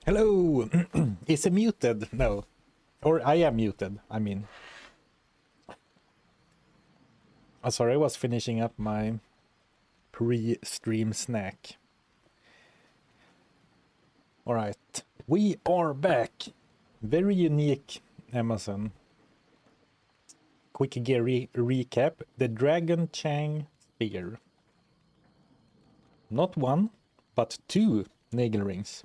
Hello! Is it muted? No. Or I am muted, I mean. Oh, sorry, I was finishing up my pre-stream snack. Alright, we are back. Very unique Amazon. Quick gear recap. The Dragon Chang Spear. Not one, but two Nagel Rings.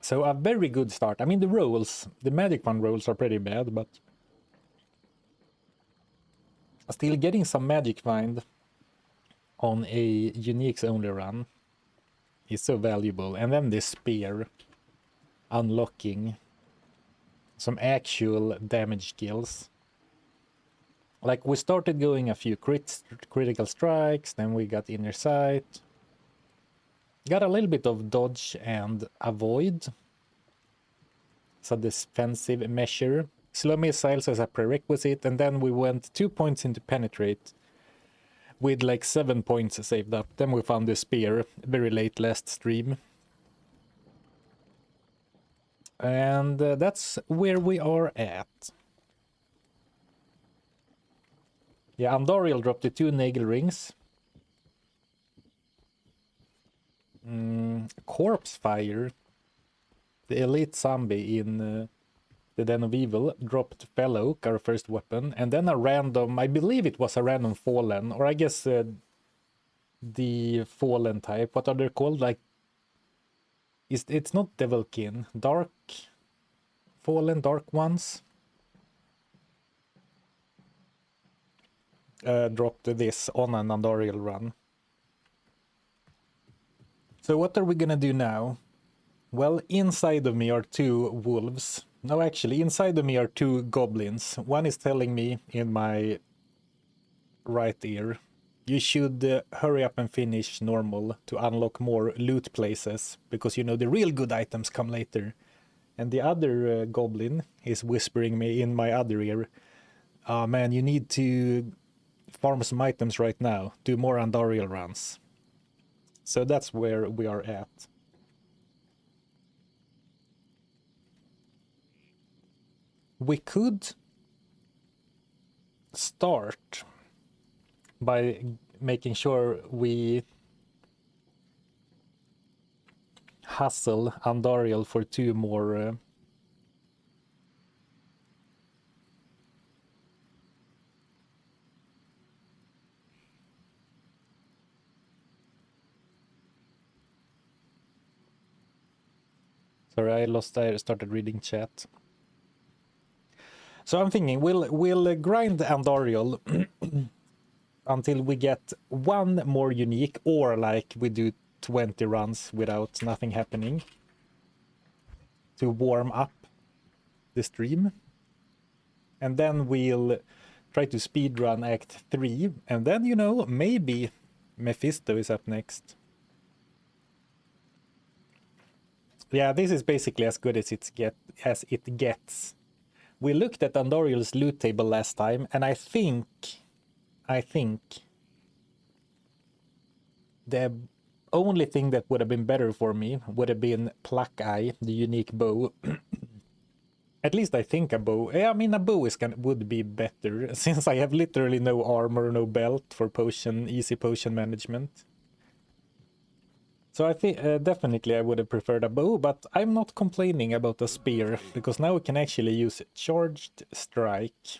So a very good start. I mean, the rolls, the Magic One rolls are pretty bad, but still getting some Magic Find on a Uniques only run is so valuable. And then this Spear unlocking some actual damage skills. Like we started going a few critical strikes, then we got Inner Sight. Got a little bit of dodge and avoid. So defensive measure. Slow missiles as a prerequisite, and then we went 2 points into penetrate with like 7 points saved up. Then we found the spear very late last stream. And that's where we are at. Yeah, Andariel dropped the 2 Nagel Rings. Corpse Fire, the elite zombie in the Den of Evil, dropped Fell Oak, our first weapon, and then a random, I believe it was a random Fallen, or I guess the Fallen type, what are they called? Like, it's not Devilkin, Dark Fallen, Dark Ones. Dropped this on an Andariel run. So what are we gonna do now? Well, inside of me are 2 wolves. No, actually, inside of me are 2 goblins. One is telling me in my right ear, you should hurry up and finish normal to unlock more loot places, because you know the real good items come later. And the other goblin is whispering me in my other ear, oh man, you need to farm some items right now, do more Andariel runs. So that's where we are at. We could start by making sure we hustle Andariel for 2 more sorry, I started reading chat. So I'm thinking we'll grind Andariel until we get 1 more unique, or like we do 20 runs without nothing happening to warm up the stream. And then we'll try to speedrun Act 3, and then, you know, maybe Mephisto is up next. Yeah, this is basically as good as it gets. We looked at Andariel's loot table last time, and I think the only thing that would have been better for me would have been Pluck Eye, the unique bow. At least I think a bow. I mean, a bow would be better, since I have literally no armor, no belt for easy potion management. So I think definitely I would have preferred a bow, but I'm not complaining about the spear, because now we can actually use charged strike.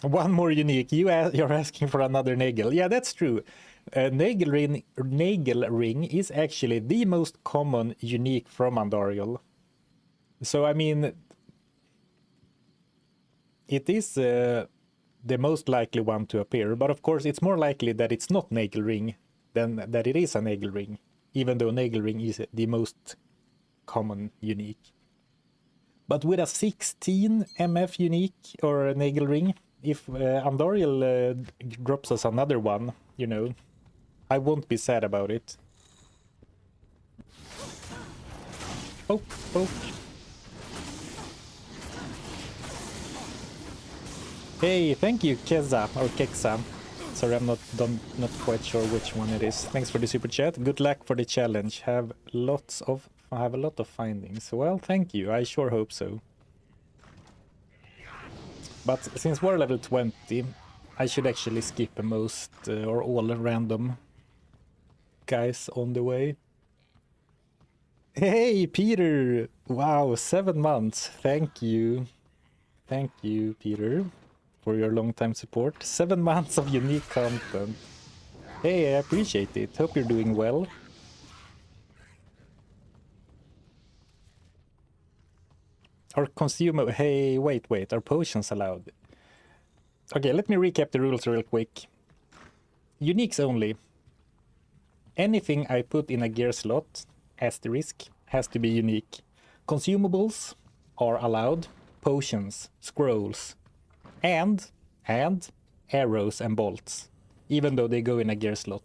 One more unique. You're asking for another Nagel. Yeah, that's true. Nagel ring is actually the most common unique from Andariel. So I mean, it is the most likely one to appear, but of course it's more likely that it's not Nagel ring than that it is a Nagel ring, even though Nagel ring is the most common unique. But with a 16 MF unique or a Nagel ring, if Andariel drops us another one, you know, I won't be sad about it. Poke, poke. Hey, thank you, Keza or Keksa. Sorry, I'm not quite sure which one it is. Thanks for the super chat. Good luck for the challenge. I have a lot of findings. Well, thank you. I sure hope so. But since we're level 20, I should actually skip most or all random guys on the way. Hey, Peter! Wow, 7 months. Thank you. Thank you, Peter, for your long-time support. 7 months of unique content. Hey, I appreciate it. Hope you're doing well. Our consumer... Hey, wait. Are potions allowed? Okay, let me recap the rules real quick. Uniques only. Anything I put in a gear slot, asterisk, has to be unique. Consumables are allowed. Potions, scrolls, and arrows and bolts, even though they go in a gear slot.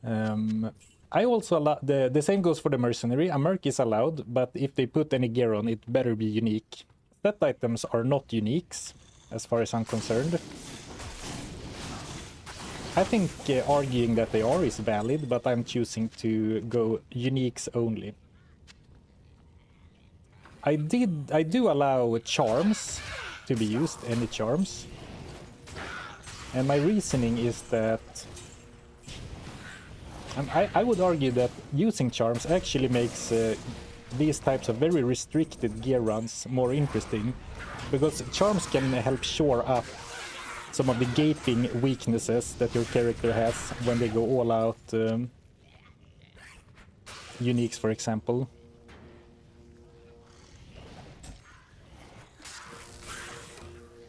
I also allow... The same goes for the mercenary. A merc is allowed, but if they put any gear on, it better be unique. Stat items are not uniques, as far as I'm concerned. I think arguing that they are is valid, but I'm choosing to go uniques only. I do allow charms to be used, any charms. And my reasoning is that I would argue that using charms actually makes these types of very restricted gear runs more interesting, because charms can help shore up some of the gaping weaknesses that your character has when they go all out. Uniques, for example.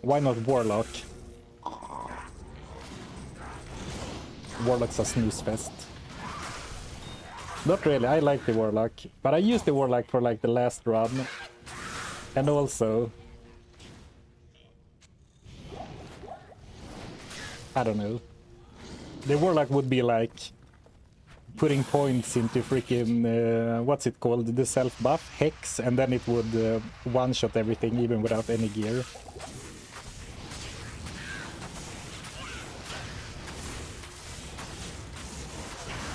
Why not Warlock? Warlock's a snooze fest. Not really, I like the Warlock, but I used the Warlock for like the last run. And also... I don't know. The Warlock would be like putting points into freaking, what's it called? The self-buff, Hex, and then it would one-shot everything even without any gear.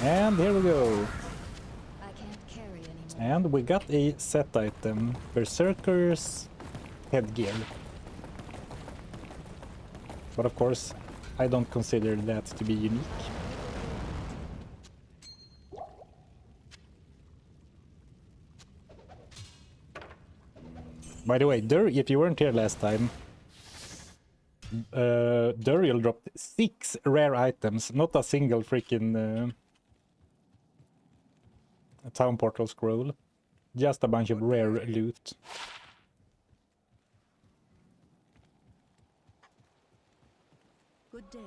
And here we go. I can't carry anymore. And we got a set item. Berserker's headgear. But of course, I don't consider that to be unique. By the way, if you weren't here last time, Duriel dropped 6 rare items, not a single freaking town portal scroll. Just a bunch of rare loot. Good day.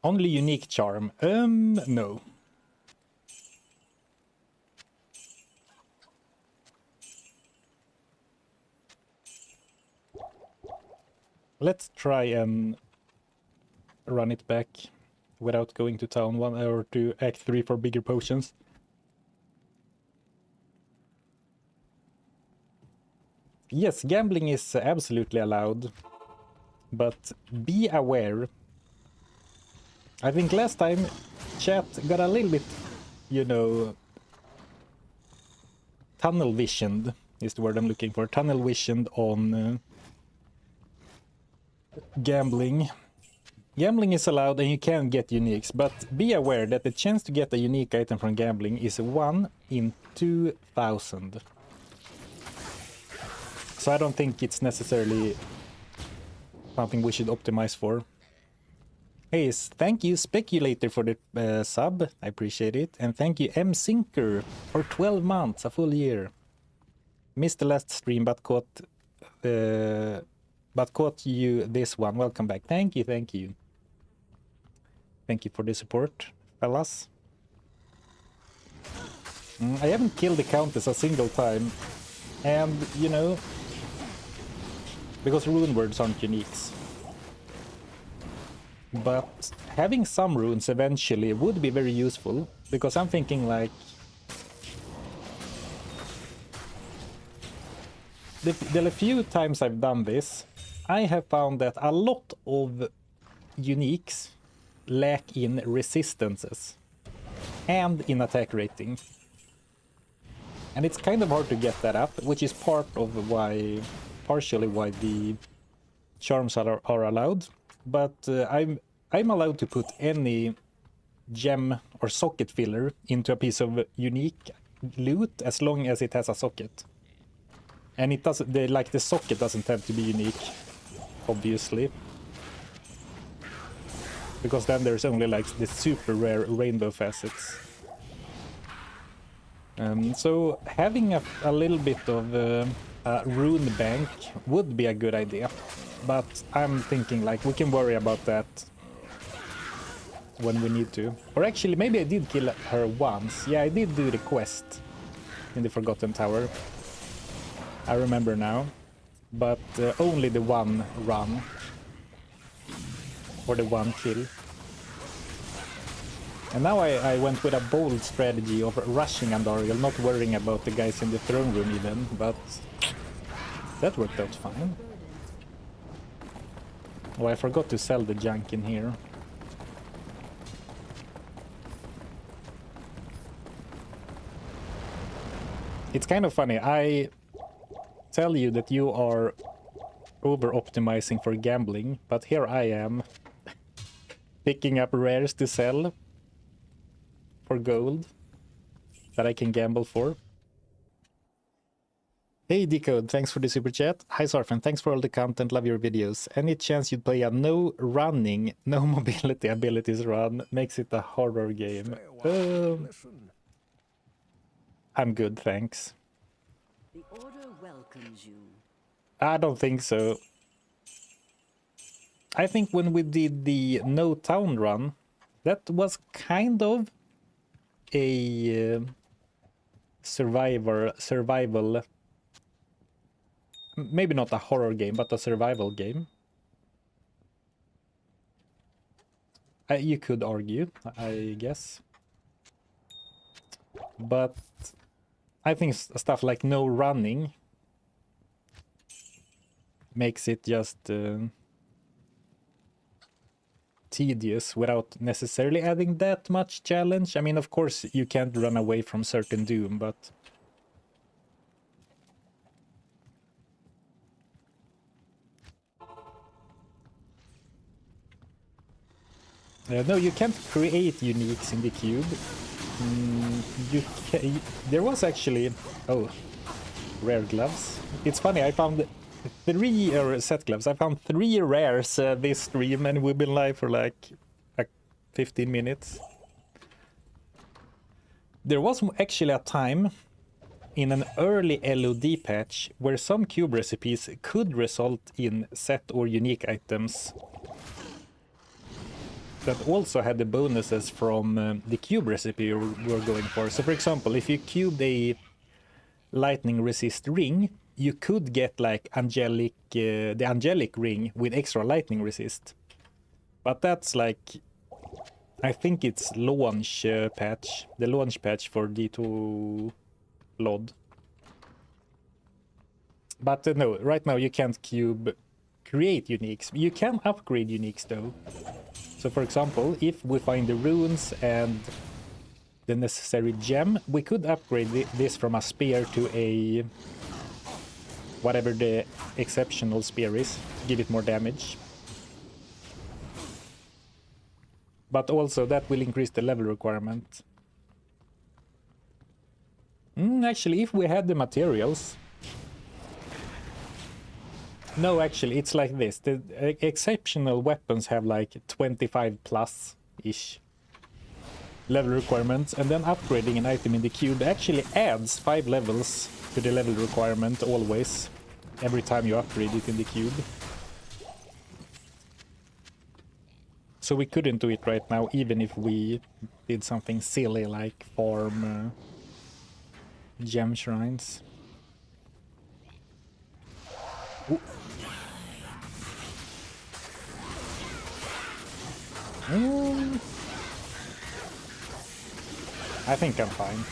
Only unique charm. No. Let's try and run it back without going to town 1 or to Act 3 for bigger potions. Yes, gambling is absolutely allowed, but be aware. I think last time chat got a little bit, you know, tunnel visioned is the word I'm looking for. Tunnel visioned on gambling. Gambling is allowed and you can get uniques, but be aware that the chance to get a unique item from gambling is 1 in 2,000. So I don't think it's necessarily something we should optimize for. Hey, thank you Speculator for the sub, I appreciate it. And thank you M Sinker for 12 months, a full year. Missed the last stream but caught you this one. Welcome back. Thank you, thank you. Thank you for the support, fellas. I haven't killed the Countess a single time. And, you know, because rune words aren't uniques. But having some runes eventually would be very useful, because I'm thinking like... the few times I've done this, I have found that a lot of uniques lack in resistances and in attack rating. And it's kind of hard to get that up, which is partially why the charms are allowed. But I'm allowed to put any gem or socket filler into a piece of unique loot as long as it has a socket. And it doesn't, the socket doesn't have to be unique, obviously. Because then there's only like the super rare rainbow facets. So having a little bit of a rune bank would be a good idea. But I'm thinking like we can worry about that when we need to. Or actually, maybe I did kill her once. Yeah, I did do the quest in the Forgotten Tower. I remember now. But only the one run. Or the one kill. And now I went with a bold strategy of rushing Andariel, not worrying about the guys in the throne room even, but that worked out fine. Oh, I forgot to sell the junk in here. It's kind of funny, I tell you that you are over-optimizing for gambling, but here I am, picking up rares to sell for gold that I can gamble for. Hey Decode, thanks for the super chat. Hi Zarfen, thanks for all the content, love your videos. Any chance you'd play a no running, no mobility abilities run? Makes it a horror game. I'm good, thanks. The order welcomes you. I don't think so. I think when we did the no town run, that was kind of a survival, maybe not a horror game, but a survival game. You could argue, I guess. But I think stuff like no running makes it just tedious without necessarily adding that much challenge. I mean, of course, you can't run away from certain doom, but no, you can't create uniques in the cube. There was actually... Oh, rare gloves. It's funny, I found 3 set gloves. I found 3 rares this stream, and we've been live for like 15 minutes. There was actually a time in an early LOD patch where some cube recipes could result in set or unique items that also had the bonuses from the cube recipe you were going for. So for example, if you cubed a lightning resist ring, you could get like the angelic ring with extra lightning resist. But that's like, I think it's launch patch, the launch patch for D2 LOD. But no, right now you can't create uniques. You can upgrade uniques though. So for example, if we find the runes and the necessary gem, we could upgrade this from a spear to a whatever the exceptional spear is, give it more damage. But also that will increase the level requirement. Actually, if we had the materials... No, actually, it's like this. The exceptional weapons have like 25+-ish level requirements, and then upgrading an item in the cube actually adds 5 levels to the level requirement always, every time you upgrade it in the cube. So we couldn't do it right now, even if we did something silly like farm gem shrines. Ooh. I think I'm fine.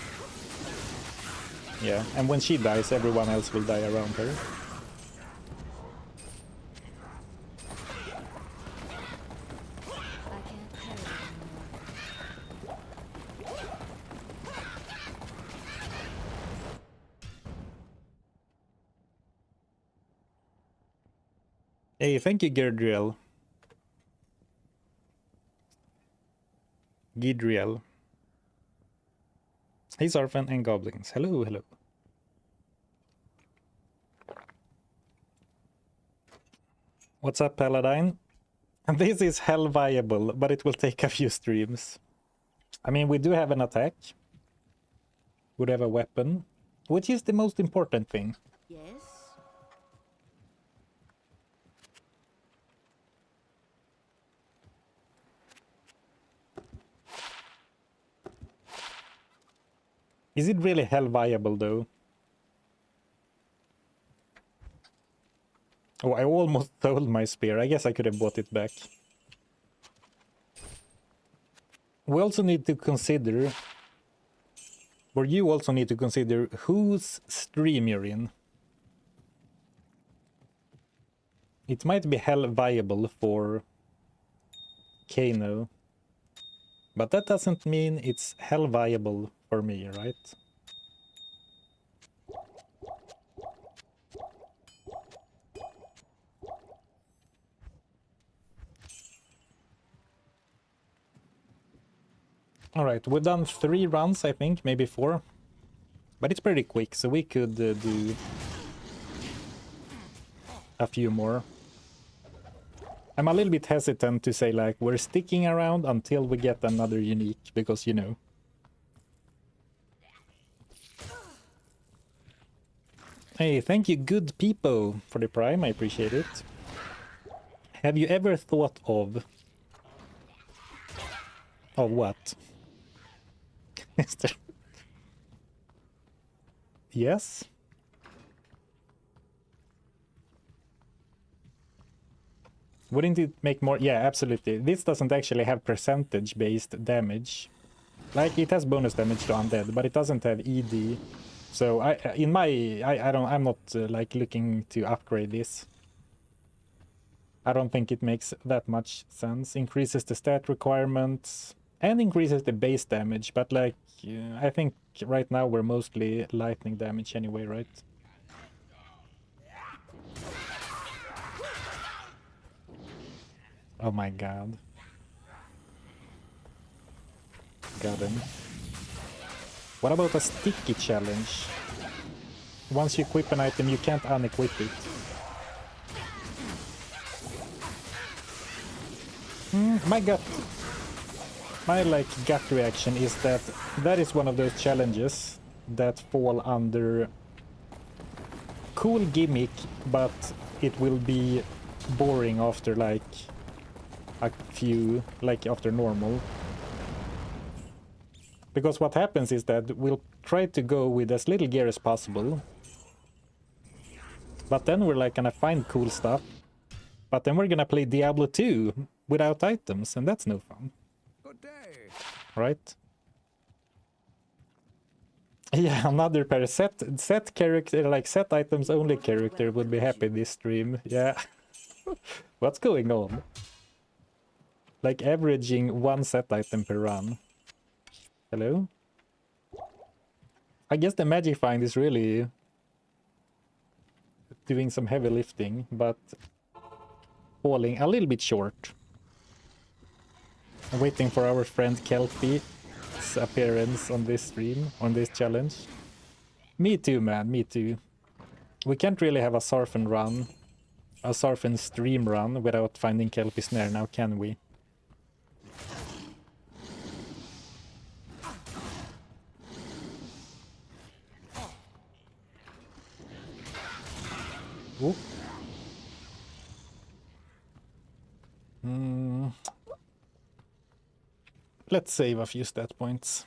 Yeah, and when she dies, everyone else will die around her. Hey, thank you, Gidriel. Hey, Zarfen and Goblins. Hello, hello. What's up, Paladine? This is hell viable, but it will take a few streams. I mean, we do have an attack. We have a weapon, which is the most important thing. Yes? Is it really hell viable, though? Oh, I almost sold my spear. I guess I could have bought it back. We also need to consider, or you also need to consider, whose stream you're in. It might be hell viable for Kano, but that doesn't mean it's hell viable for me, right? Alright, we've done 3 runs, I think, maybe 4. But it's pretty quick, so we could do a few more. I'm a little bit hesitant to say, like, we're sticking around until we get another unique, because, you know. Hey, thank you, good people, for the prime, I appreciate it. Have you ever thought of... Of what? Yes? Wouldn't it make more... Yeah, absolutely. This doesn't actually have percentage-based damage. Like, it has bonus damage to undead, but it doesn't have ED. So, I'm not, like, looking to upgrade this. I don't think it makes that much sense. Increases the stat requirements and increases the base damage, but, like, I think right now we're mostly lightning damage anyway, right? Oh my god. Got him. What about a sticky challenge? Once you equip an item, you can't unequip it. My gut reaction is that that is one of those challenges that fall under cool gimmick, but it will be boring after like a few, like after normal. Because what happens is that we'll try to go with as little gear as possible, but then we're like gonna find cool stuff, but then we're gonna play Diablo 2 without items, and that's no fun. Good day. Right? Yeah, another pair set character, like set items only character would be happy this stream. Yeah. What's going on? Like averaging 1 set item per run. Hello? I guess the magic find is really doing some heavy lifting, but falling a little bit short. I'm waiting for our friend Kelpie's appearance on this stream, on this challenge. Me too, man, me too. We can't really have a Zarfen run, a Zarfen stream run without finding Kelpie Snare now, can we? Oh. Let's save a few stat points.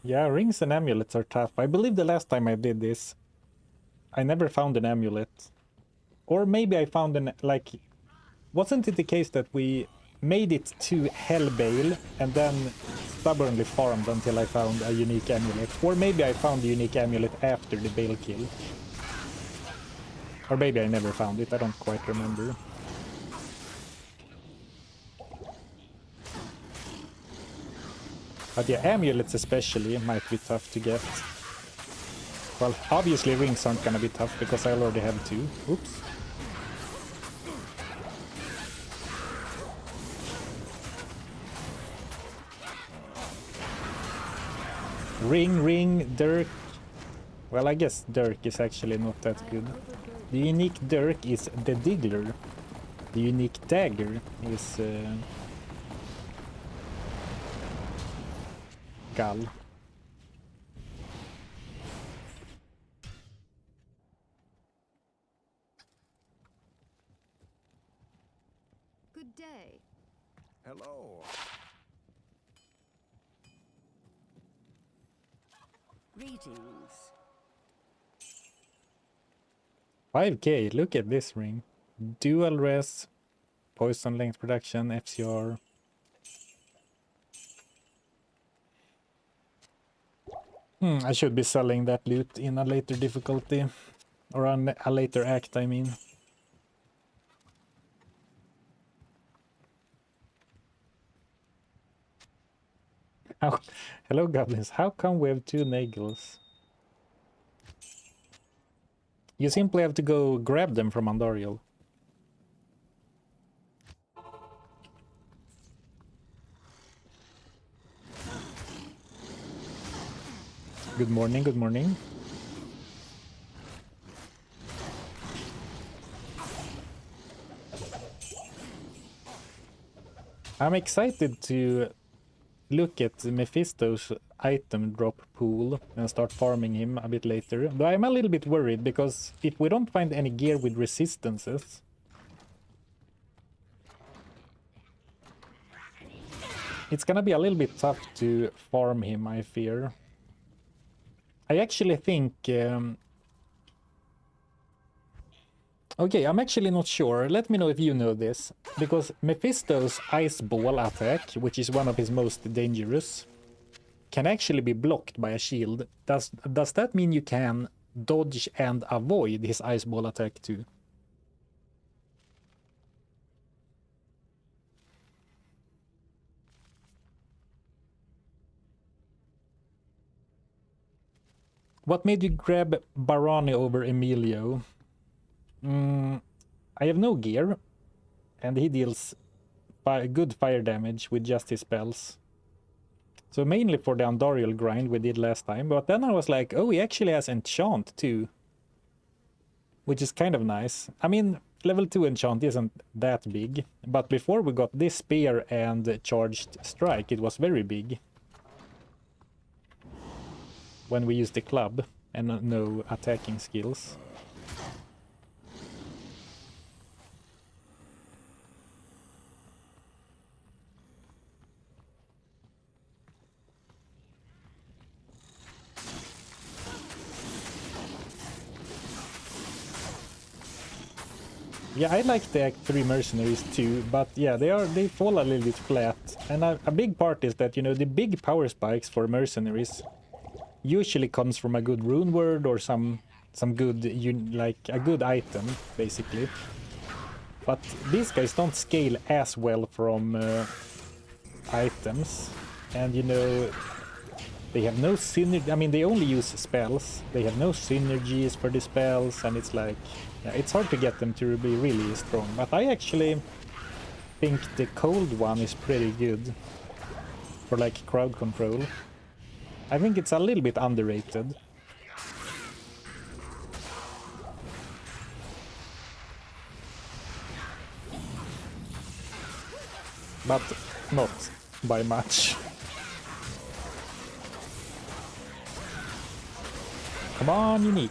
Yeah, rings and amulets are tough. I believe the last time I did this, I never found an amulet. Or maybe I found an, like, wasn't it the case that we made it to Hellbale and then stubbornly farmed until I found a unique amulet? Or maybe I found the unique amulet after the Bale kill. Or maybe I never found it, I don't quite remember. But yeah, amulets especially might be tough to get. Well, obviously rings aren't gonna be tough because I already have 2. Oops. Ring, Dirk. Well, I guess Dirk is actually not that good. The unique Dirk is the Diggler. The unique Dagger is Gull. Good day. Hello. Greetings. 5k, look at this ring. Dual res, poison length production, FCR. I should be selling that loot in a later difficulty. Or on a later act, I mean. How, hello goblins, how come we have 2 Nagels? You simply have to go grab them from Andariel. Good morning, good morning. I'm excited to look at Mephisto's item drop pool and start farming him a bit later. But I'm a little bit worried because if we don't find any gear with resistances, it's gonna be a little bit tough to farm him, I fear. I actually think... Okay, I'm actually not sure. Let me know if you know this. Because Mephisto's ice ball attack, which is one of his most dangerous, can actually be blocked by a shield. Does that mean you can dodge and avoid his ice ball attack too? What made you grab Barani over Emilio? I have no gear, and he deals good fire damage with just his spells. So mainly for the Andariel grind we did last time, but then I was like, oh, he actually has enchant too. Which is kind of nice. I mean, level 2 enchant isn't that big, but before we got this spear and charged strike, it was very big. When we used the club and no attacking skills. Yeah, I like the Act 3 mercenaries too, but yeah, they fall a little bit flat. And a big part is that, you know, the big power spikes for mercenaries usually comes from a good rune word or some good, like a good item, basically. But these guys don't scale as well from items. And, you know, they have no synergy. I mean, they only use spells. They have no synergies for the spells, and it's like... Yeah, it's hard to get them to be really strong, but I actually think the cold one is pretty good for like crowd control. I think it's a little bit underrated. But not by much. Come on, Unique.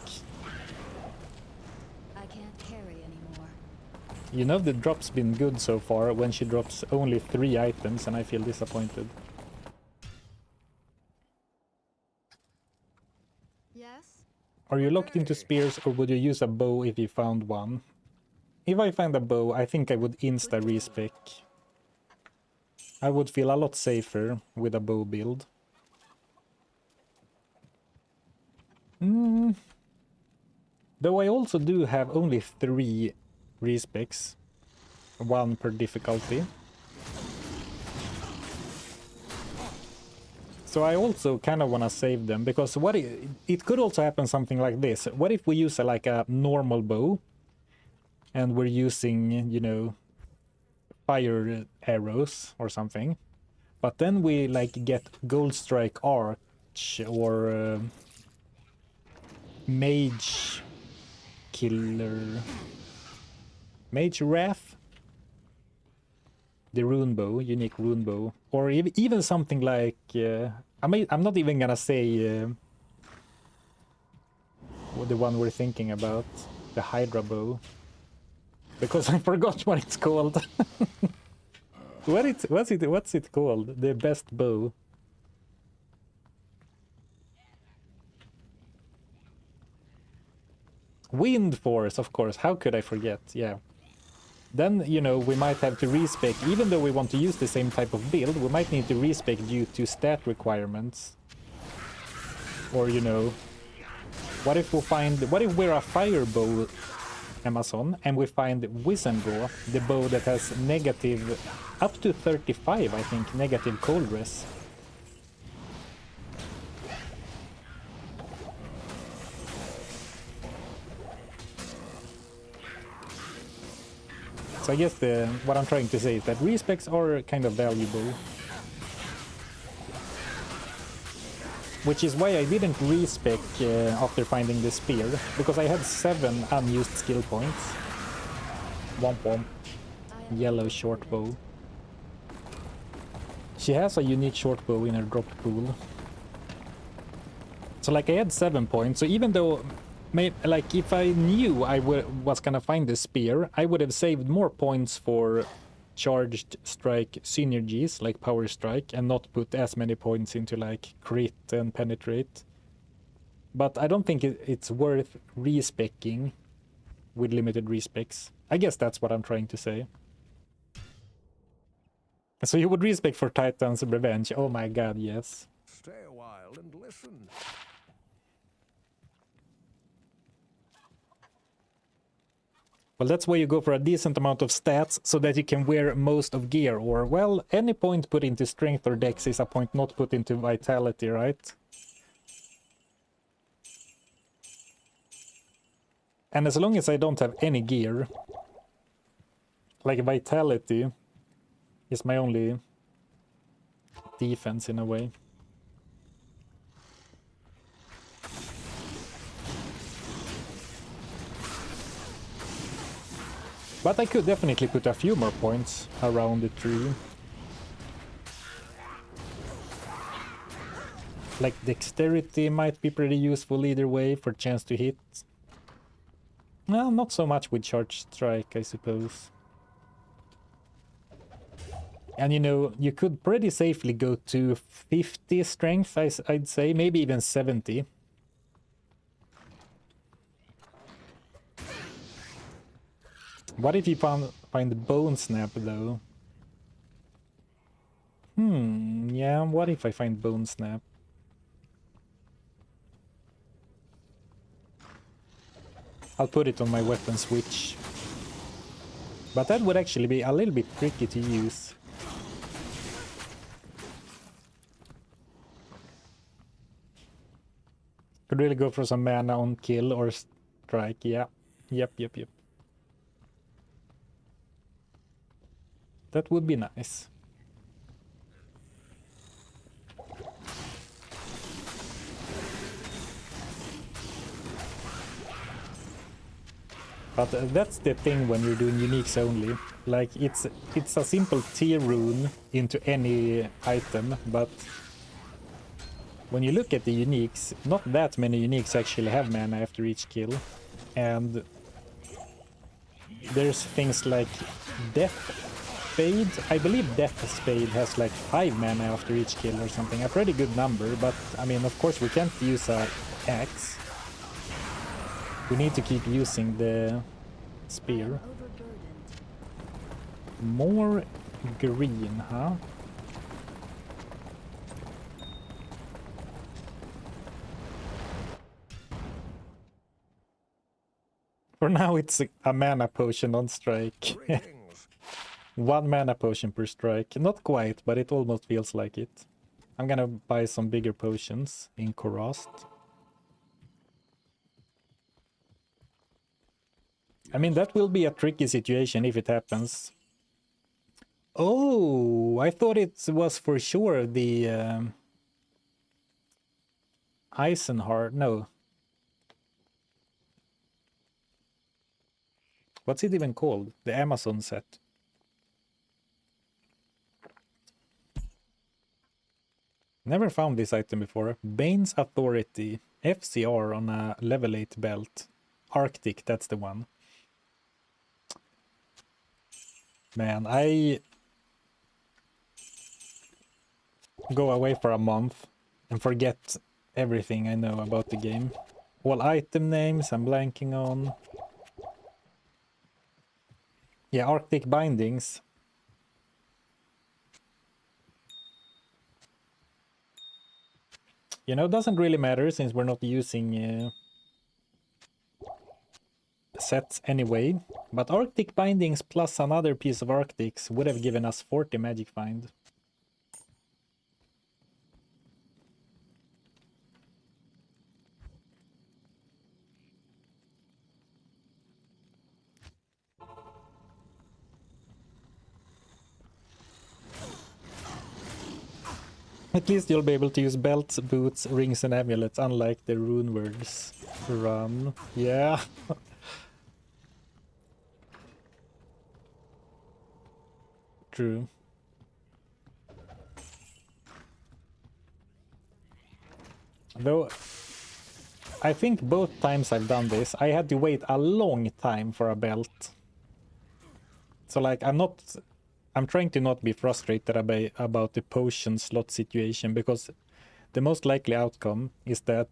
You know the drop's been good so far when she drops only 3 items and I feel disappointed. Yes? Are you locked into spears or would you use a bow if you found one? If I find a bow, I think I would insta-respec. I would feel a lot safer with a bow build. Though I also do have only 3 respecs, 1 per difficulty. So I also kind of want to save them, because what it could also happen something like this. What if we use like a normal bow and we're using, you know, fire arrows or something, but then we like get gold strike arch or mage killer, mage wrath, the rune bow, unique rune bow, or even something like I'm not even gonna say the one we're thinking about, the Hydra bow, because I forgot what it's called. What's it called? The best bow. Wind Force, of course. How could I forget? Yeah. Then, you know, we might have to respec, even though we want to use the same type of build, we might need to respec due to stat requirements. Or, you know, what if we're a fire bow Amazon and we find Wizendraw, the bow that has negative, up to 35, I think, negative cold res. So I guess what I'm trying to say is that respecs are kind of valuable. Which is why I didn't respec after finding the spear, because I had 7 unused skill points. Womp womp. Yellow short bow. She has a unique short bow in her drop pool. So like I had 7 points, so even though like if I knew I was gonna find the spear, I would have saved more points for charged strike synergies like power strike and not put as many points into like crit and penetrate. But I don't think it's worth respecking with limited respecs. I guess that's what I'm trying to say. So you would respec for Titan's Revenge? Oh my god, yes. Stay a while and listen. Well, that's why you go for a decent amount of stats, so that you can wear most of gear, or, well, any point put into strength or dex is a point not put into vitality, right? And as long as I don't have any gear, like vitality is my only defense in a way. But I could definitely put a few more points around the tree. Like dexterity might be pretty useful either way for chance to hit. Well, not so much with charge strike, I suppose. And you know, you could pretty safely go to 50 strength, I'd say, maybe even 70. What if you find the bone snap though? Yeah, what if I find bone snap? I'll put it on my weapon switch. But that would actually be a little bit tricky to use. Could really go for some mana on kill or strike, yeah. Yep. That would be nice. But that's the thing when you're doing uniques only. Like, it's a simple tier rune into any item, but when you look at the uniques, not that many uniques actually have mana after each kill. And there's things like Death Spade. I believe Death Spade has like 5 mana after each kill or something. A pretty good number, but I mean, of course we can't use a axe. We need to keep using the spear. More green, huh? For now it's a mana potion on strike. 1 mana potion per strike. Not quite, but it almost feels like it. I'm gonna buy some bigger potions in Korast. I mean, that will be a tricky situation if it happens. Oh, I thought it was for sure the Eisenhard. No. What's it even called? The Amazon set. Never found this item before. Bane's Authority. FCR on a level 8 belt. Arctic, that's the one. Man, I go away for a month and forget everything I know about the game. All item names I'm blanking on. Yeah, Arctic bindings. You know, it doesn't really matter since we're not using sets anyway. But Arctic bindings plus another piece of Arctics would have given us 40 magic find. At least you'll be able to use belts, boots, rings and amulets, unlike the rune words run. Yeah. True. Though, I think both times I've done this, I had to wait a long time for a belt. So like, I'm trying to not be frustrated about the potion slot situation, because the most likely outcome is that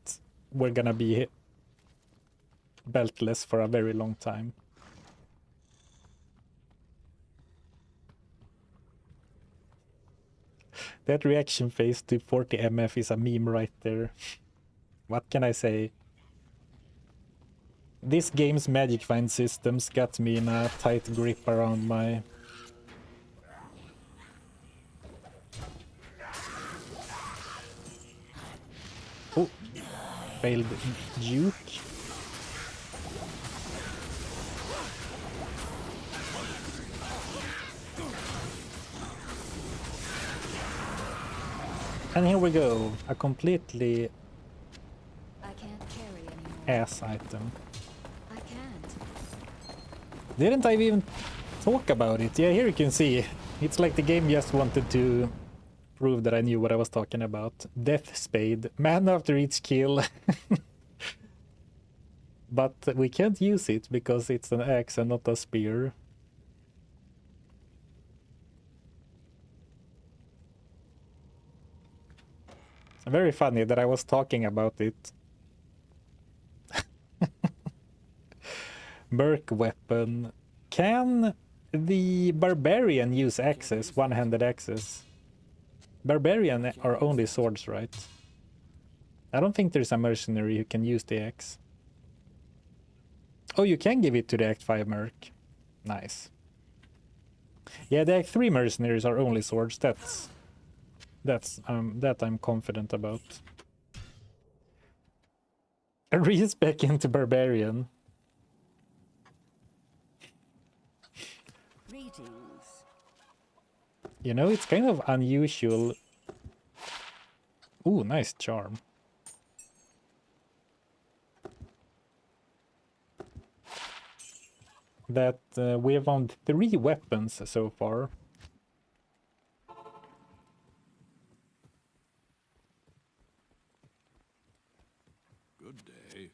we're gonna be beltless for a very long time. That reaction phase to 40 MF is a meme right there. What can I say? This game's magic find systems got me in a tight grip around my... Oh, failed juke. And here we go, a completely I can't carry anymore. ass item. I can't. Didn't I even talk about it? Yeah, here you can see. It's like the game just wanted to prove that I knew what I was talking about. Death Spade, man after each kill. But we can't use it because it's an axe and not a spear. Very funny that I was talking about it. Merc weapon. Can the barbarian use axes, one-handed axes? Barbarian are only swords, right? I don't think there's a mercenary who can use the axe. Oh, you can give it to the Act 5 merc. Nice. Yeah, the Act 3 mercenaries are only swords. That I'm confident about. A respec into barbarian. Greetings. You know, it's kind of unusual. Ooh, nice charm. That we have found 3 weapons so far. Good day.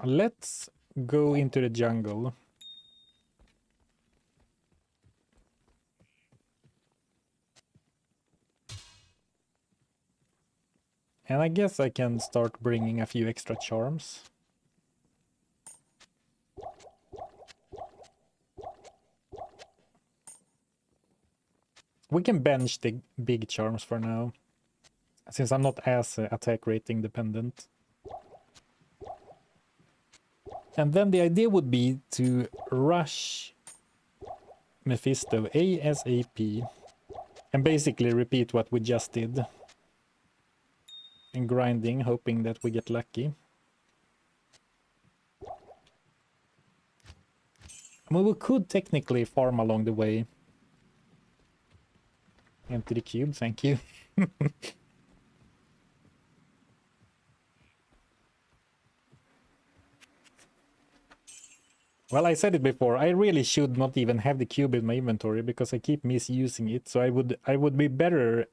Let's go into the jungle. And I guess I can start bringing a few extra charms. We can bench the big charms for now, since I'm not as attack rating dependent. And then the idea would be to rush Mephisto ASAP and basically repeat what we just did. And grinding, hoping that we get lucky. I mean, we could technically farm along the way. Empty the cube, thank you. Well, I said it before, I really should not even have the cube in my inventory because I keep misusing it. So I would be better,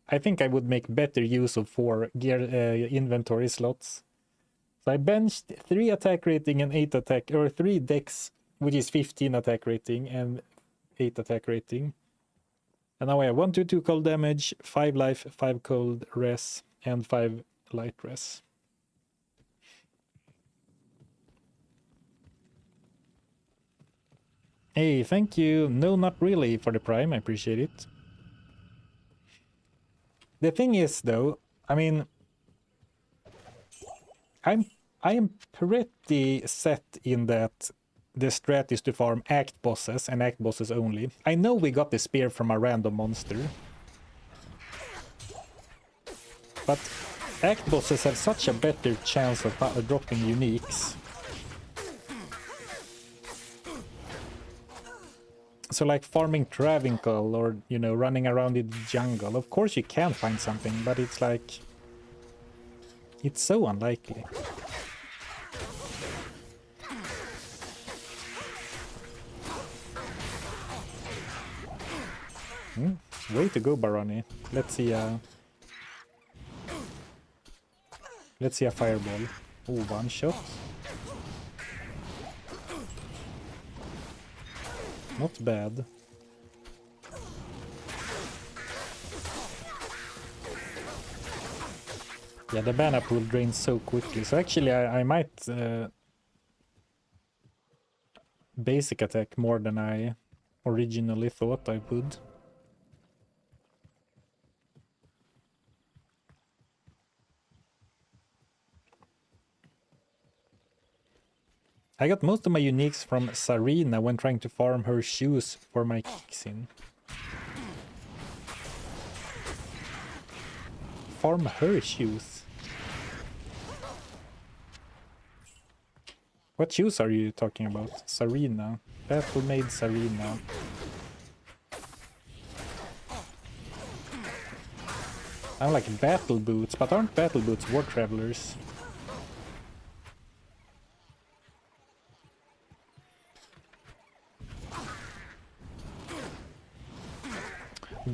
I think I would make better use of 4 gear inventory slots. So I benched 3 attack rating and 8 attack, or 3 dex, which is 15 attack rating and 8 attack rating. And now I have 1, 2, 2 cold damage, 5 life, 5 cold res, and 5 light res. Hey, thank you. No, not really for the prime. I appreciate it. The thing is, though, I mean, I am pretty set in that the strat is to farm act bosses and act bosses only. I know we got the spear from a random monster, but act bosses have such a better chance of dropping uniques. So like farming Travincal or, you know, running around in the jungle, of course you can find something, but it's like, it's so unlikely. Way to go, Baroni. Let's see a fireball. Oh, one shot. Not bad. Yeah, the mana pool drains so quickly. So actually I might basic attack more than I originally thought I would. I got most of my uniques from Sarina when trying to farm her shoes for my kicks in. Farm her shoes? What shoes are you talking about? Sarina. Battle made Sarina. I'm like battle boots, but aren't battle boots war travelers?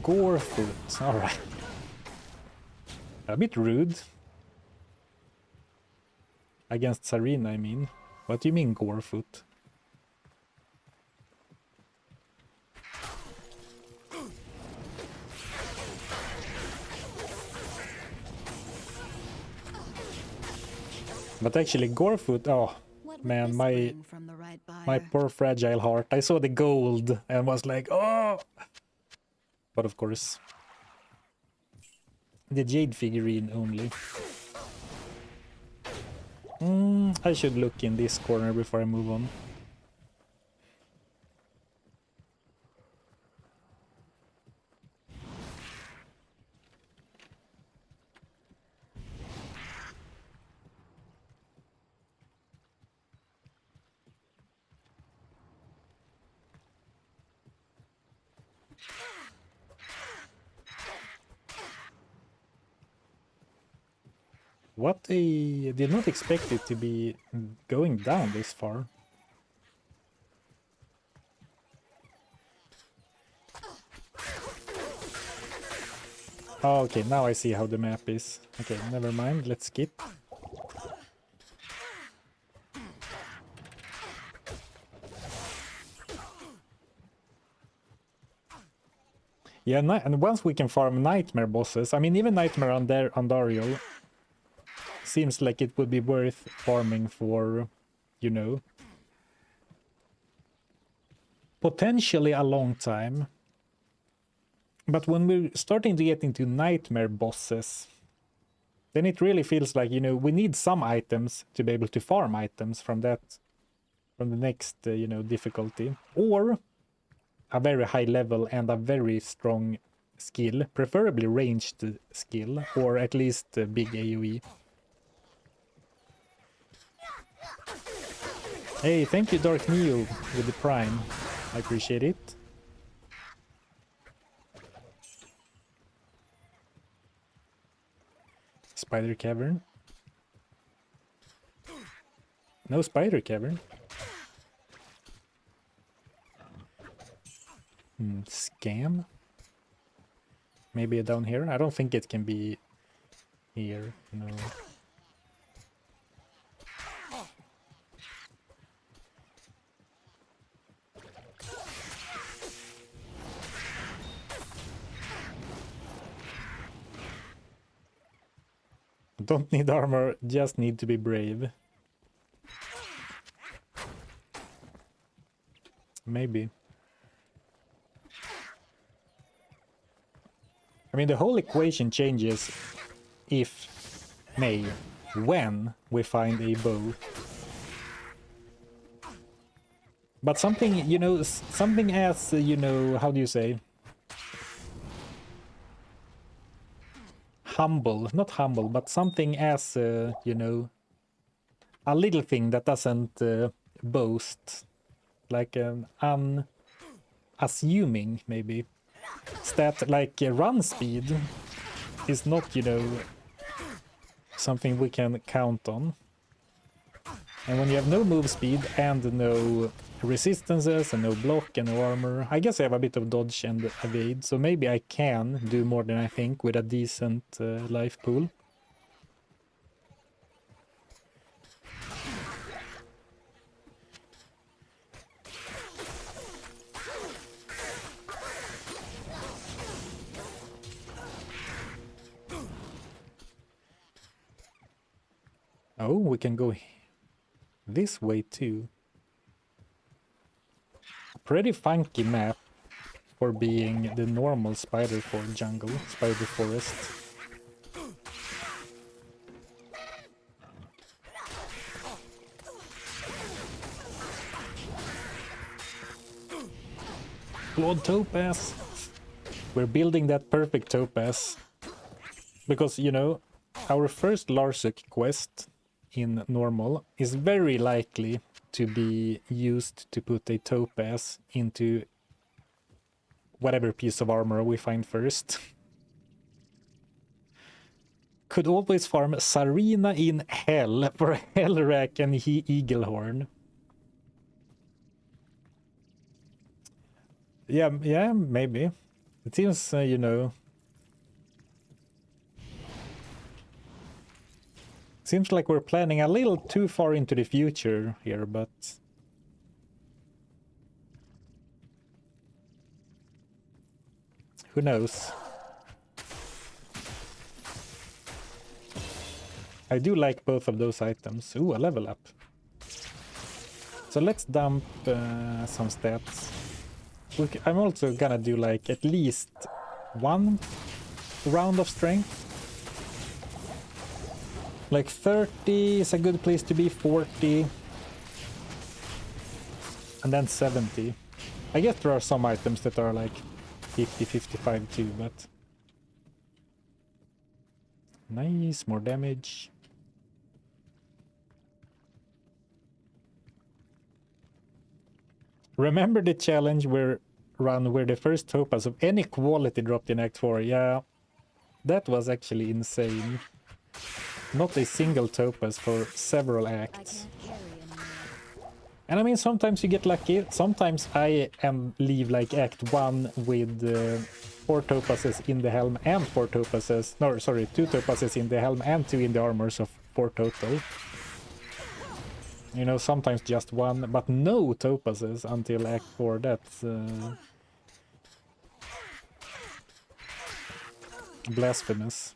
Gorefoot, alright. A bit rude. Against Sarina, I mean. What do you mean, Gorefoot? But actually, Gorefoot, oh man, my poor fragile heart. I saw the gold and was like, oh! But of course, the jade figurine only. I should look in this corner before I move on. What? I did not expect it to be going down this far. Oh, okay, now I see how the map is. Okay, never mind, let's skip. Yeah, and once we can farm nightmare bosses, I mean, even nightmare Andariel seems like it would be worth farming for, you know, potentially a long time. But when we're starting to get into nightmare bosses, then it really feels like, you know, we need some items to be able to farm items from that from the next, you know, difficulty. Or a very high level and a very strong skill, preferably ranged skill, or at least big AoE. Hey, thank you Dark Neo with the Prime. I appreciate it. Spider Cavern. No Spider Cavern. Scam? Maybe down here? I don't think it can be here, no. Don't need armor, just need to be brave. Maybe. I mean, the whole equation changes if, when we find a bow. But something, you know, something as, you know, how do you say? Humble, not humble, but something as, you know, a little thing that doesn't boast, like an unassuming, maybe. Stat like run speed is not, you know, something we can count on. And when you have no move speed and no resistances and no block and no armor, I guess I have a bit of dodge and evade, so maybe I can do more than I think with a decent life pool. Oh, we can go this way too. Pretty funky map for being the normal spider jungle, spider forest. Blood topaz. We're building that perfect topaz. Because, you know, our first Larsuk quest in normal is very likely to be used to put a topaz into whatever piece of armor we find first. Could always farm Sarina in hell for Hellrack and Eaglehorn. Yeah, maybe. It seems, you know... Seems like we're planning a little too far into the future here, but... Who knows? I do like both of those items. Ooh, a level up. So let's dump some stats. I'm also gonna do like at least one round of strength. Like 30 is a good place to be, 40. And then 70. I guess there are some items that are like 50, 55 too, but... Nice, more damage. Remember the challenge where the first topaz of any quality dropped in Act 4? Yeah, that was actually insane. Not a single topaz for several acts. And I mean, sometimes you get lucky. Sometimes I leave like Act 1 with 4 topazes in the helm and 4 topazes. No, sorry, 2 topazes in the helm and 2 in the armor, so 4 total. You know, sometimes just 1, but no topazes until Act 4. That's blasphemous.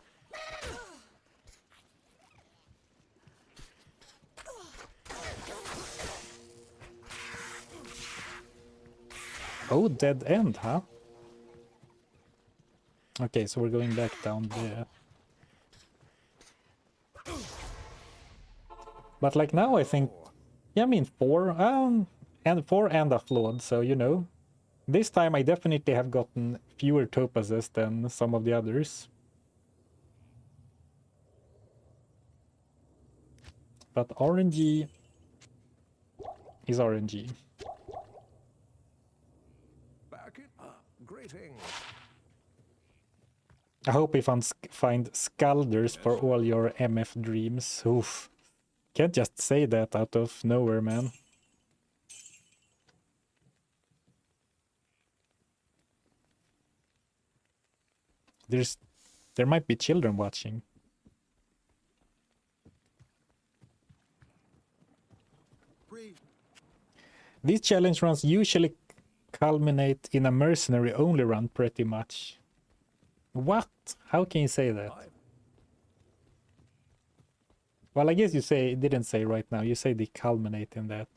Oh, dead end, huh? Okay, so we're going back down there. But like now I think Yeah, I mean 4, and 4 and a flawed, so you know. This time I definitely have gotten fewer topazes than some of the others. But RNG is RNG. Back it up. Greetings. I hope we find Scalders for all your MF dreams. Oof. Can't just say that out of nowhere, man. There might be children watching. These challenge runs usually culminate in a mercenary only run pretty much. What? How can you say that? Well, I guess you didn't say right now. You say they culminate in that.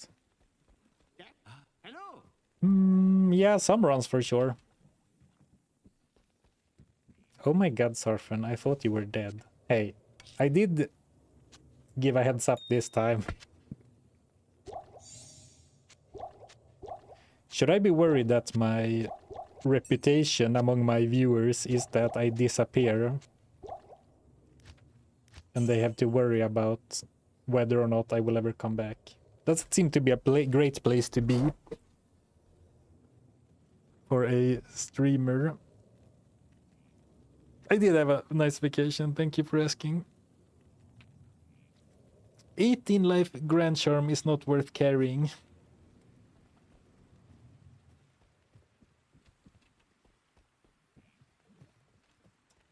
Hello. Yeah, some runs for sure. Oh my god, Zarfen, I thought you were dead. Hey, I did give a heads up this time. Should I be worried that my reputation among my viewers is that I disappear? And they have to worry about whether or not I will ever come back. Doesn't seem to be a great place to be for a streamer. I did have a nice vacation, thank you for asking. 18 life Grand Charm is not worth carrying.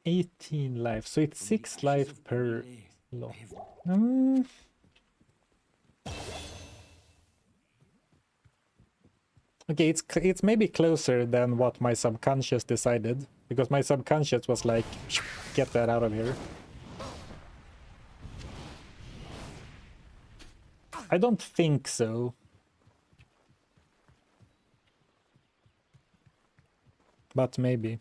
$18 life, so it's 6 life per lot. Okay, it's maybe closer than what my subconscious decided, because my subconscious was like, get that out of here. I don't think so. But maybe.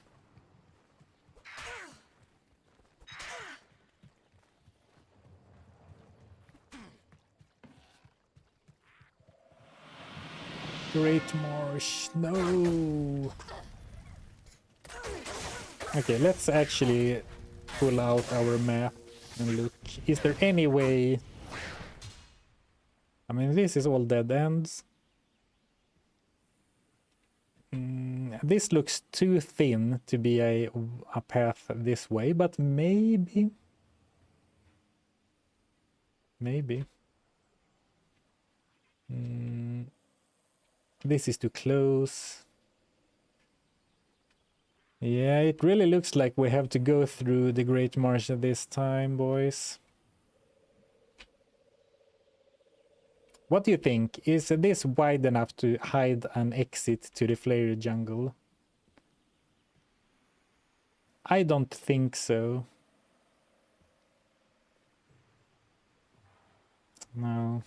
Great Marsh, no. Okay, let's actually pull out our map and look. Is there any way? I mean, this is all dead ends. This looks too thin to be a path this way, but maybe. Maybe. This is too close. Yeah, it really looks like we have to go through the Great Marsh this time, boys. What do you think? Is this wide enough to hide an exit to the Flare jungle? I don't think so. No.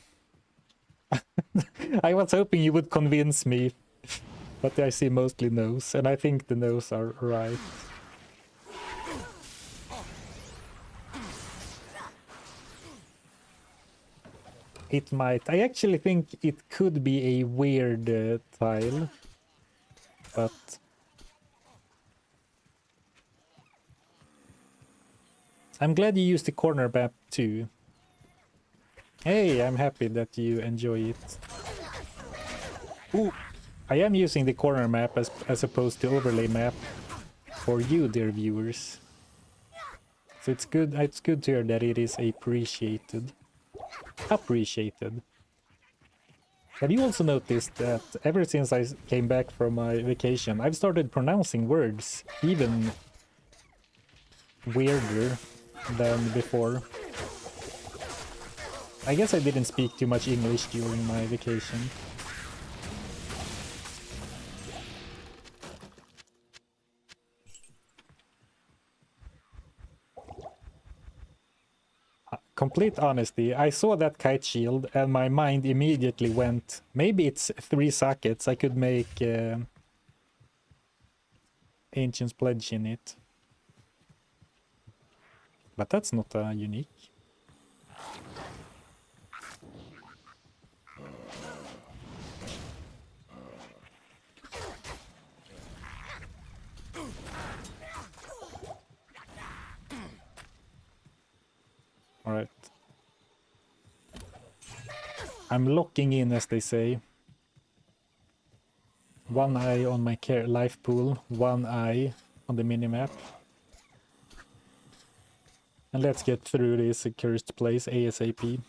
I was hoping you would convince me, but I see mostly no's, and I think the no's are right. It might. I actually think it could be a weird tile, but I'm glad you used the corner map too. Hey, I'm happy that you enjoy it. Ooh, I am using the corner map as opposed to overlay map for you, dear viewers. So it's good to hear that it is appreciated. Have you also noticed that ever since I came back from my vacation, I've started pronouncing words even weirder than before? I guess I didn't speak too much English during my vacation. Complete honesty, I saw that kite shield and my mind immediately went, maybe it's 3 sockets, I could make Ancient's Pledge in it. But that's not unique. Alright. I'm locking in, as they say. One eye on my life pool, one eye on the minimap. And let's get through this cursed place ASAP.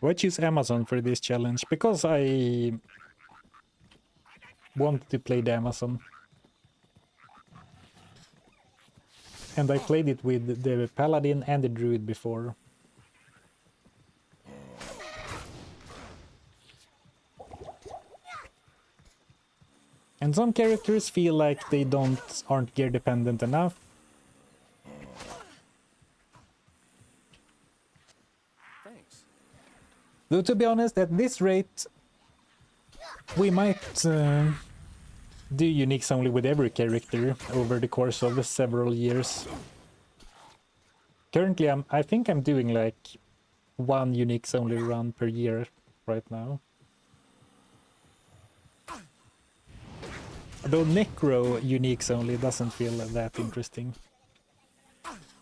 Why choose Amazon for this challenge? Because I wanted to play the Amazon. And I played it with the Paladin and the Druid before. And some characters feel like they aren't gear dependent enough. Thanks. Though to be honest, at this rate, we might do uniques only with every character over the course of several years. Currently, I think I'm doing like one uniques only run per year right now. Though Necro uniques only doesn't feel that interesting.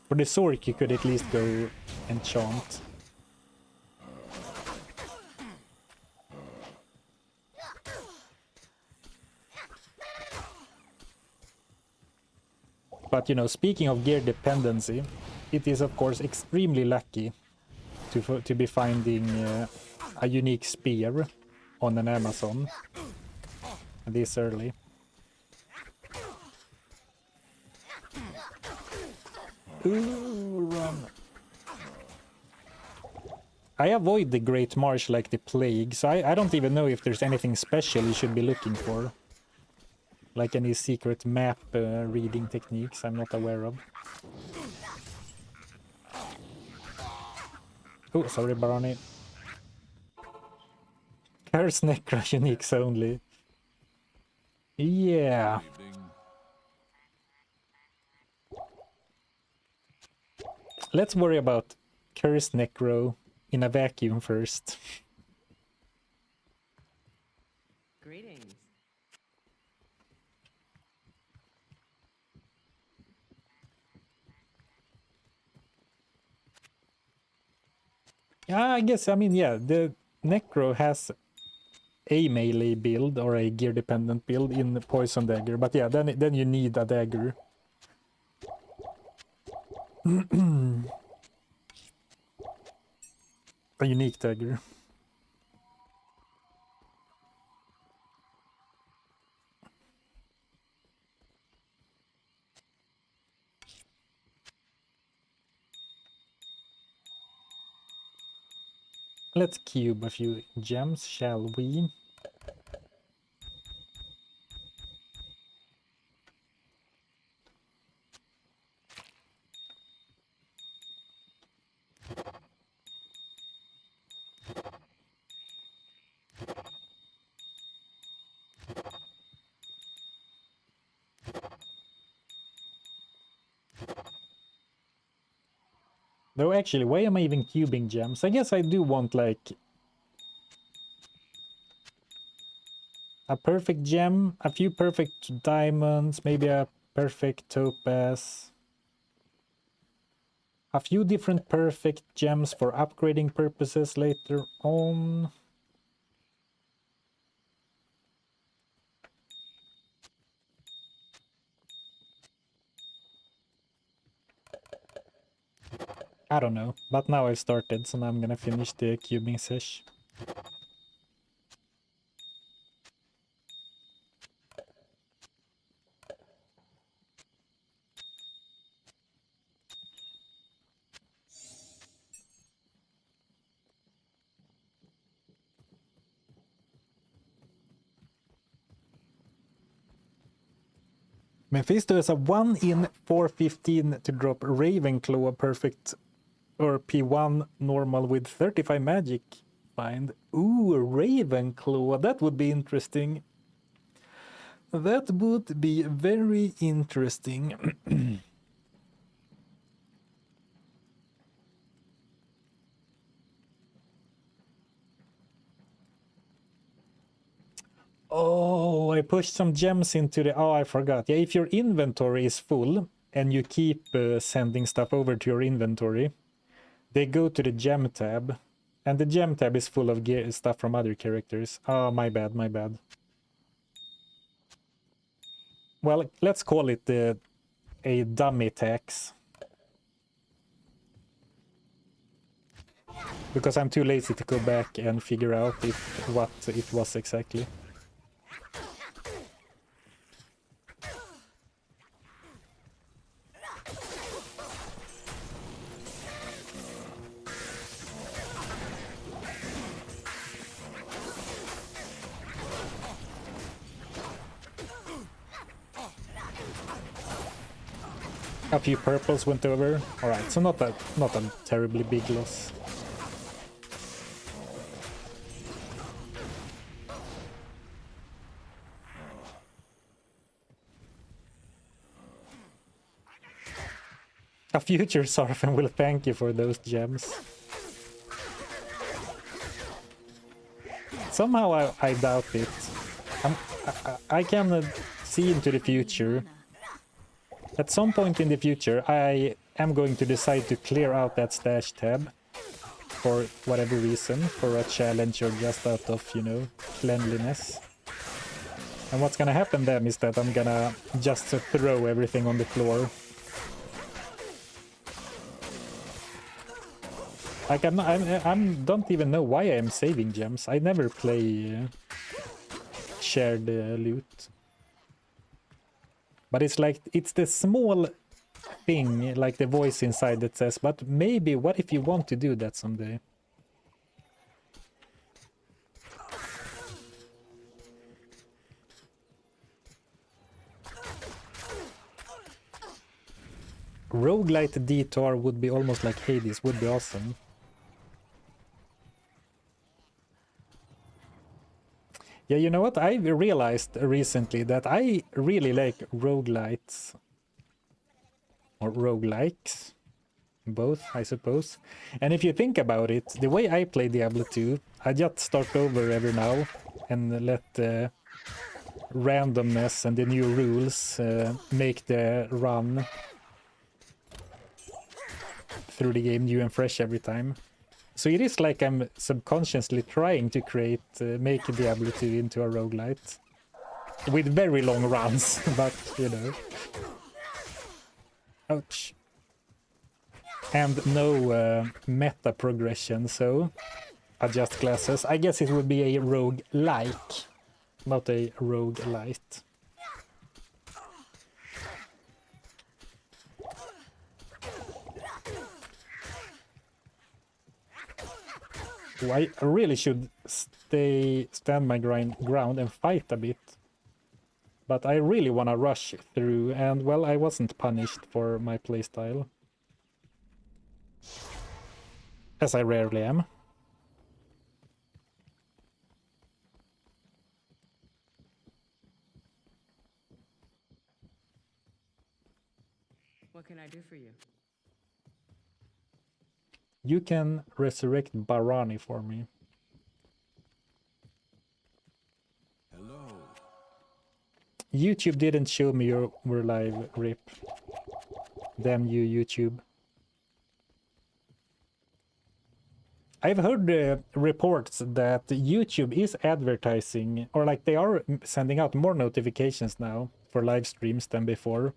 For the Sork, you could at least go enchant. But you know, speaking of gear dependency, it is of course extremely lucky to be finding a unique spear on an Amazon this early. Ooh, run. I avoid the Great Marsh like the plague, so I don't even know if there's anything special you should be looking for. Like any secret map reading techniques I'm not aware of. Oh, sorry, Barani. Curse Necro uniques only. Yeah. Let's worry about Curse Necro in a vacuum first. Greetings. Yeah, I guess, I mean, yeah, the Necro has a melee build or a gear dependent build in the Poison Dagger, but yeah, then you need a dagger. A unique dagger. Let's cube a few gems, shall we? Though actually, why am I even cubing gems? I guess I do want like a perfect gem, a few perfect diamonds, maybe a perfect topaz. A few different perfect gems for upgrading purposes later on. I don't know, but now I've started, so now I'm gonna finish the cubing sesh. Mephisto is a 1 in 415 to drop Ravenclaw perfect or P1 normal with 35 magic find. Ooh, Ravenclaw, that would be interesting. That would be very interesting. Oh, I pushed some gems into the... Oh, I forgot. Yeah, if your inventory is full and you keep sending stuff over to your inventory, they go to the gem tab. And the gem tab is full of stuff from other characters. Oh, my bad, my bad. Well, let's call it a dummy tax. Because I'm too lazy to go back and figure out what it was exactly. A few purples went over. Alright, so not a terribly big loss. A future Zarfen will thank you for those gems. Somehow I doubt it. I can see into the future. At some point in the future, I am going to decide to clear out that stash tab. For whatever reason. For a challenge or just out of, you know, cleanliness. And what's gonna happen then is that I'm gonna just throw everything on the floor. Like I don't even know why I'm saving gems. I never play shared loot. But it's like, it's the small thing, like the voice inside that says, but maybe, what if you want to do that someday? Roguelite D2R would be almost like Hades, would be awesome. Yeah, you know what? I realized recently that I really like roguelites. Or roguelikes. Both, I suppose. And if you think about it, the way I play Diablo 2, I just start over every now and let the randomness and the new rules make the run through the game new and fresh every time. So it is like I'm subconsciously trying to create, make Diablo 2 into a roguelite. With very long runs, but, you know. Ouch. And no meta progression, so adjust classes. I guess it would be a roguelike, not a roguelite. I really should stand my ground and fight a bit. But I really want to rush through, and well, I wasn't punished for my playstyle. As I rarely am. What can I do for you? You can resurrect Barani for me. Hello. YouTube didn't show me you were live, RIP. Damn you, YouTube. I've heard reports that YouTube is advertising, or like they are sending out more notifications now for live streams than before.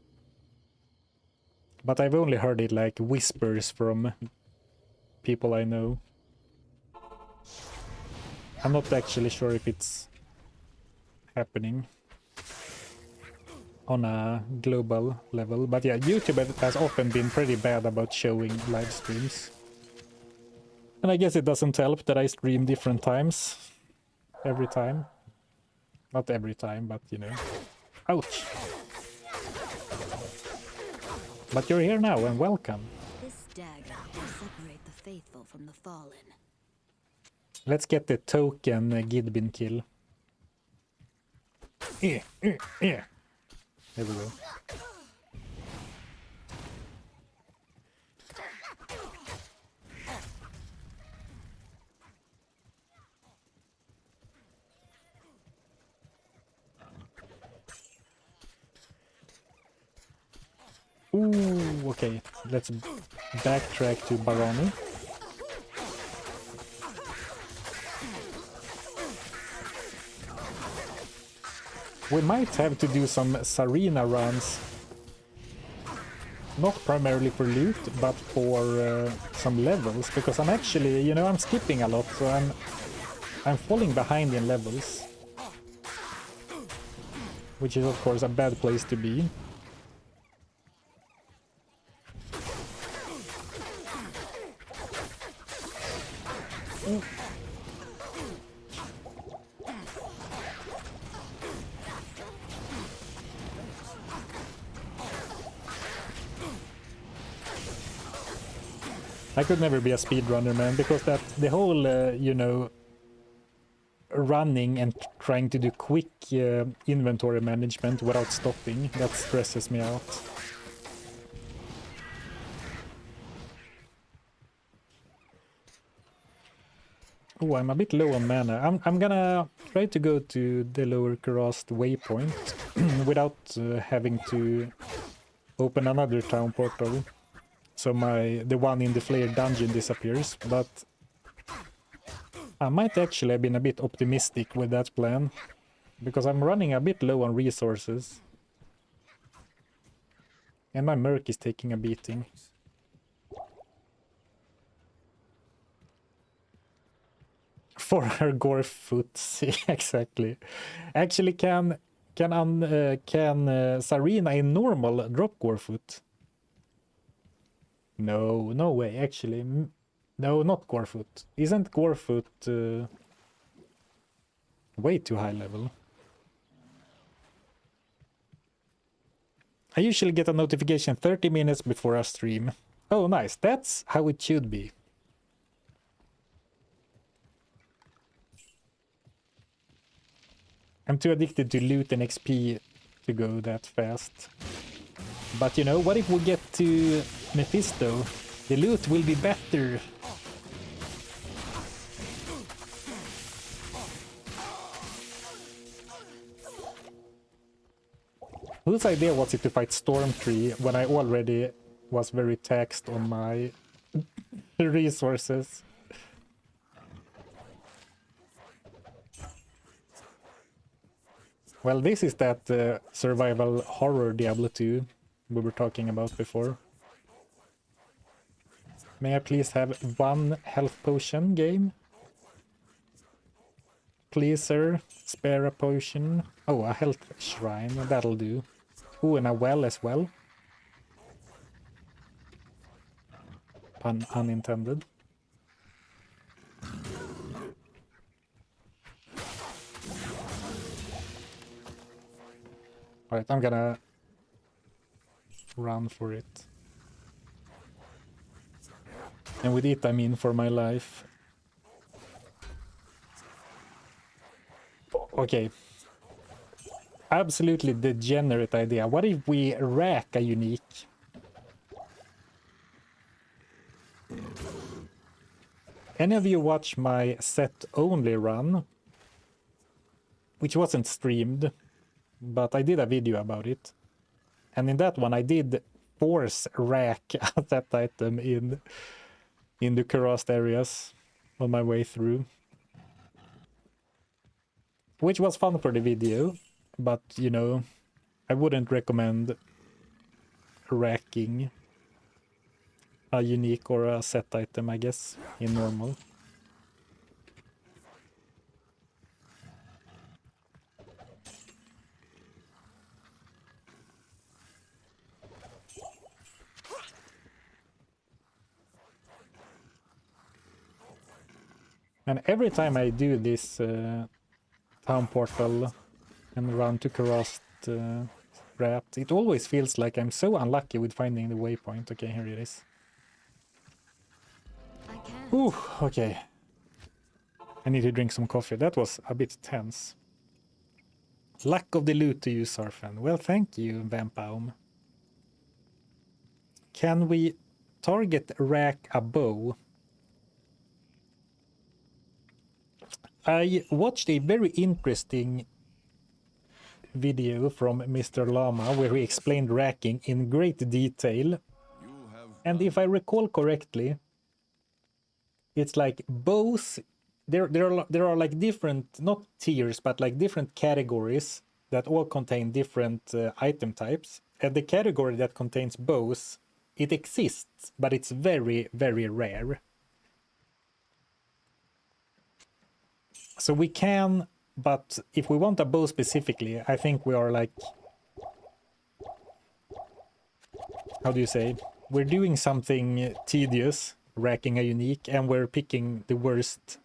But I've only heard it like whispers from people I know. I'm not actually sure if it's happening on a global level. But yeah, YouTube has often been pretty bad about showing live streams. And I guess it doesn't help that I stream different times. Every time. Not every time, but you know. Ouch! But you're here now, and welcome. This dagger will separate the faithful from the fallen. Let's get the token Gidbin kill. There we go. Ooh, okay. Let's backtrack to Barani. We might have to do some Sarina runs. Not primarily for loot, but for some levels, because I'm actually, you know, I'm skipping a lot, so I'm falling behind in levels. Which is of course a bad place to be. I could never be a speedrunner, man, because the whole, you know, running and trying to do quick inventory management without stopping, that stresses me out. Oh, I'm a bit low on mana. I'm gonna try to go to the lower Kurast waypoint without having to open another town portal. So the one in the Flare dungeon disappears, but I might actually have been a bit optimistic with that plan, because I'm running a bit low on resources. And my Merc is taking a beating. For her gore foot, exactly. Actually, can Sarina in normal drop gore foot? No, no way. Actually, no, not Gorefoot. Isn't Gorefoot way too high level? I usually get a notification 30 minutes before a stream. Oh, nice. That's how it should be. I'm too addicted to loot and XP to go that fast. But you know, what if we get to Mephisto? The loot will be better. Whose idea was it to fight Stormtree when I already was very taxed on my resources? Well, this is that survival horror Diablo 2 we were talking about before. May I please have one health potion, game? Please, sir, spare a potion. Oh, a health shrine, that'll do. Ooh, and a well as well. Pun unintended. Alright, I'm gonna run for it. And with it, I mean for my life. Okay. Absolutely degenerate idea. What if we rack a unique? Any of you watch my set only run? Which wasn't streamed, but I did a video about it. And in that one I did force rack a set item in the Kurast areas on my way through. Which was fun for the video, but you know, I wouldn't recommend racking a unique or a set item, I guess, in normal. And every time I do this town portal and run to Kurast wrapped, it always feels like I'm so unlucky with finding the waypoint. Okay, here it is. I can't. Ooh, okay. I need to drink some coffee. That was a bit tense. Luck of the loot to you, Zarfen. Well, thank you, Vampaum. Can we target rack a bow? I watched a very interesting video from Mr. Lama where he explained racking in great detail. You have And if I recall correctly, it's like bows. There are like different, not tiers, but like different categories that all contain different item types. And the category that contains bows, it exists, but it's very, very rare. So we can, but if we want a bow specifically, I think we are like, how do you say? We're doing something tedious, racking a unique, and we're picking the worst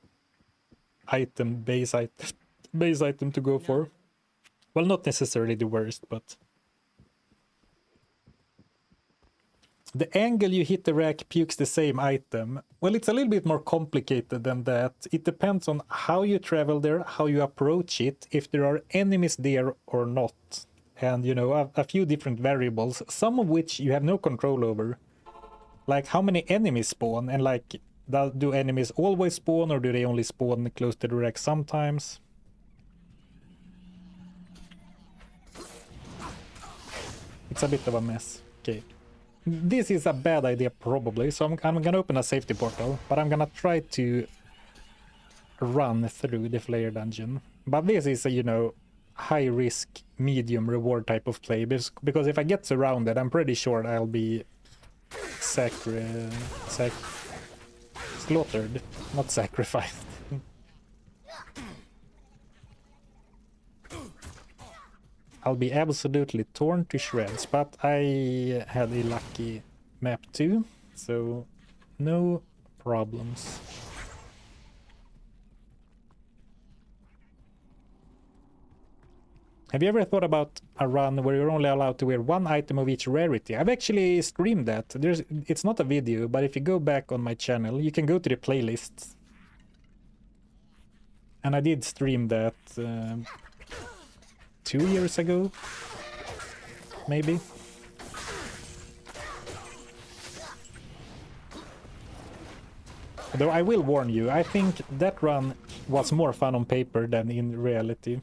item, base item to go for. Well, not necessarily the worst, but the angle you hit the rack pukes the same item. Well, it's a little bit more complicated than that. It depends on how you travel there, how you approach it, if there are enemies there or not. And, you know, a few different variables, some of which you have no control over. Like how many enemies spawn, and like, do enemies always spawn, or do they only spawn close to the rack sometimes? It's a bit of a mess. Okay. This is a bad idea probably, so I'm gonna open a safety portal, but I'm gonna try to run through the Flayer dungeon. But this is a, you know, high risk, medium reward type of play, because if I get surrounded, I'm pretty sure I'll be slaughtered, not sacrificed. I'll be absolutely torn to shreds, but I had a lucky map too, so no problems. Have you ever thought about a run where you're only allowed to wear one item of each rarity? I've actually streamed that. It's not a video, but if you go back on my channel, you can go to the playlists. And I did stream that 2 years ago, maybe. Though I will warn you, I think that run was more fun on paper than in reality.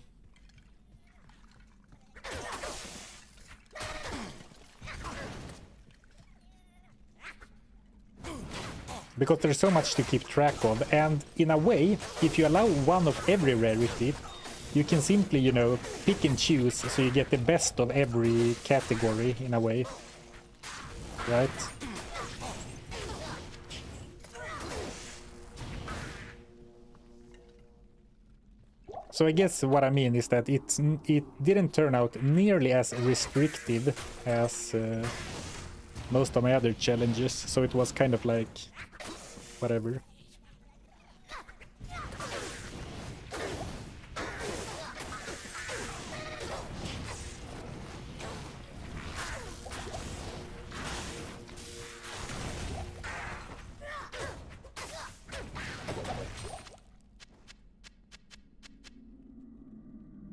Because there's so much to keep track of, and in a way, if you allow one of every rarity, you can simply, you know, pick and choose so you get the best of every category in a way, right? So I guess what I mean is that it didn't turn out nearly as restrictive as most of my other challenges, so it was kind of like whatever.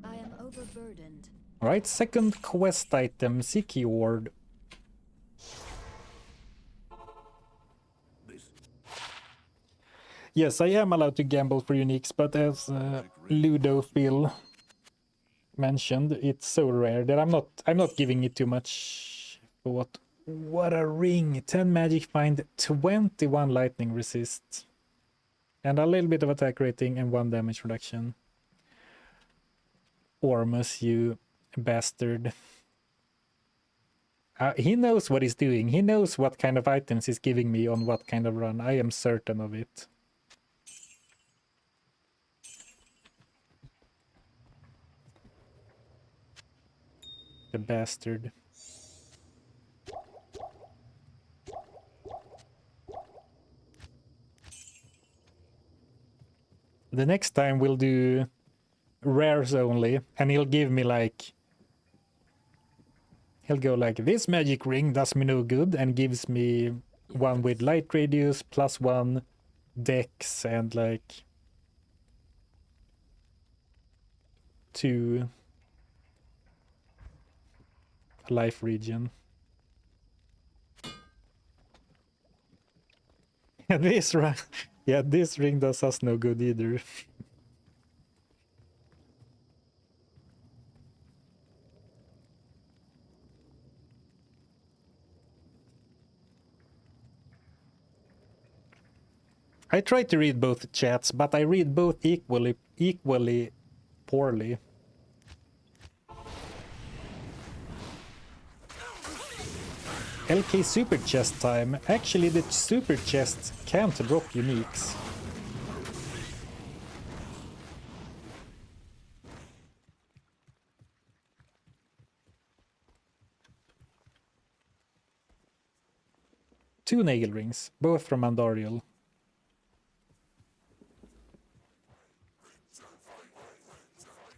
I am overburdened. Alright, second quest item secured. Yes, I am allowed to gamble for uniques, but as Ludo Phil mentioned, it's so rare that I'm not giving it too much thought. What a ring! 10 magic find, 21 lightning resist, and a little bit of attack rating and 1 damage reduction. Ormus, you bastard. He knows what he's doing. He knows what kind of items he's giving me on what kind of run. I am certain of it. The bastard. The next time we'll do rares only, and he'll give me like... He'll go like, this magic ring does me no good, and gives me one with light radius, +1 dex, and like 2 life regen. This ring does us no good either. I try to read both chats, but I read both equally poorly. LK Super Chest time. Actually, the Super Chests can't drop uniques. Two nail rings, both from Andariel.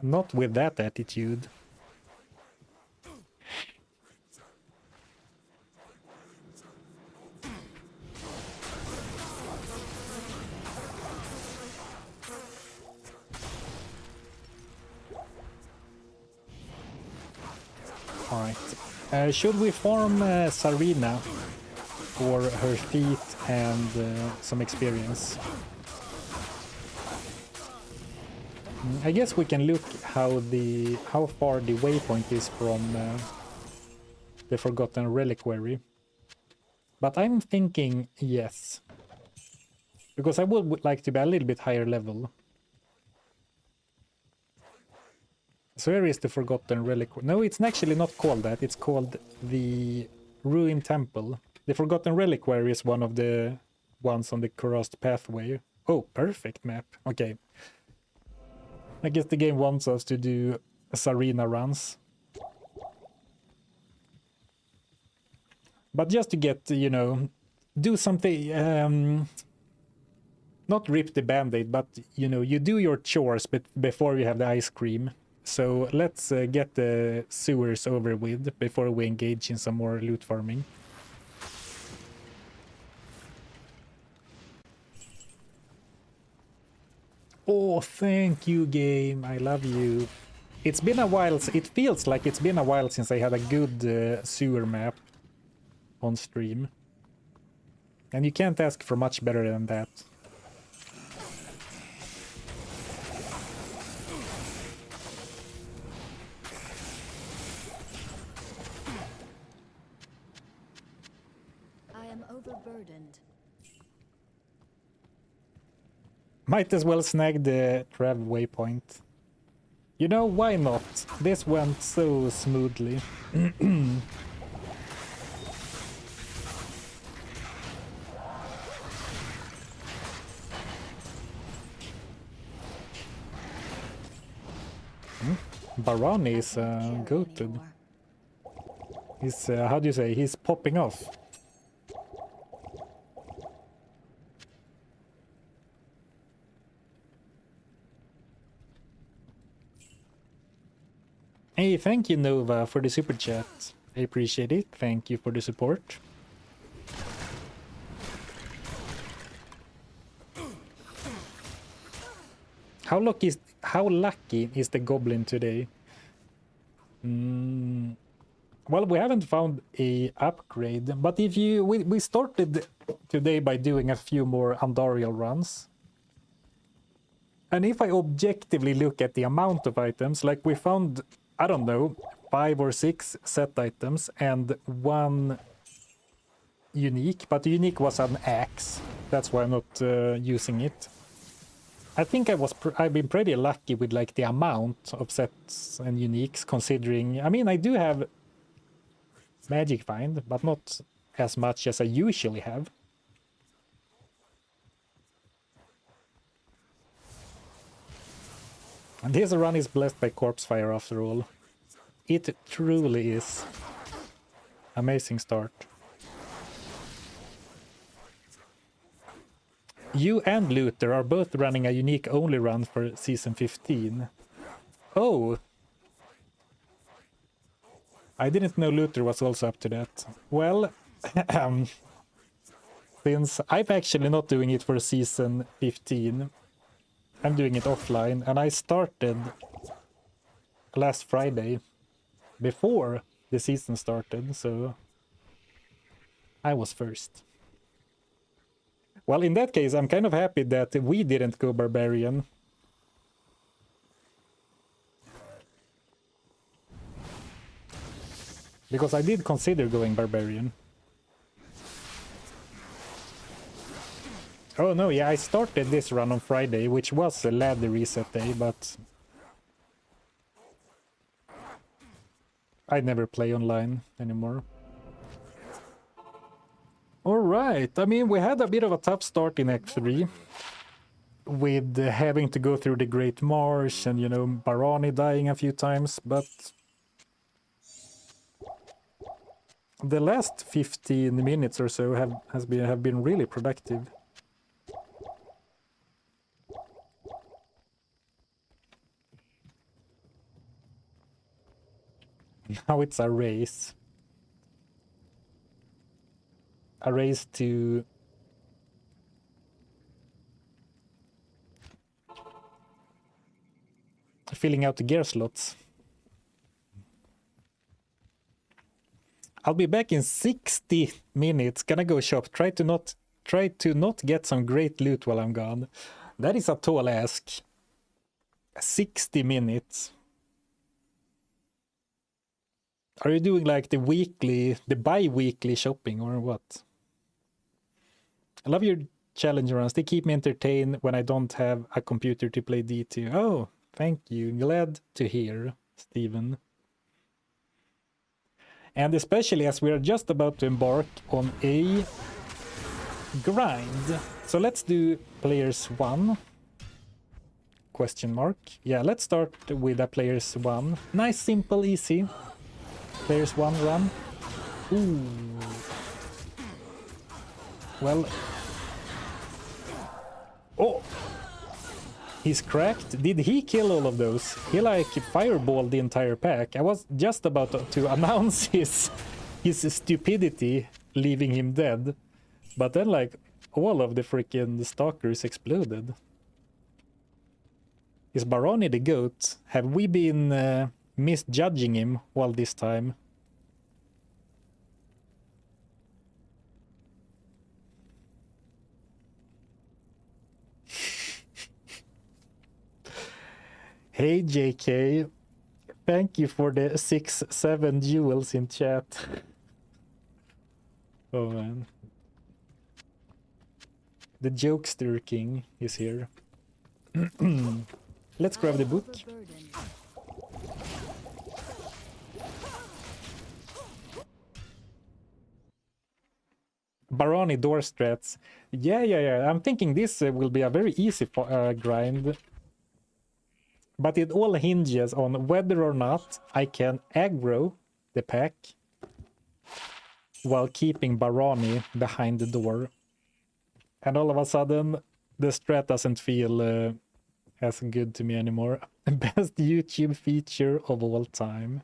Not with that attitude. Alright. Should we farm Sarina for her feet and some experience? I guess we can look how far the waypoint is from the Forgotten Reliquary. But I'm thinking yes. Because I would like to be a little bit higher level. So here is the Forgotten Reliquary. No, it's actually not called that. It's called the Ruined Temple. The Forgotten Reliquary is one of the ones on the Cursed Pathway. Oh, perfect map. Okay. I guess the game wants us to do Sarina runs. But just to get, you know, do something, not rip the band-aid, but, you know, you do your chores before you have the ice cream. So let's get the sewers over with before we engage in some more loot farming. Oh, thank you, game. I love you. It's been a while. It feels like it's been a while since I had a good sewer map on stream. And you can't ask for much better than that. I am overburdened. Might as well snag the Trav waypoint. You know, why not? This went so smoothly. Barani is goated. He's, how do you say, he's popping off. Hey, thank you, Nova, for the super chat. I appreciate it. Thank you for the support. How lucky is the Goblin today? Well, we haven't found a upgrade, but if you we started today by doing a few more Andariel runs. And if I objectively look at the amount of items, like we found, I don't know, 5 or 6 set items and 1 unique, but the unique was an axe. That's why I'm not using it. I think I've been pretty lucky with like the amount of sets and uniques, considering, I mean, I do have magic find, but not as much as I usually have. And this run is blessed by corpse fire after all. It truly is. Amazing start. You and Luther are both running a unique only run for season 15. Oh! I didn't know Luther was also up to that. Well, since I'm actually not doing it for season 15, I'm doing it offline, and I started last Friday before the season started, so I was first. Well, in that case, I'm kind of happy that we didn't go Barbarian. Because I did consider going Barbarian. Oh no, yeah, I started this run on Friday, which was a ladder reset day, but I never play online anymore. Alright, I mean, we had a bit of a tough start in Act 3. With having to go through the Great Marsh and, you know, Barani dying a few times, but the last 15 minutes or so have been really productive. Now it's a race. A race to filling out the gear slots. I'll be back in 60 minutes. Gonna go shop. Try to not get some great loot while I'm gone. That is a tall ask. 60 minutes. Are you doing like the bi-weekly shopping or what? I love your challenge runs. They keep me entertained when I don't have a computer to play D2. Oh, thank you. Glad to hear, Steven. And especially as we are just about to embark on a grind. So let's do players 1. Question mark. Yeah, let's start with a players 1. Nice, simple, easy. Players 1 run. Ooh. Well. Oh! He's cracked. Did he kill all of those? He like fireballed the entire pack. I was just about to announce his stupidity, leaving him dead. But then like all of the freaking stalkers exploded. Is Barani the goat? Have we been misjudging him all this time? Hey JK, thank you for the 6-7 jewels in chat. Oh man. The Jokester King is here. Let's grab the book. Barani door strats. Yeah. I'm thinking this will be a very easy grind. But it all hinges on whether or not I can aggro the pack while keeping Barani behind the door. And all of a sudden, the strat doesn't feel as good to me anymore. Best YouTube feature of all time.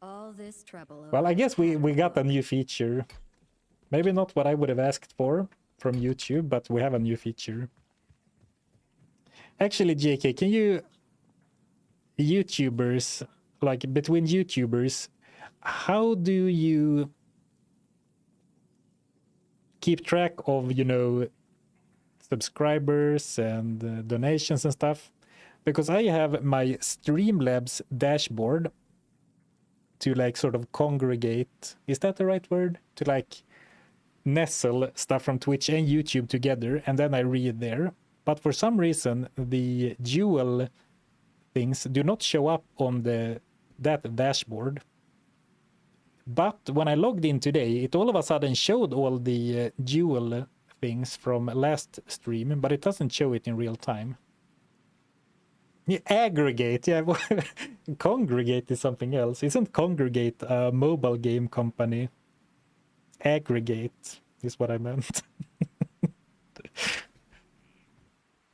All this trouble. Well, I guess we got a new feature. Maybe not what I would have asked for from YouTube, but we have a new feature. Actually, JK, can you YouTubers, like between YouTubers, how do you keep track of, you know, subscribers and donations and stuff? Because I have my Streamlabs dashboard to like sort of congregate, is that the right word? To like nestle stuff from Twitch and YouTube together, and then I read there. But for some reason, the jewel things do not show up on that dashboard. But when I logged in today, it all of a sudden showed all the jewel things from last stream, but it doesn't show it in real time. Yeah, aggregate, yeah. Congregate is something else. Isn't Congregate a mobile game company? Aggregate is what I meant.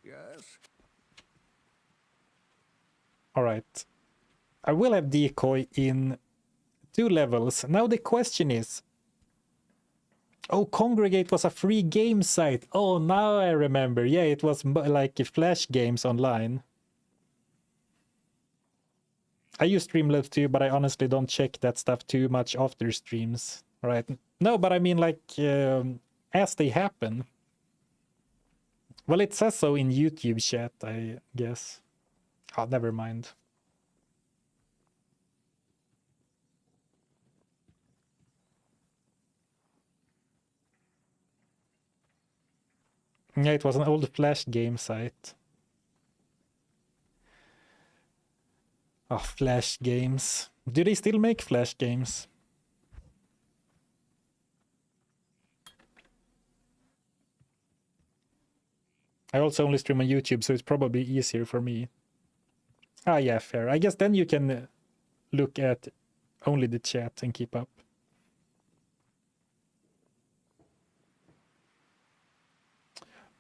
Yes. All right. I will have decoy in 2 levels. Now the question is, oh, Congregate was a free game site. Oh, now I remember. Yeah, it was like Flash games online. I use Streamlabs too, but I honestly don't check that stuff too much after streams. Right? No, but I mean like as they happen. Well, it says so in YouTube chat, I guess. Oh, never mind. Yeah, it was an old Flash game site. Oh, Flash games. Do they still make Flash games? I also only stream on YouTube, so it's probably easier for me. Ah, yeah, fair. I guess then you can look at only the chat and keep up.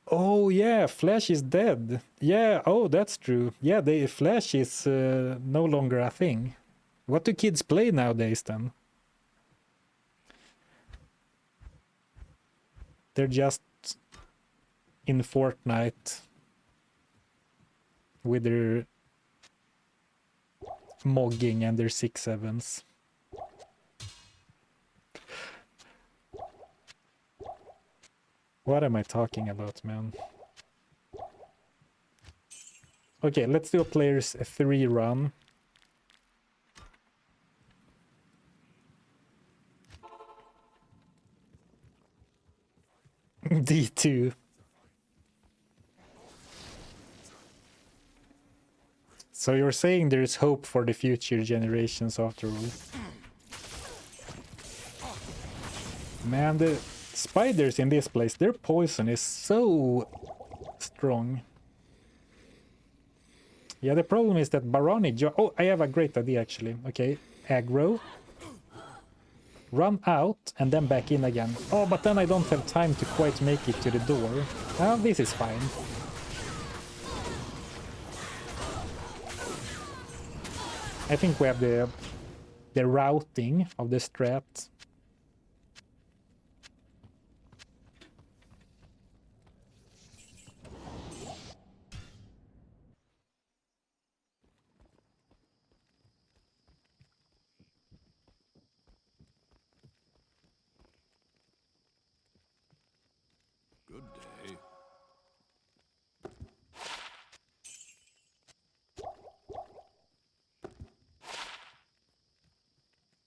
Oh, yeah, Flash is dead. Yeah, oh, that's true. Yeah, the Flash is no longer a thing. What do kids play nowadays, then? They're just in Fortnite with their mogging and their 6-7s. What am I talking about, man? Okay, let's do a players 3 run. D2. So you're saying there's hope for the future generations after all? Man, the spiders in this place, their poison is so strong. Yeah, the problem is that Barani... Oh, I have a great idea, actually. Okay, aggro. Run out, and then back in again. Oh, but then I don't have time to quite make it to the door. Oh, this is fine. I think we have the routing of the strat. Good day.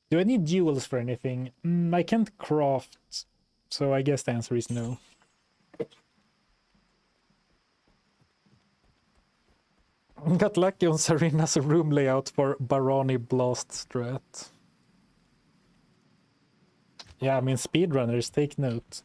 Do I need jewels for anything? I can't craft, so I guess the answer is no. Got lucky on Sarina's room layout for Barani Blast strat. Yeah, I mean, speedrunners, take note.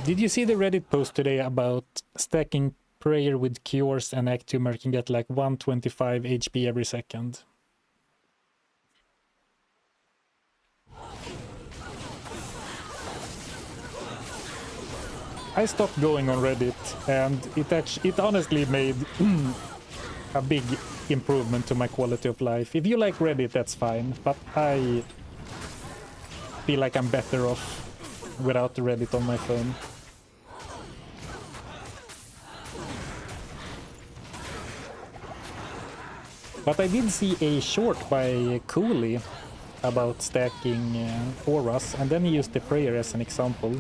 Did you see the Reddit post today about stacking prayer with cures and Act 2 can get like 125 HP every second? I stopped going on Reddit, and it honestly made a big improvement to my quality of life. If you like Reddit, that's fine, but I feel like I'm better off without the Reddit on my phone. But I did see a short by Cooley about stacking auras, and then he used the prayer as an example.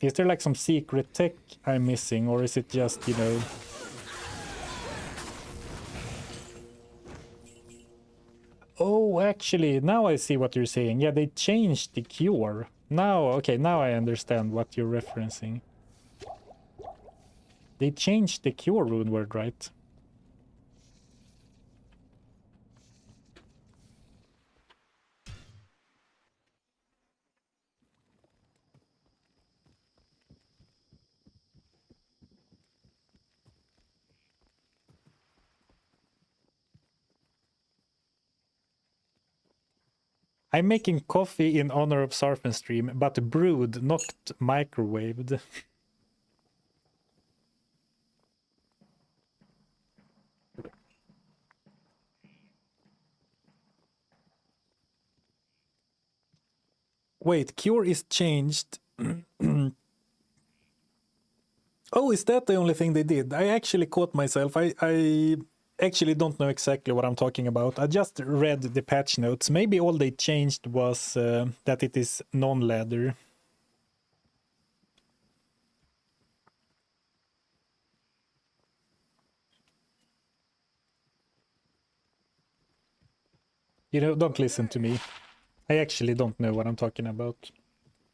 Is there like some secret tech I'm missing, or is it just, you know... Oh, actually, now I see what you're saying. Yeah, they changed the cure. Now, okay, now I understand what you're referencing. They changed the cure rune word, right? I'm making coffee in honor of Zarfen stream, but brewed, not microwaved. Wait, cure is changed. Oh, is that the only thing they did? I actually caught myself. I actually don't know exactly what I'm talking about. I just read the patch notes. Maybe all they changed was that it is non-leather. You know, don't listen to me. I actually don't know what I'm talking about.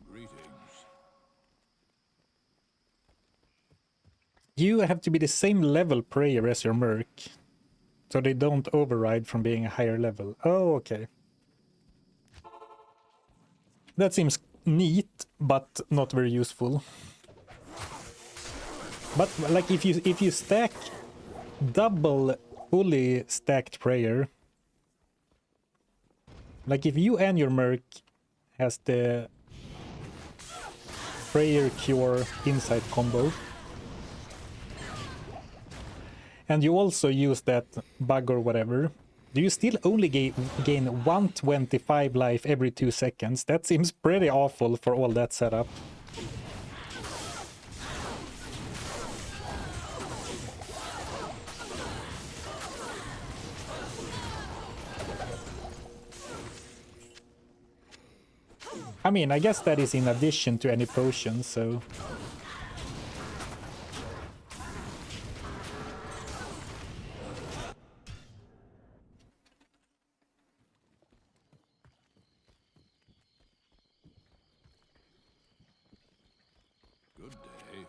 Greetings. You have to be the same level prayer as your merc, so they don't override from being a higher level. Oh, okay. That seems neat, but not very useful. But like if you stack double fully stacked prayer, like if you and your merc has the prayer cure insight combo, and you also use that bug or whatever, do you still only gain 125 life every 2 seconds? That seems pretty awful for all that setup. I mean, I guess that is in addition to any potions, so... Good day.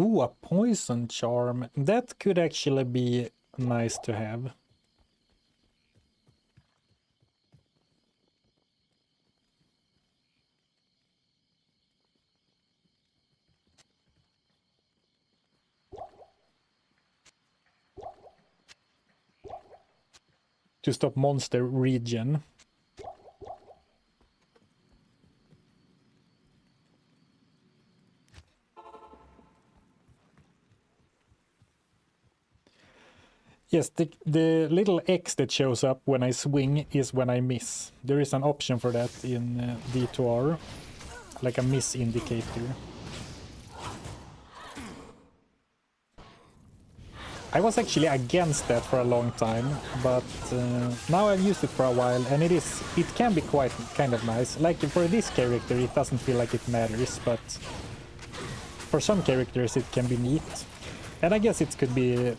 Ooh, a poison charm. That could actually be nice to have. To stop monster regen. Yes, the little X that shows up when I swing is when I miss. There is an option for that in D2R, like a miss indicator. I was actually against that for a long time, but now I've used it for a while, and it can be quite kind of nice. Like for this character, it doesn't feel like it matters, but for some characters it can be neat, and I guess it could be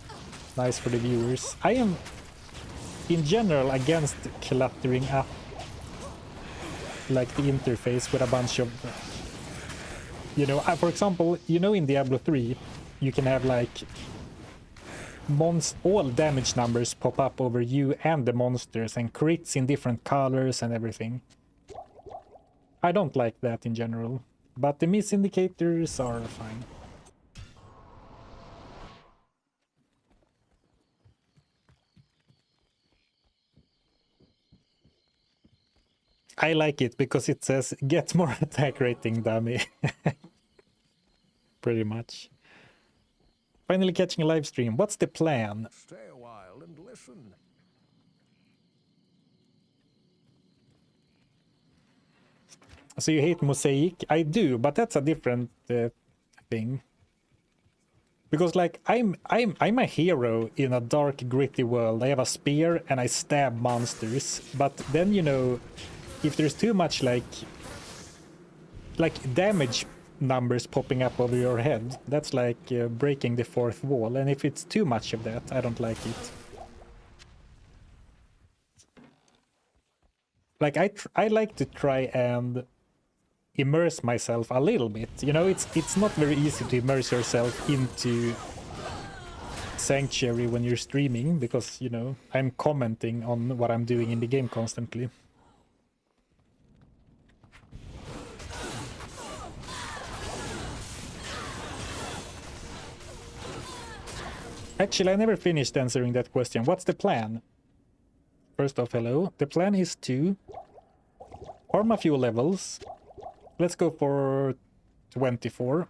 nice for the viewers. I am, in general, against cluttering up like the interface with a bunch of, you know, for example, you know, in Diablo 3, you can have like all damage numbers pop up over you and the monsters, and crits in different colors and everything. I don't like that in general, but the miss indicators are fine. I like it because it says get more attack rating, dummy. Pretty much. Finally catching a live stream. What's the plan? Stay a while and listen. So you hate mosaic? I do, but that's a different thing. Because like I'm a hero in a dark, gritty world. I have a spear and I stab monsters. But then, you know, if there's too much like damage numbers popping up over your head, that's like breaking the fourth wall. And if it's too much of that, I don't like it. Like I like to try and immerse myself a little bit. You know, it's not very easy to immerse yourself into Sanctuary when you're streaming, because, you know, I'm commenting on what I'm doing in the game constantly. Actually, I never finished answering that question. What's the plan? First off, hello. The plan is to farm a few levels. Let's go for 24.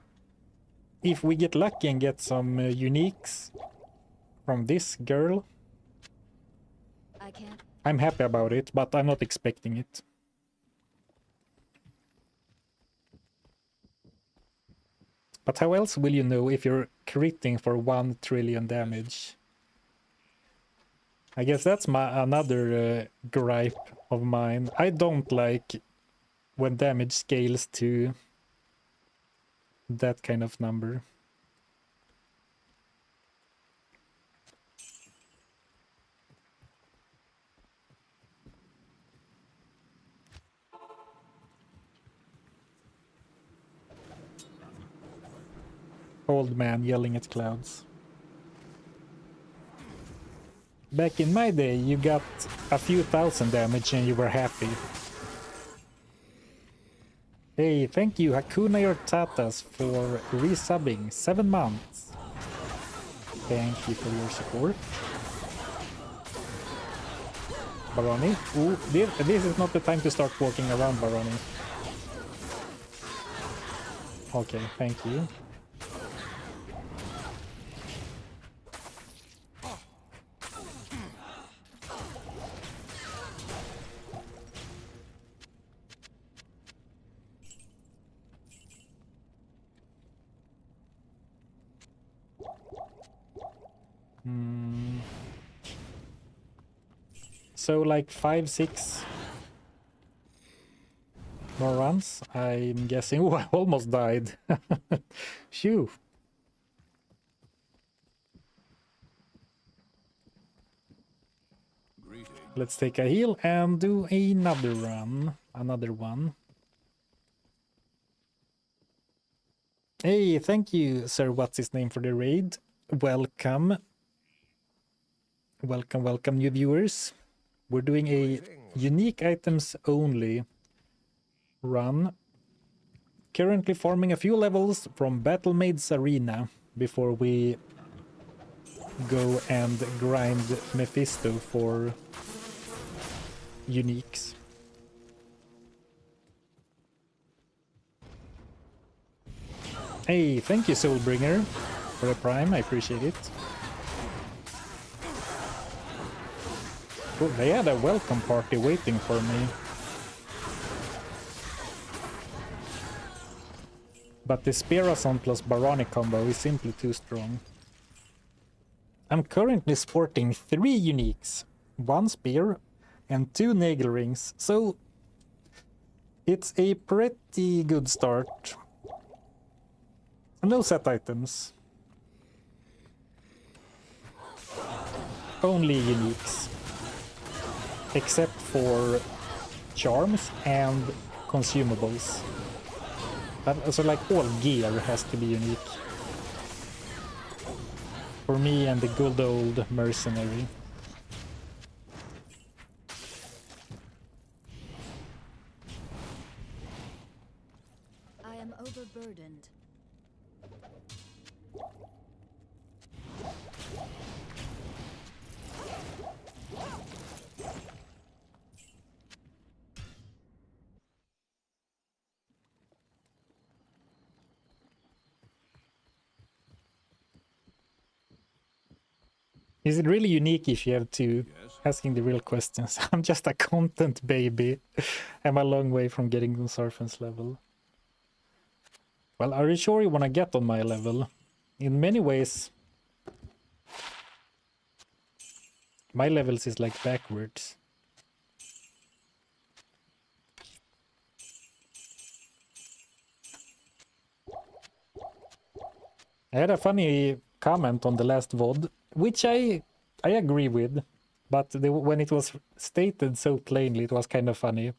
If we get lucky and get some uniques from this girl, I'm happy about it, but I'm not expecting it. But how else will you know if you're critting for 1 trillion damage? I guess that's another gripe of mine. I don't like when damage scales to that kind of number. Old man yelling at clouds. Back in my day, you got a few thousand damage and you were happy. Hey, thank you Hakuna Your Tatas for resubbing 7 months. Thank you for your support. Baroni. Ooh, this is not the time to start walking around, Baroni. Okay, thank you. So like 5, 6 more runs, I'm guessing. Oh, I almost died. Phew. Let's take a heal and do another run. Another one. Hey, thank you, sir. What's his name for the raid? Welcome. Welcome, welcome, new viewers. We're doing a unique items only run. Currently farming a few levels from Battlemaid's Arena before we go and grind Mephisto for uniques. Hey, thank you Soulbringer for a prime, I appreciate it. Oh, they had a welcome party waiting for me. But the Spearason plus Baronic combo is simply too strong. I'm currently sporting 3 uniques, 1 spear and 2 nail rings, so it's a pretty good start. No set items. Only uniques. Except for charms and consumables. So like all gear has to be unique. For me and the good old mercenary. I am overburdened. Is it really unique if you have to asking the real questions? I'm just a content baby. I'm a long way from getting on Zarfen's level. Well, are you sure you want to get on my level? In many ways, my levels is like backwards. I had a funny comment on the last VOD, which I agree with, but when it was stated so plainly, it was kind of funny.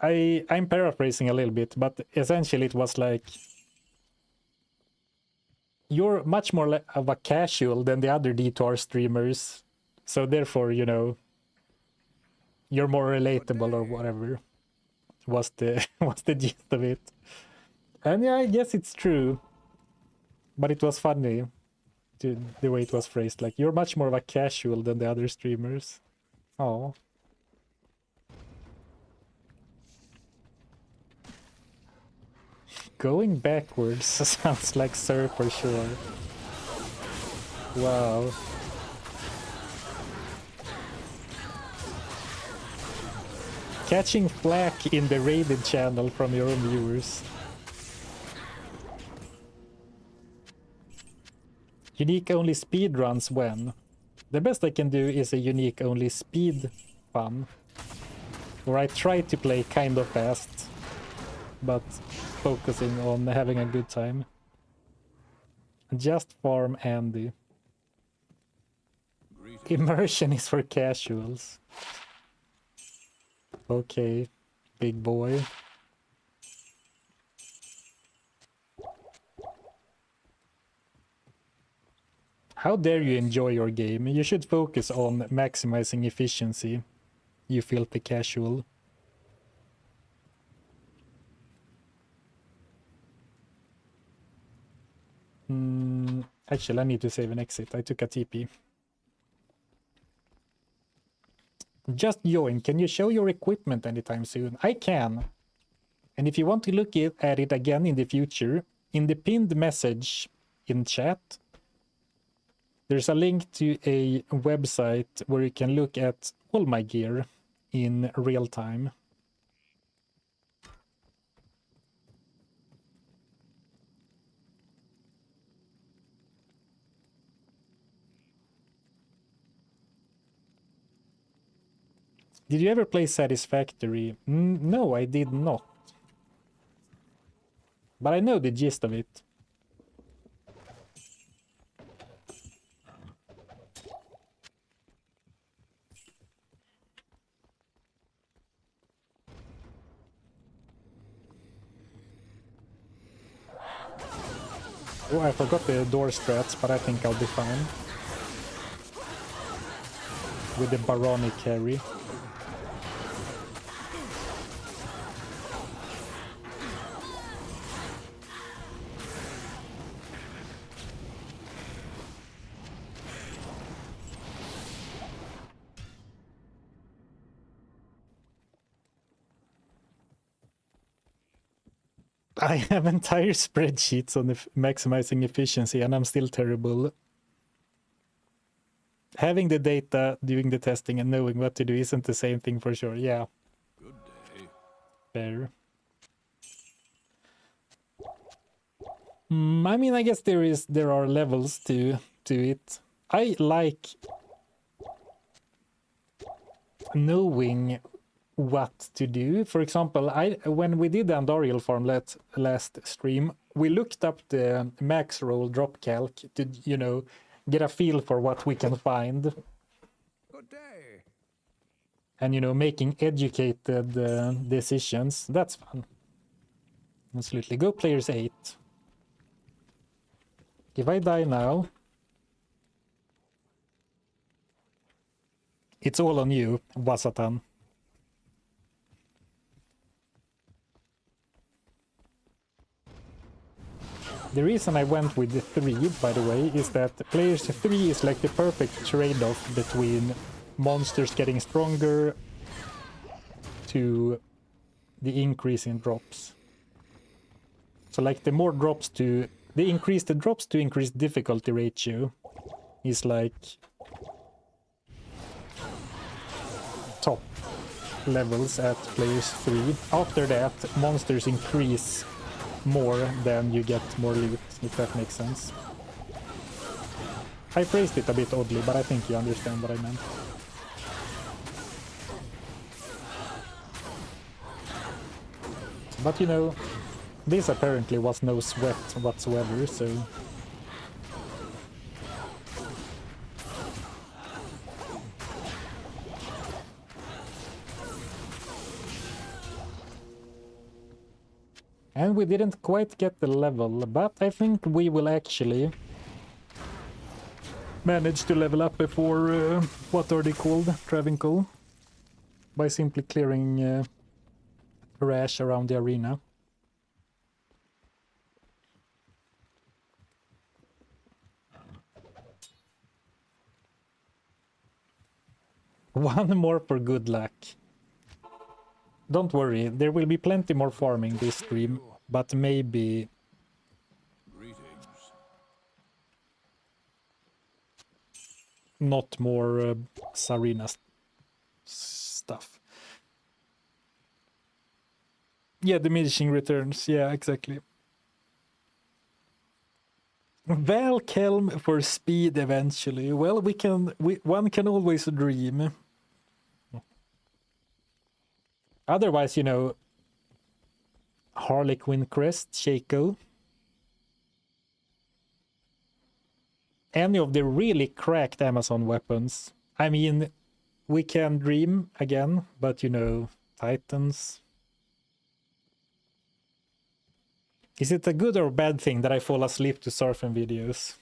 I'm paraphrasing a little bit, but essentially it was like, you're much more of a casual than the other D2R streamers, so therefore, you know, you're more relatable or whatever was the was the gist of it. And yeah, I guess it's true, but it was funny the way it was phrased, like you're much more of a casual than the other streamers. Oh. Going backwards sounds like Sir for sure. Wow. Catching flack in the raided channel from your own viewers. Unique only speed runs when? The best I can do is a unique only speed fun, where I try to play kind of fast, but focusing on having a good time. Just farm Andy. Immersion is for casuals. Okay, big boy. How dare you enjoy your game? You should focus on maximizing efficiency, you filthy casual. Actually, I need to save an exit. I took a TP. Just join. Can you show your equipment anytime soon? I can. And if you want to look at it again in the future, in the pinned message in chat, there's a link to a website where you can look at all my gear in real time. Did you ever play Satisfactory? No, I did not. But I know the gist of it. Oh, I forgot the door strats, but I think I'll be fine. With the Baronic carry. I have entire spreadsheets on maximizing efficiency, and I'm still terrible. Having the data, doing the testing, and knowing what to do isn't the same thing for sure. Yeah. Good day. Fair. I mean, I guess there are levels to it. I like knowing what to do. For example, when we did the Andariel farm last stream, we looked up the max roll drop calc to, you know, get a feel for what we can find. Good day. And, you know, making educated decisions. That's fun. Absolutely. Go players 8. If I die now, it's all on you, Wasatan. The reason I went with the 3, by the way, is that players 3 is like the perfect trade-off between monsters getting stronger to the increase in drops. So like the more drops to... The increase the drops to increase difficulty ratio is like top levels at players 3. After that, monsters increase more than you get more loot, if that makes sense. I phrased it a bit oddly, but I think you understand what I meant. But you know, this apparently was no sweat whatsoever, so... And we didn't quite get the level, but I think we will actually manage to level up before, what are they called? Travincle? By simply clearing trash around the arena. One more for good luck. Don't worry, there will be plenty more farming this stream, but maybe... Greetings. Not more Sarina stuff. Yeah, diminishing returns, yeah, exactly. Valkelm for speed eventually. Well, one can always dream. Otherwise, you know, Harlequin Crest, Shaco. Any of the really cracked Amazon weapons. I mean, we can dream again, but you know, Titans. Is it a good or bad thing that I fall asleep to Zarfen videos?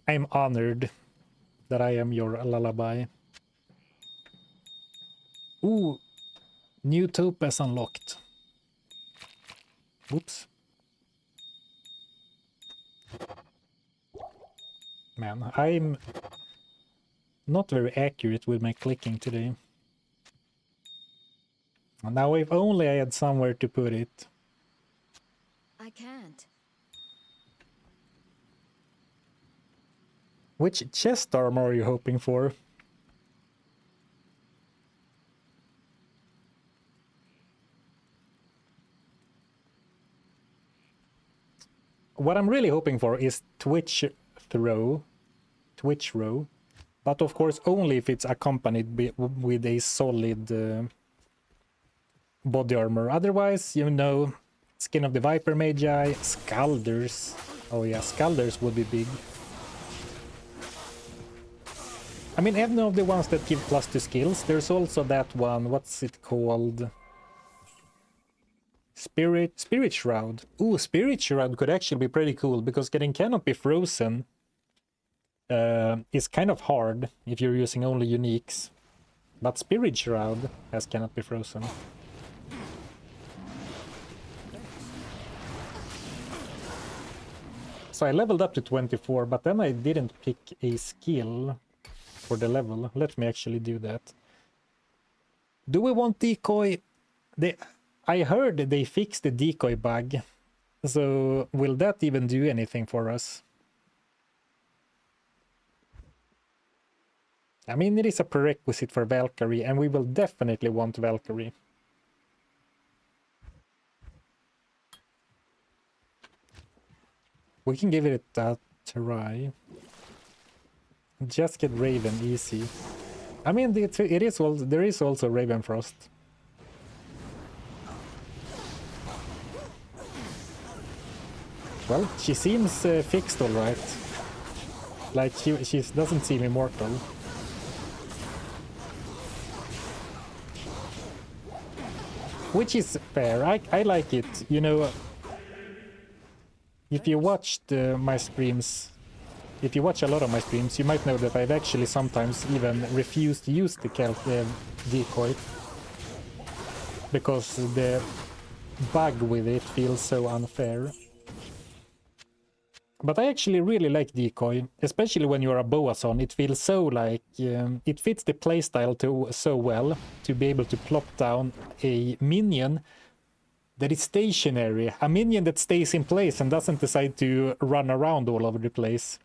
I'm honored that I am your lullaby. Ooh, new topaz unlocked. Oops. Man, I'm not very accurate with my clicking today. Now if only I had somewhere to put it. I can't. Which chest armor are you hoping for? What I'm really hoping for is Twitch row, but of course only if it's accompanied with a solid body armor. Otherwise, you know, Skin of the Viper Magi, Scalders. Oh yeah, Scalders would be big. I mean, any of the ones that give plus to skills. There's also that one, what's it called? Spirit Shroud. Ooh, Spirit Shroud could actually be pretty cool, because getting Canopy Frozen is kind of hard if you're using only uniques. But Spirit Shroud has Canopy Frozen. So I leveled up to 24, but then I didn't pick a skill for the level. Let me actually do that. Do we want decoy? I heard they fixed the decoy bug. So will that even do anything for us? I mean, it is a prerequisite for Valkyrie, and we will definitely want Valkyrie. We can give it a try. Just get Raven easy. I mean, there is also Raven Frost. Well, she seems fixed all right. Like, she doesn't seem immortal. Which is fair. I like it. You know, if you watched my streams, if you watch a lot of my streams, you might know that I've actually sometimes even refused to use the decoy. Because the bug with it feels so unfair. But I actually really like decoy, especially when you're a Boazon. It feels so like, it fits the playstyle so well to be able to plop down a minion that is stationary, a minion that stays in place and doesn't decide to run around all over the place.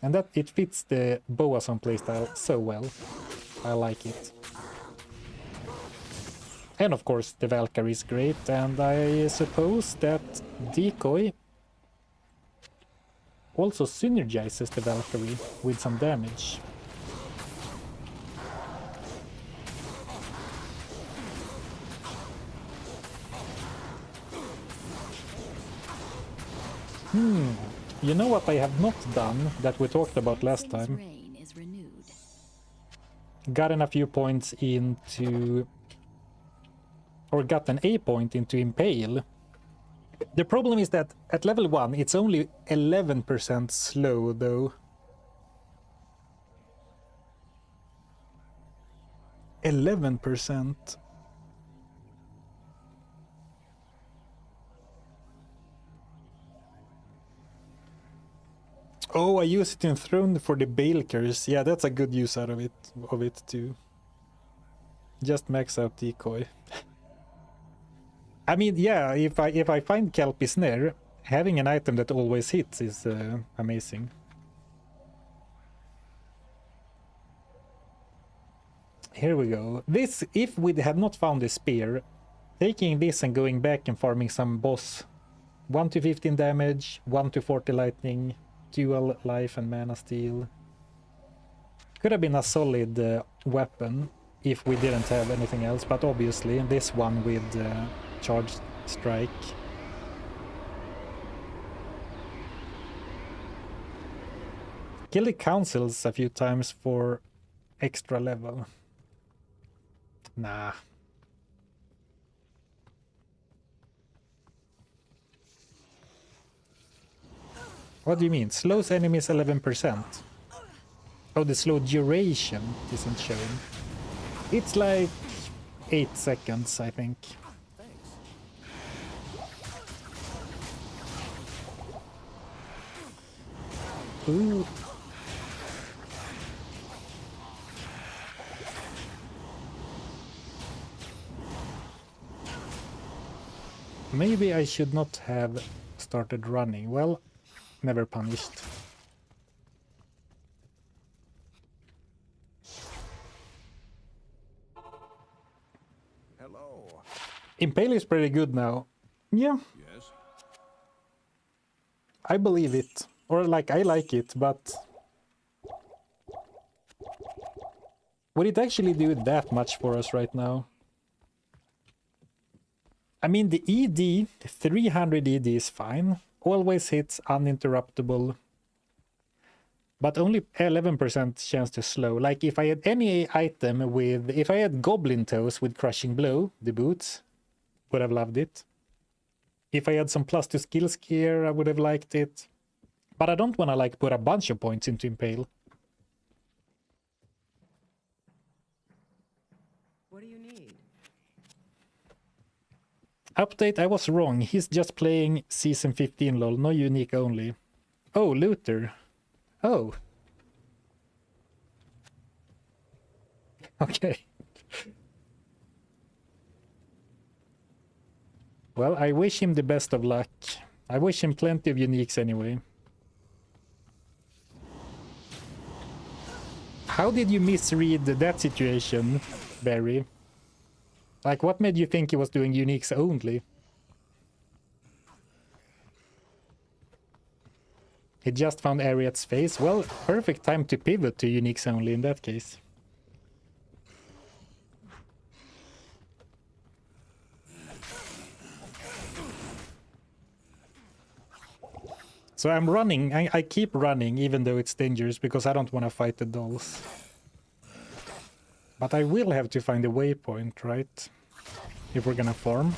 And that it fits the Boazon playstyle so well. I like it. And of course the Valkyrie is great, and I suppose that decoy also synergizes the Valkyrie with some damage. You know what I have not done that we talked about last time? Reign is renewed. Gotten a few points into... or gotten a point into Impale. The problem is that at level 1 it's only 11% slow though. 11%. Oh, I use it in Throne for the Bale curse. Yeah, that's a good use out of it too. Just max out decoy. I mean, yeah, if I find Kelpie Snare, having an item that always hits is amazing. Here we go. This, if we had not found the spear, taking this and going back and farming some boss 1 to 15 damage, 1 to 40 lightning, dual life and mana steal. Could have been a solid weapon if we didn't have anything else, but obviously this one with charged strike. Kill the councils a few times for extra level. Nah. What do you mean? Slows enemies 11%. Oh, the slow duration isn't showing. It's like 8 seconds, I think. Ooh. Maybe I should not have started running. Well, never punished. Hello. Impale is pretty good now. Yeah, Yes. I believe it. Or like, I like it, but... would it actually do that much for us right now? I mean, the ED, 300 ED is fine. Always hits uninterruptible. But only 11% chance to slow. Like, if I had any item with... if I had Goblin Toes with Crushing Blow, the boots, would have loved it. If I had some plus to skills gear, I would have liked it. But I don't want to, like, put a bunch of points into Impale. What do you need? Update, I was wrong. He's just playing Season 15 lol, no unique only. Oh, Luther. Oh. Okay. Well, I wish him the best of luck. I wish him plenty of uniques anyway. How did you misread that situation, Barry? Like, what made you think he was doing uniques only? He just found Ariat's face. Well, perfect time to pivot to uniques only in that case. So I'm running. I keep running even though it's dangerous because I don't want to fight the dolls. But I will have to find a waypoint, right? If we're gonna farm.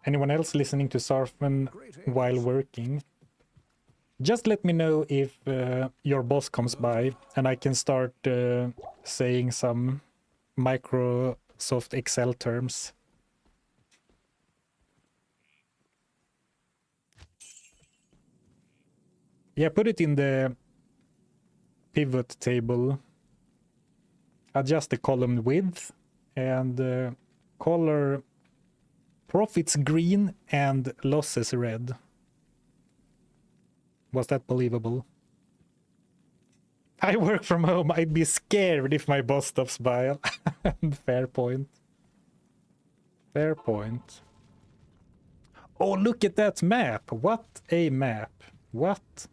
Anyone else listening to Zarfen while working? Just let me know if your boss comes by and I can start saying some Microsoft Excel terms. Yeah, put it in the pivot table. Adjust the column width and color profits green and losses red. Was that believable? I work from home. I'd be scared if my boss stops by. Fair point. Fair point. Oh, look at that map. What a map. What?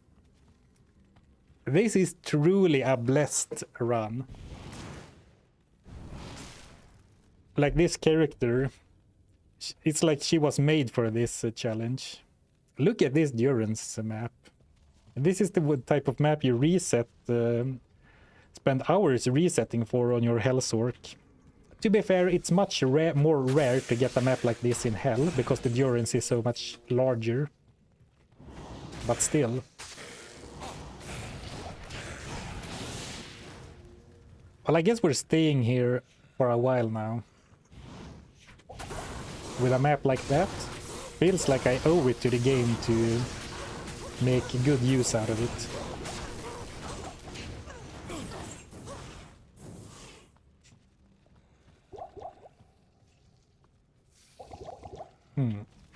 This is truly a blessed run. Like, this character, it's like she was made for this challenge. Look at this Durance map. This is the type of map you reset, spend hours resetting for on your Hellsork. To be fair, it's much more rare to get a map like this in Hell, because the Durance is so much larger. But still. Well, I guess we're staying here for a while now. With a map like that, feels like I owe it to the game to make good use out of it.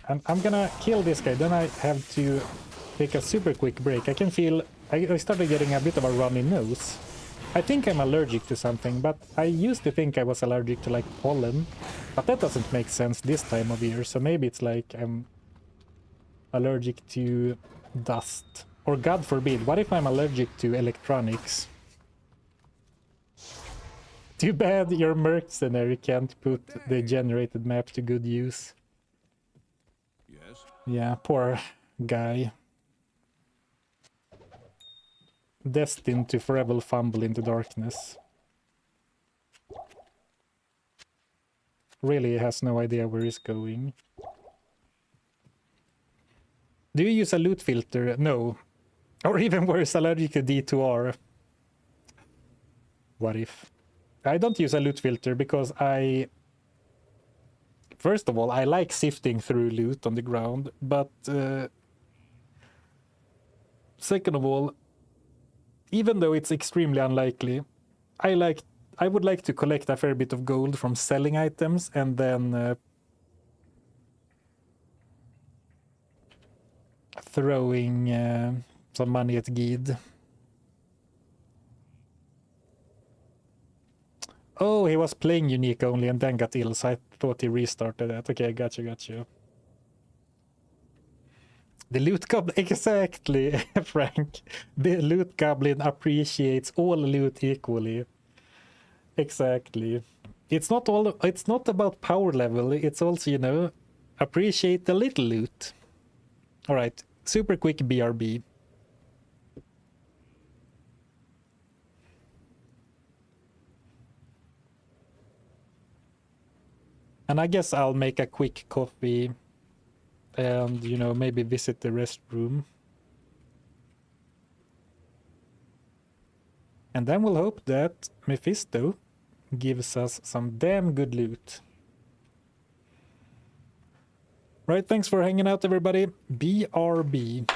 I'm gonna kill this guy, then I have to take a super quick break. I can feel I started getting a bit of a runny nose. I think I'm allergic to something, but I used to think I was allergic to like pollen, but that doesn't make sense this time of year. So maybe it's like I'm allergic to dust, or God forbid, what if I'm allergic to electronics? Too bad your mercenary can't put the generated map to good use. Yes. Yeah, poor guy. Destined to forever fumble in the darkness. Really has no idea where he's going. Do you use a loot filter? No. Or even worse, allergic to D2R. What if? I don't use a loot filter because first of all, I like sifting through loot on the ground, but second of all, even though it's extremely unlikely, I would like to collect a fair bit of gold from selling items and then throwing some money at Gid. Oh, he was playing unique only and then got ill, so I thought he restarted that. Okay, got you. The loot goblin, exactly, Frank. The loot goblin appreciates all loot equally. Exactly. It's not about power level, it's also, you know, appreciate the little loot. All right, super quick BRB. And I guess I'll make a quick coffee and, you know, maybe visit the restroom. And then we'll hope that Mephisto gives us some damn good loot. Right, thanks for hanging out, everybody. BRB.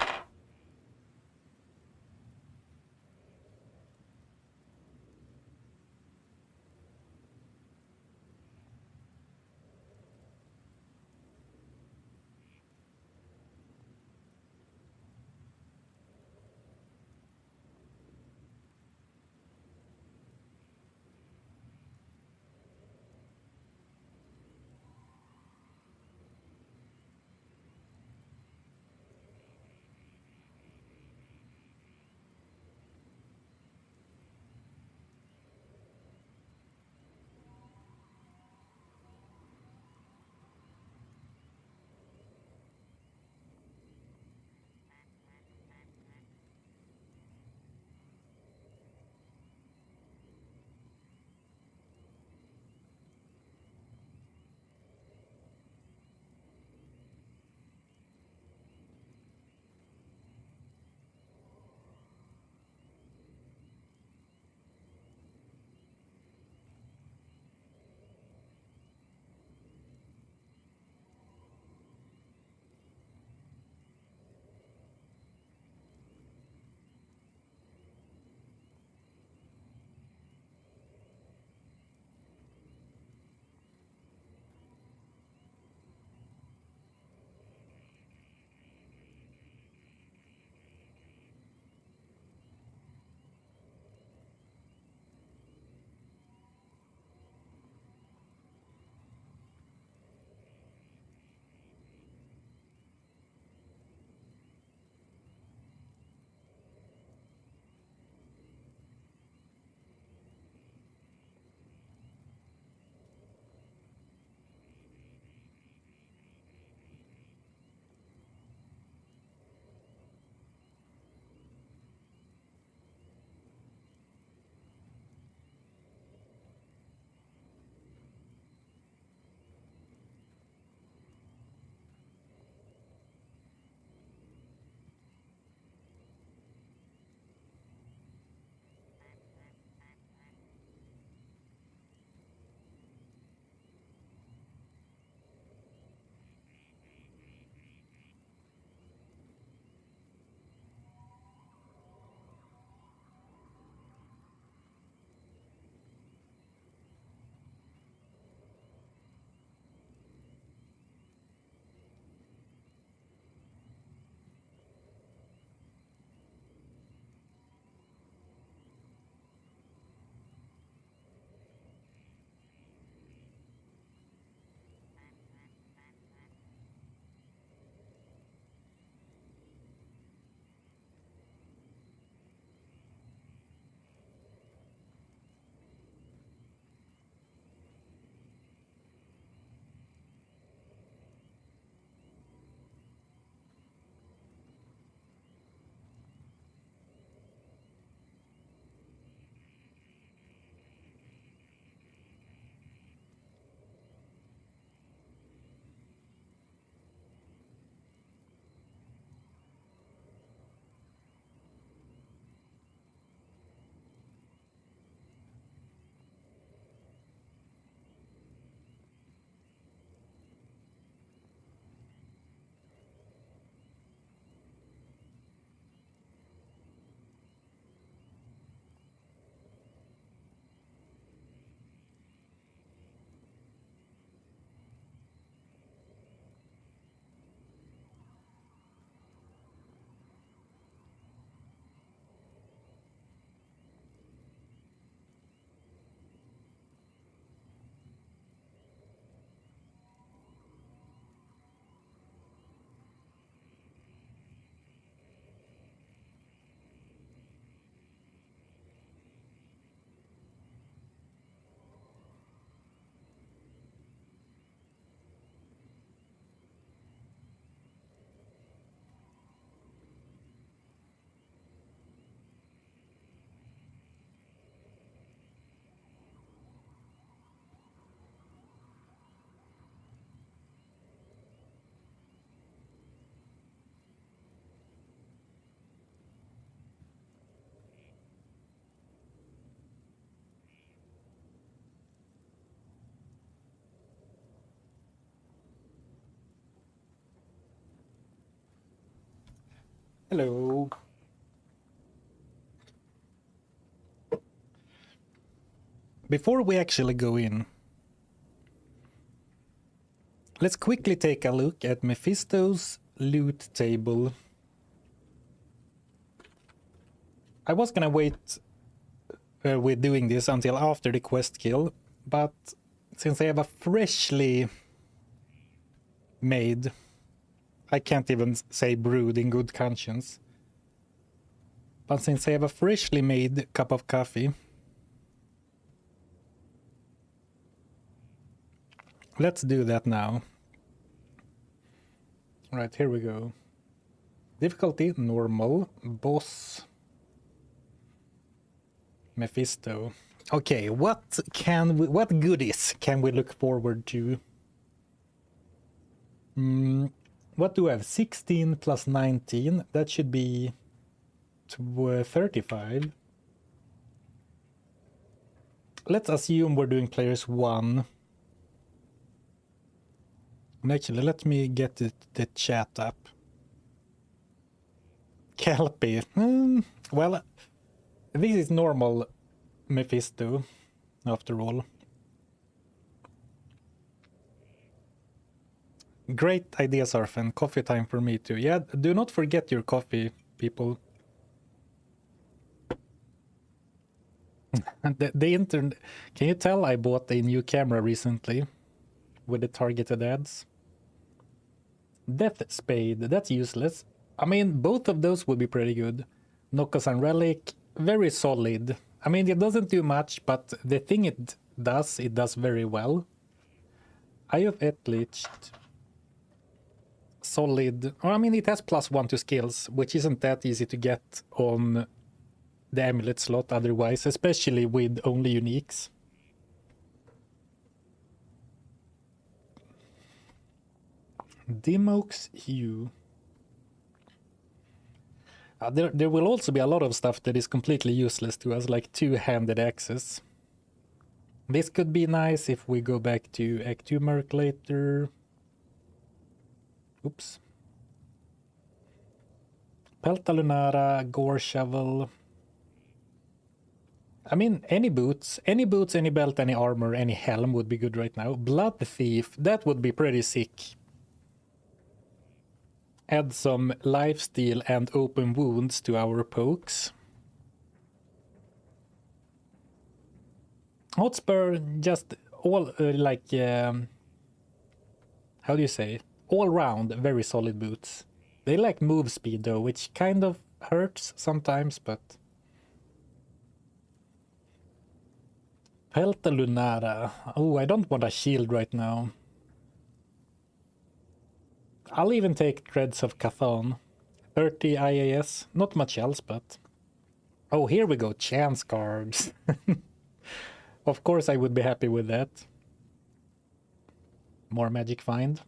Hello. Before we actually go in, let's quickly take a look at Mephisto's loot table. I was gonna wait with doing this until after the quest kill, but since I have a freshly made, I can't even say brewed in good conscience, but since I have a freshly made cup of coffee, let's do that now. Right, here we go. Difficulty normal, boss, Mephisto. Okay, what goodies can we look forward to? What do we have? 16 plus 19. That should be 35. Let's assume we're doing players 1. And actually, let me get the chat up. Kelpie. Well, this is normal Mephisto, after all. Great idea, Zarfen. Coffee time for me too. Yeah, do not forget your coffee, people. the internet. Can you tell I bought a new camera recently with the targeted ads? Death Spade, that's useless. I mean, both of those would be pretty good. Nokosan Relic, very solid. I mean, it doesn't do much, but the thing it does very well. Eye of Etliched, solid. I mean, it has +1 to skills, which isn't that easy to get on the amulet slot otherwise, especially with only uniques. Dimok's Hue. There will also be a lot of stuff that is completely useless to us, like two-handed axes. This could be nice if we go back to Act 2 Merc later. Oops. Pelta Lunara, Gore Shovel. I mean, any boots, any belt, any armor, any helm would be good right now. Blood Thief, that would be pretty sick. Add some lifesteal and open wounds to our pokes. Hotspur, just all how do you say? All round, very solid boots. They lack move speed though, which kind of hurts sometimes, but... Pelta Lunara. Oh, I don't want a shield right now. I'll even take Threads of Cathan. 30 IAS. Not much else, but... Oh, here we go. Chance cards. Of course I would be happy with that. More magic find.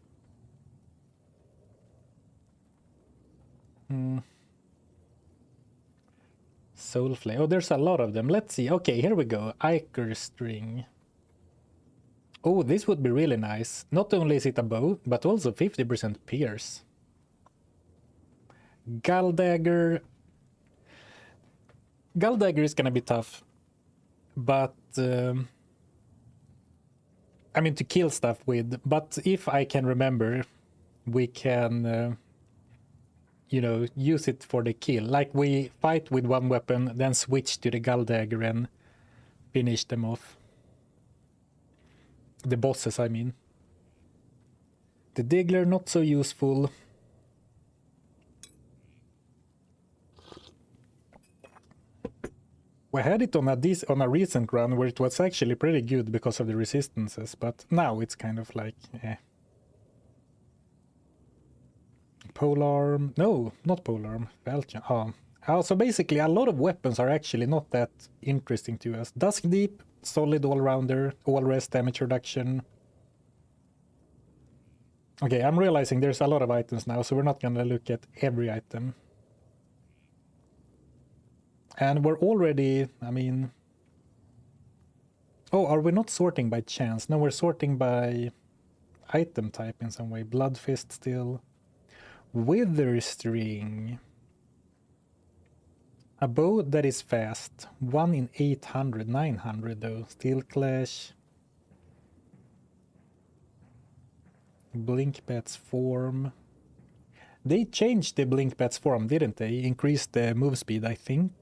Soulflame. Oh, there's a lot of them. Let's see. Okay, here we go. Iker String. Oh, this would be really nice. Not only is it a bow, but also 50% pierce. Gulldagger. Gulldagger is gonna be tough. But... I mean, to kill stuff with. But if I can remember, we can... you know, use it for the kill. Like we fight with one weapon, then switch to the Gulldagger and finish them off. The bosses, I mean. The Diggler, not so useful. We had it on a recent run where it was actually pretty good because of the resistances, but now it's kind of like, eh. Polearm, no, not Polearm, Belgian. So basically a lot of weapons are actually not that interesting to us. Dusk Deep, solid all-rounder, all-rest damage reduction. Okay, I'm realizing there's a lot of items now, so we're not gonna look at every item. And we're already, I mean... Oh, are we not sorting by chance? No, we're sorting by item type in some way. Blood Fist still. Wither String. A bow that is fast. 1 in 800, 900 though. Steel Clash. Blink Bats form. They changed the Blink Bats form, didn't they? Increased the move speed, I think.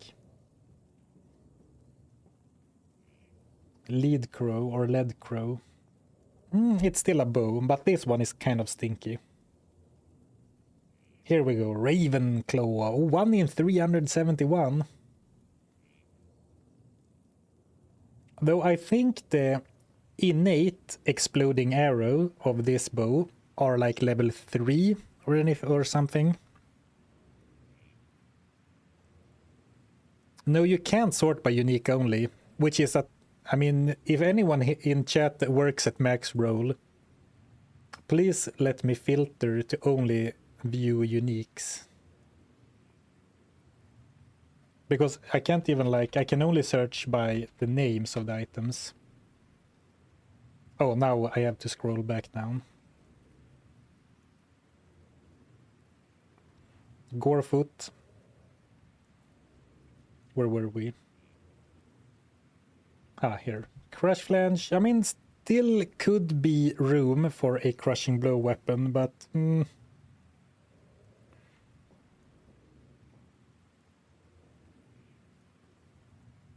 Lead Crow or Lead Crow. It's still a bow, but this one is kind of stinky. Here we go, Ravenclaw. 1 in 371. Though I think the innate exploding arrow of this bow are like level 3 or something. No, you can't sort by unique only, which is I mean, if anyone in chat works at max roll, please let me filter to only view uniques. Because I can't even I can only search by the names of the items. Oh, now I have to scroll back down. Gorefoot. Where were we? Ah, here. Crush Flange. I mean, still could be room for a crushing blow weapon, but...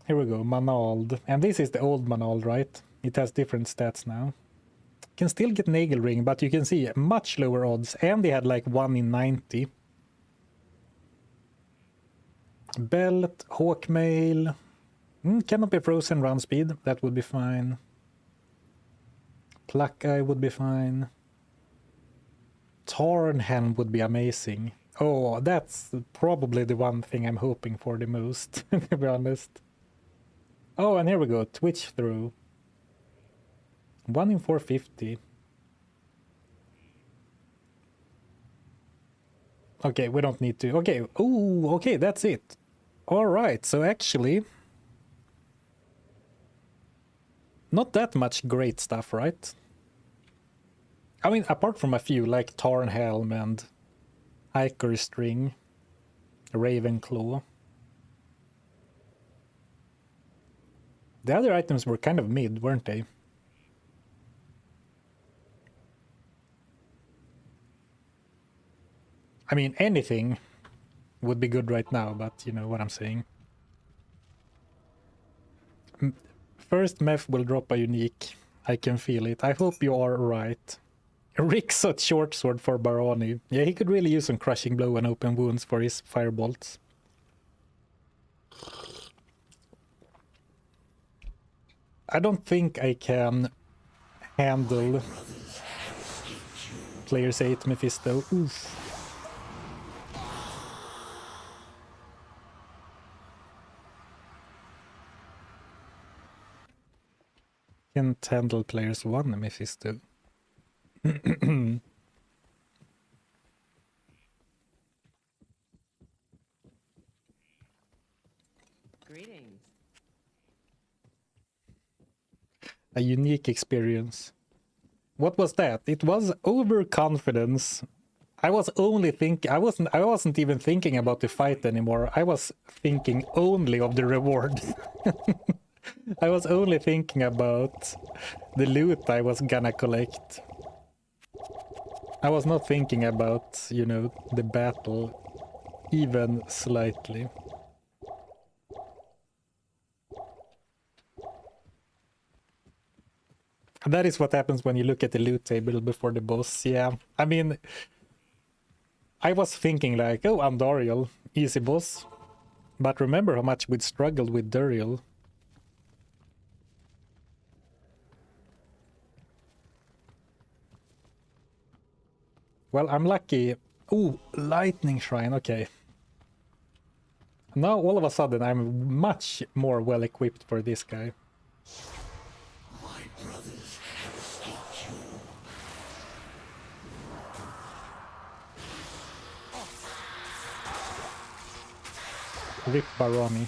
Here we go, Manald. And this is the old Manald, right? It has different stats now. Can still get Nagel Ring, but you can see much lower odds. And they had like 1 in 90. Belt, Hawkmail. Cannot be frozen round speed. That would be fine. Pluck Eye would be fine. Tarnhelm would be amazing. Oh, that's probably the one thing I'm hoping for the most, to be honest. Oh, and here we go. Twitch through. 1 in 450. Okay, we don't need to. Okay. Ooh, okay, that's it. All right, so actually... Not that much great stuff, right? I mean, apart from a few, like Tarnhelm and Icar String, Ravenclaw. The other items were kind of mid, weren't they? I mean, anything would be good right now, but you know what I'm saying. First Meph will drop a unique. I can feel it. I hope you are right. Rixot short sword for Barani. Yeah, he could really use some crushing blow and open wounds for his firebolts. I don't think I can handle Players 8 Mephisto. Oof. Can't handle Players 1 Mephisto. Greetings. A unique experience. What was that? It was overconfidence. I wasn't even thinking about the fight anymore. I was thinking only of the reward. I was only thinking about the loot I was gonna collect. I was not thinking about, you know, the battle even slightly. That is what happens when you look at the loot table before the boss, yeah. I mean, I was thinking like, oh, Andariel, easy boss. But remember how much we'd struggled with Duriel. Well, I'm lucky. Ooh, Lightning Shrine, okay. Now all of a sudden I'm much more well equipped for this guy. Rip Baroni.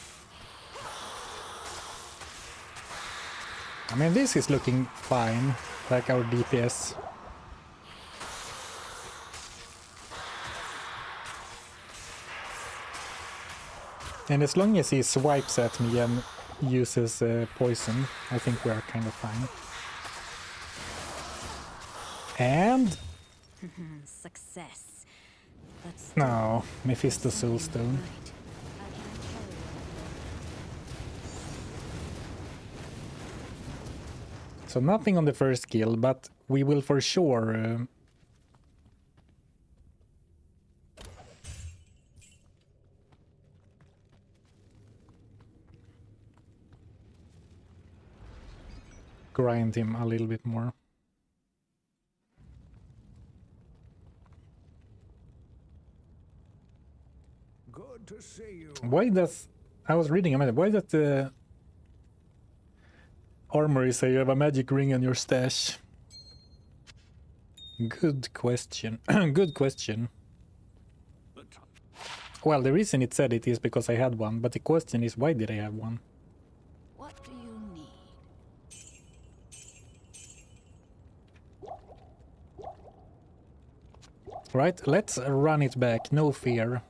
I mean, this is looking fine, like our DPS. And as long as he swipes at me and uses poison, I think we are kind of fine. And Success. Let's no, Mephisto Soulstone. right. So nothing on the first kill, but we will for sure grind him a little bit more. Good to see you. Why does... I was reading a minute. Why does the armory say you have a magic ring on your stash? Good question. Good question. Well, the reason it said it is because I had one, but the question is why did I have one? What do you need? Right, let's run it back, no fear.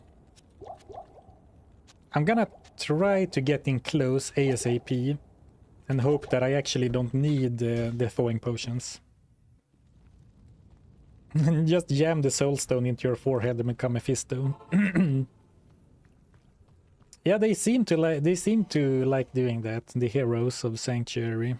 I'm gonna try to get in close ASAP and hope that I actually don't need the thawing potions. Just jam the soulstone into your forehead and become Mephisto. Yeah, they seem to like doing that, the heroes of Sanctuary.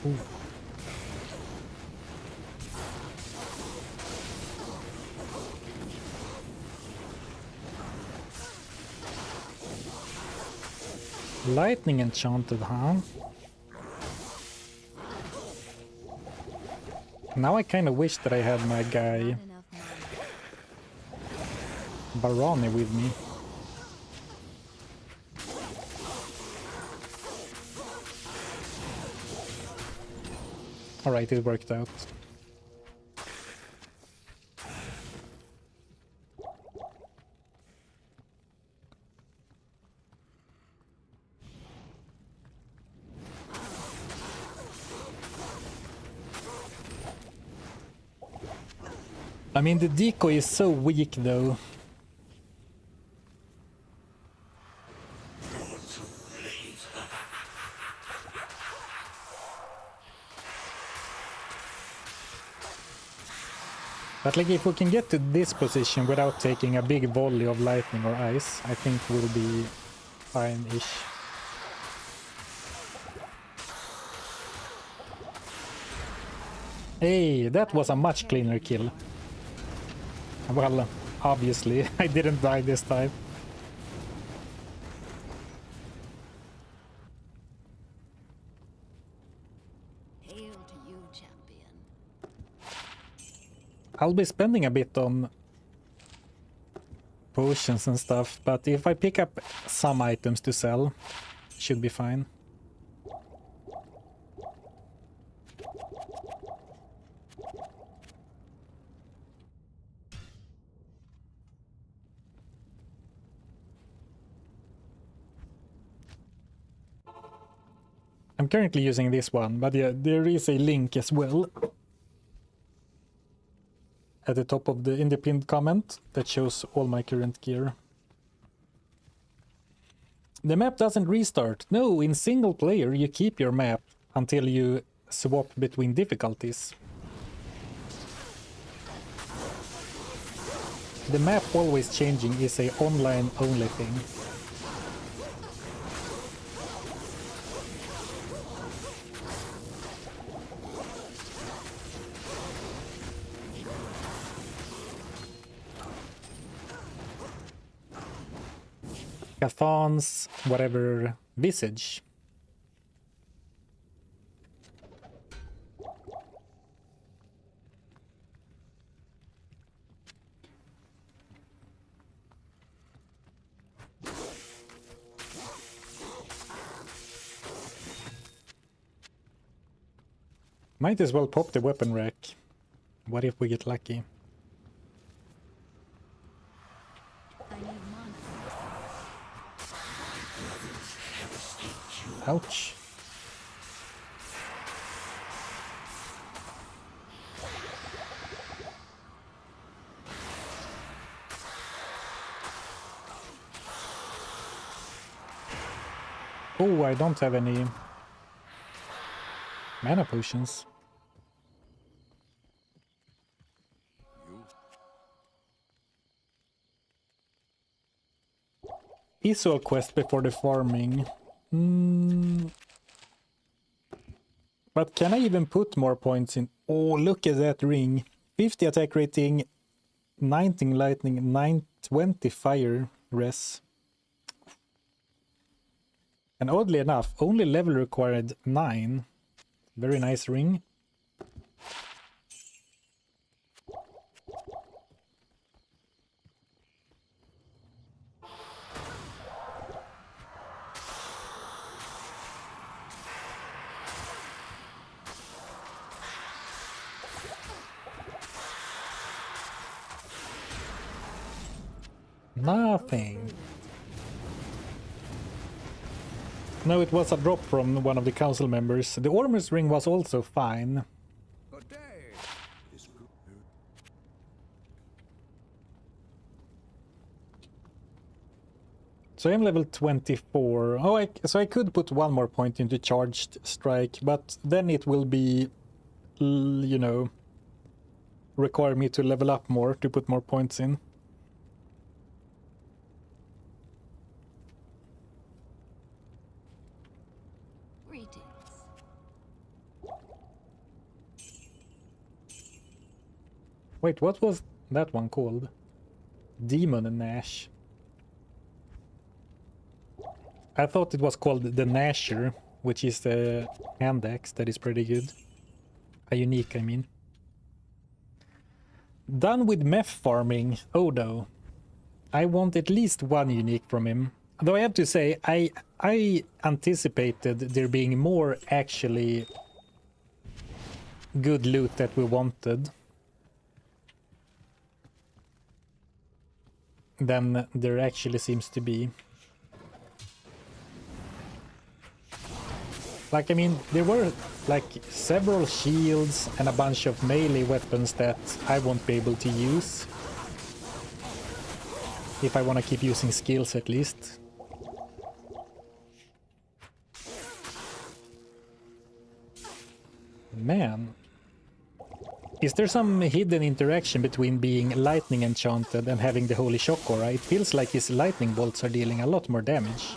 Ooh. Lightning enchanted, huh? Now I kind of wish that I had my guy Not enough money. Barani with me. Alright, it worked out. I mean, the decoy is so weak though. But like, if we can get to this position without taking a big volley of lightning or ice, I think we'll be fine-ish. Hey, that was a much cleaner kill. Well, obviously, I didn't die this time. Hail to you, champion. I'll be spending a bit on potions and stuff, but if I pick up some items to sell, should be fine. I'm currently using this one, but yeah, there is a link as well at the top of in the pinned comment that shows all my current gear. The map doesn't restart. No, in single player you keep your map until you swap between difficulties. The map always changing is a online only thing. Cathan's, whatever, visage. Might as well pop the weapon rack. What if we get lucky? I need money. Ouch. Oh, I don't have any mana potions. Visual quest before the farming. But can I even put more points in? Oh, look at that ring. 50 attack rating, 19 lightning, 920 fire res. And oddly enough, only level required 9. Very nice ring. Nothing. No, it was a drop from one of the council members. The Ormus ring was also fine. Good day. So I'm level 24. Oh, so I could put one more point into charged strike, but then it will be, you know, require me to level up more to put more points in. Greetings. Wait, what was that one called? Demon Nash. I thought it was called the Nasher, which is the hand axe that is pretty good. A unique, I mean. Done with meth farming. Oh no. I want at least one unique from him. Though I have to say, I anticipated there being more actually good loot that we wanted than there actually seems to be. Like, I mean, there were like several shields and a bunch of melee weapons that I won't be able to use. If I want to keep using skills at least. Man. Is there some hidden interaction between being lightning enchanted and having the holy shock aura? It feels like his lightning bolts are dealing a lot more damage.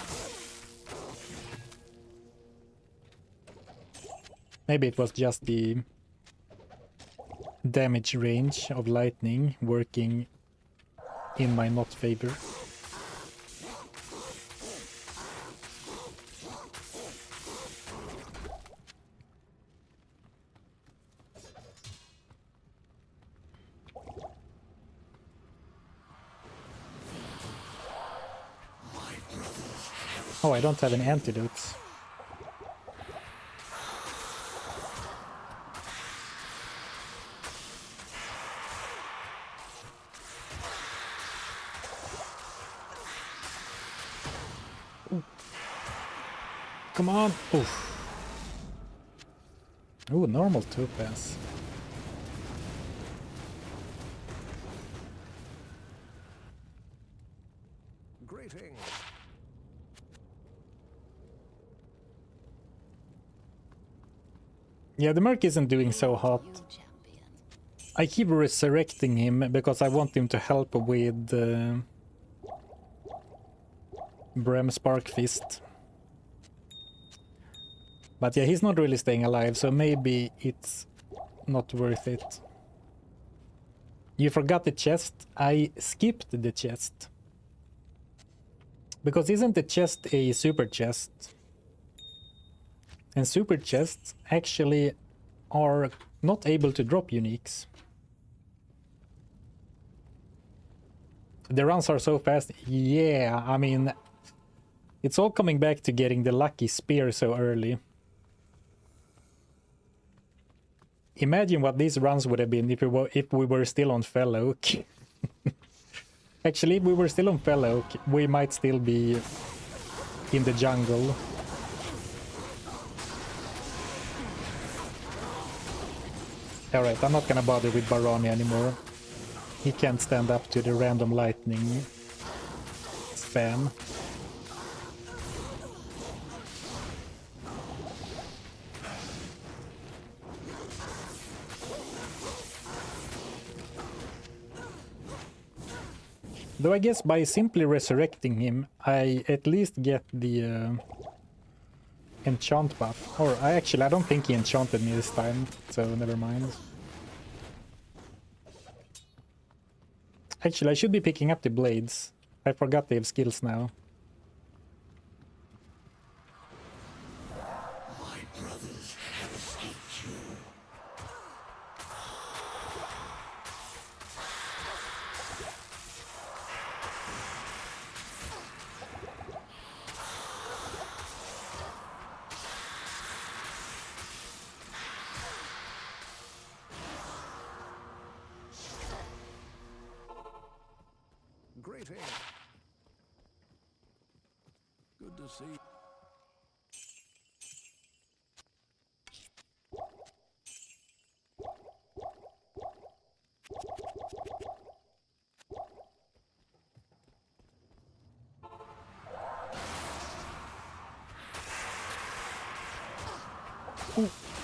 Maybe it was just the damage range of lightning working in my not favor. Oh, I don't have any antidotes. Come on! Oof. Ooh, normal topaz. Greetings. Yeah, the Merc isn't doing so hot. You champion. I keep resurrecting him because I want him to help with Brem Sparkfist. But yeah, he's not really staying alive, so maybe it's not worth it. You forgot the chest? I skipped the chest. Because isn't the chest a super chest? And super chests actually are not able to drop uniques. The runs are so fast. Yeah, I mean, it's all coming back to getting the lucky spear so early. Imagine what these runs would have been if we were still on Fell Oak. Actually, if we were still on Fell Oak, we might still be in the jungle. Alright, I'm not gonna bother with Barani anymore. He can't stand up to the random lightning spam. Though I guess by simply resurrecting him, I at least get the enchant buff. Or I don't think he enchanted me this time, so never mind. Actually, I should be picking up the blades. I forgot they have skills now. Greeting. Good to see.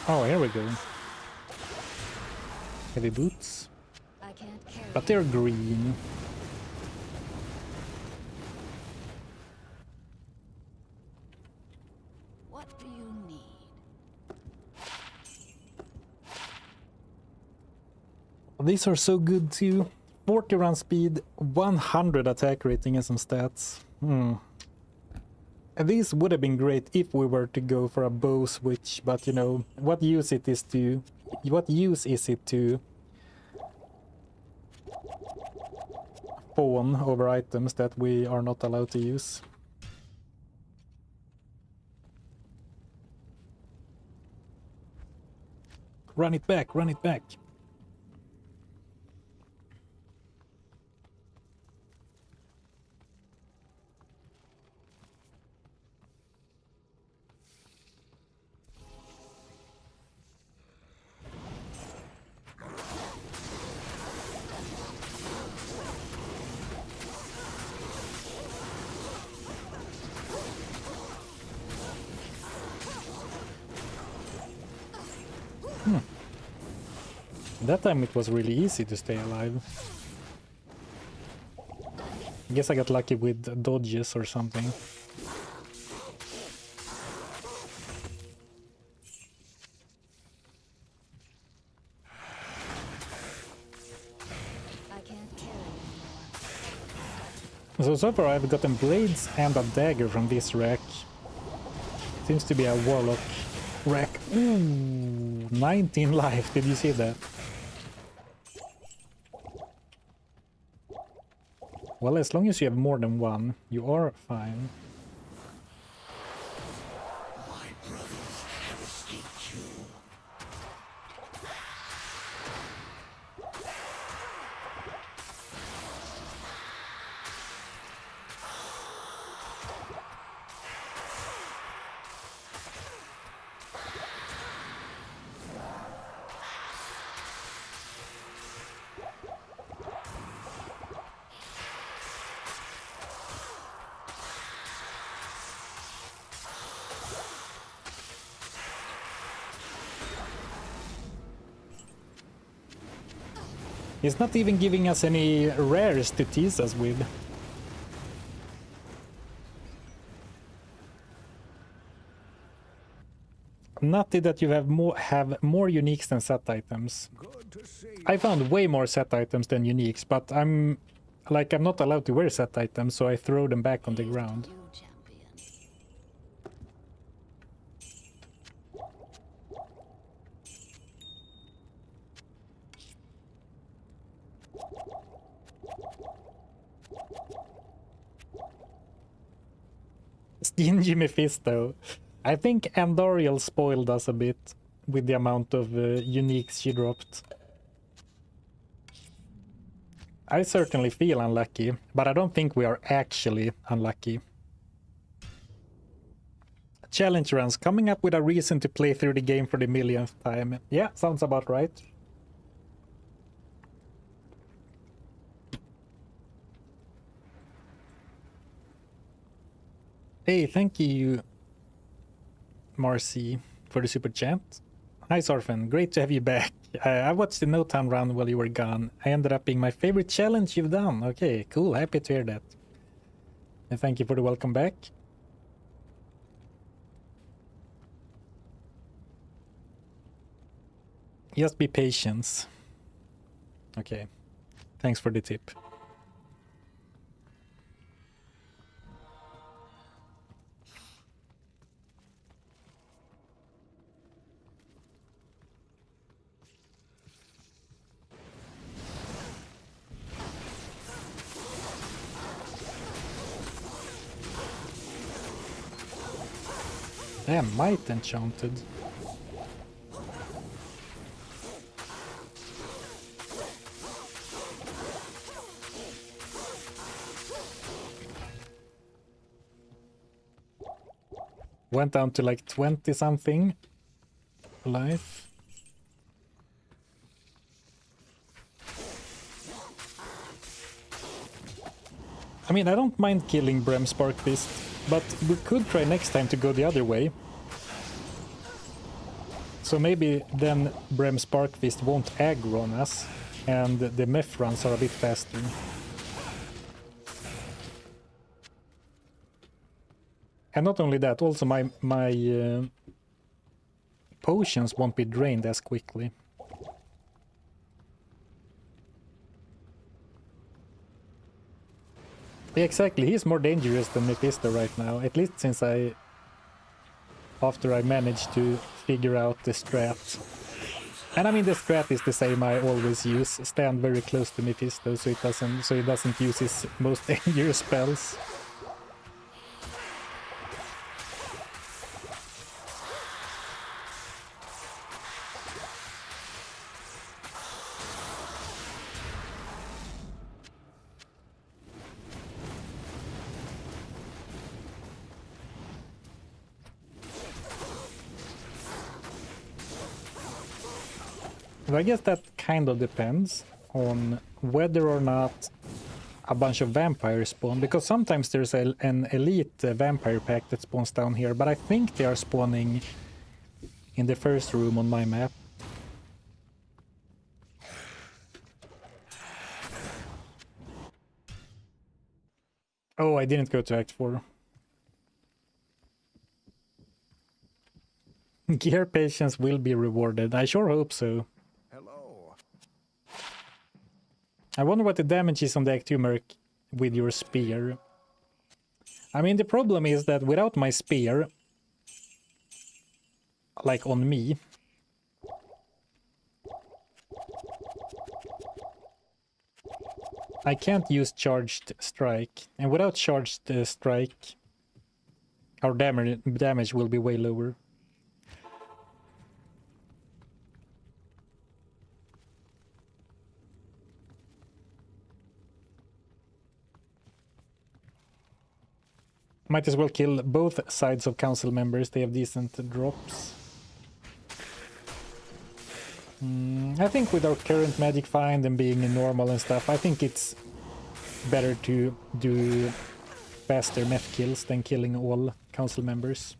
Oh, here we go. Heavy boots. I can't carry But they're green. What do you need? These are so good too. 40 run speed, 100 attack rating and some stats. And these would have been great if we were to go for a bow switch, but you know, what use is it to fawn over items that we are not allowed to use? Run it back, run it back. That time it was really easy to stay alive. I guess I got lucky with dodges or something. I can't carry anymore. So far I've gotten blades and a dagger from this rack. Seems to be a warlock rack. Ooh, 19 life, did you see that? Well, as long as you have more than one, you are fine. He's not even giving us any rares to tease us with. Nutty that you have more uniques than set items. Good to see. I found way more set items than uniques, but I'm not allowed to wear set items, so I throw them back on the ground. You champion. Stingy Mephisto. I think Andoriel spoiled us a bit with the amount of uniques she dropped. I certainly feel unlucky, but I don't think we are actually unlucky. Challenge runs, coming up with a reason to play through the game for the millionth time. Yeah, sounds about right. Hey, thank you, Marcy, for the super chat. Hi Zarfen, great to have you back. I watched the No Town run while you were gone. I ended up being my favorite challenge you've done. Okay, cool, happy to hear that. And thank you for the welcome back. Just be patient. Okay, thanks for the tip. Damn, Might enchanted. Went down to like 20 something life. I mean, I don't mind killing Brem Sparkfist, but we could try next time to go the other way. So maybe then Brem Sparkfist won't aggro on us, and the Meph runs are a bit faster. And not only that, also my potions won't be drained as quickly. Yeah, exactly, he's more dangerous than Mephisto right now, at least since after I managed to figure out the strat. And I mean, the strat is the same I always use, stand very close to Mephisto so he doesn't use his most dangerous spells. I guess that kind of depends on whether or not a bunch of vampires spawn, because sometimes there's an elite vampire pack that spawns down here, but I think they are spawning in the first room on my map. Oh, I didn't go to Act 4. Gear patience will be rewarded. I sure hope so. I wonder what the damage is on the Act 2 Merc with your spear. I mean, the problem is that without my spear, like on me, I can't use charged strike. And without charged strike, our damage will be way lower. Might as well kill both sides of council members, they have decent drops. I think with our current magic find and being normal and stuff, I think it's better to do faster meth kills than killing all council members.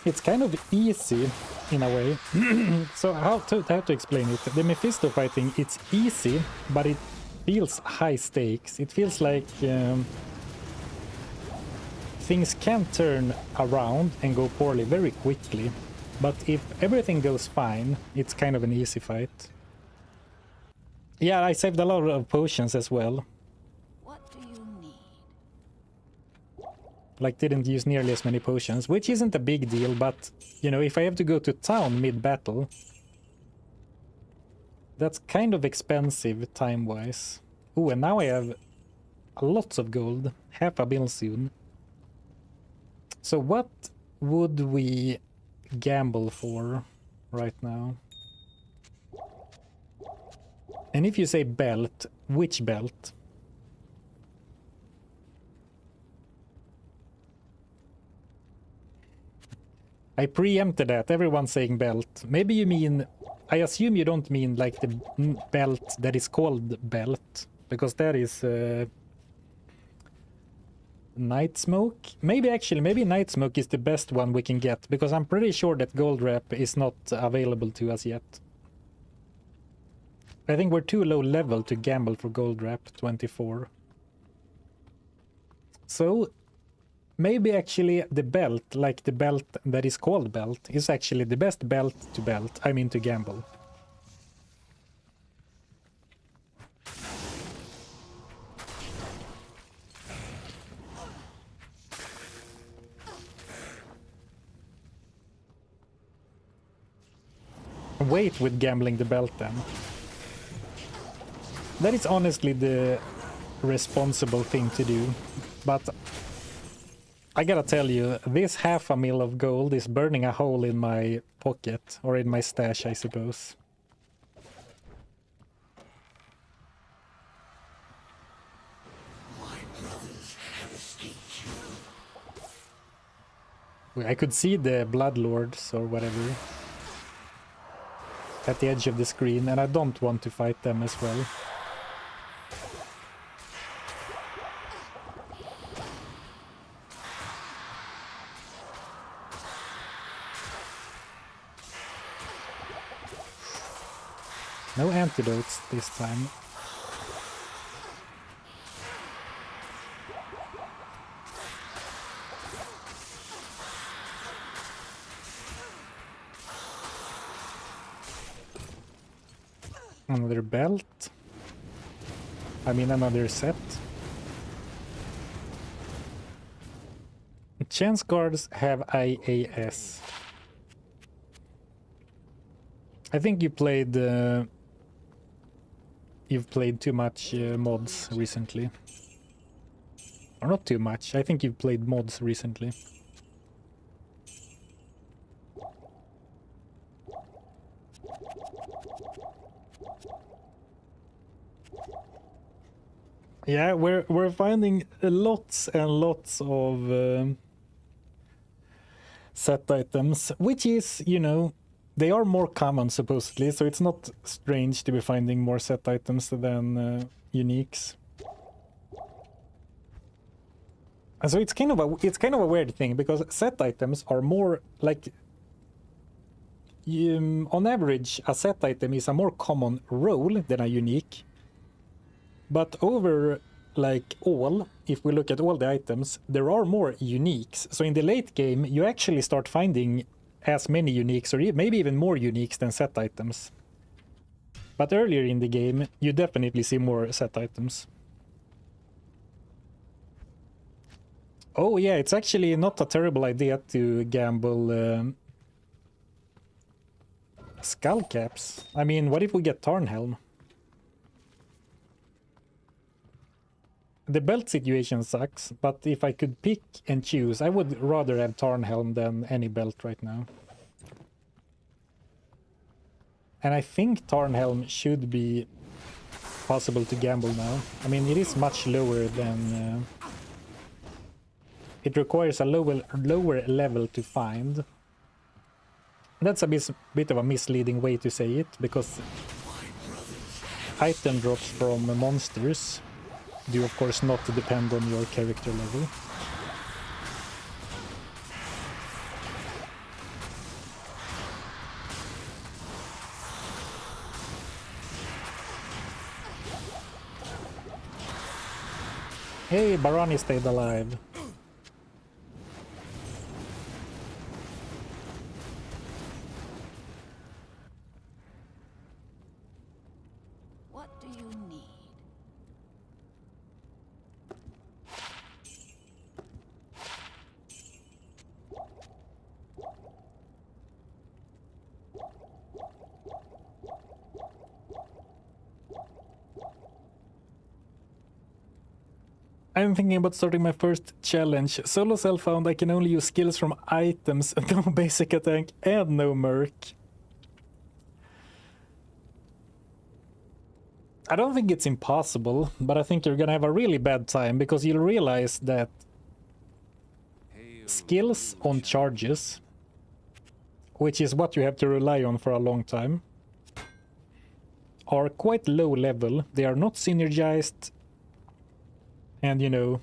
It's kind of easy in a way. So how to explain it? The Mephisto fighting, it's easy, but it feels high stakes. It feels like things can turn around and go poorly very quickly. But if everything goes fine, it's kind of an easy fight. Yeah, I saved a lot of potions as well. What do you need? Like, didn't use nearly as many potions, which isn't a big deal, but, you know, if I have to go to town mid-battle, that's kind of expensive time-wise. Oh, and now I have lots of gold. 500 million soon. So what would we gamble for right now? And if you say belt, which belt? I preempted that. Everyone's saying belt. Maybe you mean... I assume you don't mean like the belt that is called belt. Because that is... Night Smoke? Maybe actually, maybe Night Smoke is the best one we can get. Because I'm pretty sure that Gold Wrap is not available to us yet. I think we're too low level to gamble for Gold Wrap 24. So... maybe actually the belt, like the belt that is called belt, is actually the best belt to belt. I mean to gamble. Wait with gambling the belt then. That is honestly the responsible thing to do. But I gotta tell you, this 500 million of gold is burning a hole in my pocket, or in my stash, I suppose. I could see the Bloodlords or whatever at the edge of the screen, and I don't want to fight them as well. No antidotes this time. Another belt. I mean another set. Chance cards have IAS. I think you played... you've played too much mods recently. Or not too much, I think you've played mods recently. Yeah, we're finding lots and lots of set items, which is, you know, they are more common supposedly, so it's not strange to be finding more set items than uniques. And so it's kind of a weird thing, because set items are more like on average a set item is a more common role than a unique. But over like all, if we look at all the items, there are more uniques. So in the late game, you actually start finding as many uniques, or maybe even more uniques than set items. But earlier in the game, you definitely see more set items. Oh yeah, it's actually not a terrible idea to gamble skull caps. I mean, what if we get Tarnhelm? The belt situation sucks, but if I could pick and choose, I would rather have Tarnhelm than any belt right now. And I think Tarnhelm should be possible to gamble now. I mean, it is much lower than... it requires a lower level to find. That's a bit of a misleading way to say it, because item drops from monsters do of course not depend on your character level. Hey, Barani stayed alive. What do you need? I'm thinking about starting my first challenge. Solo self found I can only use skills from items, no basic attack, and no merc. I don't think it's impossible, but I think you're gonna have a really bad time because you'll realize that skills on charges, which is what you have to rely on for a long time, are quite low level. They are not synergized, and you know,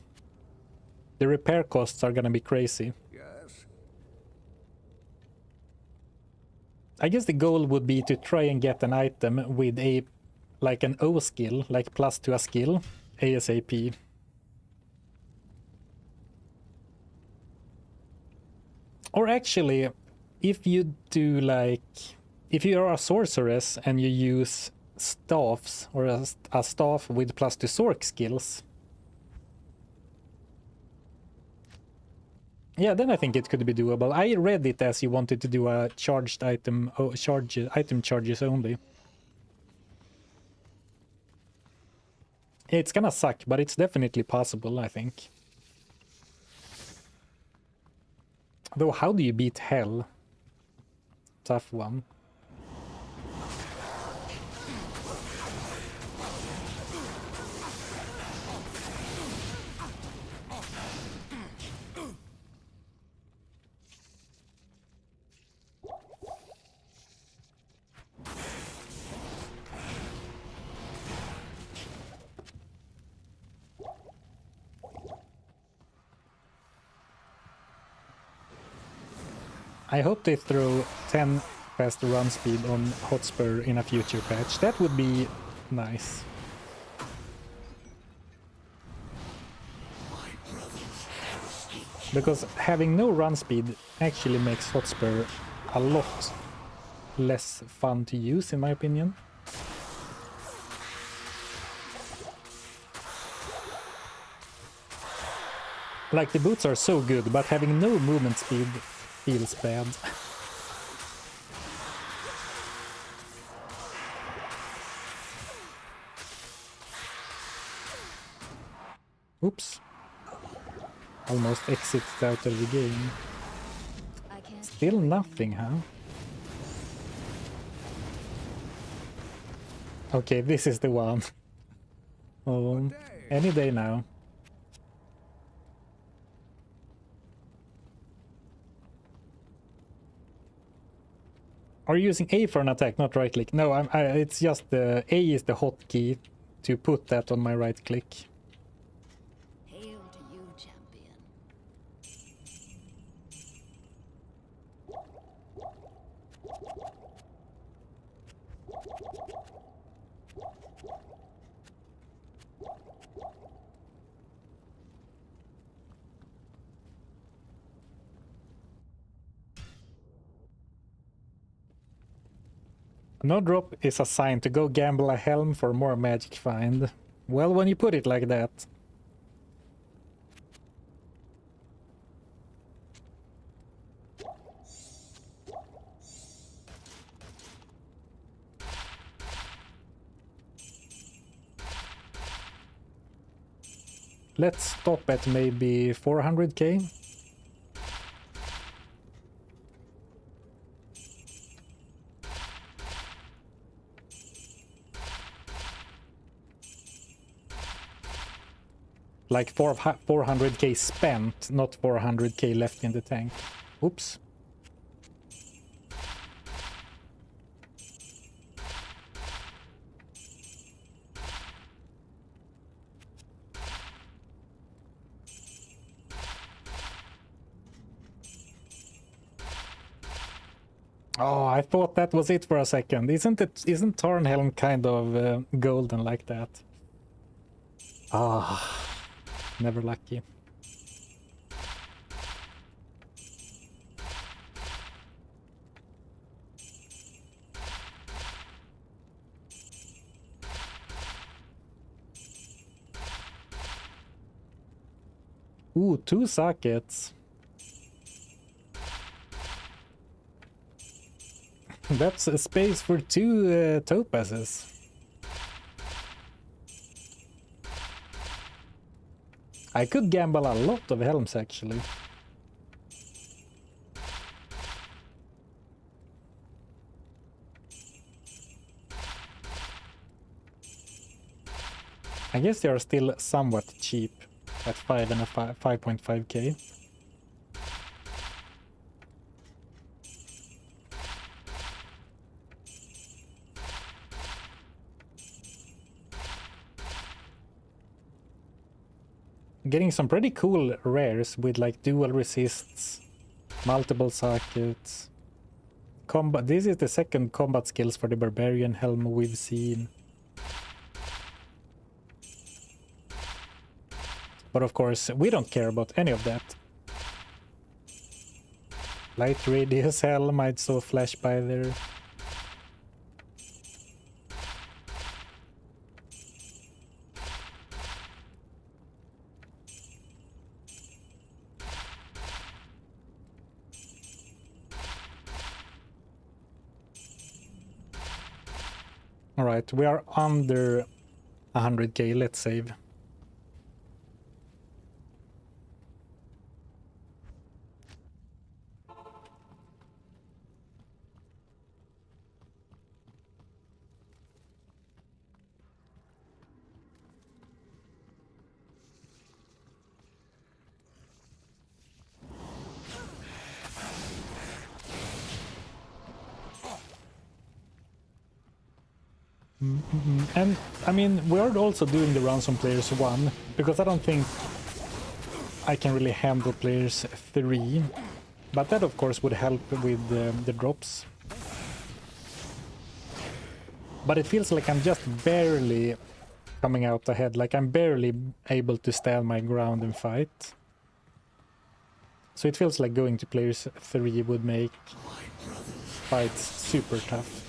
the repair costs are gonna be crazy. Yes. I guess the goal would be to try and get an item with a like an O skill, like plus to a skill, ASAP. Or actually, if you do like, if you are a sorceress and you use staffs or a staff with plus to sorc skills, yeah, then I think it could be doable. I read it as you wanted to do a charged item, item charges only. It's gonna suck, but it's definitely possible, I think. Though, how do you beat hell? Tough one. I hope they throw 10 faster run speed on Hotspur in a future patch. That would be nice. Because having no run speed actually makes Hotspur a lot less fun to use, in my opinion. Like, the boots are so good, but having no movement speed feels bad. Oops. Almost exited out of the game. Still nothing, huh? Okay, this is the one. Oh, any day now. Are you using A for an attack, not right click? No, it's just the A is the hotkey to put that on my right click. Hail to you, champion. No drop is a sign to go gamble a helm for more magic find. Well, when you put it like that. Let's stop at maybe 400k. Like 400k spent, not 400k left in the tank. Oops. Oh, I thought that was it for a second. Isn't Tarnhelm kind of golden like that? Ah. Never lucky. Ooh, 2 sockets. That's a space for 2 topazes. I could gamble a lot of helms actually. I guess they are still somewhat cheap at 5 and a 5.5k. Getting some pretty cool rares with like dual resists, multiple sockets. Combat. This is the second combat skills for the barbarian helm we've seen. But of course, we don't care about any of that. Light radius helm, I saw flash by there. Alright, we are under 100k, let's save. And I mean, we're also doing the rounds on players 1 because I don't think I can really handle players 3, but that of course would help with the drops. But it feels like I'm just barely coming out ahead, like I'm barely able to stand my ground and fight. So it feels like going to players 3 would make fights super tough.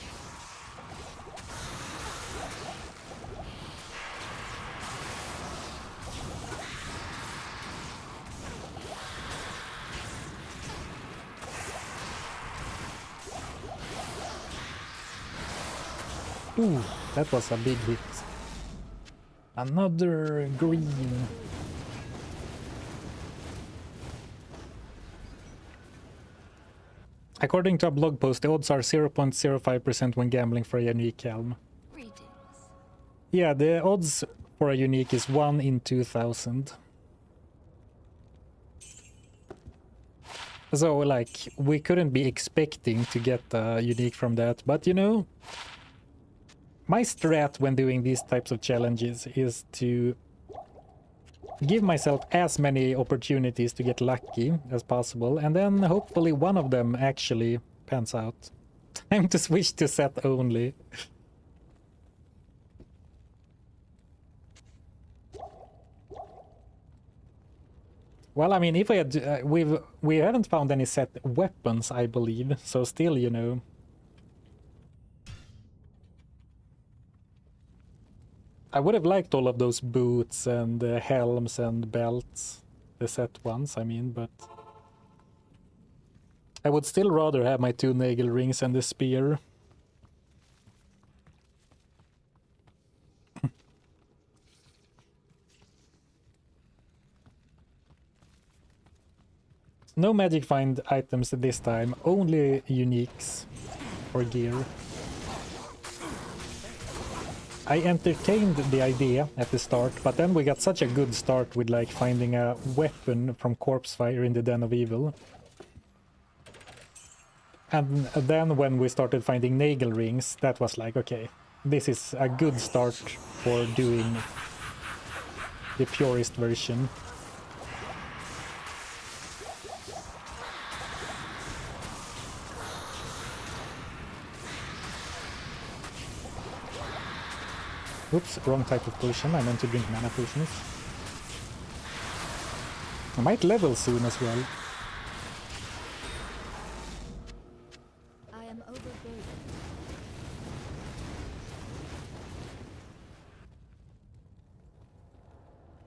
Ooh, that was a big hit. Another green. According to a blog post, the odds are 0.05% when gambling for a unique helm. Greetings. Yeah, the odds for a unique is 1 in 2,000. So, like, we couldn't be expecting to get a unique from that, but you know, my strat when doing these types of challenges is to give myself as many opportunities to get lucky as possible, and then hopefully one of them actually pans out. Time to switch to set only. Well, I mean, if I had, we haven't found any set weapons, I believe, so still, you know. I would have liked all of those boots and helms and belts, the set ones, I mean, but I would still rather have my 2 nail rings and the spear. No magic find items this time, only uniques or gear. I entertained the idea at the start, but then we got such a good start with like finding a weapon from corpse fire in the Den of Evil. And then when we started finding nail rings, that was like, okay, this is a good start for doing the purest version. Oops, wrong type of potion. I meant to drink mana potions. I might level soon as well. I am overburdened.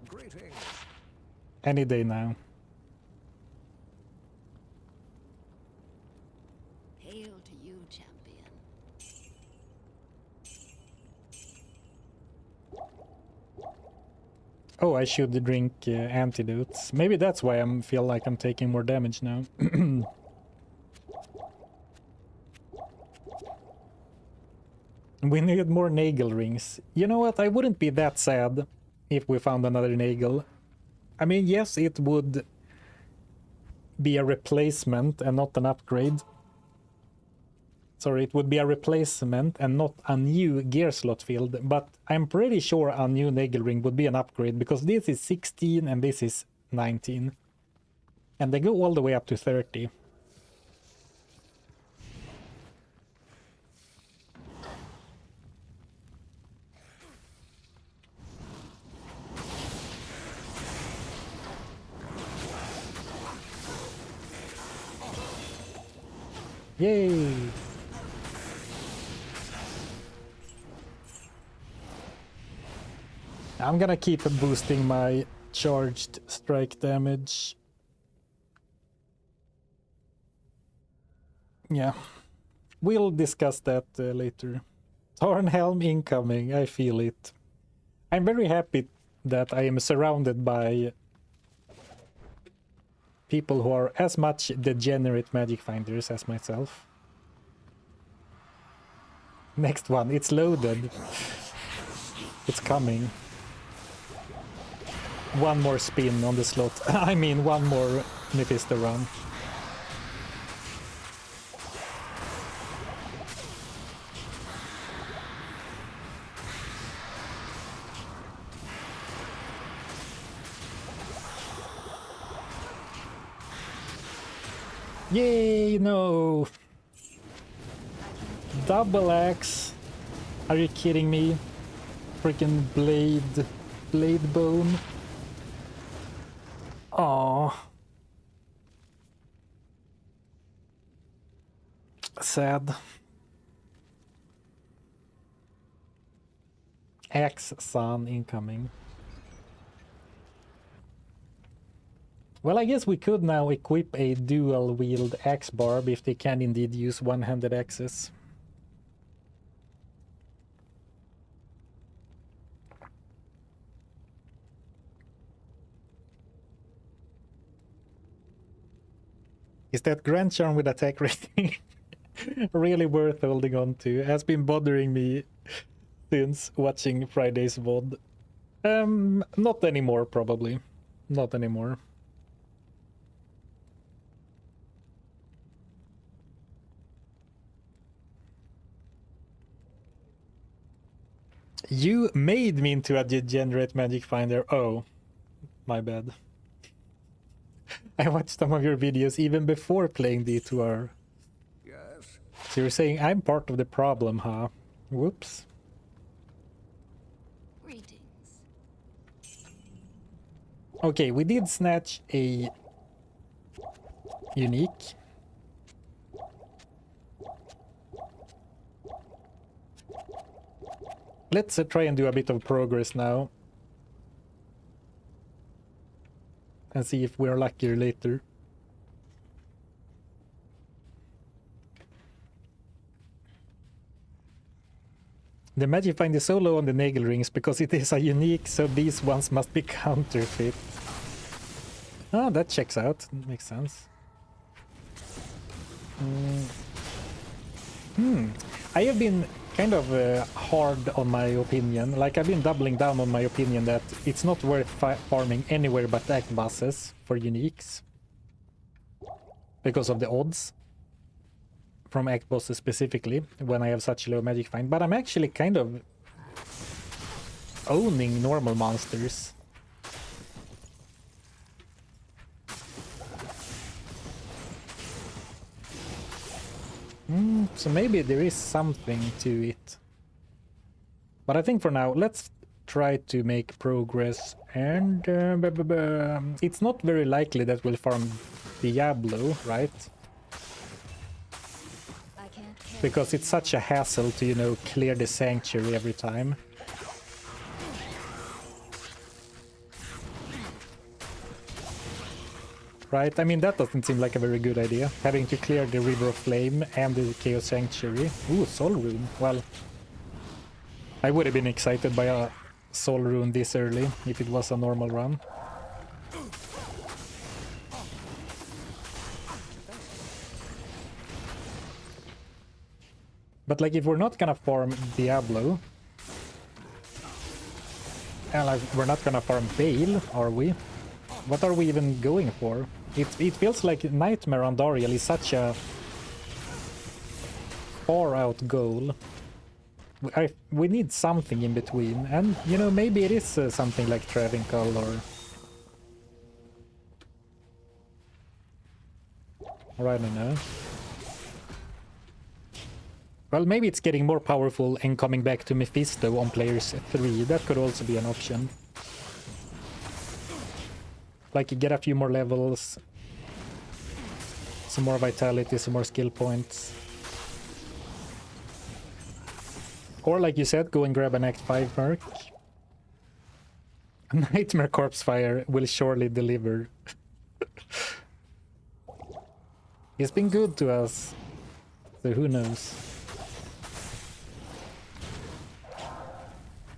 Greetings. Any day now. Hail to you, champion. Oh, I should drink antidotes. Maybe that's why I feel like I'm taking more damage now. We need more Nagel rings. You know what? I wouldn't be that sad if we found another Nagel. I mean, yes, it would be a replacement and not an upgrade. Sorry, it would be a replacement and not a new gear slot field, but I'm pretty sure a new Nagel ring would be an upgrade because this is 16 and this is 19. And they go all the way up to 30. Yay! I'm gonna keep boosting my charged strike damage. Yeah, we'll discuss that later. Tarnhelm incoming, I feel it. I'm very happy that I am surrounded by people who are as much degenerate magic finders as myself. Next one, it's loaded. It's coming. One more spin on the slot. I mean, one more Mephisto run. Yay, no! Double axe. Are you kidding me? Freaking blade bone. Aww. Sad. Axe Sun incoming. Well, I guess we could now equip a dual-wield axe barb if they can indeed use one-handed axes. Is that Grand Charm with attack rating really worth holding on to? Has been bothering me since watching Friday's VOD. Not anymore, probably. Not anymore. You made me into a degenerate magic finder. Oh, my bad. I watched some of your videos even before playing D2R. Yes. So you're saying I'm part of the problem, huh? Whoops. Greetings. Okay, we did snatch a unique. Let's try and do a bit of progress now. And see if we're luckier later. The magic find is so low on the Nagel rings because it is a unique, so these ones must be counterfeit. Ah, that checks out. Makes sense. I have been kind of hard on my opinion. Like, I've been doubling down on my opinion that it's not worth farming anywhere but act bosses for uniques because of the odds from act bosses specifically when I have such low magic find. But I'm actually kind of owning normal monsters. So maybe there is something to it. But I think for now, let's try to make progress. And it's not very likely that we'll farm Diablo, right? I can't carry Because it's such a hassle to, you know, clear the sanctuary every time. Right? I mean, that doesn't seem like a very good idea. Having to clear the River of Flame and the Chaos Sanctuary. Ooh, Soul Rune. Well, I would have been excited by a soul rune this early if it was a normal run. But like if we're not gonna farm Diablo, and like we're not gonna farm Bale, are we? What are we even going for? It feels like Nightmare on Dariel is such a far out goal. We need something in between, and you know, maybe it is something like Travincal or I don't know. Well, maybe it's getting more powerful and coming back to Mephisto on players 3. That could also be an option. Like you get a few more levels, some more vitality, some more skill points. Or like you said, go and grab an Act 5 merc. Nightmare Corpse Fire will surely deliver. He's been good to us, so who knows.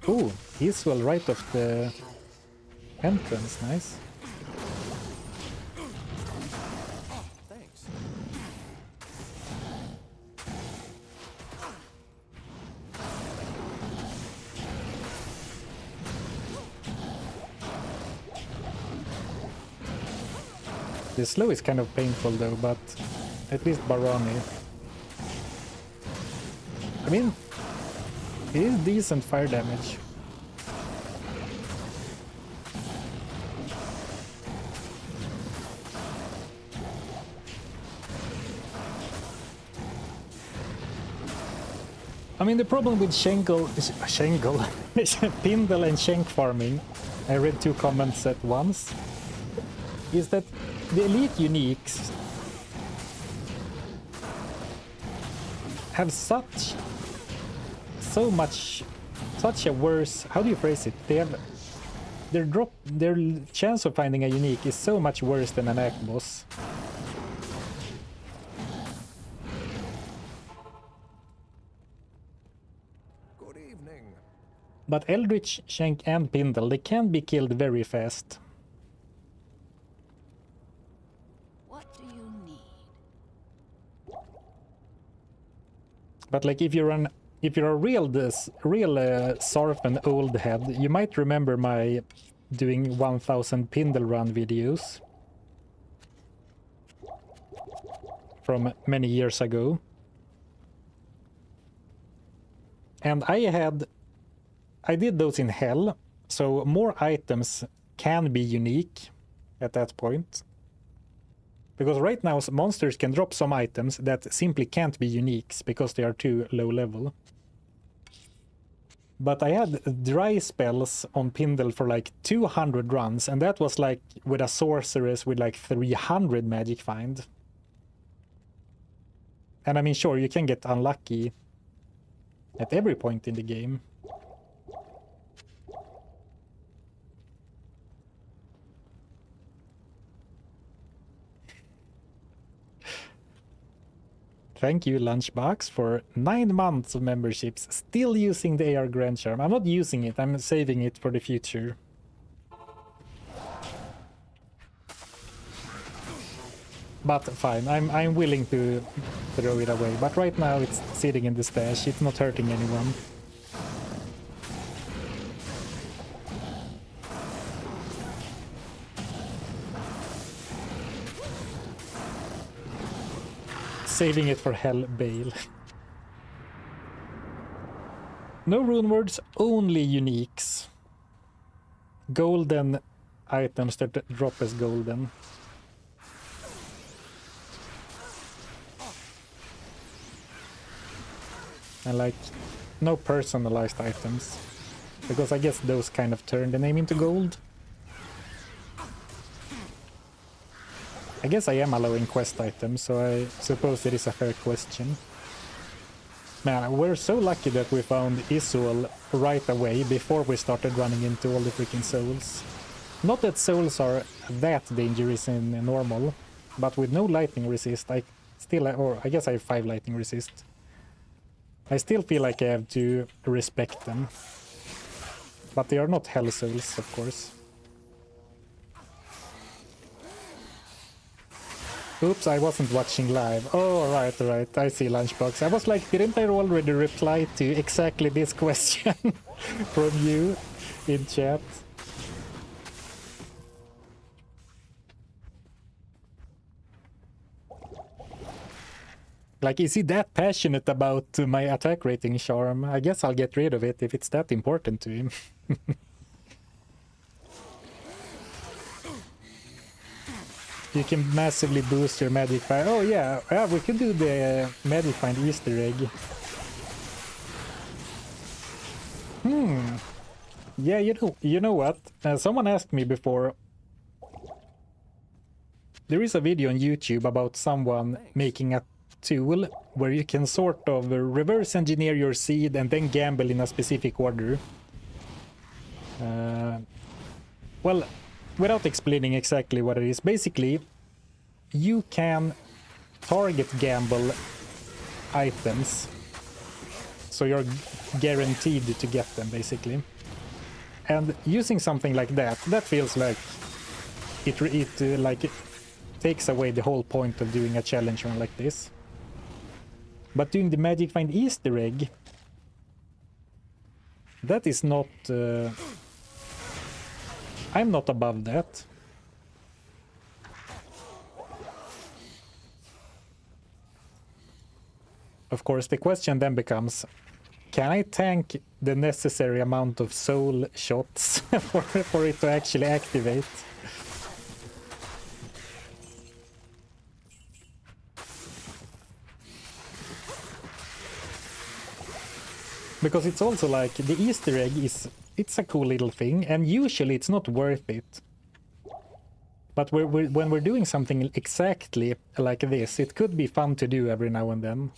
Ooh, he's well right off the entrance, nice. Thanks. The slow is kind of painful though, but at least Barani. I mean, it is decent fire damage. I mean, the problem with Pindle and Shank farming, I read 2 comments at once, is that the elite uniques have such a worse, how do you phrase it? They have their chance of finding a unique is so much worse than an act boss. Good evening. But Eldritch, Shank and Pindle, they can be killed very fast. What do you need? But like if you're a real Zarfen old head, you might remember my doing 1000 Pindle run videos from many years ago. And I did those in Hell, so more items can be unique at that point. Because right now monsters can drop some items that simply can't be uniques because they are too low level. But I had dry spells on Pindle for like 200 runs, and that was like with a sorceress with like 300 magic find. And I mean, sure, you can get unlucky at every point in the game. Thank you, Lunchbox, for 9 months of memberships. Still using the AR Grand Charm. I'm not using it, I'm saving it for the future. But fine, I'm willing to throw it away. But right now it's sitting in the stash, it's not hurting anyone. Saving it for Hell Bale. No rune words, only uniques. Golden items that drop as golden. And like, no personalized items. Because I guess those kind of turn the name into gold. I guess I am allowing quest items, so I suppose it is a fair question. Man, we're so lucky that we found Isuel right away before we started running into all the freaking souls. Not that souls are that dangerous in normal, but with no lightning resist, I guess I have 5 lightning resist. I still feel like I have to respect them. But they are not Hell Souls, of course. Oops, I wasn't watching live. Oh, right. I see Lunchbox. I was like, didn't I already reply to exactly this question from you in chat? Like, is he that passionate about my attack rating charm? I guess I'll get rid of it if it's that important to him. You can massively boost your magic find. Oh yeah, we can do the magic find Easter egg. Yeah, you know what? Someone asked me before. There is a video on YouTube about someone making a tool where you can sort of reverse engineer your seed and then gamble in a specific order. Well, without explaining exactly what it is, basically you can target gamble items, so you're guaranteed to get them basically. And using something like that feels like it takes away the whole point of doing a challenge run like this. But doing the Magic Find Easter egg, that is not... I'm not above that. Of course, the question then becomes, can I tank the necessary amount of soul shots for it to actually activate? Because it's also like, the Easter egg it's a cool little thing, and usually it's not worth it. But when we're doing something exactly like this, it could be fun to do every now and then.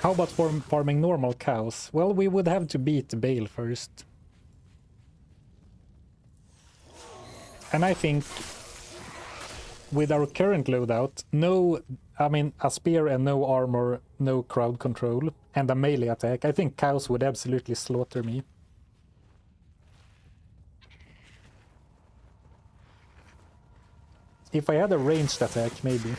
How about farming normal cows? Well, we would have to beat Bale first. And I think with our current loadout, a spear and no armor, no crowd control, and a melee attack, I think cows would absolutely slaughter me. If I had a ranged attack, maybe.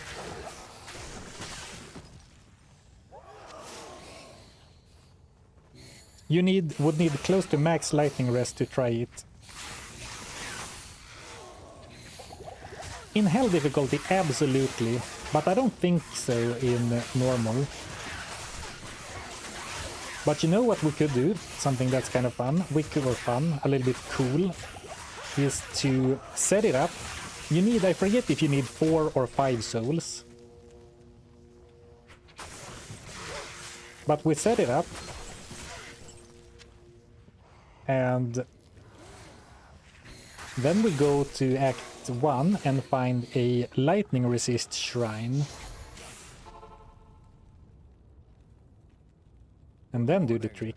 You would need close to max lightning rest to try it. In hell difficulty, absolutely, but I don't think so in normal. But you know what we could do? Something that's kind of fun, a little bit cool, is to set it up. You need, I forget if you need 4 or 5 souls. But we set it up. And then we go to Act 1 and find a lightning resist shrine. And then do the trick.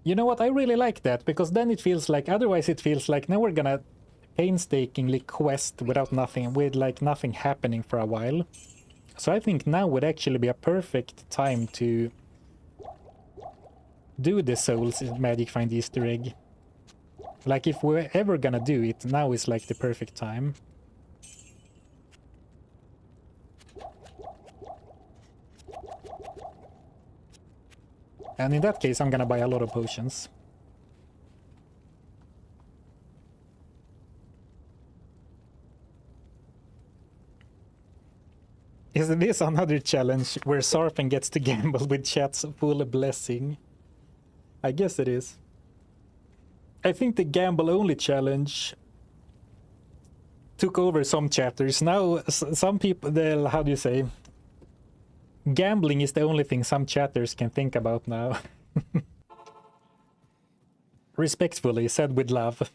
You know what, I really like that, because then it feels like, otherwise it feels like now we're gonna painstakingly quest without nothing, with like nothing happening for a while. So I think now would actually be a perfect time to do the Souls Magic Find Easter egg. Like, if we're ever gonna do it, now is like the perfect time. And in that case, I'm gonna buy a lot of potions. Is this another challenge where Zarfen gets to gamble with chat's full blessing? I guess it is. I think the gamble-only challenge took over some chatters. Now, some people, how do you say? Gambling is the only thing some chatters can think about now. Respectfully, said with love.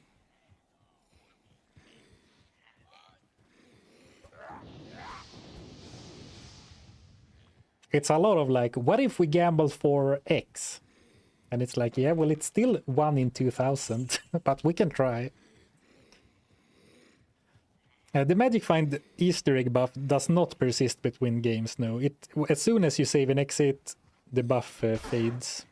It's a lot of like, what if we gamble for X? And it's like, yeah, well, it's still 1 in 2,000, but we can try. The Magic Find Easter egg buff does not persist between games, no. As soon as you save and exit, the buff fades.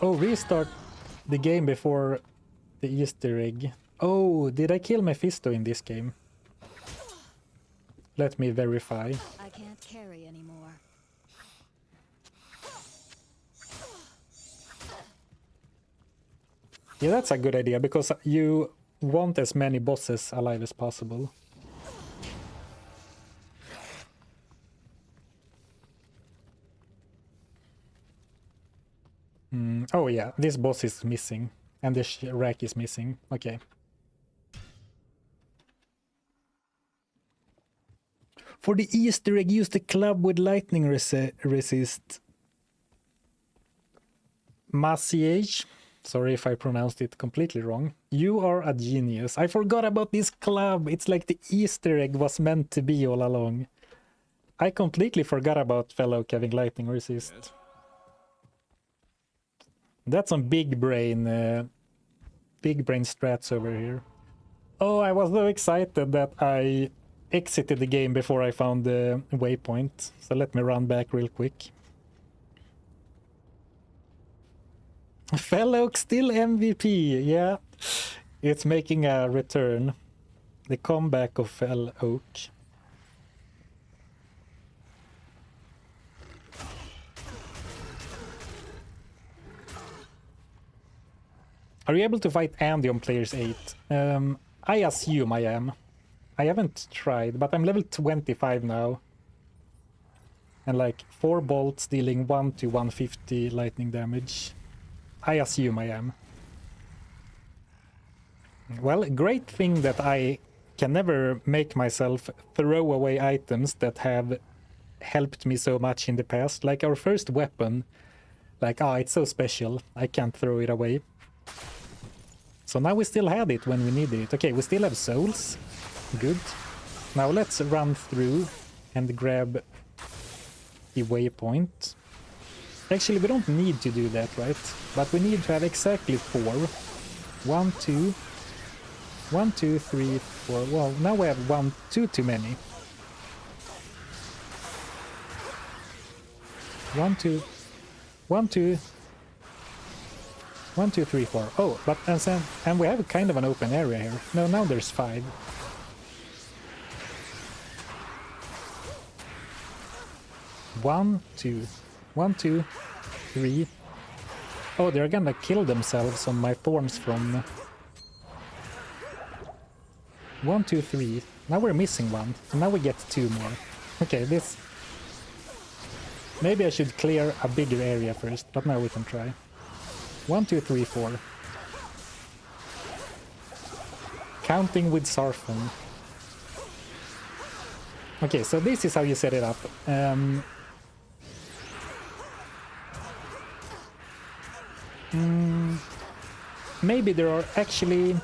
Oh, restart the game before the Easter egg. Oh, did I kill Mephisto in this game? Let me verify. I can't carry anymore. Yeah, that's a good idea, because you want as many bosses alive as possible. Oh yeah, this boss is missing. And the rack is missing. Okay. For the Easter egg, use the club with lightning resist. Massiage. Sorry if I pronounced it completely wrong. You are a genius. I forgot about this club. It's like the Easter egg was meant to be all along. I completely forgot about Fellow having lightning resist. Yes. That's some big brain strats over here. Oh, I was so excited that I exited the game before I found the waypoint. So let me run back real quick. Fellow still MVP, yeah. It's making a return. The comeback of Fell Oak. Are you able to fight Andy on players 8? I assume I am. I haven't tried, but I'm level 25 now. And like 4 bolts dealing 1 to 150 lightning damage. I assume I am. Well, great thing that I can never make myself throw away items that have helped me so much in the past. Like our first weapon. Like, it's so special. I can't throw it away. So now we still had it when we needed it. Okay, we still have souls. Good. Now let's run through and grab the waypoint. Actually, we don't need to do that, right? But we need to have exactly 4. 1, 2. 1, 2, 3, 4. Well, now we have 1, 2 too many. 1, 2. 1, 2. 1, 2, 3, 4. Oh, but and we have kind of an open area here. No, now there's 5. 1, 2. 1, 2, 3. Oh, they're gonna kill themselves on my thorns from 1, 2, 3. Now we're missing 1. And now we get 2 more. Okay, this. Maybe I should clear a bigger area first, but now we can try. 1, 2, 3, 4. Counting with Zarfen. Okay, so this is how you set it up. Maybe there are actually...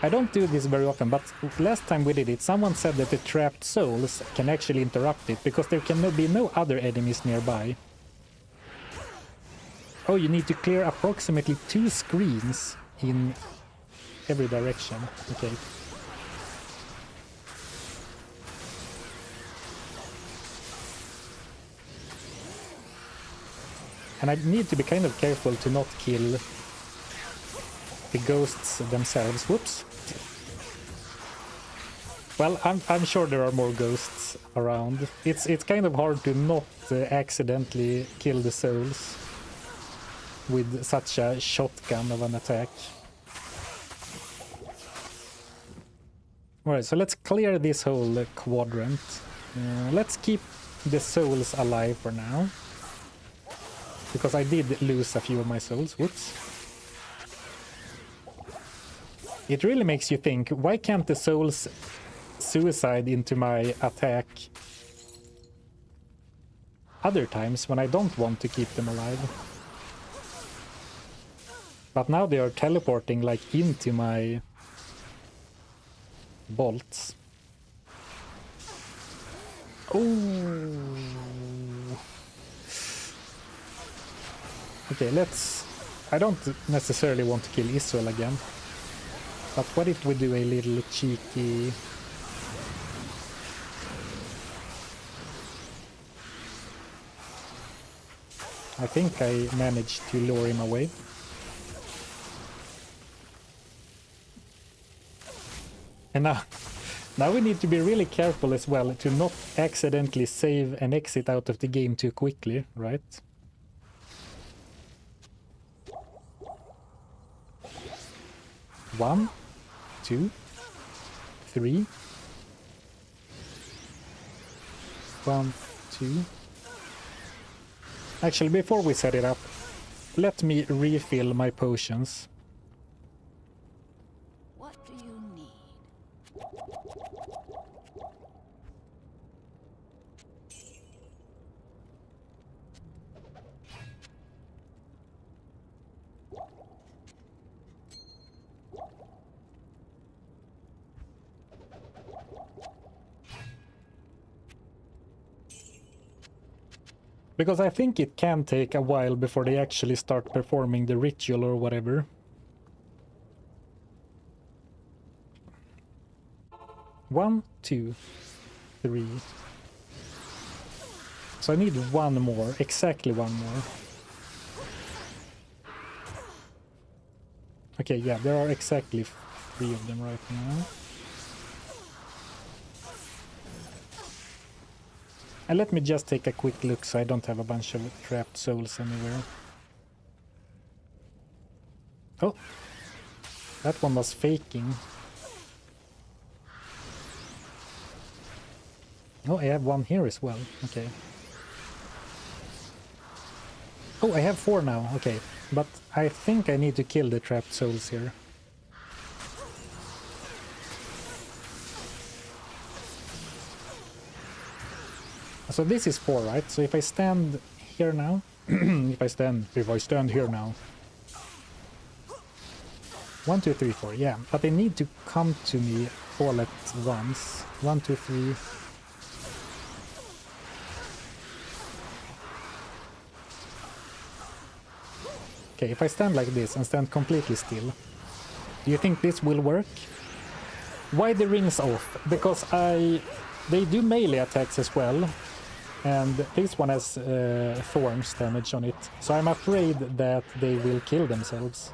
I don't do this very often, but last time we did it, someone said that the trapped souls can actually interrupt it, because there can be no other enemies nearby. Oh, you need to clear approximately 2 screens in every direction. Okay. And I need to be kind of careful to not kill the ghosts themselves. Whoops. Well, I'm sure there are more ghosts around. It's kind of hard to not accidentally kill the souls with such a shotgun of an attack. Alright, so let's clear this whole quadrant. Let's keep the souls alive for now. Because I did lose a few of my souls. Whoops. It really makes you think, why can't the souls suicide into my attack other times when I don't want to keep them alive? But now they are teleporting like into my bolts. Oh. Okay, let's... I don't necessarily want to kill Israel again. But what if we do a little cheeky... I think I managed to lure him away. And now we need to be really careful as well to not accidentally save and exit out of the game too quickly, right? One, two, three. 1, 2. Actually, before we set it up, let me refill my potions. What do you need? Because I think it can take a while before they actually start performing the ritual or whatever. One, two, three. So I need one more, exactly one more. Okay, yeah, there are exactly 3 of them right now. And let me just take a quick look so I don't have a bunch of trapped souls anywhere. Oh, that one was faking. Oh, I have one here as well. Okay. Oh, I have 4 now. Okay, but I think I need to kill the trapped souls here. So this is 4, right? So if I stand here now, if I stand here now. 1, 2, 3, 4, yeah. But they need to come to me all at once. 1, 2, 3. Okay, if I stand like this and stand completely still, do you think this will work? Why the rings off? Because they do melee attacks as well. And this one has thorns damage on it, so I'm afraid that they will kill themselves.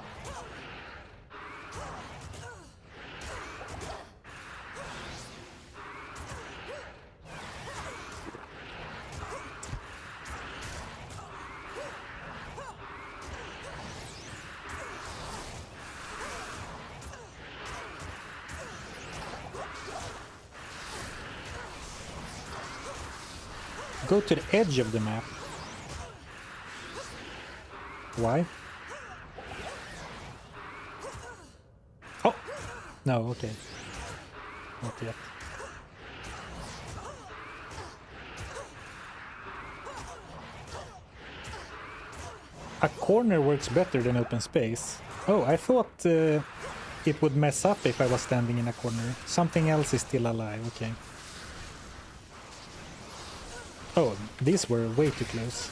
Go to the edge of the map. Why? Oh! No, okay. Not yet. A corner works better than open space. Oh, I thought it would mess up if I was standing in a corner. Something else is still alive, okay. Oh, these were way too close.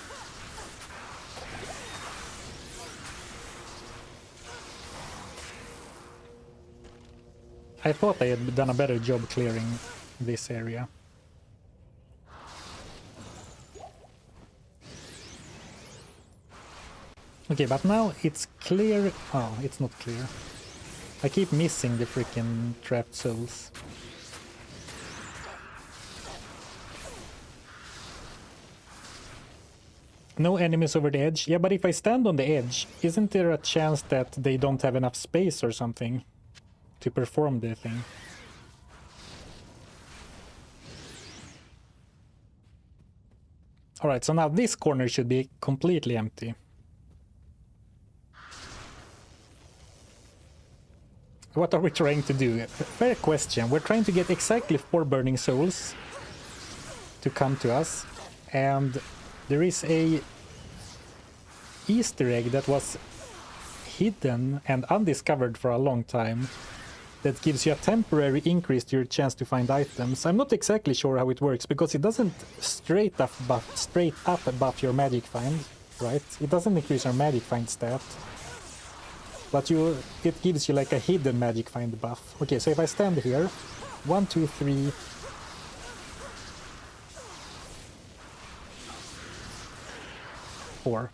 I thought I had done a better job clearing this area. Okay, but now it's clear. Oh, it's not clear. I keep missing the freaking trapped souls. No enemies over the edge. Yeah, but if I stand on the edge, isn't there a chance that they don't have enough space or something to perform the thing? Alright, so now this corner should be completely empty. What are we trying to do? Fair question. We're trying to get exactly 4 burning souls to come to us, and there is a Easter egg that was hidden and undiscovered for a long time that gives you a temporary increase to your chance to find items. I'm not exactly sure how it works, because it doesn't straight up buff your magic find, right? It doesn't increase your magic find stat. But it gives you like a hidden magic find buff. Okay, so if I stand here, 1, 2, 3... 4.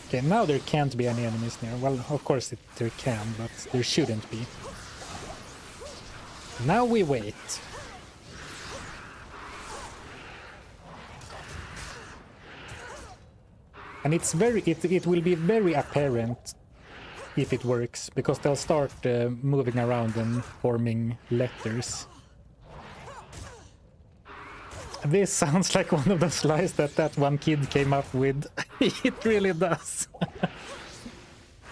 Okay, now there can't be any enemies near. Well, of course there can, but there shouldn't be. Now we wait. And it will be very apparent if it works, because they'll start moving around and forming letters. This sounds like one of those lies that one kid came up with. It really does.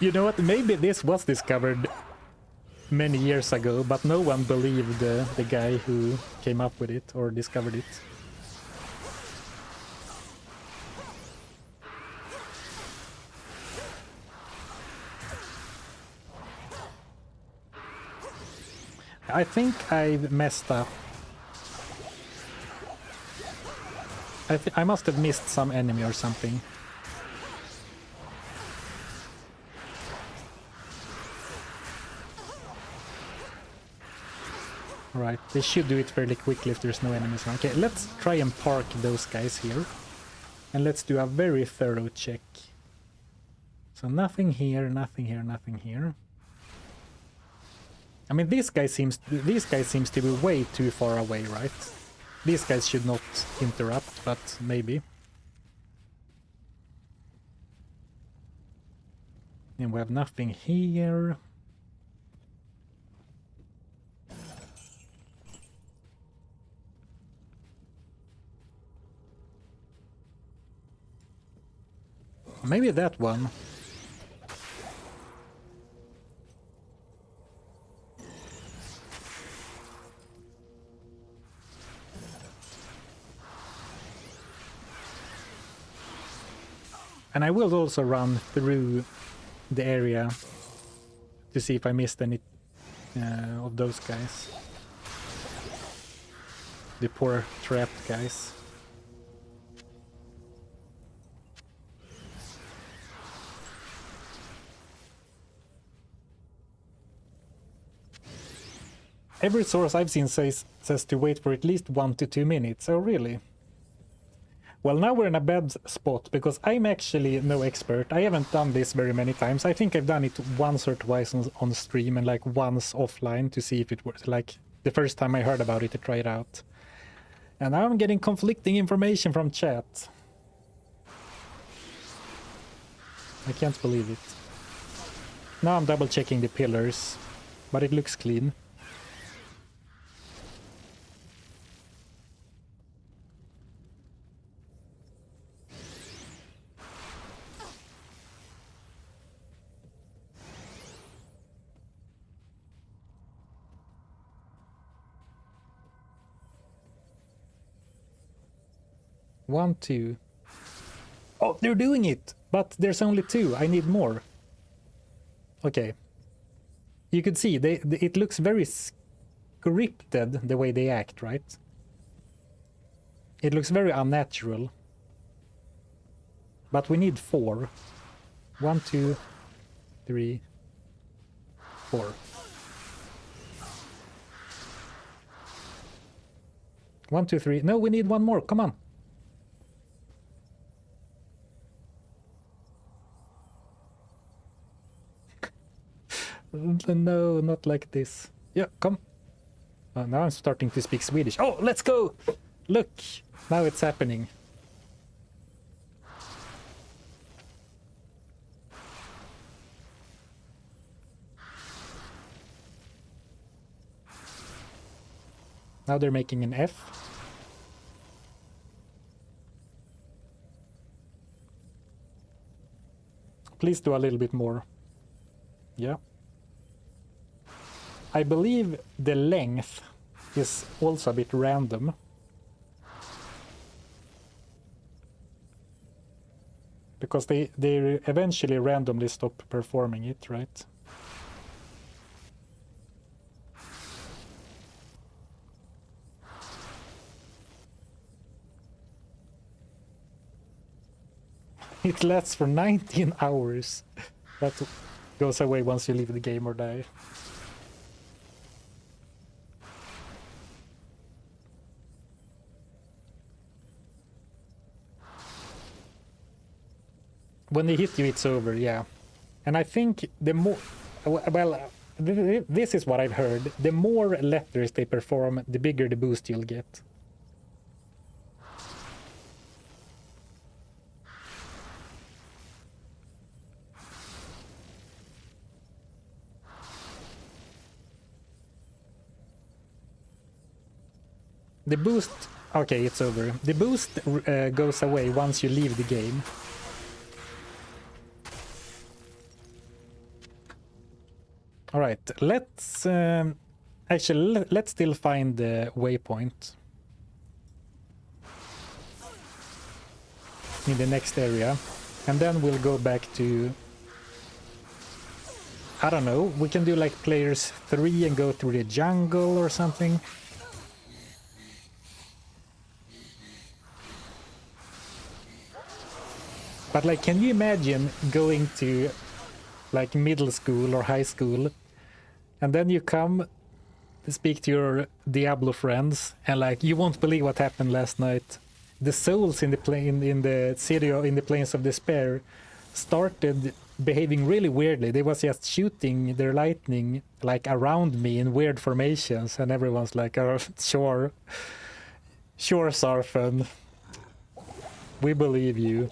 You know what? Maybe this was discovered many years ago, but no one believed the guy who came up with it or discovered it. I think I've messed up. I must have missed some enemy or something. Right, they should do it fairly quickly if there's no enemies. Okay, let's try and park those guys here. And let's do a very thorough check. So nothing here, nothing here, nothing here. I mean, these guys seems to be way too far away, right? These guys should not interrupt, but maybe. And we have nothing here. Maybe that one. And I will also run through the area to see if I missed any of those guys. The poor trapped guys. Every source I've seen says to wait for at least 1 to 2 minutes. Oh, really? Well, now we're in a bad spot, because I'm actually no expert. I haven't done this very many times. I think I've done it once or twice on stream, and like once offline to see if it works. Like the first time I heard about it to try it out. And now I'm getting conflicting information from chat. I can't believe it. Now I'm double checking the pillars, but it looks clean. One, two. Oh, they're doing it! But there's only 2. I need more. Okay. You could see, it looks very scripted, the way they act, right? It looks very unnatural. But we need 4. 1, 2, 3, 4. 1, 2, 3. No, we need 1 more. Come on. No, not like this. Yeah, come. Now I'm starting to speak Swedish. Oh, let's go! Look! Now it's happening. Now they're making an F. Please do a little bit more. Yeah. I believe the length is also a bit random. Because they eventually randomly stop performing it, right? It lasts for 19 hours. That goes away once you leave the game or die. When they hit you, it's over, yeah. And I think the more... Well, this is what I've heard. The more letters they perform, the bigger the boost you'll get. The boost... Okay, it's over. The boost goes away once you leave the game. Alright, let's... actually, let's still find the waypoint. In the next area. And then we'll go back to... I don't know, we can do like players 3 and go through the jungle or something. But like, can you imagine going to like middle school or high school, and then you come to speak to your Diablo friends, and like, you won't believe what happened last night. The souls in the in the city, in the Plains of Despair, started behaving really weirdly. They was just shooting their lightning like around me in weird formations, and everyone's like, "Oh, sure, Zarfen, we believe you."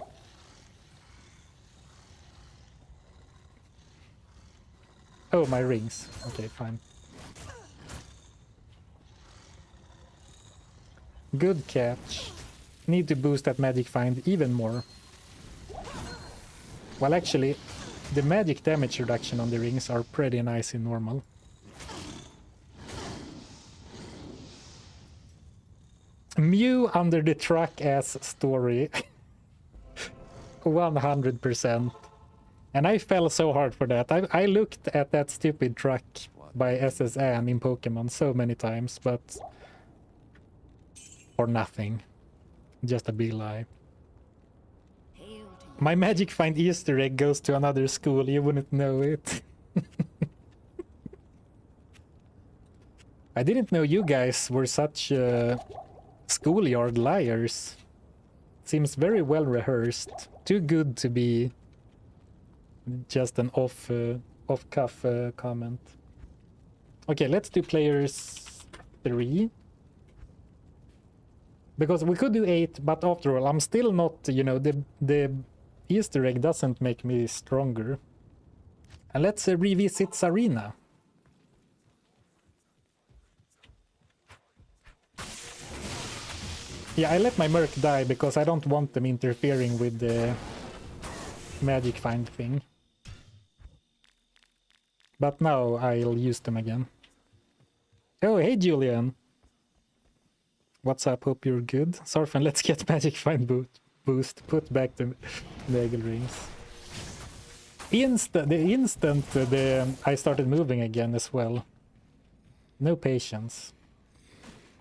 Oh, my rings. Okay, fine. Good catch. Need to boost that magic find even more. Well, actually, the magic damage reduction on the rings are pretty nice in normal. Mew under the truck ass story. 100%. And I fell so hard for that. I looked at that stupid truck by SS Anne in Pokemon so many times, but for nothing. Just a big lie. My magic find Easter egg goes to another school, you wouldn't know it. I didn't know you guys were such schoolyard liars. Seems very well rehearsed. Too good to be just an off-cuff comment. Okay, let's do players 3. Because we could do 8, but after all, I'm still not, you know, the Easter egg doesn't make me stronger. And let's revisit Sarina. Yeah, I let my Merc die because I don't want them interfering with the magic find thing. But now I'll use them again. Oh, hey Julian! What's up? Hope you're good. Zarfen, let's get magic find boost. Put back the Nagel rings. The instant I started moving again as well. No patience.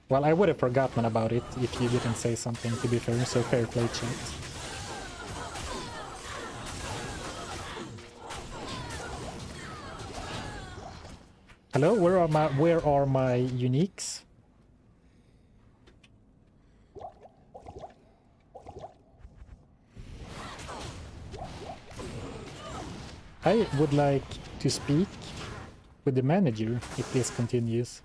Well, I would have forgotten about it if you didn't say something, to be fair, so fair play, chat. Hello, where are my uniques? I would like to speak with the manager if this continues.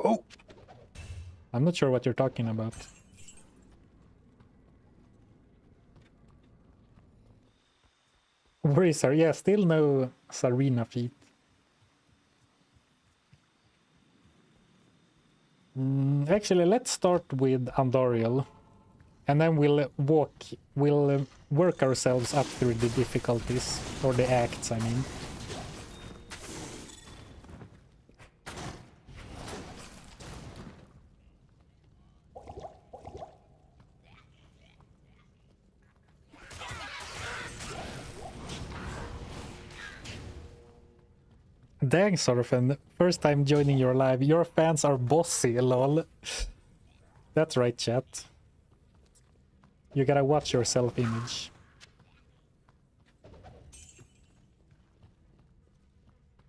Oh! I'm not sure what you're talking about. Where is her? Yeah, still no Sarina feat. Actually, let's start with Andariel. And then we'll work ourselves up through the difficulties. Or the acts, I mean. Dang, Zarfen. First time joining your live. Your fans are bossy, lol. That's right, chat. You gotta watch your self-image.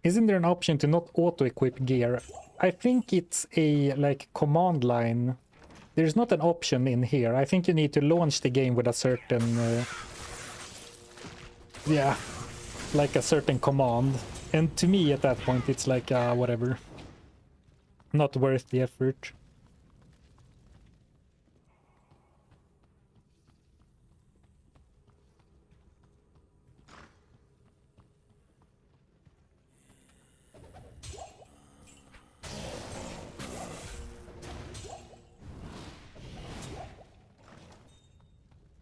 Isn't there an option to not auto-equip gear? I think it's a, like, command line. There's not an option in here. I think you need to launch the game with a certain... yeah, like a certain command. And to me, at that point, it's like, whatever. Not worth the effort.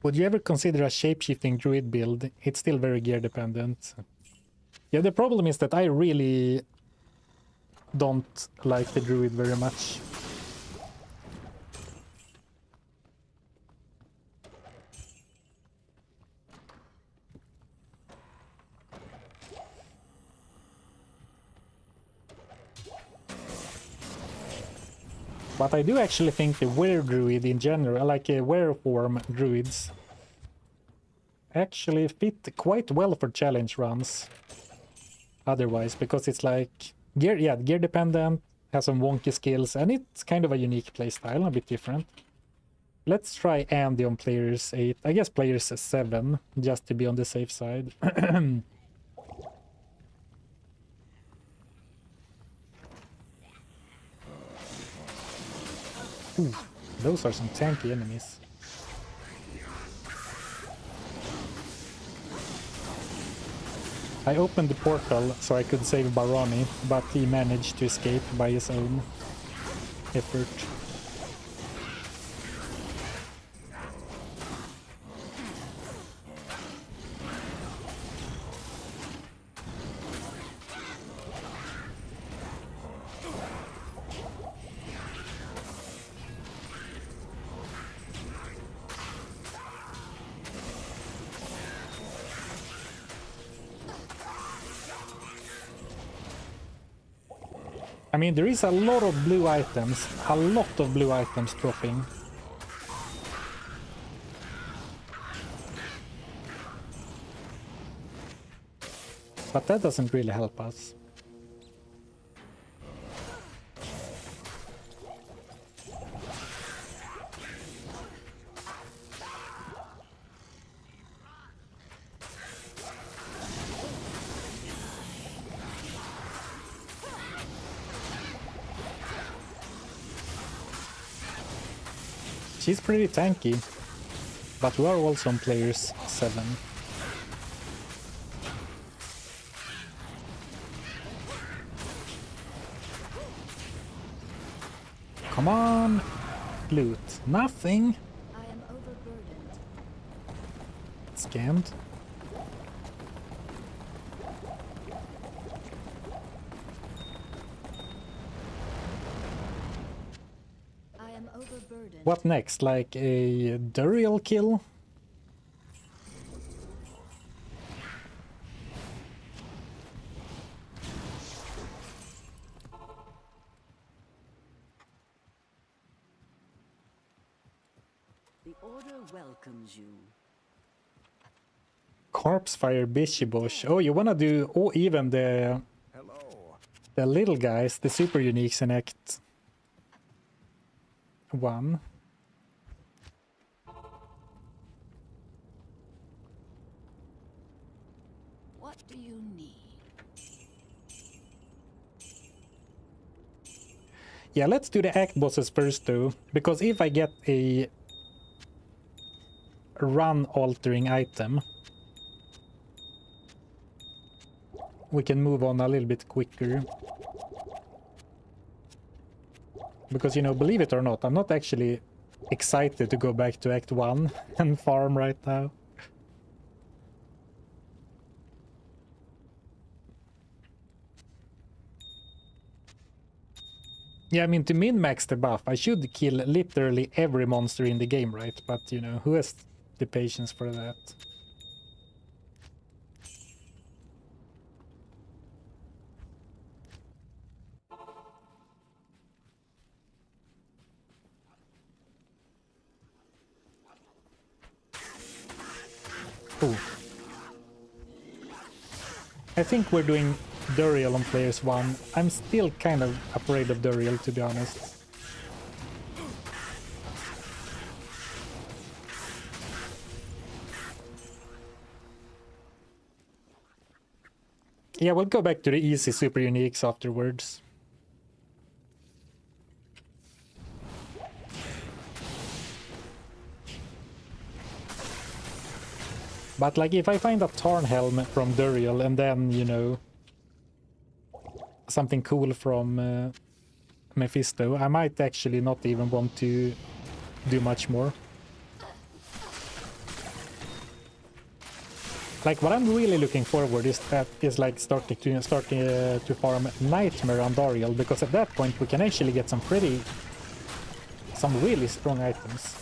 Would you ever consider a shape-shifting druid build? It's still very gear dependent. Yeah, the problem is that I really don't like the druid very much. But I do actually think the were-druid in general, like were-form druids, actually fit quite well for challenge runs. Otherwise, because it's like gear dependent, has some wonky skills, and it's kind of a unique playstyle, a bit different. Let's try Andy on players 8, I guess players 7, just to be on the safe side. Ooh, those are some tanky enemies. I opened the portal so I could save Barani, but he managed to escape by his own effort. I mean, there is a lot of blue items dropping. But that doesn't really help us. She's pretty tanky, but we are also on players 7. Come on! Loot. Nothing! I am overburdened. Scammed. I am overburdened. What next? Like a Duriel kill? The order welcomes you. Corpse Fire Bishibosh. Oh, you wanna do even the little guys, the super uniques in Act 1. What do you need? Yeah, let's do the Act bosses first though, because if I get a run-altering item, we can move on a little bit quicker. Because, you know, believe it or not, I'm not actually excited to go back to Act 1 and farm right now. Yeah, I mean, to min-max the buff, I should kill literally every monster in the game, right? But, you know, who has the patience for that? Oh. I think we're doing Duriel on players 1. I'm still kind of afraid of Duriel, to be honest. Yeah, we'll go back to the easy super uniques afterwards. But like if I find a Tarn Helm from Duriel and then, you know, something cool from Mephisto, I might actually not even want to do much more. Like what I'm really looking forward is like starting to farm Nightmare on Dariel, because at that point we can actually get some really strong items.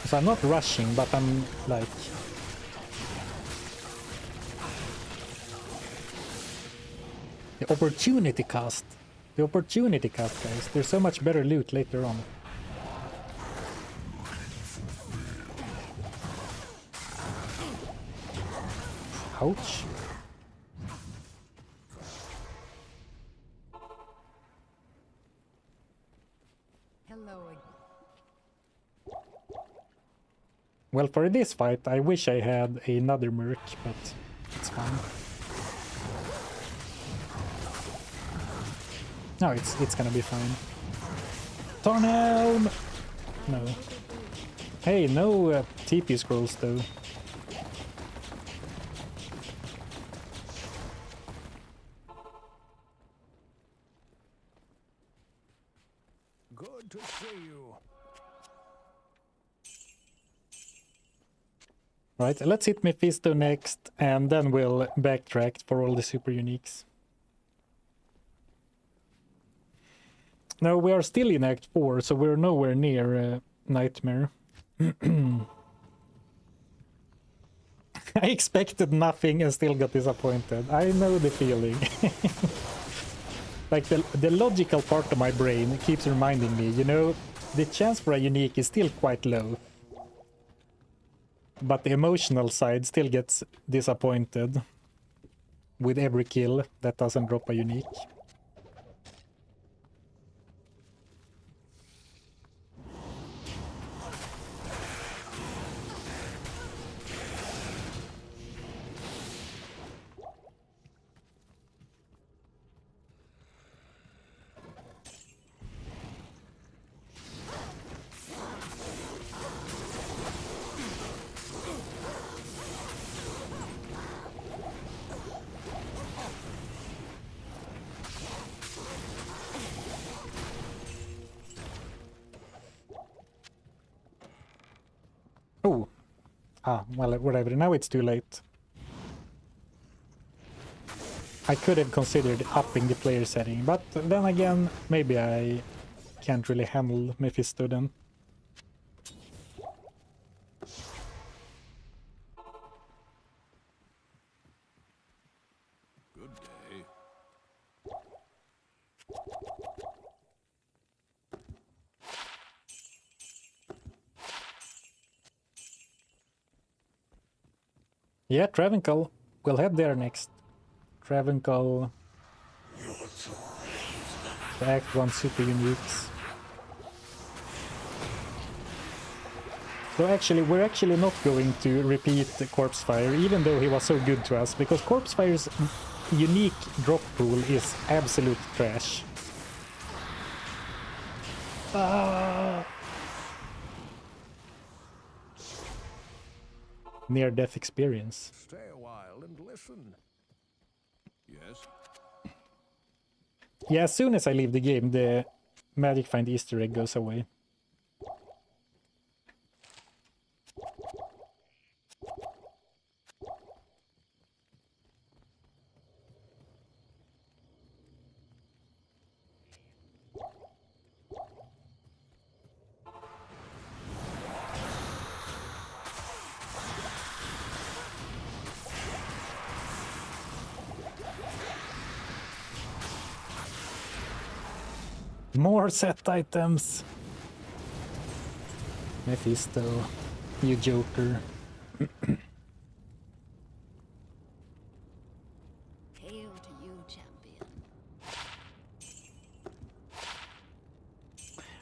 So I'm not rushing, but I'm like... The opportunity cost. The opportunity cost, guys. There's so much better loot later on. Ouch. Well, for this fight, I wish I had another Merc, but it's fine. No, it's gonna be fine. Tarnhelm! No. Hey, no TP scrolls though. Good to see you. Right, let's hit Mephisto next, and then we'll backtrack for all the super uniques. No, we are still in Act 4, so we're nowhere near Nightmare. I expected nothing and still got disappointed. I know the feeling. Like the logical part of my brain keeps reminding me, you know, the chance for a unique is still quite low. But the emotional side still gets disappointed with every kill that doesn't drop a unique. Oh. Ah, well, whatever. Now it's too late. I could have considered upping the player setting, but then again, maybe I can't really handle Mephisto then. Good day. Yeah, Travancore. We'll head there next. Travancore. The Act 1 super uniques. So actually, we're actually not going to repeat the Corpse Fire, even though he was so good to us, because Corpse Fire's unique drop pool is absolute trash. Near-death experience. Stay a while and listen. Yes? Yeah, as soon as I leave the game, the Magic Find Easter egg goes away. More set items. Mephisto, you joker. Hail to you, champion.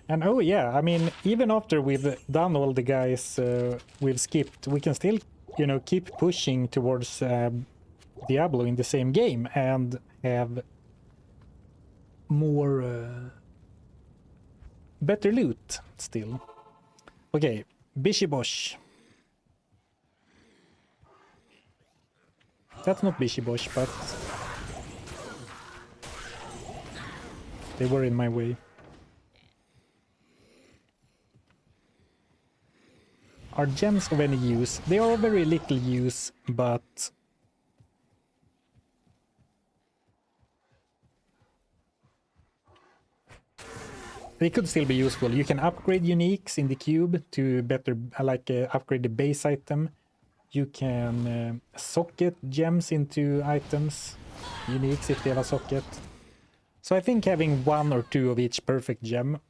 And oh yeah, I mean, even after we've done all the guys we've skipped, we can still, you know, keep pushing towards Diablo in the same game and have more better loot still. Okay, Bishibosh. That's not Bishibosh, but they were in my way. Are gems of any use? They are of very little use, but they could still be useful. You can upgrade uniques in the cube to better, upgrade the base item. You can socket gems into items, uniques if they have a socket. So I think having one or two of each perfect gem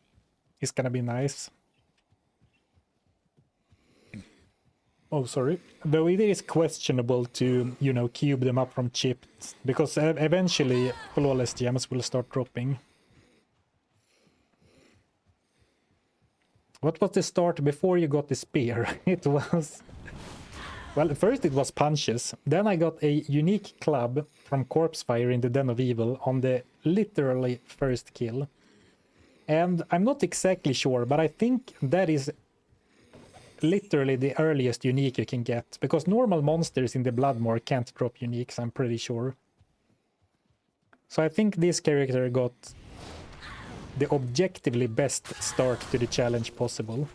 is gonna be nice. Oh, sorry. Though it is questionable to, you know, cube them up from chipped, because eventually flawless gems will start dropping. What was the start before you got the spear? It was... Well, first it was punches. Then I got a unique club from Corpse Fire in the Den of Evil on the literally first kill. And I'm not exactly sure, but I think that is literally the earliest unique you can get, because normal monsters in the Bloodmore can't drop uniques, I'm pretty sure. So I think this character got the objectively best start to the challenge possible.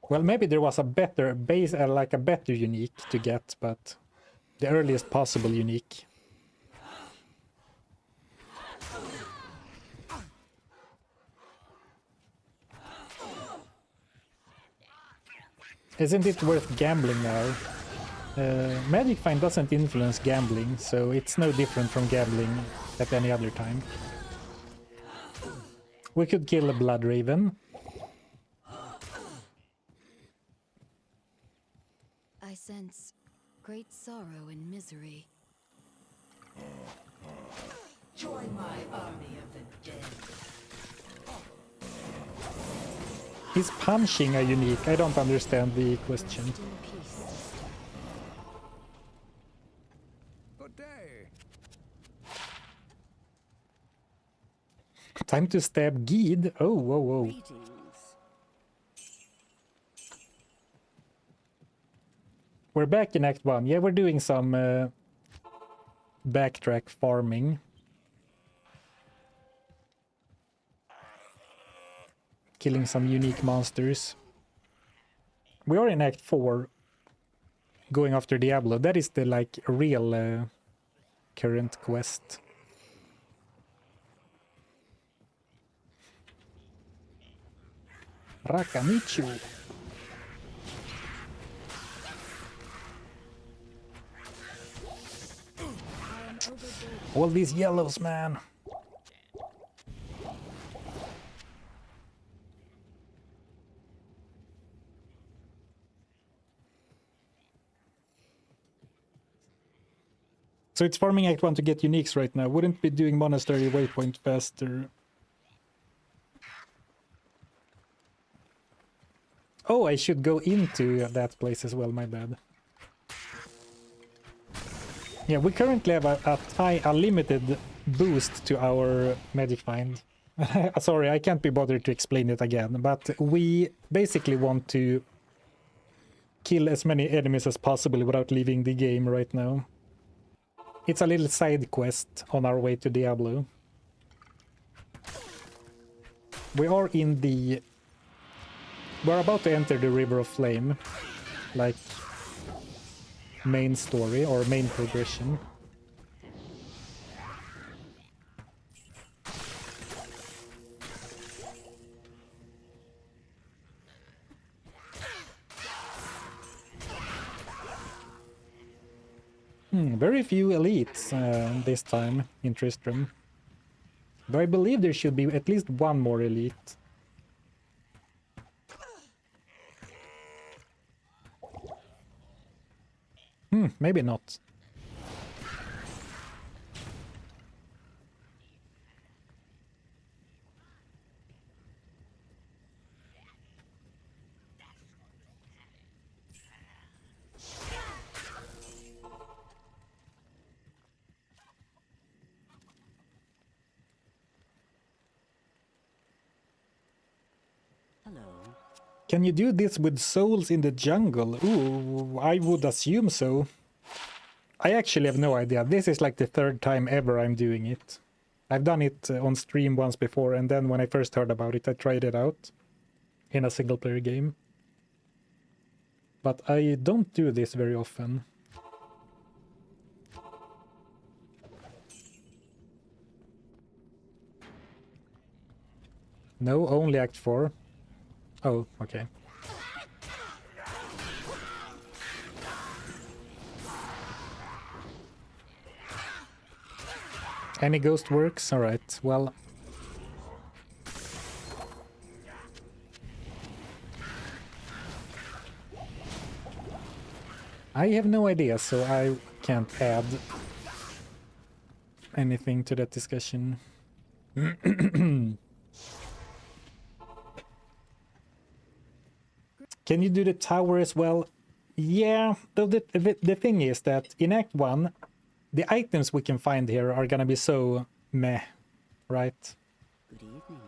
Well, maybe there was a better base, like a better unique to get, but the earliest possible unique. Isn't it worth gambling now? Magic Find doesn't influence gambling, so it's no different from gambling at any other time. We could kill a Blood Raven. I sense great sorrow and misery. Join my army of the dead. Is punching a unique? I don't understand the question. Rest in peace. Good day. Time to stab Geed. Oh, whoa, whoa. Greetings. We're back in Act 1. Yeah, we're doing some backtrack farming. Killing some unique monsters. We are in Act 4, going after Diablo. That is the, like, real current quest. Rakamichu. All these yellows, man. So it's farming Act 1 to get uniques right now. Wouldn't be doing Monastery Waypoint faster. Oh, I should go into that place as well, my bad. Yeah, we currently have a limited boost to our Magic Find. Sorry, I can't be bothered to explain it again, but we basically want to kill as many enemies as possible without leaving the game right now. It's a little side quest on our way to Diablo. We are in the... We're about to enter the River of Flame, like main story or main progression. Very few elites this time in Tristram. Though I believe there should be at least one more elite. Maybe not. Can you do this with souls in the jungle? Ooh, I would assume so. I actually have no idea. This is like the third time ever I'm doing it. I've done it on stream once before, and then when I first heard about it, I tried it out in a single-player game. But I don't do this very often. No, only Act 4. Oh, okay. Any ghost works? Alright, well... I have no idea, so I can't add anything to that discussion. Can you do the tower as well? Yeah, though the thing is that in Act 1, the items we can find here are gonna be so meh, right? Good evening.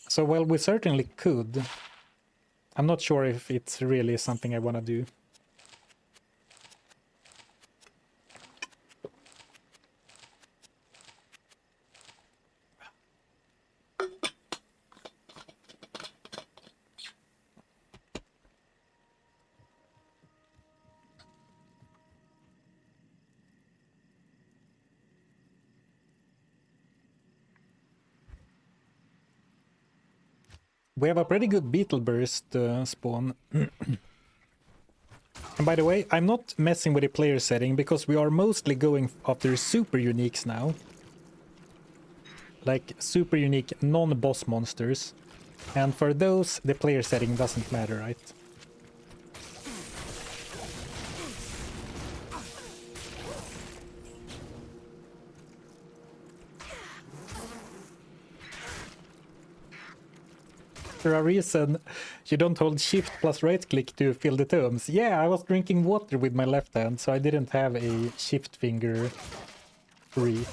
So, well, we certainly could. I'm not sure if it's really something I want to do. We have a pretty good beetle burst spawn. And by the way, I'm not messing with the player setting because we are mostly going after super uniques now. Like super unique non-boss monsters. And for those, the player setting doesn't matter, right? For a reason, you don't hold shift plus right click to fill the tomes. Yeah, I was drinking water with my left hand, so I didn't have a shift finger free.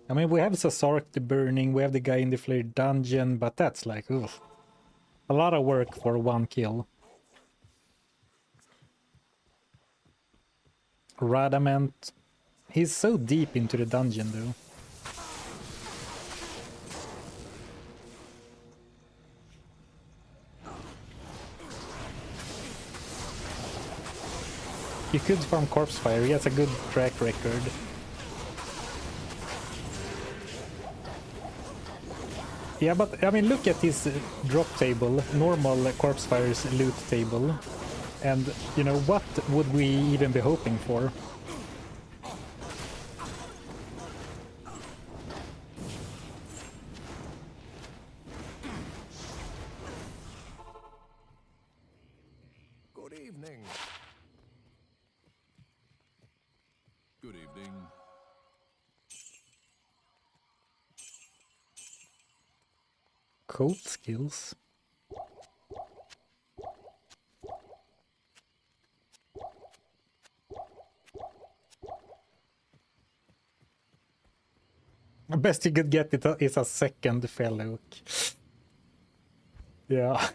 I mean, we have Sazark the Burning, we have the guy in the Flared Dungeon, but that's like, ugh, a lot of work for one kill. Radament. He's so deep into the dungeon, though. You could farm Corpse Fire, he has a good track record. Yeah, but I mean, look at his drop table, normal Corpse Fire's loot table. And, you know, what would we even be hoping for? Good evening. Good evening. Code skills. The best you could get is a second fellow. Yeah.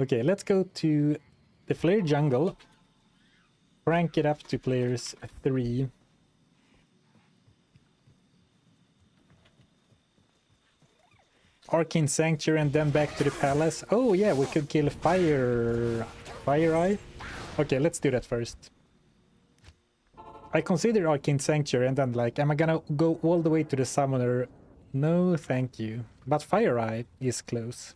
Okay, let's go to the Flare Jungle. Crank it up to players 3. Arcane Sanctuary and then back to the palace. Oh yeah, we could kill Fire Eye. Okay, let's do that first. I consider Arcane Sanctuary and then like, am I gonna go all the way to the Summoner? No, thank you. But Fire Eye is close.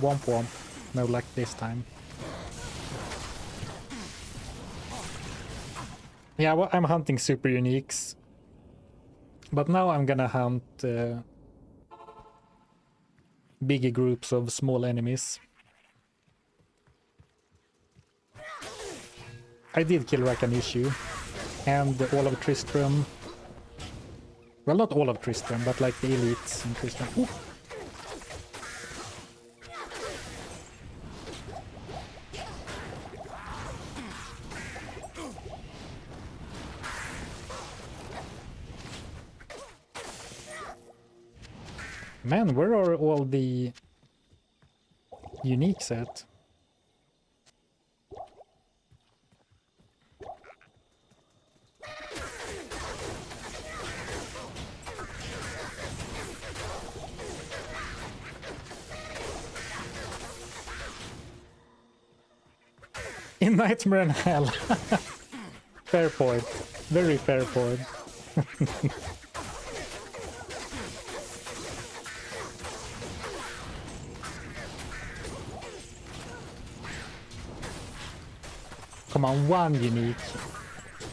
Womp womp. No luck this time. Yeah, well, I'm hunting super uniques. But now I'm gonna hunt bigger groups of small enemies. I did kill Rakanishu and all of Tristram. Well, not all of Tristram, but like the elites in Tristram. Ooh. Man, where are all the uniques at? In Nightmare and Hell. Fair point. Very fair point. Come on, one unique.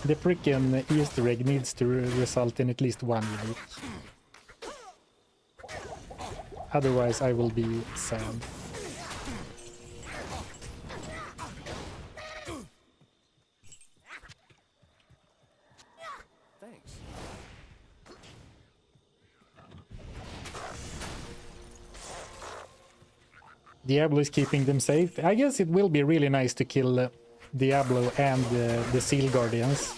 The freaking Easter egg needs to result in at least one unique. Otherwise, I will be sad. Thanks. Diablo is keeping them safe. I guess it will be really nice to kill Diablo and the Seal Guardians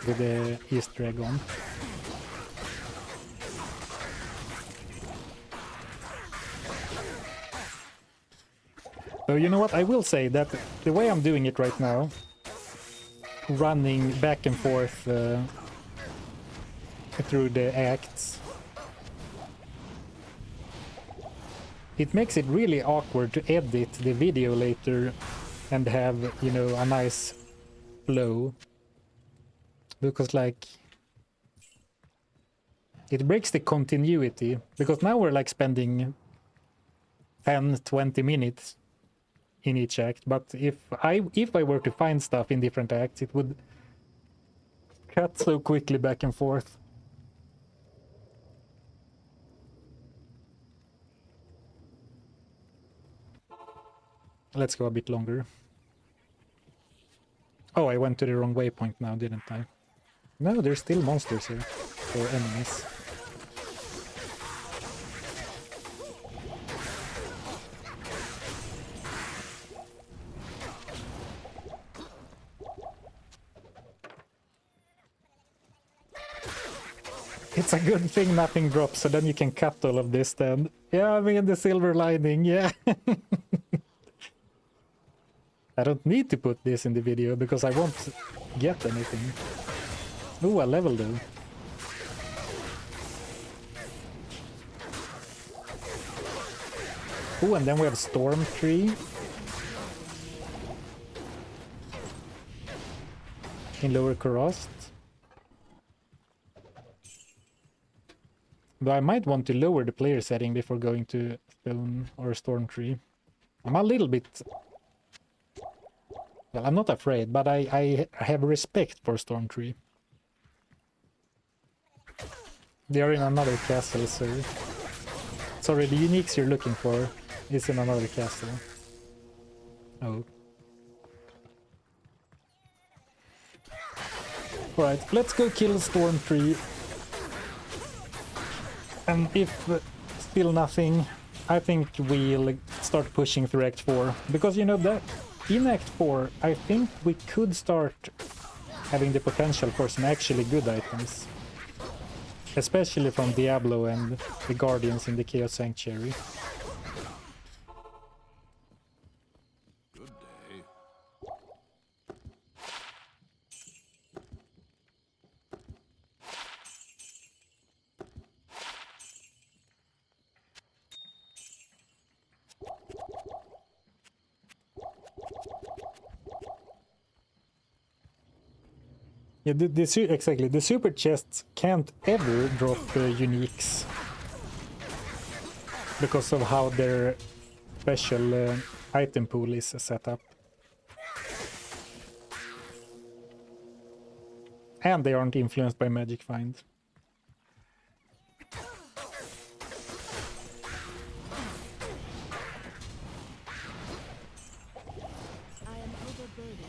with the Easter egg on. So you know what, I will say that the way I'm doing it right now, running back and forth through the acts, it makes it really awkward to edit the video later and have, you know, a nice flow. Because like, it breaks the continuity, because now we're like spending 10-20 minutes in each act, but if I were to find stuff in different acts, it would cut so quickly back and forth. Let's go a bit longer. Oh, I went to the wrong waypoint now, didn't I? No, there's still monsters here, or enemies. It's a good thing nothing drops, so then you can cut all of this then. Yeah, I mean, the silver lining, yeah. I don't need to put this in the video, because I won't get anything. Ooh, a level though. Ooh, and then we have Storm Tree. In Lower Kurast. Though I might want to lower the player setting before going to Stone or Storm Tree. I'm a little bit... Well, I'm not afraid, but I have respect for Storm Tree. They are in another castle, so... Sorry, the uniques you're looking for is in another castle. Oh. Alright, let's go kill Storm Tree. And if still nothing, I think we'll start pushing through Act 4. Because, you know, that in Act 4, I think we could start having the potential for some actually good items. Especially from Diablo and the Guardians in the Chaos Sanctuary. Good day. Yeah, exactly. The super chests can't ever drop uniques because of how their special item pool is set up. And they aren't influenced by Magic Find. I am overburdened.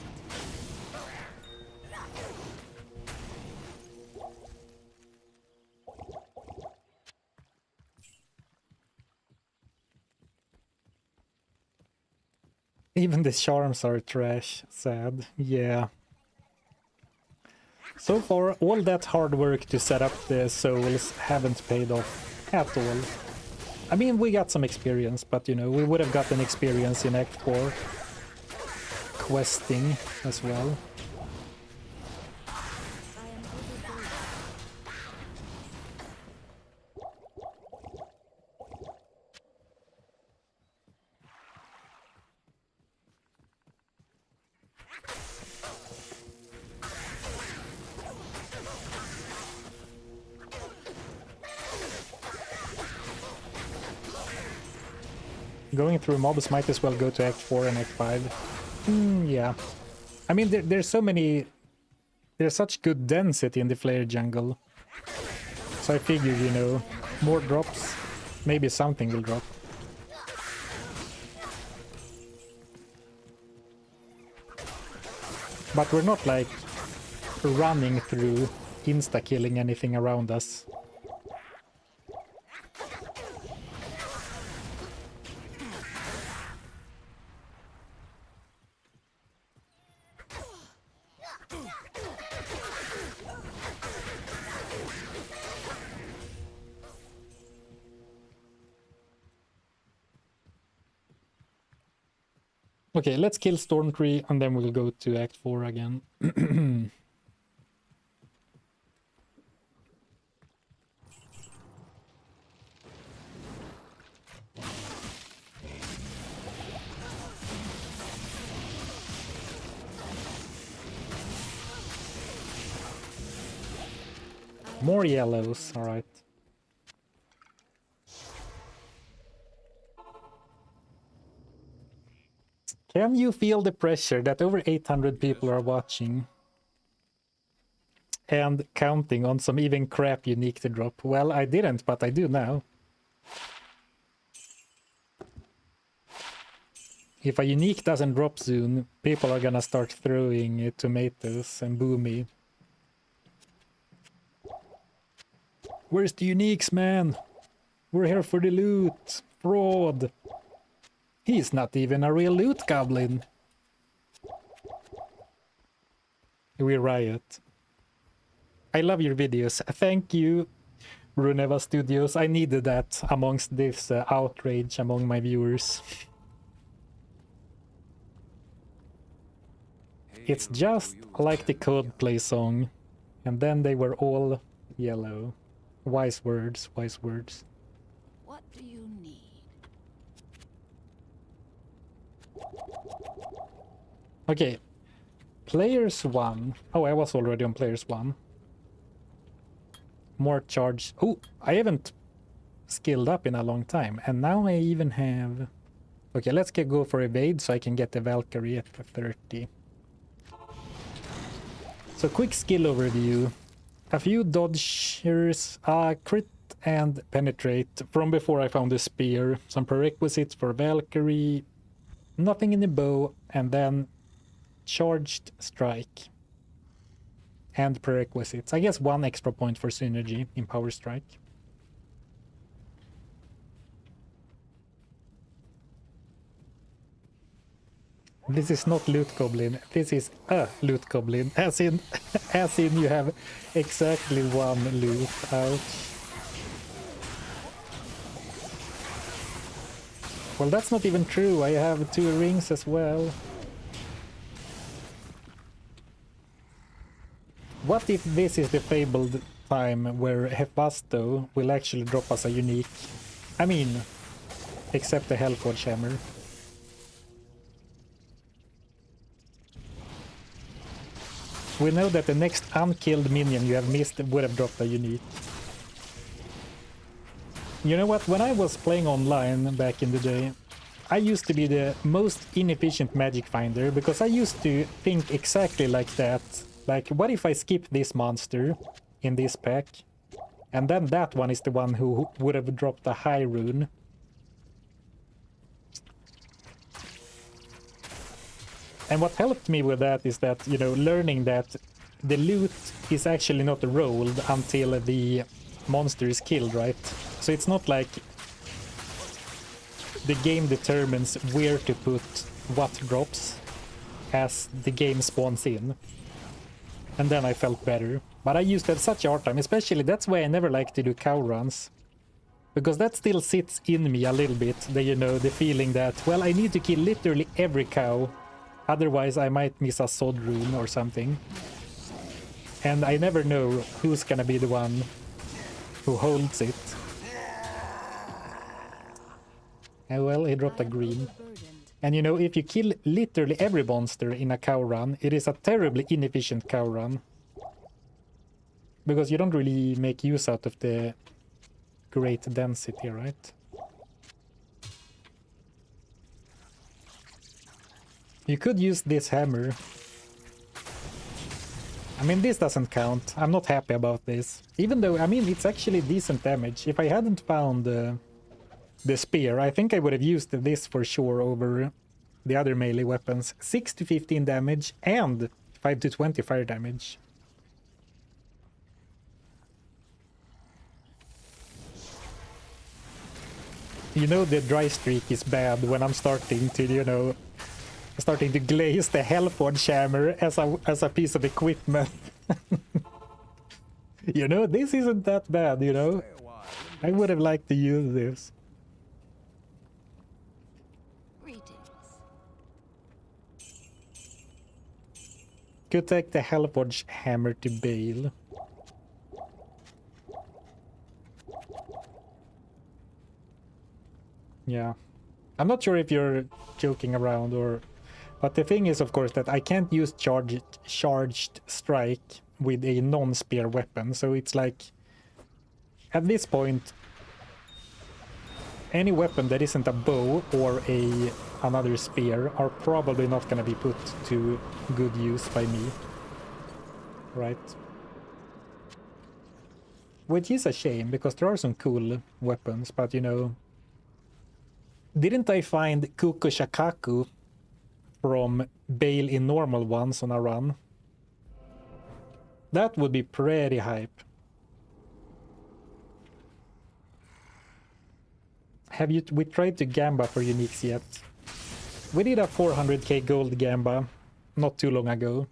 Even the charms are trash. Sad. Yeah. So far, all that hard work to set up the souls haven't paid off at all. I mean, we got some experience, but you know, we would have gotten experience in Act 4 questing as well. I am overburdened. Going through mobs might as well go to Act 4 and Act 5. Yeah. I mean, there's so many... There's such good density in the Flare jungle. So I figured, you know, more drops, maybe something will drop. But we're not like running through insta-killing anything around us. Okay, let's kill Stormtree and then we'll go to Act 4 again. More yellows, alright. Can you feel the pressure that over 800 people are watching? And counting on some even crap unique to drop. Well, I didn't, but I do now. If a unique doesn't drop soon, people are gonna start throwing tomatoes and boo me. Where's the uniques, man? We're here for the loot. Fraud. He's not even a real loot goblin. We riot. I love your videos. Thank you, Runeva Studios. I needed that amongst this outrage among my viewers. It's just like the Codeplay song. And then they were all yellow. Wise words, wise words. What do you need? Okay. Players 1. Oh, I was already on Players 1. More charge. Oh, I haven't skilled up in a long time. And now I even have... Okay, let's go for evade so I can get the Valkyrie at 30. So quick skill overview. A few dodgers, crit and penetrate from before I found the spear. Some prerequisites for Valkyrie. Nothing in the bow. And then charged strike. And prerequisites. I guess 1 extra point for synergy in power strike. This is not loot goblin. This is a loot goblin. As in you have exactly 1 loot out. Well, that's not even true. I have 2 rings as well. What if this is the fabled time where Hephasto will actually drop us a unique? I mean, except the Hellforge Hammer. We know that the next unkilled minion you have missed would have dropped a unique. You know what? When I was playing online back in the day, I used to be the most inefficient magic finder because I used to think exactly like that. Like, what if I skip this monster in this pack? And then that one is the one who would have dropped a high rune. And what helped me with that is that, you know, learning that the loot is actually not rolled until the monster is killed, right? So it's not like the game determines where to put what drops as the game spawns in. And then I felt better. But I used to have such a hard time, especially that's why I never like to do cow runs. Because that still sits in me a little bit, the, you know, the feeling that, well, I need to kill literally every cow. Otherwise I might miss a sod rune or something. And I never know who's gonna be the one who holds it. And well, he dropped a green. And you know, if you kill literally every monster in a cow run, it is a terribly inefficient cow run. Because you don't really make use out of the great density, right? You could use this hammer. I mean, this doesn't count. I'm not happy about this. Even though, I mean, it's actually decent damage. If I hadn't found the spear, I think I would have used this for sure over the other melee weapons. 6 to 15 damage and 5 to 20 fire damage. You know, the dry streak is bad when I'm starting to, you know, starting to glaze the Hellforge hammer as a piece of equipment. You know, this isn't that bad, you know. I would have liked to use this. Could take the Hellforge hammer to Bale. Yeah. I'm not sure if you're joking around or... But the thing is, of course, that I can't use charged strike with a non-spear weapon. So it's like... At this point... Any weapon that isn't a bow or another spear are probably not going to be put to good use by me. Right? Which is a shame, because there are some cool weapons, but you know... Didn't I find Kuko Shakaku from Bale in normal ones on a run? That would be pretty hype. Have we tried to Gamba for uniques yet? We did a 400k gold Gamba not too long ago.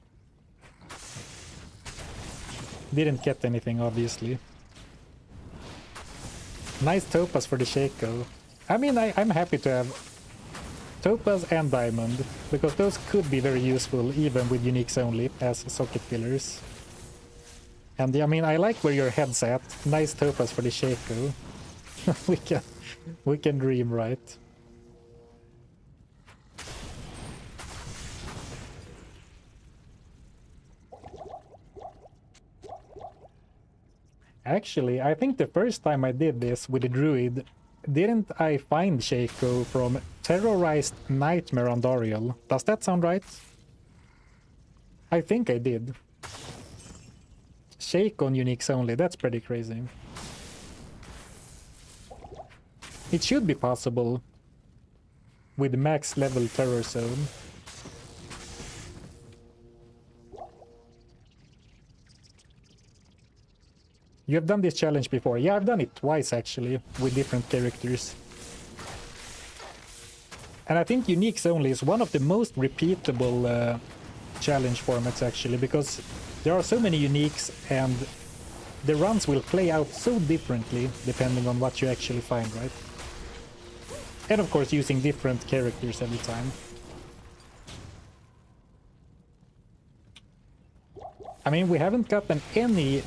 Didn't get anything, obviously. Nice Topaz for the Shaco. I mean, I'm happy to have Topaz and Diamond, because those could be very useful even with uniques only as socket fillers. And I mean, I like where your head's at. Nice Topaz for the Shaco. we can dream, right? Actually, I think the first time I did this with the Druid, didn't I find Shaco from Terrorized Nightmare on Dariel? Does that sound right? I think I did. Shaco on uniques only, that's pretty crazy. It should be possible with max level Terror Zone. You have done this challenge before. Yeah, I've done it twice actually, with different characters. And I think uniques only is one of the most repeatable challenge formats actually, because there are so many uniques and the runs will play out so differently depending on what you actually find, right? And of course using different characters every time. I mean, we haven't gotten any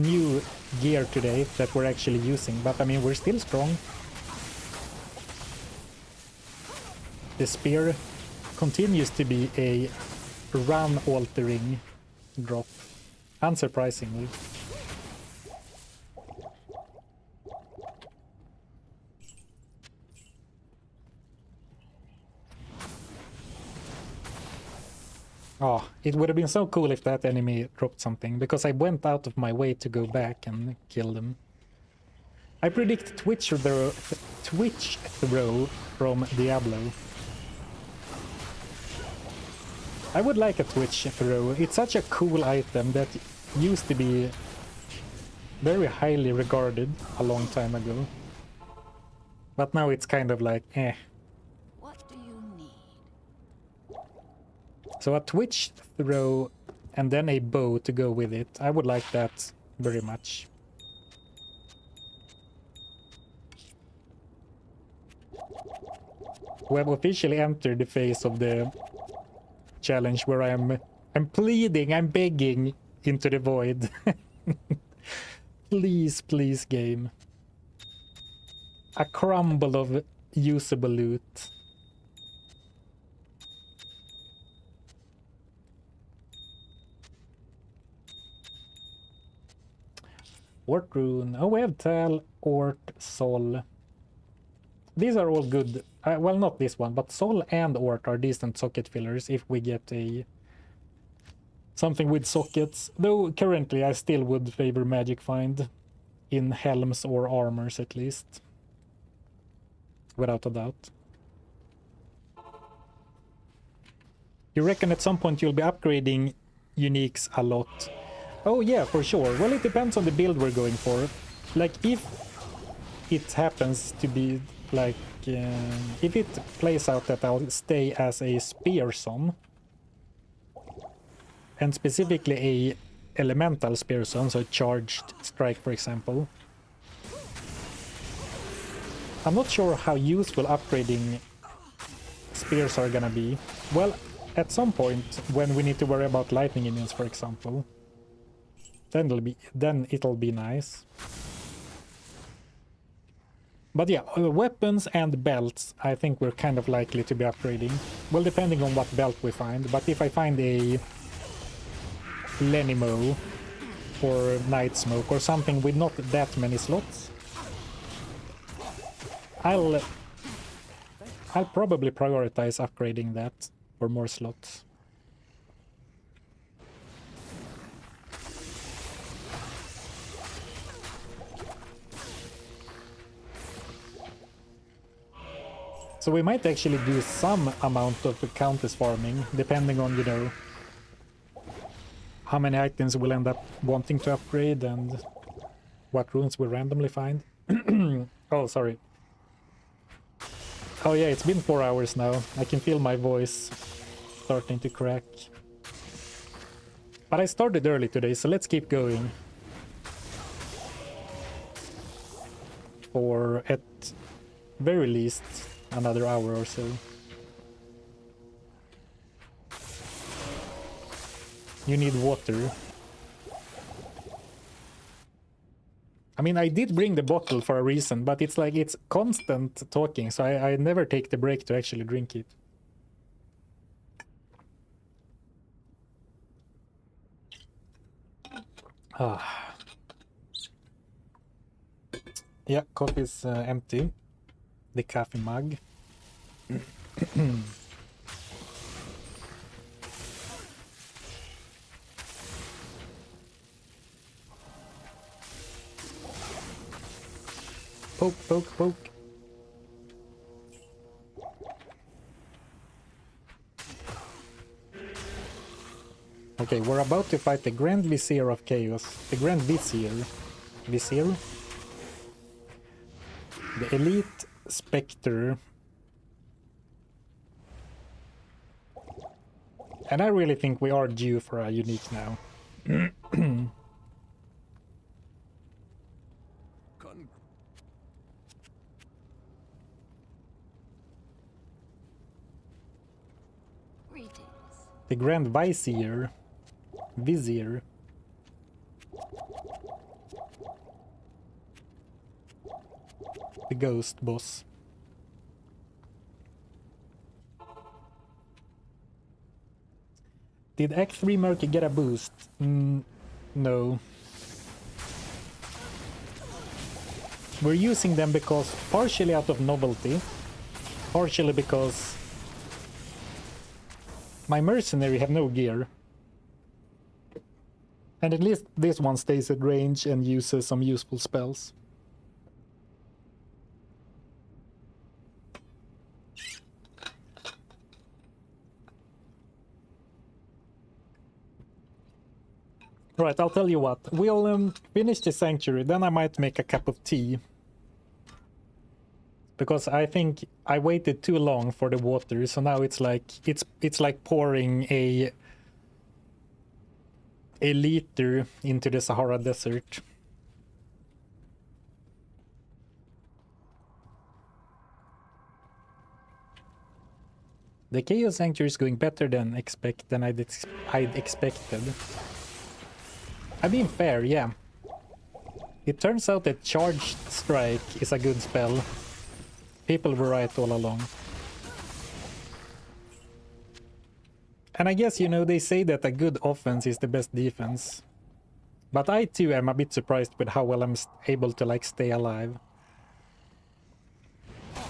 new gear today that we're actually using, but I mean, we're still strong. The spear continues to be a run-altering drop, unsurprisingly. Oh, it would have been so cool if that enemy dropped something, because I went out of my way to go back and kill them. I predict Twitch throw from Diablo. I would like a Twitch throw. It's such a cool item that used to be very highly regarded a long time ago. But now it's kind of like, eh. What do you need? So a Twitch throw and then a bow to go with it. I would like that very much. We have officially entered the phase of the challenge where I'm pleading, I'm begging into the void. Please, please, game. A crumble of usable loot. Ort rune. Oh, we have Tal, Ort, Sol. These are all good. Well, not this one, but Sol and Ort are decent socket fillers if we get a something with sockets. Though currently I still would favor Magic Find in helms or armors at least. Without a doubt. You reckon at some point you'll be upgrading uniques a lot? Oh yeah, for sure. Well, it depends on the build we're going for. Like, if it happens to be like... if it plays out that I'll stay as a spearson, and specifically a elemental spearson, so charged strike, for example. I'm not sure how useful upgrading spears are gonna be. Well, at some point, when we need to worry about lightning minions, for example, then it'll be nice. But yeah, weapons and belts, I think we're kind of likely to be upgrading. Well, depending on what belt we find, but if I find a Lenimo or Night Smoke or something with not that many slots, I'll probably prioritize upgrading that for more slots. So we might actually do some amount of Countess farming, depending on, you know, how many items we'll end up wanting to upgrade and what runes we randomly find. Oh, sorry. Oh yeah, it's been 4 hours now. I can feel my voice starting to crack. But I started early today, so let's keep going. For at very least another hour or so. You need water. I mean, I did bring the bottle for a reason, but it's like it's constant talking, so I never take the break to actually drink it. Ah. Yeah, coffee's empty. The coffee mug. Poke, poke, poke. Okay, we're about to fight the Grand Vizier of Chaos. The Grand Vizier. Vizier? The Elite Spectre. And I really think we are due for a unique now. The Grand Vizier. Vizier. The ghost boss. Did Act 3 Merc get a boost? No. We're using them because partially out of novelty, partially because my mercenary have no gear. And at least this one stays at range and uses some useful spells. Right, I'll tell you what. We'll finish the sanctuary, then I might make a cup of tea. Because I think I waited too long for the water, so now it's like pouring a liter into the Sahara Desert. The Chaos Sanctuary is going better than I'd expected. I mean, fair, yeah. It turns out that Charged Strike is a good spell. People were right all along. And I guess, you know, they say that a good offense is the best defense. But I too am a bit surprised with how well I'm able to, like, stay alive.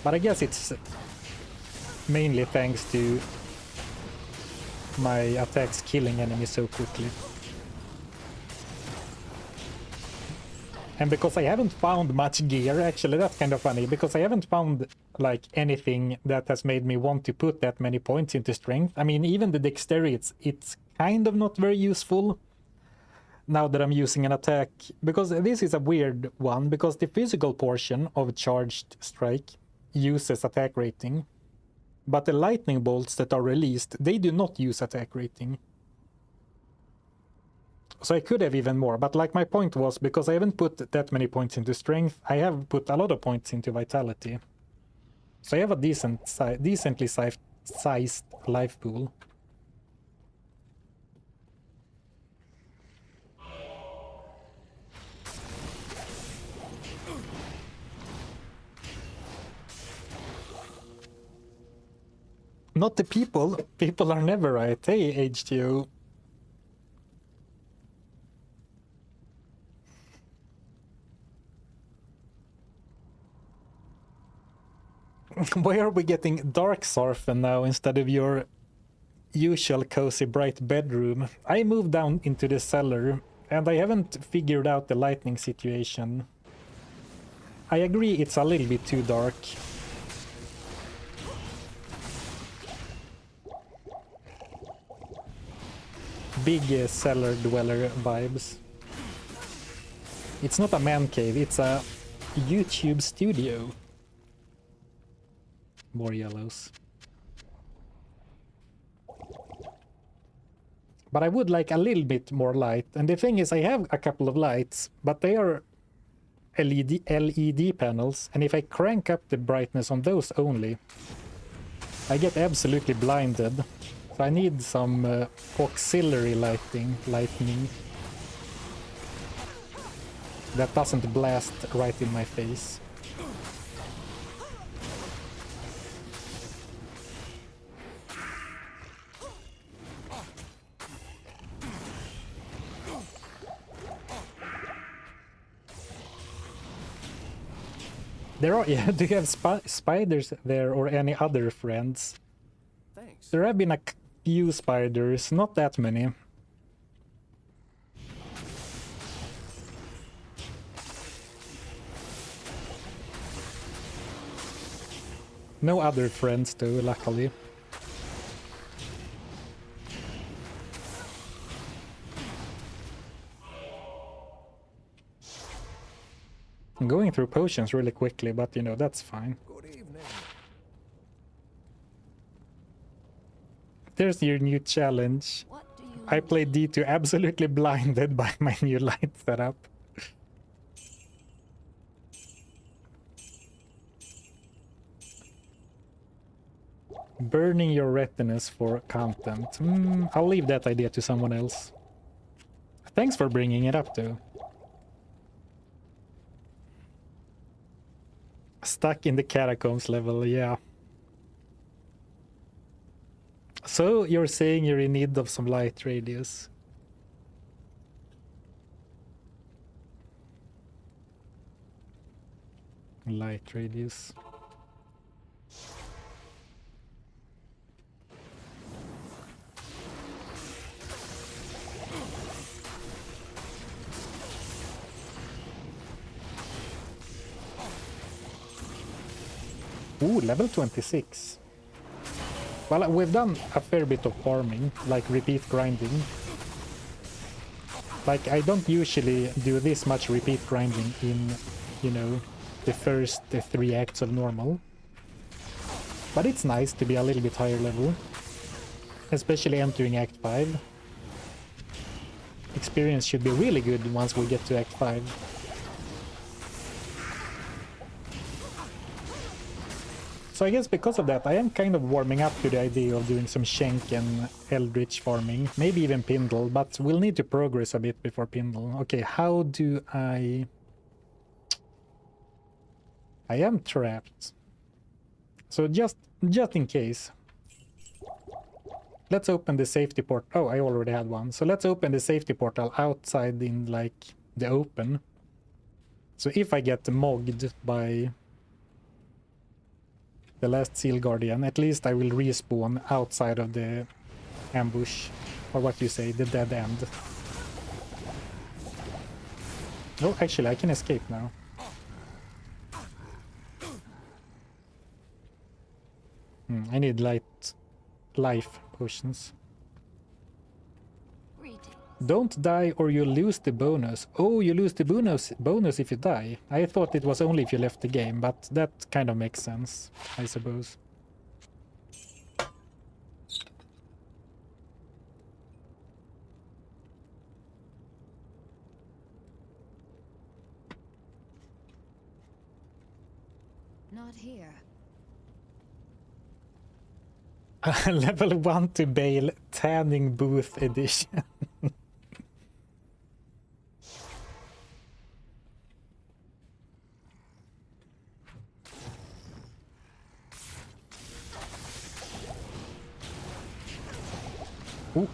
But I guess it's mainly thanks to my attacks killing enemies so quickly. And because I haven't found much gear, actually, that's kind of funny, because I haven't found, like, anything that has made me want to put that many points into strength. I mean, even the dexterity, it's kind of not very useful now that I'm using an attack, because this is a weird one, because the physical portion of Charged Strike uses attack rating, but the lightning bolts that are released, they do not use attack rating. So I could have even more, but like my point was, because I haven't put that many points into strength, I have put a lot of points into vitality. So I have a decently sized life pool. Not the people. People are never right. Hey, HTO. Why are we getting dark Zarfen now instead of your usual cozy bright bedroom? I moved down into the cellar and I haven't figured out the lightning situation. I agree it's a little bit too dark. Big cellar dweller vibes. It's not a man cave, it's a YouTube studio. More yellows. But I would like a little bit more light. And the thing is, I have a couple of lights, but they are LED panels. And if I crank up the brightness on those only, I get absolutely blinded. So I need some auxiliary lightning that doesn't blast right in my face. There are, yeah, do you have spiders there or any other friends? Thanks. There have been a few spiders, not that many. No other friends though, luckily. I'm going through potions really quickly, but you know, that's fine. Good evening. There's your new challenge. What do you I played D2 absolutely blinded by my new light setup. Burning your retinas for content. I'll leave that idea to someone else. Thanks for bringing it up though. Stuck in the catacombs level, yeah. So you're saying you're in need of some light radius? Light radius. Ooh, level 26. Well, we've done a fair bit of farming, like repeat grinding. Like, I don't usually do this much repeat grinding in, you know, the first 3 acts of normal. But it's nice to be a little bit higher level. Especially entering Act 5. Experience should be really good once we get to Act 5. So I guess because of that, I am kind of warming up to the idea of doing some Shank and Eldritch farming. Maybe even Pindle, but we'll need to progress a bit before Pindle. Okay, how do I am trapped. So just in case. Let's open the safety port. Oh, I already had one. So let's open the safety portal outside in, like, the open. So if I get mogged by the last Seal Guardian, at least I will respawn outside of the ambush. Or what you say, the dead end. Oh, actually, I can escape now. I need life potions. Don't die or you lose the bonus. Oh, you lose the bonus if you die. I thought it was only if you left the game, but that kind of makes sense, I suppose. Not here. Level 1 to Bale Tanning Booth Edition. Ooh.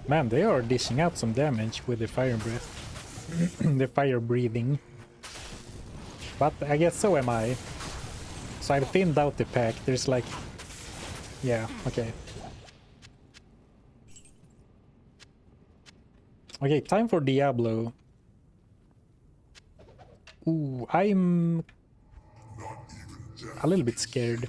Man, they are dishing out some damage with the fire breath. The fire breathing. But I guess so am I. So I've thinned out the pack. There's like... Yeah, okay. Okay, time for Diablo. Ooh, I'm a little bit scared.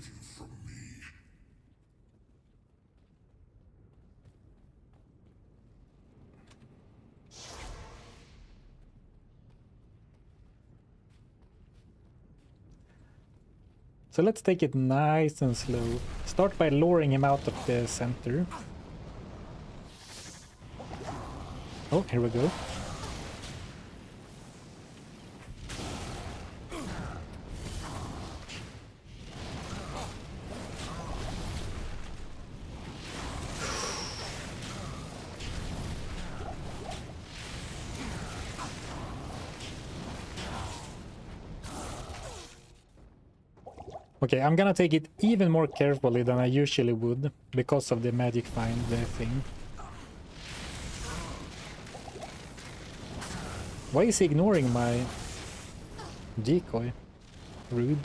So let's take it nice and slow. Start by luring him out of the center. Oh, here we go. Okay, I'm gonna take it even more carefully than I usually would because of the magic find thing. Why is he ignoring my decoy? Rude.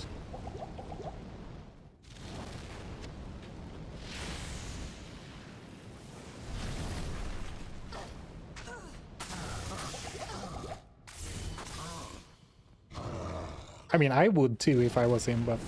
I mean, I would too if I was him, but...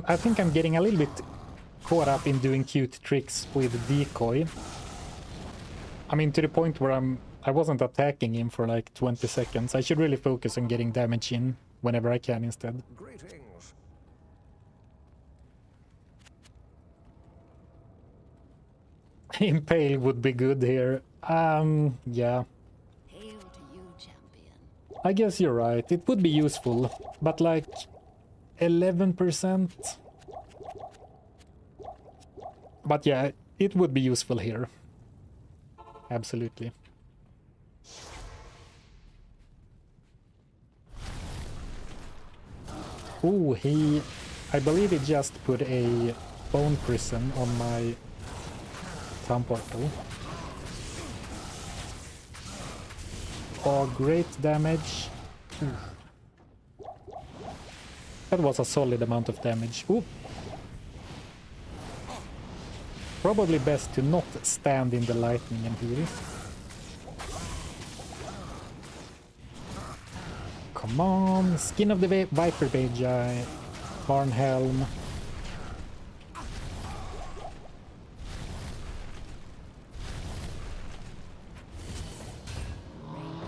I think I'm getting a little bit caught up in doing cute tricks with decoy. I mean, to the point where I wasn't attacking him for like 20 seconds. I should really focus on getting damage in whenever I can instead. Greetings. Impale would be good here. Yeah. Hail to you, champion. I guess you're right. It would be useful, but like 11%? But yeah, it would be useful here. Absolutely. Ooh, I believe he just put a bone prison on my town portal. Oh, great damage. Ooh. That was a solid amount of damage. Ooh. Probably best to not stand in the lightning and heal. Come on, Skin of the Viper Magi, Barn Helm.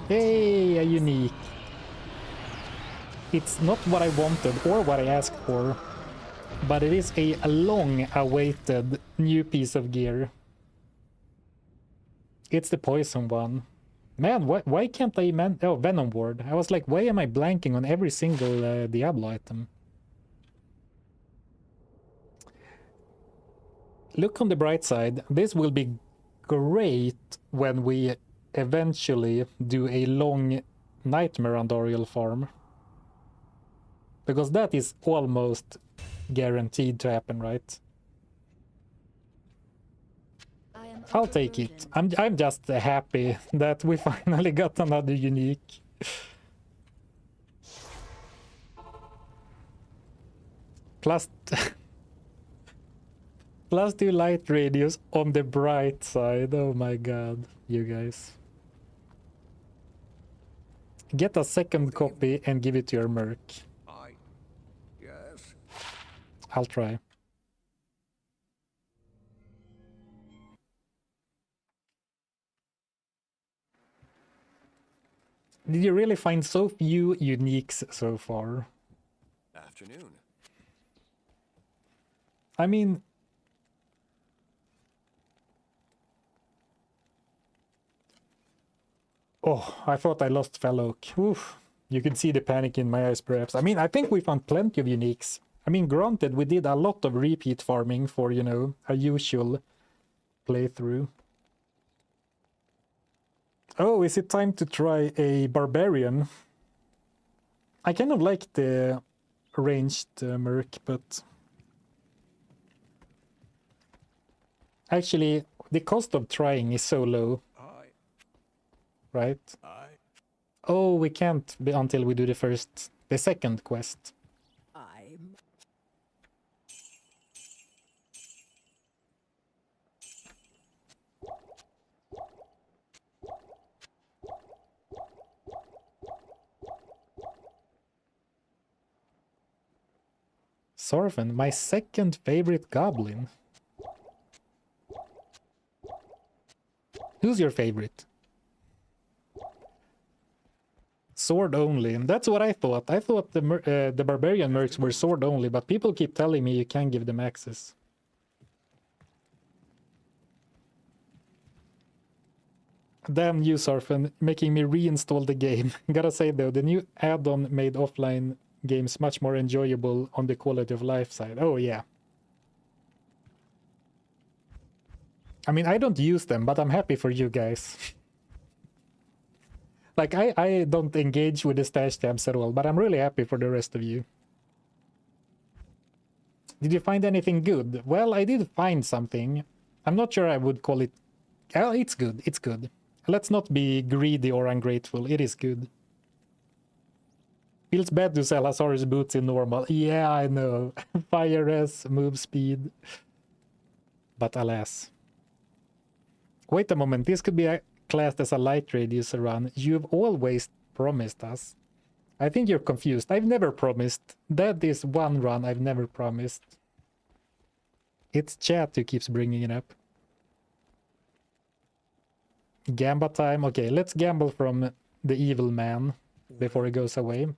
Hey, a unique. It's not what I wanted or what I asked for, but it is a long-awaited new piece of gear. It's the poison one. Man, why can't I oh, Venom Ward. I was like, why am I blanking on every single Diablo item? Look on the bright side. This will be great when we eventually do a long Nightmare Andorial farm. Because that is almost guaranteed to happen, right? I'll take it. I'm just happy that we finally got another unique. Plus plus 2 light radius on the bright side. Oh my god, you guys. Get a second copy and give it to your merc. Yes. I'll try. Did you really find so few uniques so far? Afternoon. I mean... Oh, I thought I lost Felloc. Oof. You could see the panic in my eyes, perhaps. I mean, I think we found plenty of uniques. I mean, granted, we did a lot of repeat farming for, you know, a usual playthrough. Oh, is it time to try a barbarian? I kind of like the ranged merc, but... Actually, the cost of trying is so low. Right? Oh, we can't be until we do the second quest. Zarfen, my second favorite goblin. Who's your favorite? Sword only. That's what I thought. I thought the barbarian mercs were sword only, but people keep telling me you can give them access. Damn you, Zarfen, making me reinstall the game. Gotta say though, the new add-on made offline games much more enjoyable on the quality of life side. Oh yeah. I mean, I don't use them, but I'm happy for you guys. Like, I don't engage with the stash tabs at all, but I'm really happy for the rest of you. Did you find anything good? Well, I did find something. I'm not sure I would call it... Oh, it's good, it's good. Let's not be greedy or ungrateful, it is good. Feels bad to sell Azorius boots in normal. Yeah, I know. Fire S, move speed. But alas. Wait a moment, this could be classed as a light radius run. You've always promised us. I think you're confused. I've never promised. That is one run I've never promised. It's chat who keeps bringing it up. Gamba time. Okay, let's gamble from the evil man before he goes away.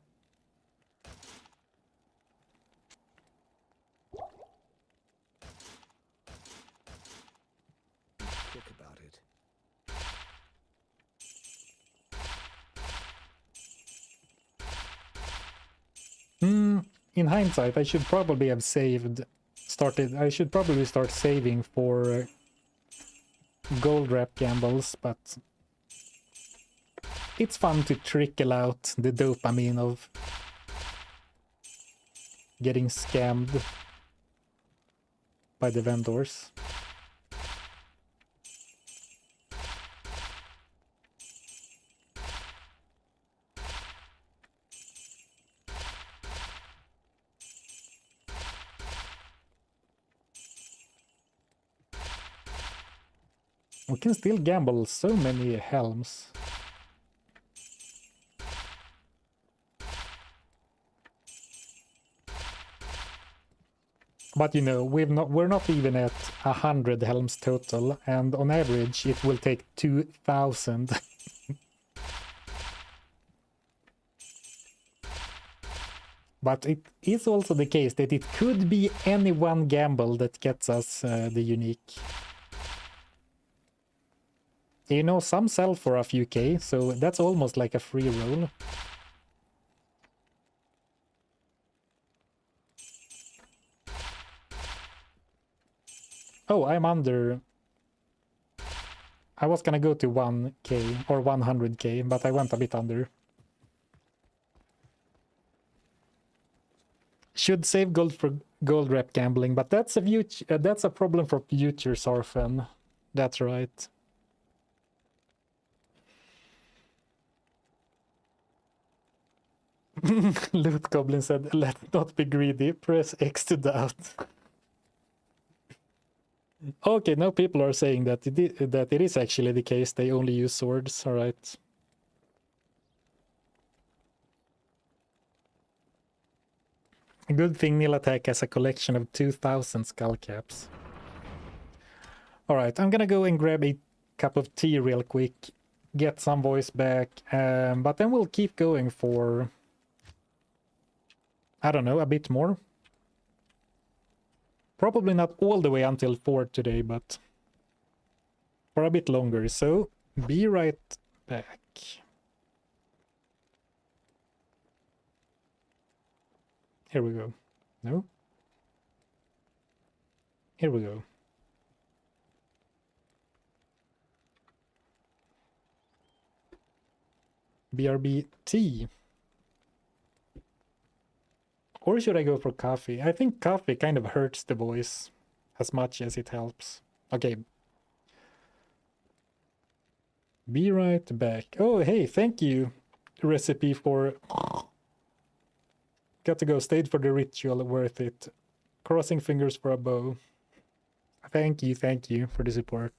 In hindsight, I should probably have saved I should probably start saving for gold wrap gambles, but it's fun to trickle out the dopamine of getting scammed by the vendors. We can still gamble so many helms. But you know, we're not even at 100 helms total, and on average it will take 2,000. But it is also the case that it could be any one gamble that gets us the unique. You know, some sell for a few K, so that's almost like a free roll. Oh, I'm under... I was gonna go to 1K or 100K, but I went a bit under. Should save gold for gold rep gambling, but that's a problem for future Zarfen. That's right. Loot Goblin said, "Let's not be greedy. Press X to doubt." Okay, now people are saying that it is actually the case. They only use swords. All right. A good thing Nil Attack has a collection of 2,000 skull caps. All right, I'm gonna go and grab a cup of tea real quick, get some voice back, but then we'll keep going for, I don't know, a bit more. Probably not all the way until 4 today, but for a bit longer, so be right back. Here we go. No? Here we go. BRB tea. Or should I go for coffee? I think coffee kind of hurts the voice as much as it helps. Okay. Be right back. Oh, hey, thank you, Recipe, for... Got to go. Stayed for the ritual. Worth it. Crossing fingers for a bow. Thank you for the support.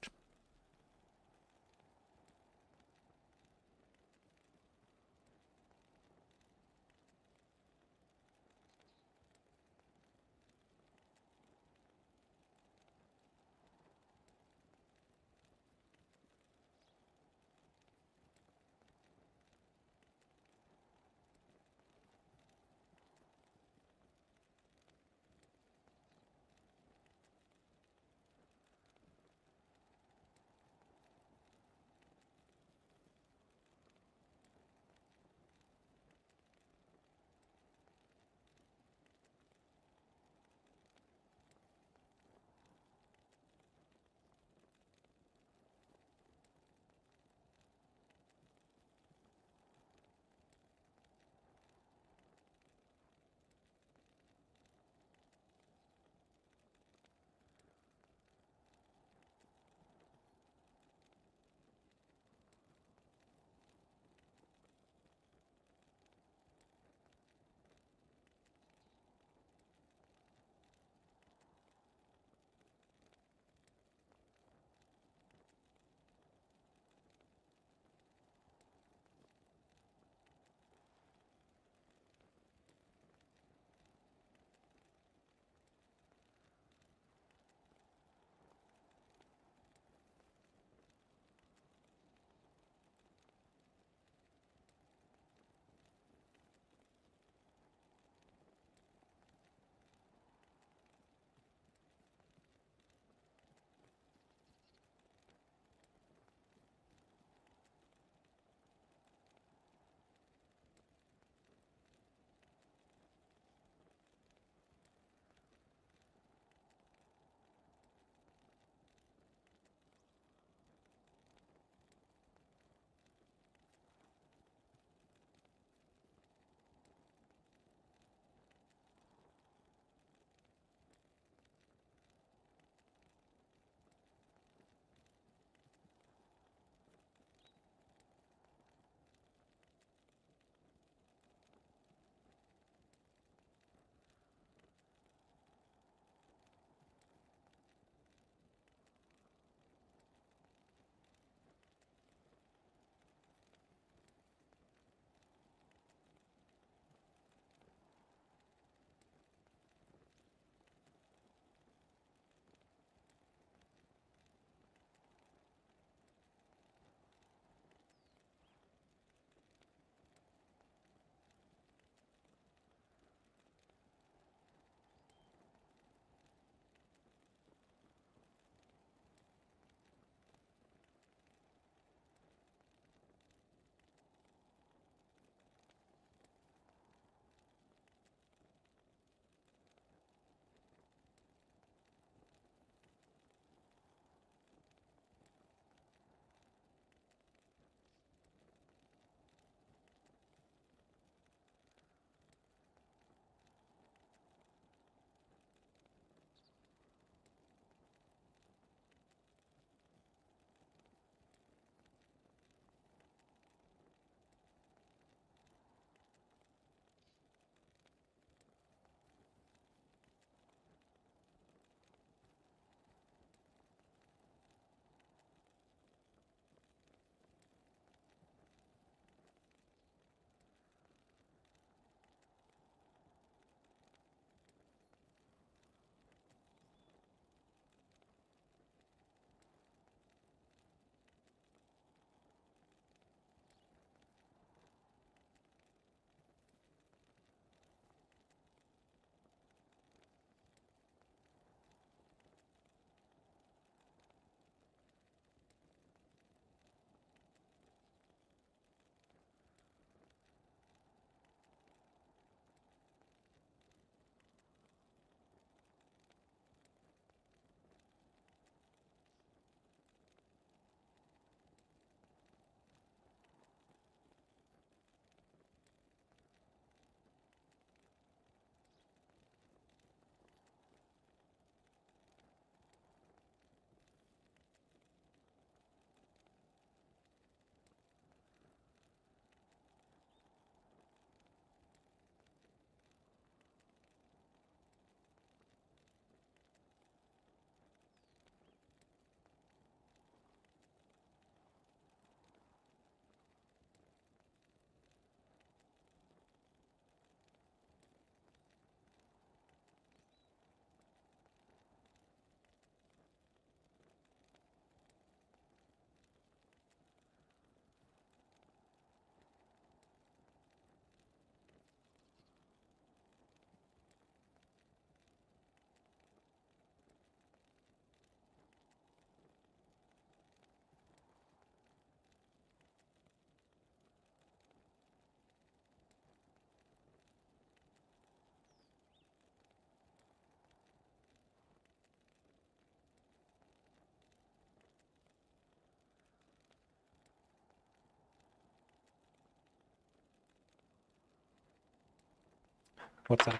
What's up?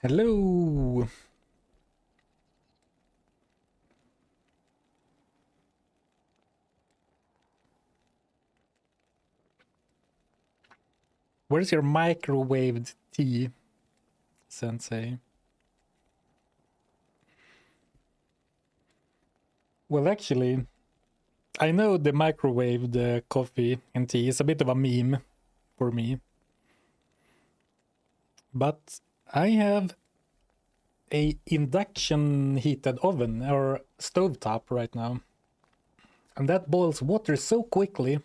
Hello. Where's your microwaved tea, Sensei? Well, actually, I know the microwaved coffee and tea is a bit of a meme for me. But I have a induction heated oven or stovetop right now. And that boils water so quickly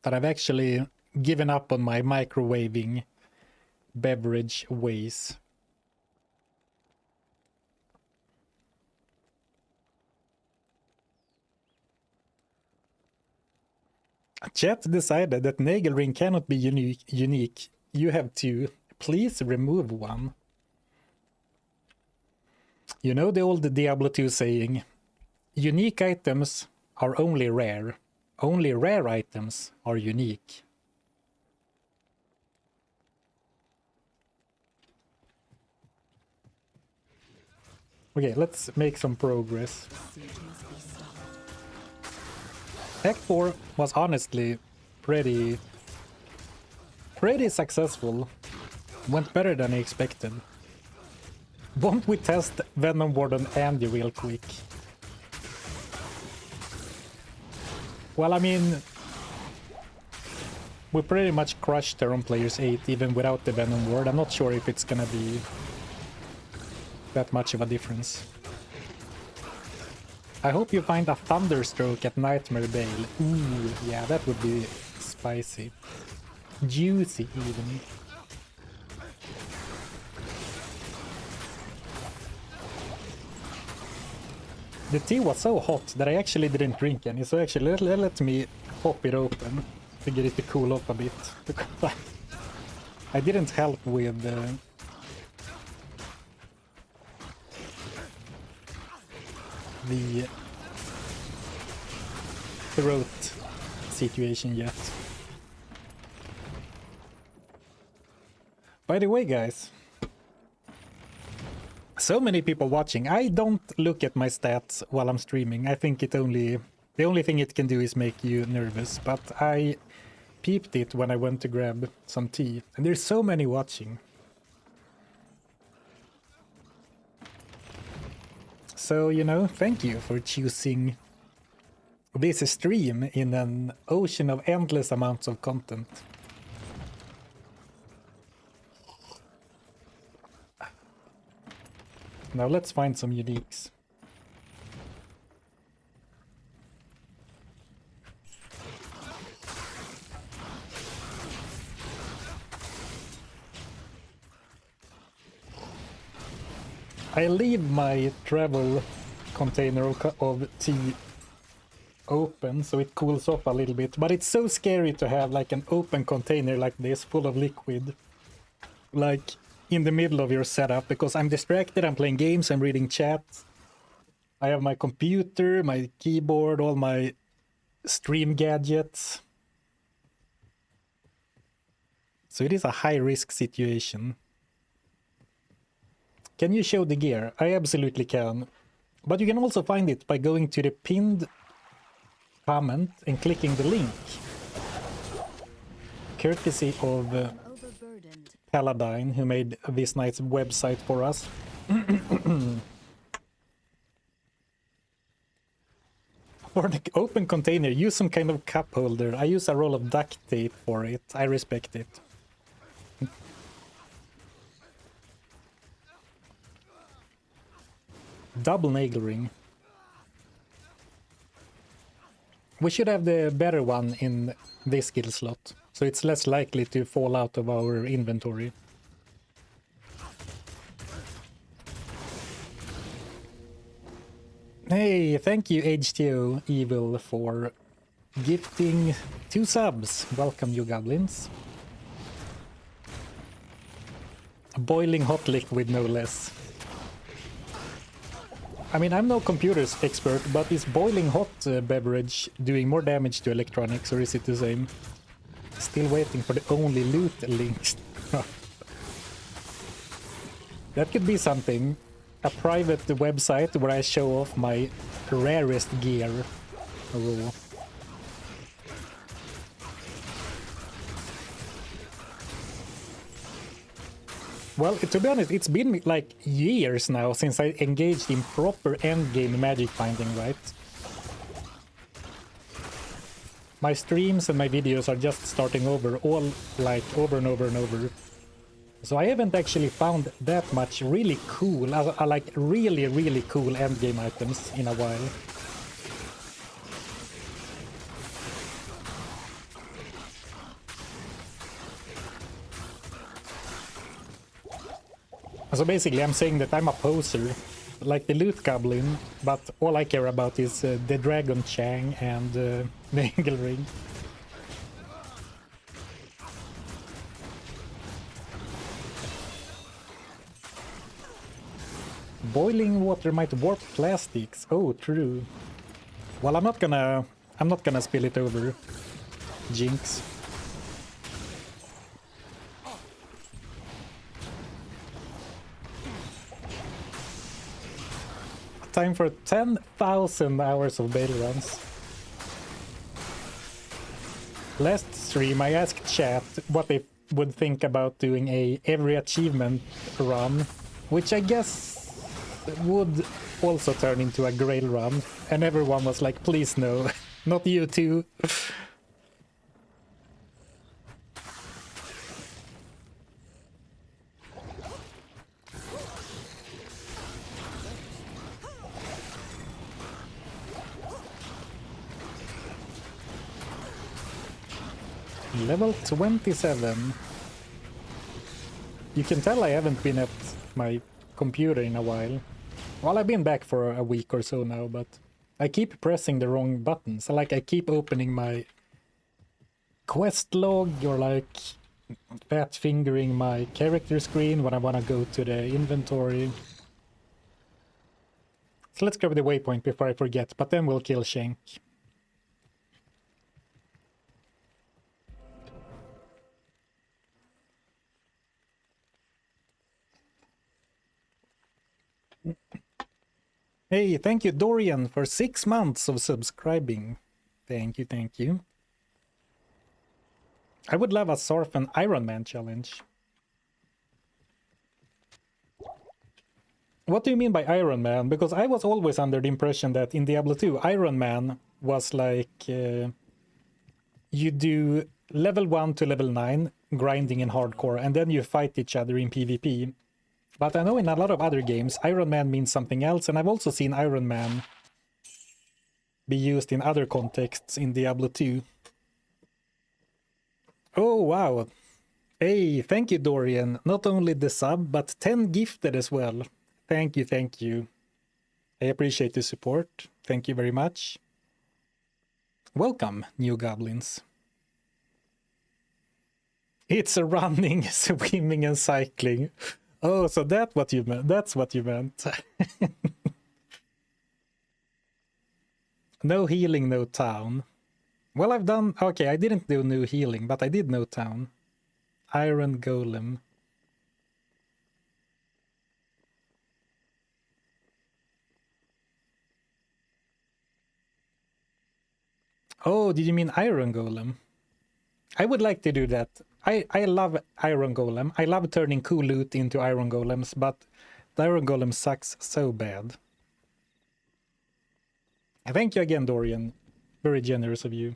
that I've actually given up on my microwaving beverage ways. Chat decided that Nagelring cannot be unique. You have two. Please remove one. You know the old Diablo 2 saying, unique items are only rare. Only rare items are unique. Okay, let's make some progress. Act 4 was honestly pretty successful. Went better than I expected. Won't we test Venom Warden Andy real quick? Well, I mean, we pretty much crushed their own players 8 even without the Venom Ward. I'm not sure if it's gonna be that much of a difference. I hope you find a Thunderstroke at Nightmare Bale. Ooh, yeah, that would be spicy. Juicy even. The tea was so hot that I actually didn't drink any, so actually let me pop it open to get it to cool off a bit. Because I didn't help with the throat situation yet. By the way, guys, so many people watching. I don't look at my stats while I'm streaming. I think the only thing it can do is make you nervous, but I peeped it when I went to grab some tea, and there's so many watching. So, you know, thank you for choosing this stream in an ocean of endless amounts of content. Now let's find some uniques. I leave my travel container of tea open so it cools off a little bit, but it's so scary to have like an open container like this full of liquid like in the middle of your setup, because I'm distracted, I'm playing games, I'm reading chat, I have my computer, my keyboard, all my stream gadgets, so it is a high risk situation. Can you show the gear? I absolutely can. But you can also find it by going to the pinned comment and clicking the link. Courtesy of Paladine, who made this nice website for us. For the open container, use some kind of cup holder. I use a roll of duct tape for it. I respect it. Double nail ring. We should have the better one in this skill slot, so it's less likely to fall out of our inventory. Hey, thank you H2O Evil for gifting 2 subs. Welcome, you goblins. A boiling hot liquid, no less. I mean, I'm no computers expert, but is boiling hot beverage doing more damage to electronics, or is it the same? Still waiting for the only loot links. That could be something. A private website where I show off my rarest gear. Raw. Well, to be honest, it's been like years now since I engaged in proper endgame magic finding, right? My streams and my videos are just starting over, all like over and over and over. So I haven't actually found that much really cool, like really cool endgame items in a while. So basically I'm saying that I'm a poser, like the loot goblin, but all I care about is the dragon Chang and the eagle ring. Boiling water might warp plastics. Oh, true. Well, I'm not gonna spill it over. Jinx. Time for 10,000 hours of bail runs. Last stream I asked chat what they would think about doing a every achievement run, which I guess would also turn into a grail run, and everyone was like, please no, not you too. Level 27. You can tell I haven't been at my computer in a while. Well, I've been back for a week or so now, but I keep pressing the wrong buttons. Like, I keep opening my quest log, or like fat fingering my character screen when I want to go to the inventory. So let's grab the waypoint before I forget, but then we'll kill Shank. Hey, thank you, Dorian, for 6 months of subscribing. Thank you, thank you. I would love a Zarfen Iron Man challenge. What do you mean by Iron Man? Because I was always under the impression that in Diablo 2, Iron Man was like... you do level 1 to level 9, grinding in hardcore, and then you fight each other in PvP. But I know in a lot of other games, Iron Man means something else, and I've also seen Iron Man be used in other contexts in Diablo 2. Oh, wow. Hey, thank you, Dorian. Not only the sub, but 10 gifted as well. Thank you, thank you. I appreciate the support. Thank you very much. Welcome, new goblins. It's a running, swimming, and cycling. Oh, so that's what you meant. That's what you meant. No healing, no town. Well, I've done... Okay, I didn't do no healing, but I did no town. Iron Golem. Oh, did you mean Iron Golem? I would like to do that. I love Iron Golem. I love turning cool loot into Iron Golems, but the Iron Golem sucks so bad. Thank you again, Dorian. Very generous of you.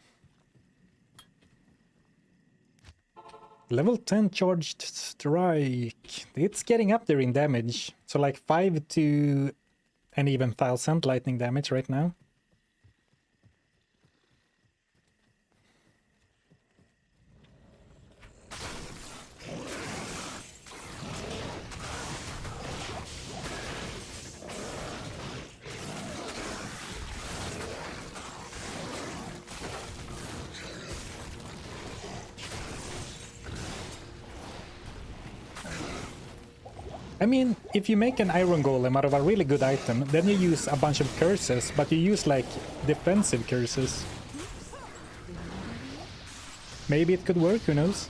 Level 10 charged strike. It's getting up there in damage. So like 5 to an even 1,000 lightning damage right now. I mean, if you make an iron golem out of a really good item, then you use a bunch of curses, but you use like defensive curses. Maybe it could work, who knows?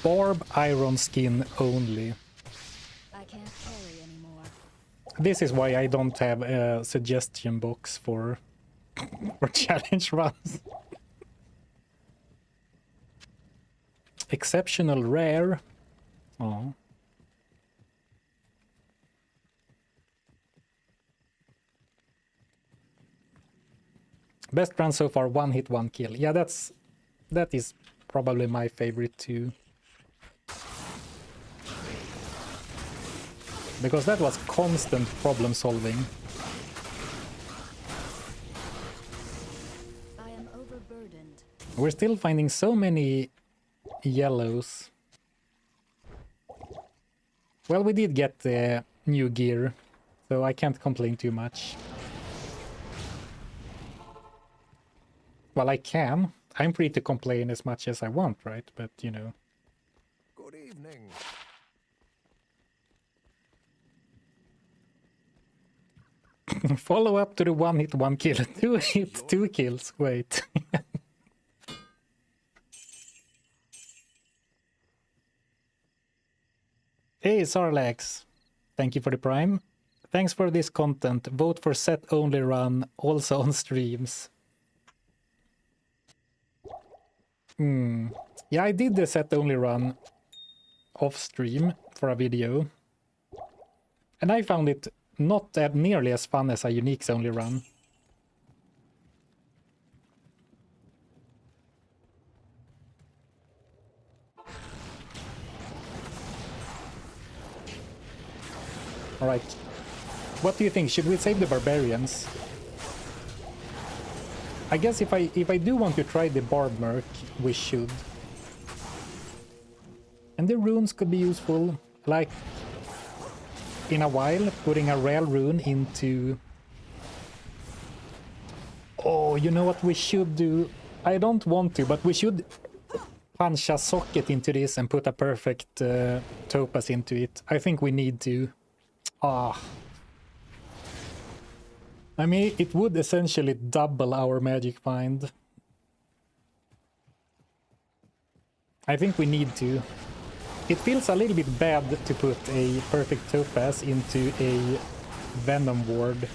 Barb iron skin only. I can't carry anymore. This is why I don't have a suggestion box for challenge runs. Exceptional rare. Oh. Best run so far, 1 hit, 1 kill. Yeah, that is probably my favorite too. Because that was constant problem solving. I am overburdened. We're still finding so many yellows. Well, we did get the new gear, so I can't complain too much. Well, I can. I'm free to complain as much as I want, right? But, you know. Good evening. Follow up to the 1 hit, 1 kill. 2 hits, 2 kills. Wait. Hey, Sarlax. Thank you for the prime. Thanks for this content. Vote for set only run, also on streams. Yeah, I did the set only run off stream for a video. And I found it not that nearly as fun as a uniques only run. Alright. What do you think? Should we save the barbarians? I guess if I do want to try the barb merc, we should. And the runes could be useful, like in a while, putting a rare rune into... Oh, you know what we should do? I don't want to, but we should punch a socket into this and put a perfect topaz into it. I think we need to. Ah. I mean, it would essentially double our magic find. I think we need to. It feels a little bit bad to put a perfect topaz into a venom ward.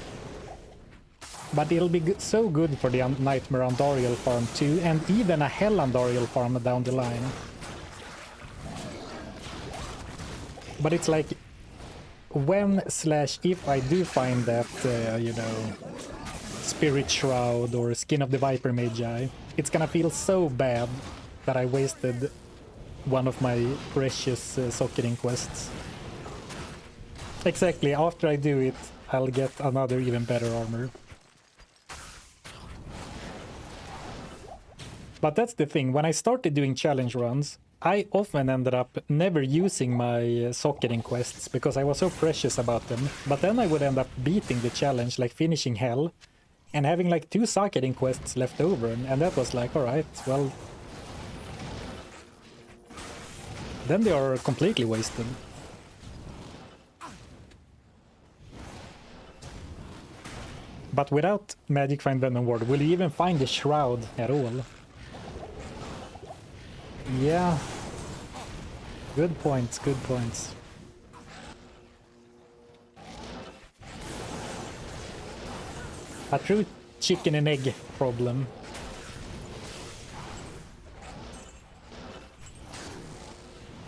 But it'll be so good for the Nightmare Andariel farm too, and even a Hell Andariel farm down the line. But it's like, when/if I do find that, you know, Spirit Shroud or Skin of the Viper Magi, it's gonna feel so bad that I wasted one of my precious socketing quests. Exactly, after I do it, I'll get another even better armor. But that's the thing, when I started doing challenge runs, I often ended up never using my socketing quests because I was so precious about them. But then I would end up beating the challenge, like finishing Hell, and having like 2 socketing quests left over, and that was like, alright, well... Then they are completely wasted. But without Magic Find Venom Ward, will you even find the Shroud at all? Yeah. Good points, good points. A true chicken and egg problem.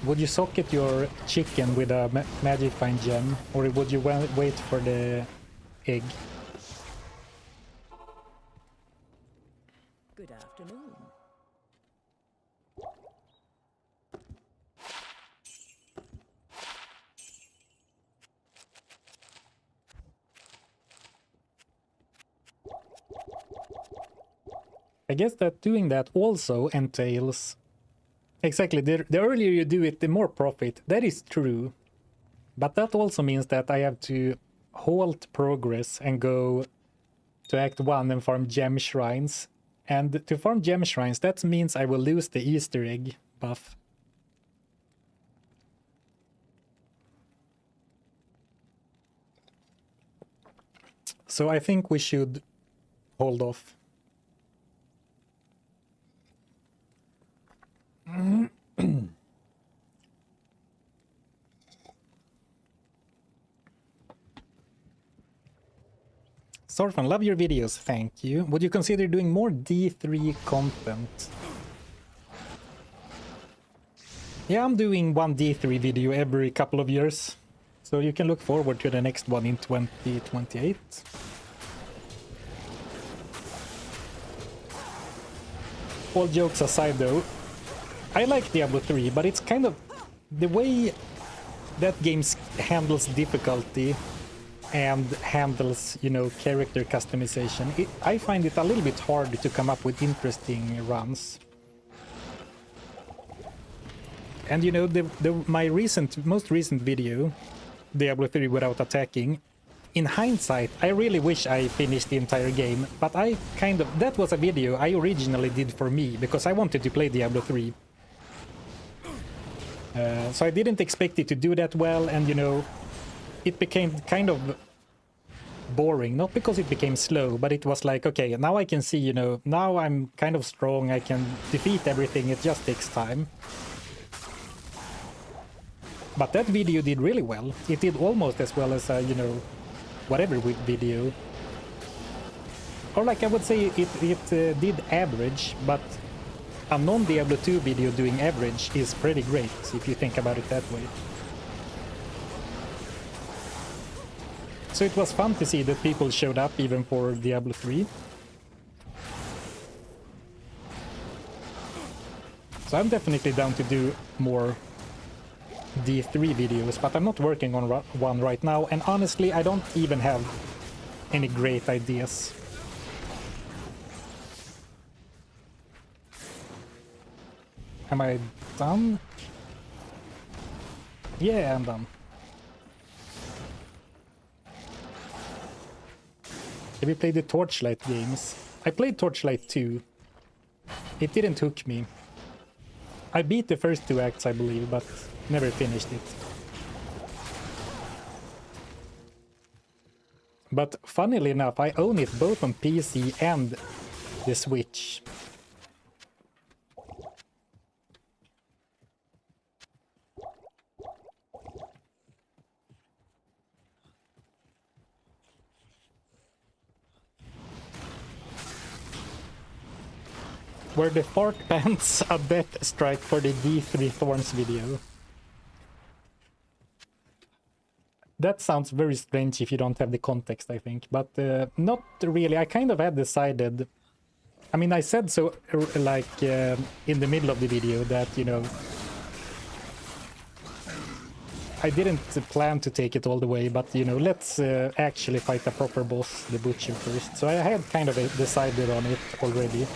Would you socket your chicken with a magic find gem, or would you wait for the egg? Good afternoon. I guess that doing that also entails... Exactly, the earlier you do it, the more profit. That is true. But that also means that I have to halt progress and go to Act 1 and farm gem shrines And to farm gem shrines, that means I will lose the Easter egg buff. So I think we should hold off. Zarfen, love your videos, thank you. Would you consider doing more D3 content? Yeah, I'm doing one D3 video every couple of years. So you can look forward to the next one in 2028. All jokes aside though, I like Diablo 3, but it's kind of the way that game handles difficulty and handles, you know, character customization. I find it a little bit hard to come up with interesting runs. And you know, my most recent video, Diablo 3 without attacking, in hindsight, I really wish I finished the entire game, but that was a video I originally did for me, because I wanted to play Diablo 3. So I didn't expect it to do that well, and you know, it became kind of boring, not because it became slow, but it was like, okay, now I can see, you know, now I'm kind of strong, I can defeat everything, it just takes time. But that video did really well. It did almost as well as, you know, whatever video. Or like I would say it did average, but a non-Diablo 2 video doing average is pretty great, if you think about it that way. So it was fun to see that people showed up even for Diablo 3. So I'm definitely down to do more D3 videos, but I'm not working on one right now, and honestly I don't even have any great ideas. Am I done? Yeah, I'm done. Have you played the Torchlight games? I played Torchlight 2. It didn't hook me. I beat the first 2 acts, I believe, but never finished it. But funnily enough, I own it both on PC and the Switch. Were the fart pants a death strike for the D3 Thorns video? That sounds very strange if you don't have the context, I think. But not really. I kind of had decided... I mean, I said so, like, in the middle of the video that, you know... I didn't plan to take it all the way, but, you know, let's actually fight a proper boss, the Butcher, first. So I had kind of decided on it already.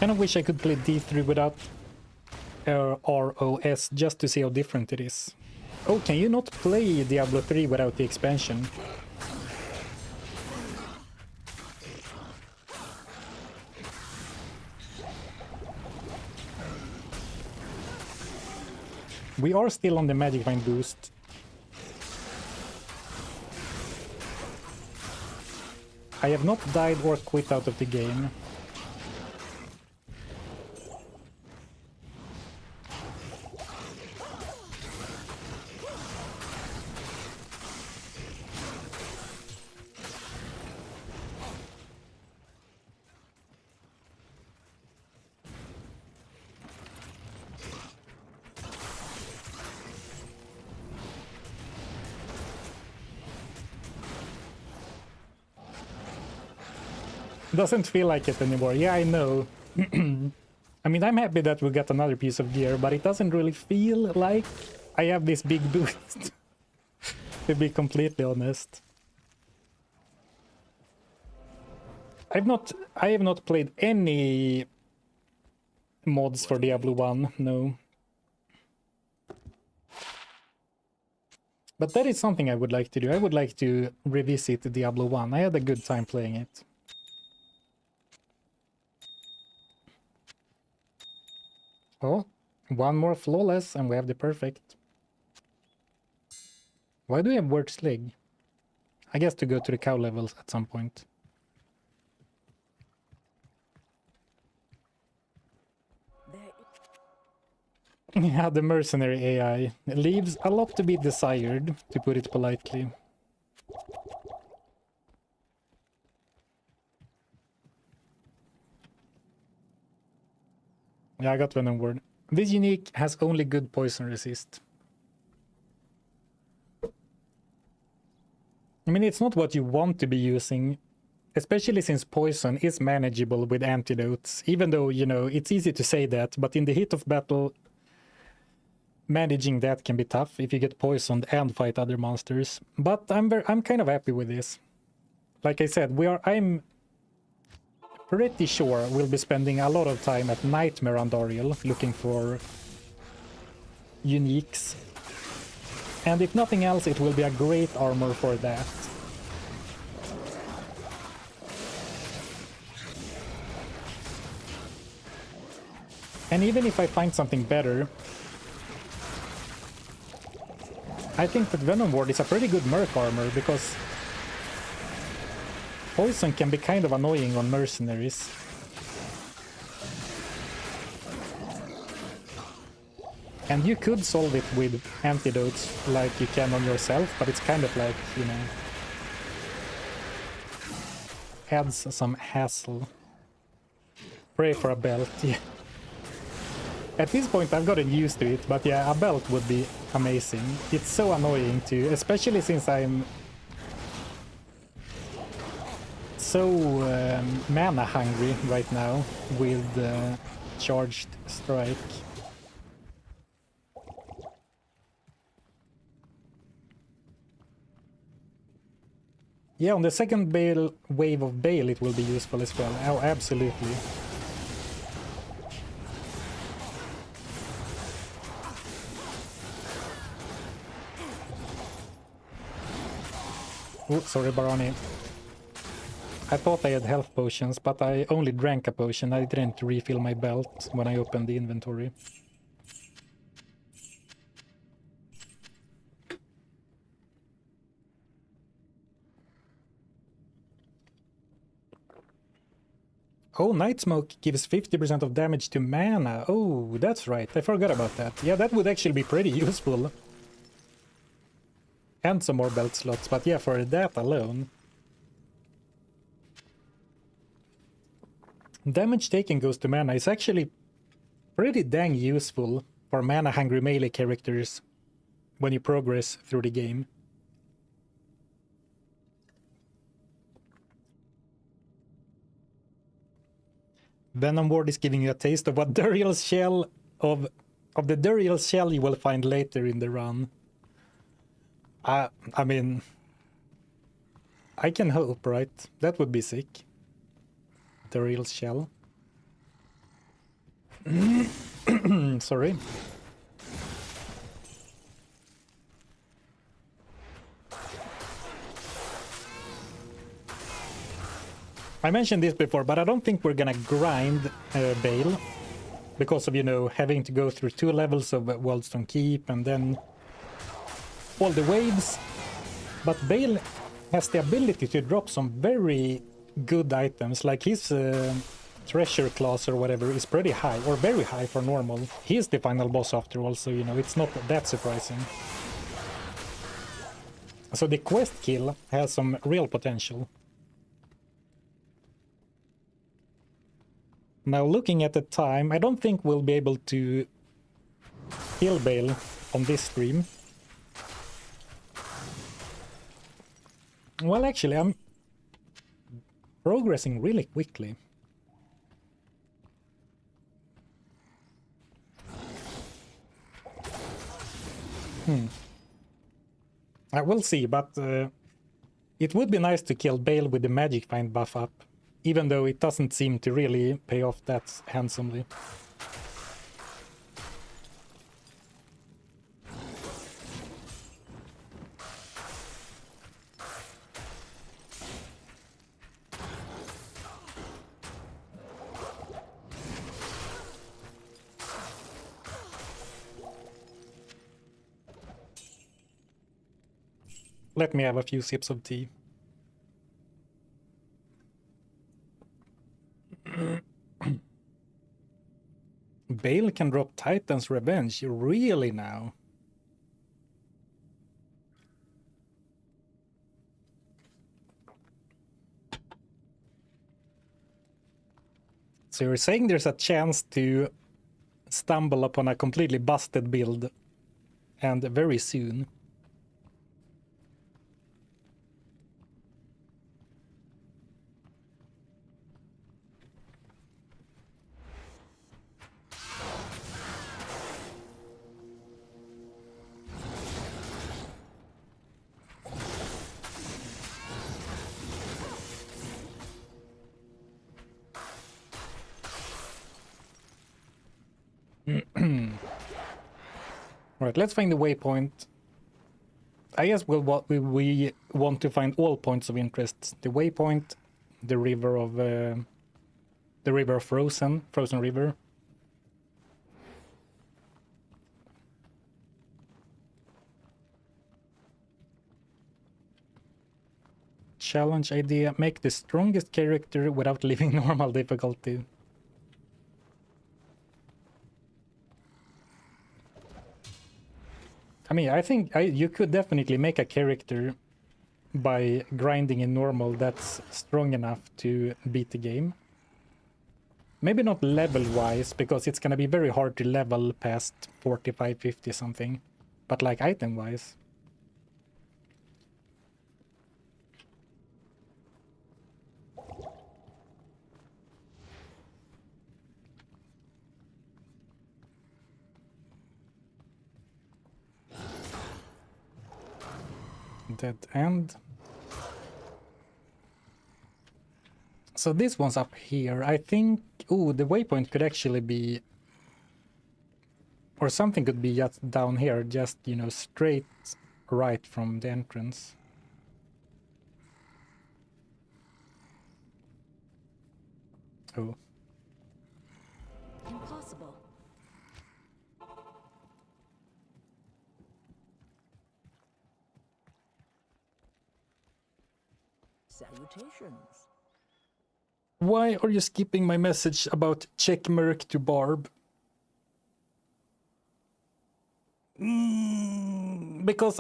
I wish I could play D3 without ROS just to see how different it is. Oh, can you not play Diablo 3 without the expansion? We are still on the Magic Find boost. I have not died or quit out of the game. Doesn't feel like it anymore. Yeah, I know. I mean, I'm happy that we got another piece of gear, but it doesn't really feel like I have this big boost, to be completely honest. I have not played any mods for Diablo 1, no. But that is something I would like to do. I would like to revisit Diablo 1. I had a good time playing it. Oh, one more flawless and we have the perfect. Why do we have worse leg? I guess to go to the cow levels at some point. Yeah, the mercenary AI leaves a lot to be desired, to put it politely. Yeah, I got Venom Word. This unique has only good poison resist. I mean, it's not what you want to be using, especially since poison is manageable with antidotes, even though, you know, it's easy to say that, but in the heat of battle, managing that can be tough if you get poisoned and fight other monsters. But I'm kind of happy with this. Like I said, I'm pretty sure we'll be spending a lot of time at Nightmare Andariel looking for uniques. And if nothing else, it will be a great armor for that. And even if I find something better, I think that Venom Ward is a pretty good merc armor, because poison can be kind of annoying on mercenaries. And you could solve it with antidotes like you can on yourself, but it's kind of like, you know, adds some hassle. Pray for a belt, yeah. At this point I've gotten used to it, but yeah, a belt would be amazing. It's so annoying too, especially since I'm so mana hungry right now with charged strike. Yeah, on the second wave of Bale it will be useful as well. Oh, absolutely. Oh, sorry, Barani. I thought I had health potions, but I only drank a potion. I didn't refill my belt when I opened the inventory. Oh, Night Smoke gives 50% of damage to mana. Oh, that's right. I forgot about that. Yeah, that would actually be pretty useful. And some more belt slots, but yeah, for that alone. Damage taken goes to mana is actually pretty dang useful for mana-hungry melee characters when you progress through the game. Venom Ward is giving you a taste of what Duriel's shell of the Duriel's shell you will find later in the run. I mean, I can hope, right? That would be sick. Duriel's shell. Sorry. I mentioned this before, but I don't think we're gonna grind Bale because of, you know, having to go through 2 levels of Wildstone Keep and then all the waves. But Bale has the ability to drop some very good items, like his treasure class or whatever is pretty high, or very high for normal. He's the final boss after all, so, you know, it's not that surprising. So the quest kill has some real potential. Now, looking at the time, I don't think we'll be able to kill Bale on this stream. Well, actually, I'm progressing really quickly. I will see, but it would be nice to kill Bale with the Magic Find buff up, even though it doesn't seem to really pay off that handsomely. Let me have a few sips of tea. Bale can drop Titan's Revenge, really now? So you're saying there's a chance to stumble upon a completely busted build, and very soon. Alright, let's find the waypoint. I guess we want to find all points of interest. The waypoint, the river of Frozen River. Challenge idea, make the strongest character without leaving normal difficulty. I mean, I think you could definitely make a character by grinding in normal that's strong enough to beat the game. Maybe not level-wise, because it's gonna be very hard to level past 45, 50 something. But like item-wise. Dead end. So this one's up here. I think... Ooh, the waypoint could actually be... Or something could be just down here, just, you know, straight right from the entrance. Oh. Impossible. Salutations. Why are you skipping my message about check Merc to Barb? Because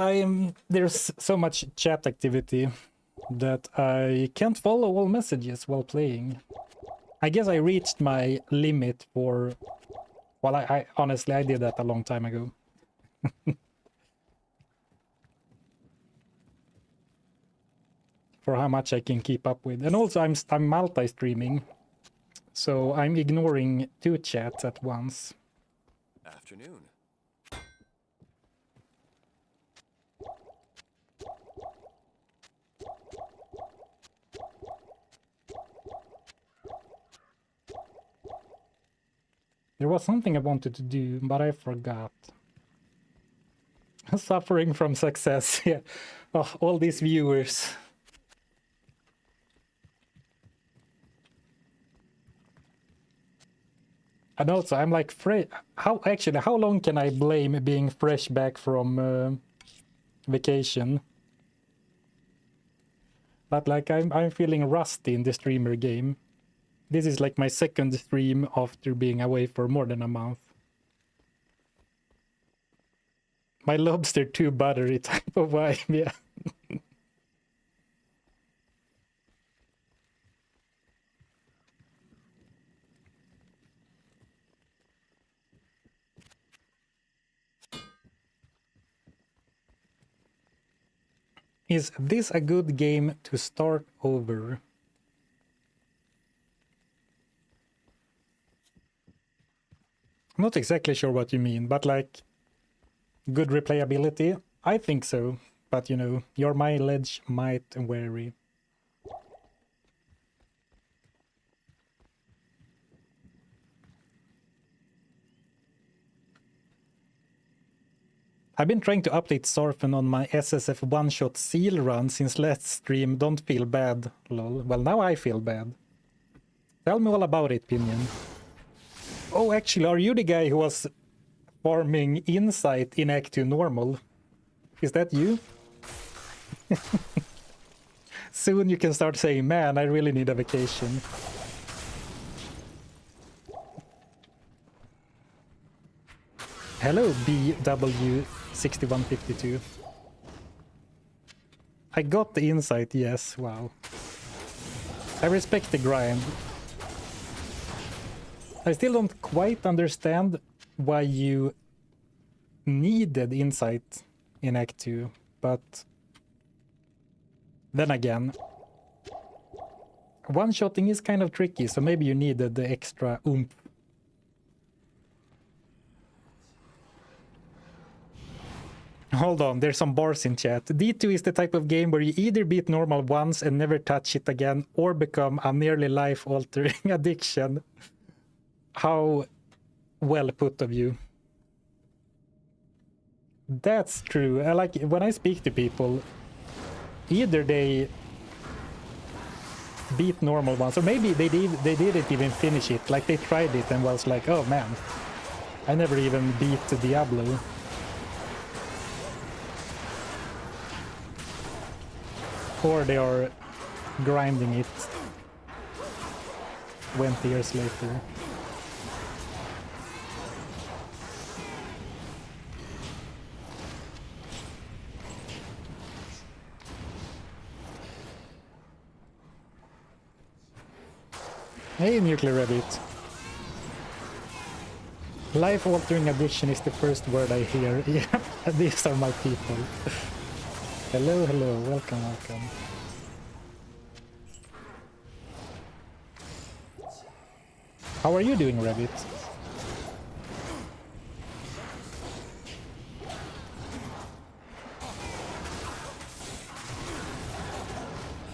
there's so much chat activity that I can't follow all messages while playing. I guess I reached my limit for... Well, I honestly, I did that a long time ago. For how much I can keep up with. And also I'm multi-streaming, so I'm ignoring 2 chats at once. Afternoon. There was something I wanted to do, but I forgot. Suffering from success, yeah. Oh, all these viewers. And also, I'm like, how long can I blame being fresh back from vacation? But like, I'm feeling rusty in the streamer game. This is like my second stream after being away for more than a month. My lobster too buttery type of vibe, yeah. Is this a good game to start over? I'm not exactly sure what you mean, but like, Good replayability? I think so, but you know, your mileage might vary. I've been trying to update Zarfen on my SSF one-shot seal run since last stream. Don't feel bad, lol. Well, now I feel bad. Tell me all about it, Pinion. Oh, actually, are you the guy who was farming Insight in Act 2 normal? Is that you? Soon you can start saying, man, I really need a vacation. Hello, BW6152. I got the insight, yes, wow. I respect the grind. I still don't quite understand why you needed insight in Act 2, but then again, one-shotting is kind of tricky, so maybe you needed the extra oomph. Hold on, there's some bars in chat. D2 is the type of game where you either beat normal once and never touch it again, or become a nearly life-altering addiction. How well put of you. That's true. I like when I speak to people, either they beat normal ones, or maybe they didn't even finish it. Like they tried it and was like, oh man, I never even beat Diablo. Or they are grinding it 20 years later. Hey, Nuclear Rabbit. Life-altering addiction is the first word I hear. Yeah, these are my people. Hello, hello, welcome, welcome. How are you doing, Rabbit?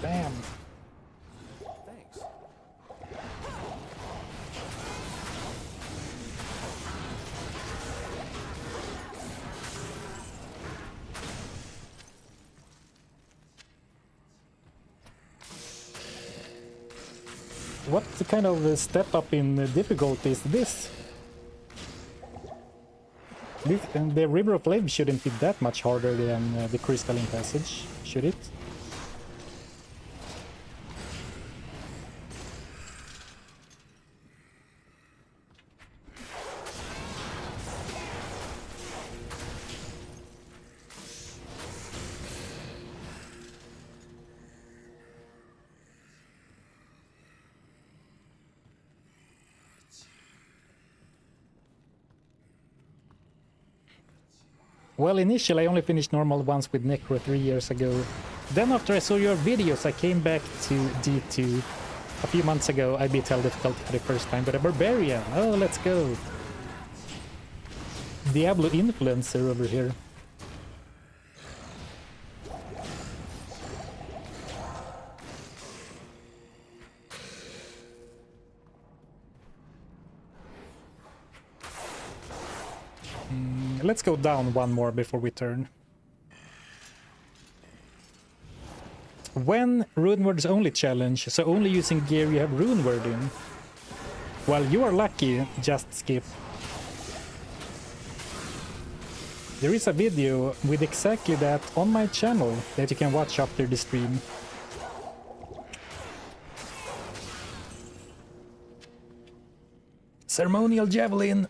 Bam. Thanks. What kind of a step up in difficulty is this? The River of Flame shouldn't be that much harder than the Crystalline Passage, should it? Well, initially I only finished normal once with Necro 3 years ago. Then after I saw your videos, I came back to D2. A few months ago, I beat Hell difficulty for the first time with a Barbarian. Oh, let's go. Diablo influencer over here. Let's go down one more before we turn. When Rune Word's only challenge, so only using gear you have Rune Word in. Well, you are lucky, just skip. There is a video with exactly that on my channel that you can watch after the stream. Ceremonial Javelin!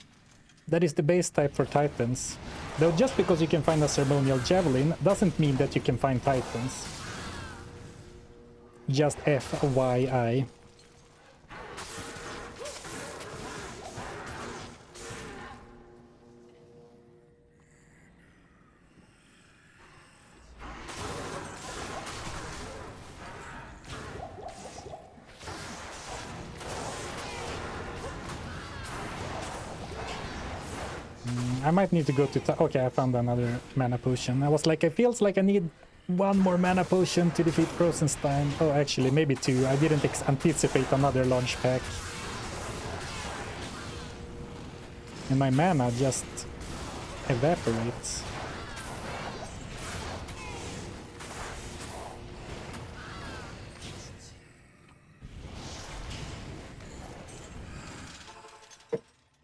That is the base type for Titans. Though just because you can find a Ceremonial Javelin doesn't mean that you can find Titans. Just FYI. I might need to go to... Okay, I found another mana potion. I was like, it feels like I need one more mana potion to defeat Frozenstein. Oh, actually, maybe two. I didn't anticipate another launch pack. And my mana just evaporates.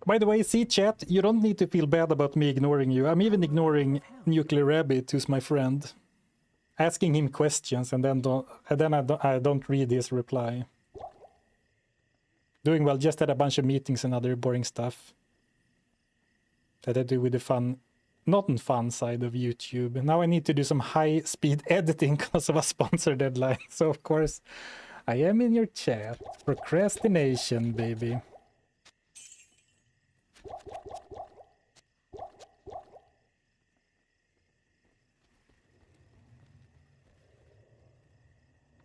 By the way, see chat, you don't need to feel bad about me ignoring you. I'm even ignoring Nuclear Rabbit, who's my friend. Asking him questions and then I don't read his reply. Doing well, just had a bunch of meetings and other boring stuff that I do with the fun, not fun side of YouTube. Now I need to do some high-speed editing because of a sponsor deadline. So of course, I am in your chat. Procrastination, baby.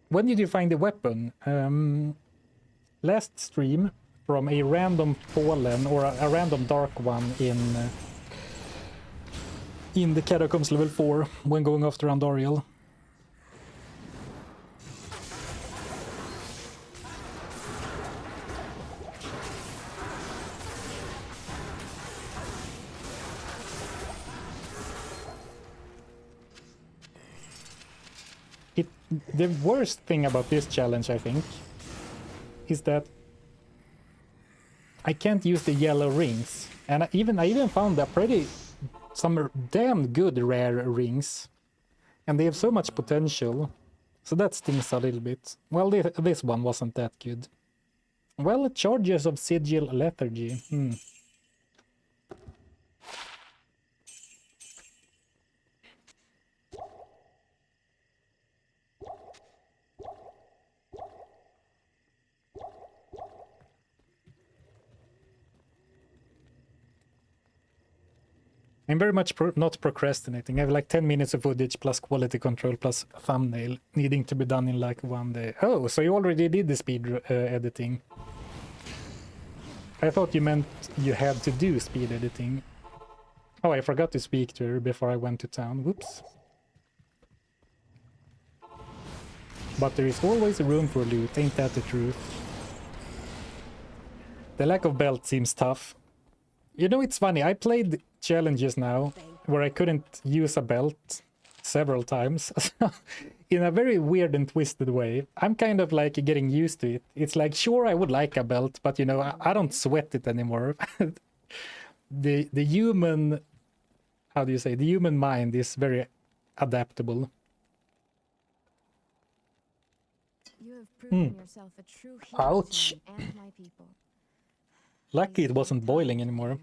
When did you find the weapon? Last stream from a random fallen or a random dark one in the Catacombs level 4 when going after Andariel. The worst thing about this challenge, I think, is that I can't use the yellow rings, and I even found some damn good rare rings, and they have so much potential, so that stings a little bit. Well, this one wasn't that good. Well, charges of sigil lethargy. I'm very much not procrastinating. I have like 10 minutes of footage plus quality control plus thumbnail needing to be done in like one day. Oh, so you already did the speed editing. I thought you meant you had to do speed editing. Oh, I forgot to speak to her before I went to town. Whoops. But there is always room for loot, ain't that the truth? The lack of belt seems tough. You know, it's funny, I played challenges now where I couldn't use a belt several times in a very weird and twisted way. I'm kind of like getting used to it. It's like, sure, I would like a belt, but you know, I don't sweat it anymore. The human, how do you say, the human mind is very adaptable. You have proven yourself a true hero Ouch. to me and my people. Lucky it wasn't boiling anymore.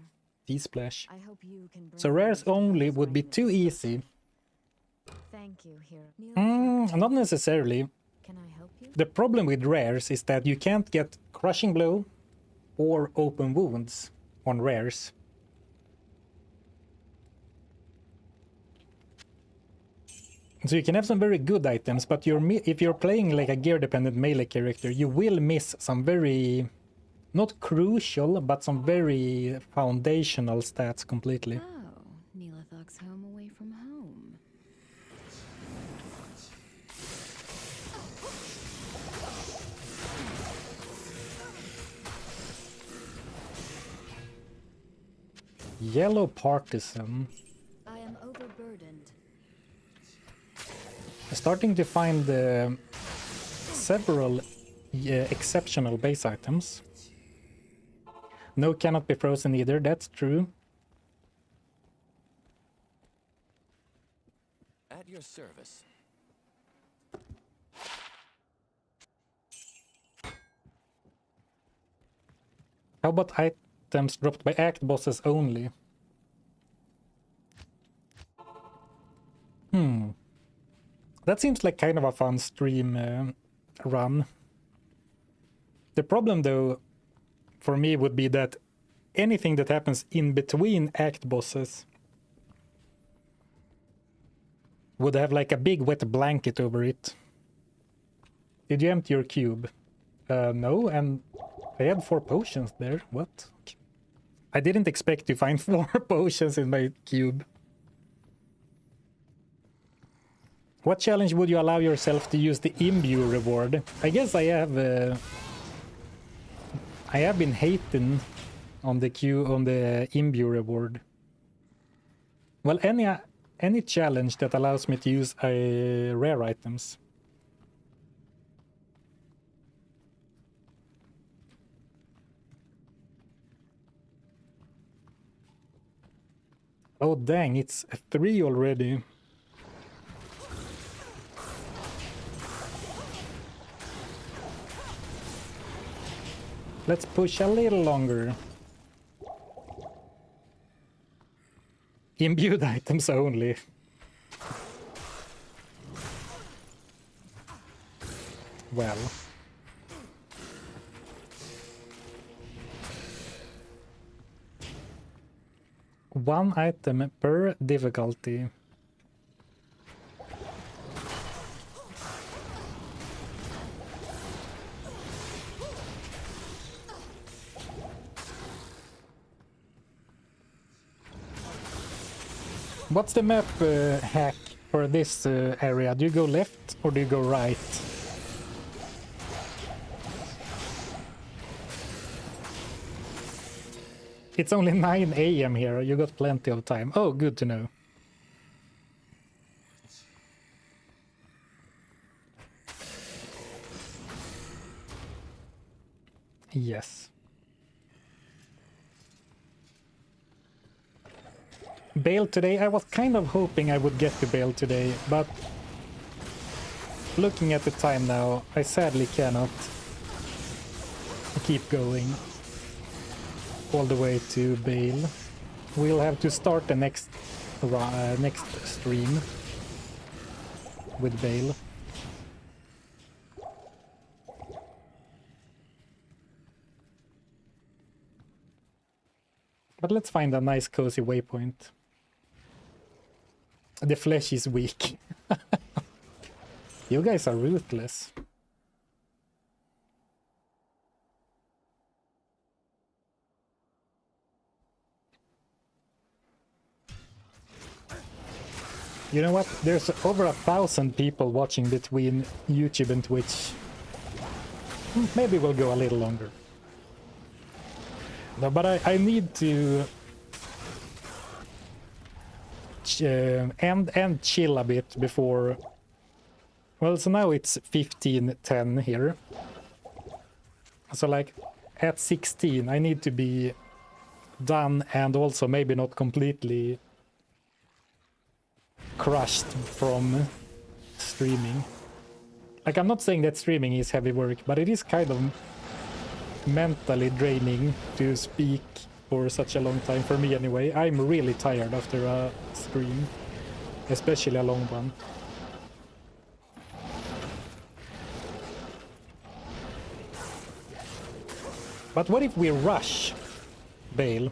T-splash. I hope you can bring So rares them only to would be greatness. too easy. Thank you, hero. Not necessarily. Can I help you? The problem with rares is that you can't get Crushing Blow or Open Wounds on rares. So you can have some very good items, but if you're playing like a gear-dependent melee character, you will miss some very, not crucial, but some very foundational stats completely. Oh, Neelathok's home away from home. Yellow Partisan. I am overburdened. Starting to find several exceptional base items. No, cannot be frozen either, that's true. At your service. How about items dropped by act bosses only? That seems like kind of a fun stream run. The problem though, for me, would be that anything that happens in between act bosses would have like a big wet blanket over it. Did you empty your cube? No, and I had 4 potions there. What? I didn't expect to find 4 potions in my cube. What challenge would you allow yourself to use the imbue reward? I guess I have been hating on the imbue reward. Well, any challenge that allows me to use rare items. Oh dang, it's 3 already. Let's push a little longer. Imbued items only. Well. One item per difficulty. What's the map hack for this area? Do you go left or do you go right? It's only 9 AM here. You got plenty of time. Oh, good to know. Yes. Bail today? I was kind of hoping I would get to bail today, but looking at the time now, I sadly cannot keep going all the way to bail. We'll have to start the next stream with bail. But let's find a nice cozy waypoint. The flesh is weak. You guys are ruthless. You know what? There's over 1,000 people watching between YouTube and Twitch. Maybe we'll go a little longer. No, but I need to and chill a bit before. Well, so now it's 15:10 here. So like at 16 I need to be done and also maybe not completely crushed from streaming. Like, I'm not saying that streaming is heavy work, but it is kind of mentally draining to speak for such a long time, for me anyway. I'm really tired after a stream, especially a long one. But what if we rush Bale?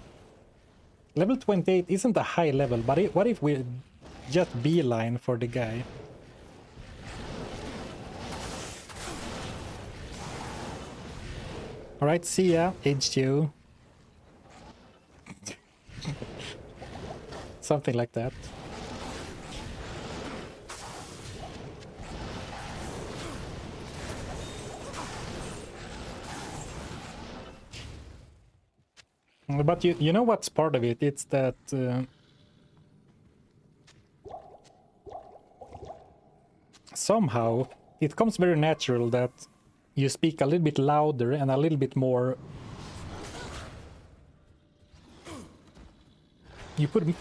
Level 28 isn't a high level, but what if we just beeline for the guy? Alright, see ya, HQ. Something like that. But you know what's part of it? It's that somehow it comes very natural that you speak a little bit louder and a little bit more.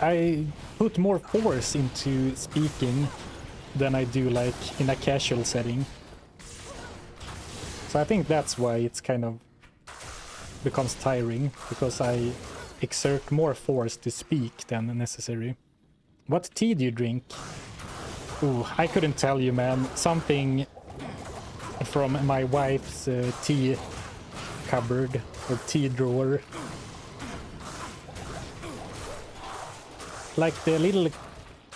I put more force into speaking than I do like in a casual setting. So I think that's why it's kind of becomes tiring, because I exert more force to speak than necessary. What tea do you drink? Ooh, I couldn't tell you, man. Something from my wife's tea cupboard or tea drawer. Like, the little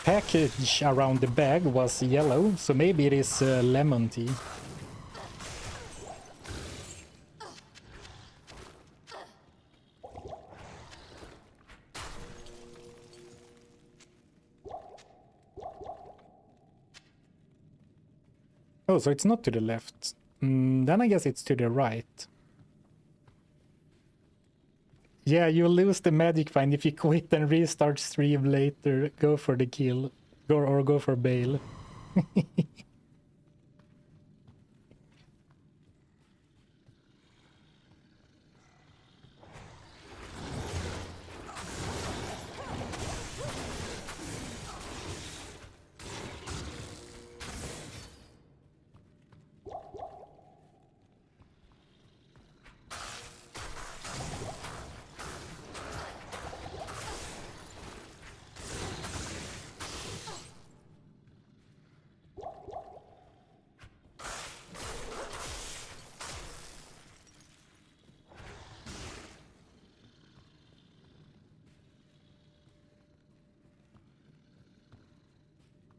package around the bag was yellow, so maybe it is lemon tea. Oh, so it's not to the left. Then I guess it's to the right. Yeah, you lose the magic find if you quit and restart stream later. Go for the kill. Go for bail.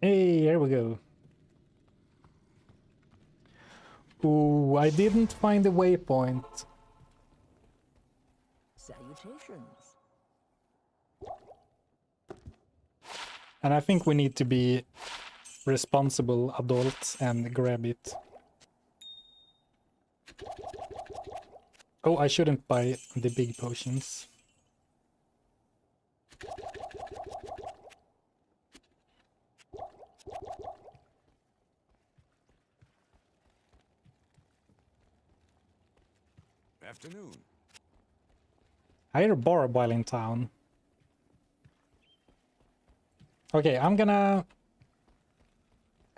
Hey, here we go. Ooh, I didn't find the waypoint. Salutations. And I think we need to be responsible adults and grab it. Oh, I shouldn't buy the big potions. Afternoon. I hear Barb while in town. Okay, I'm gonna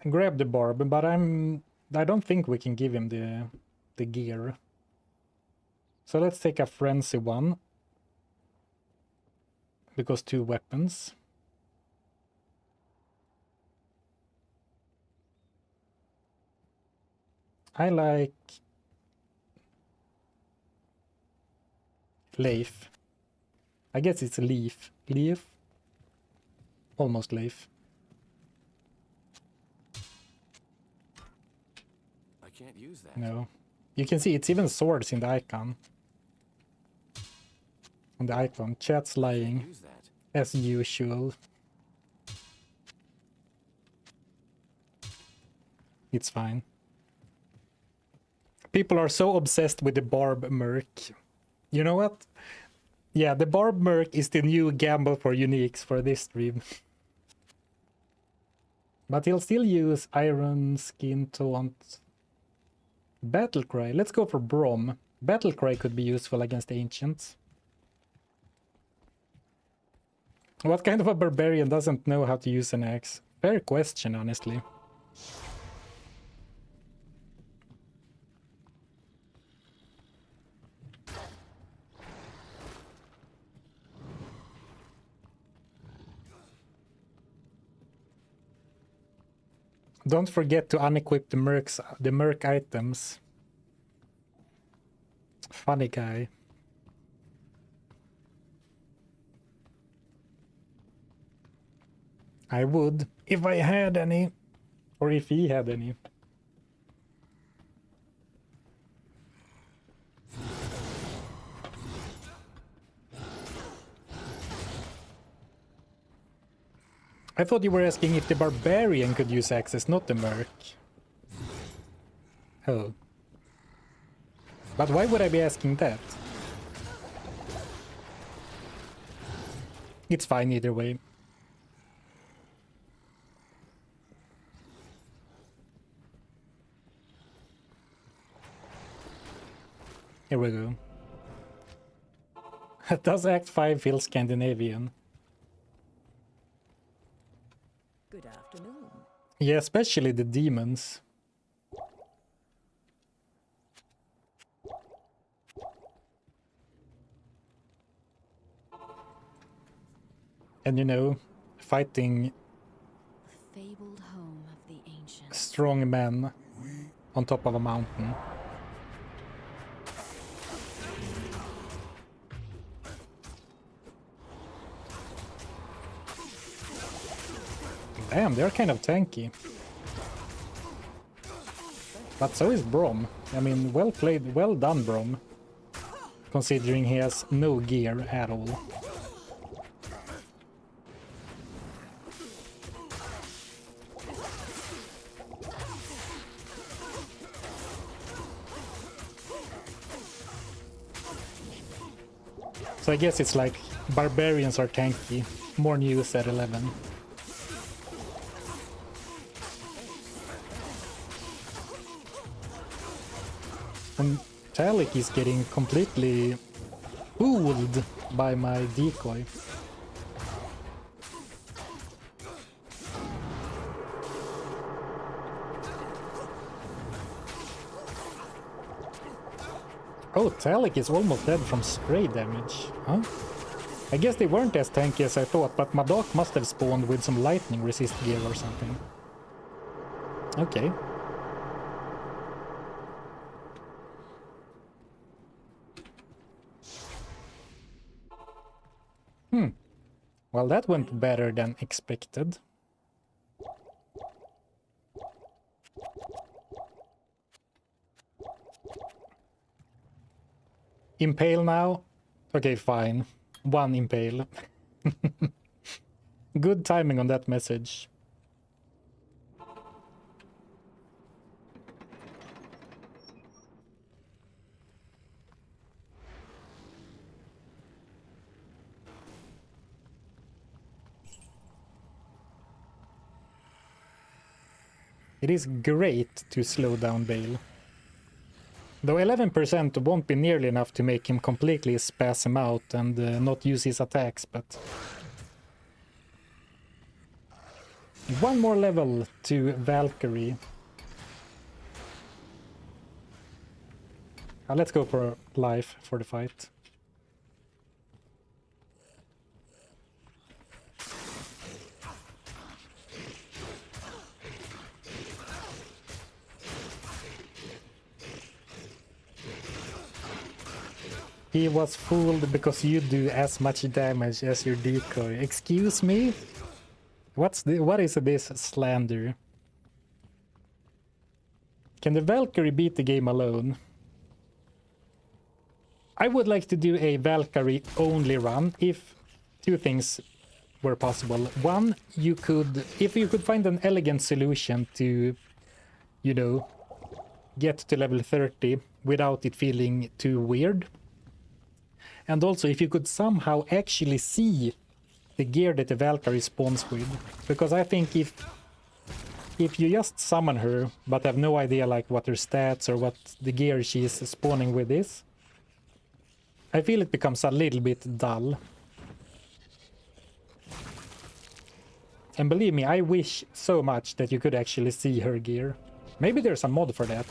grab the Barb, but I don't think we can give him the gear. So let's take a frenzy one. Because 2 weapons. I like Leif. I guess it's Leaf. Leaf? Almost Leif. I can't use that. No. You can see it's even swords in the icon. On the icon. Chat's lying. Use that. As usual. It's fine. People are so obsessed with the Barb Merc. You know what? Yeah, the Barb Merc is the new gamble for uniques for this stream. But he'll still use Iron Skin Taunt. Battlecry. Let's go for Brom. Battlecry could be useful against Ancients. What kind of a barbarian doesn't know how to use an axe? Fair question, honestly. Don't forget to unequip the merc items. Funny guy. I would, if I had any, or if he had any. I thought you were asking if the barbarian could use access, not the merc. Oh. But why would I be asking that? It's fine either way. Here we go. Does Act 5 feel Scandinavian? Good afternoon. Yeah, especially the demons. And you know, fighting The fabled home of the ancients. strong men on top of a mountain. Damn, they're kind of tanky. But so is Brom. I mean, well played, well done, Brom. Considering he has no gear at all. So I guess it's like barbarians are tanky. More news at 11. And Talik is getting completely fooled by my decoy. Oh, Talik is almost dead from spray damage. Huh? I guess they weren't as tanky as I thought, but Madoc must have spawned with some lightning resist gear or something. Okay. Well, that went better than expected. Impale now? Okay, fine. One impale. Good timing on that message. It is great to slow down Bale. Though 11% won't be nearly enough to make him completely spasm out and not use his attacks, but... One more level to Valkyrie. Let's go for life for the fight. He was fooled because you do as much damage as your decoy. Excuse me? What is this slander? Can the Valkyrie beat the game alone? I would like to do a Valkyrie only run if two things were possible. One, if you could find an elegant solution to, you know, get to level 30 without it feeling too weird. And also, if you could somehow actually see the gear that the Valkyrie spawns with. Because I think if you just summon her, but have no idea like what her stats or what the gear she's spawning with is, I feel it becomes a little bit dull. And believe me, I wish so much that you could actually see her gear. Maybe there's a mod for that.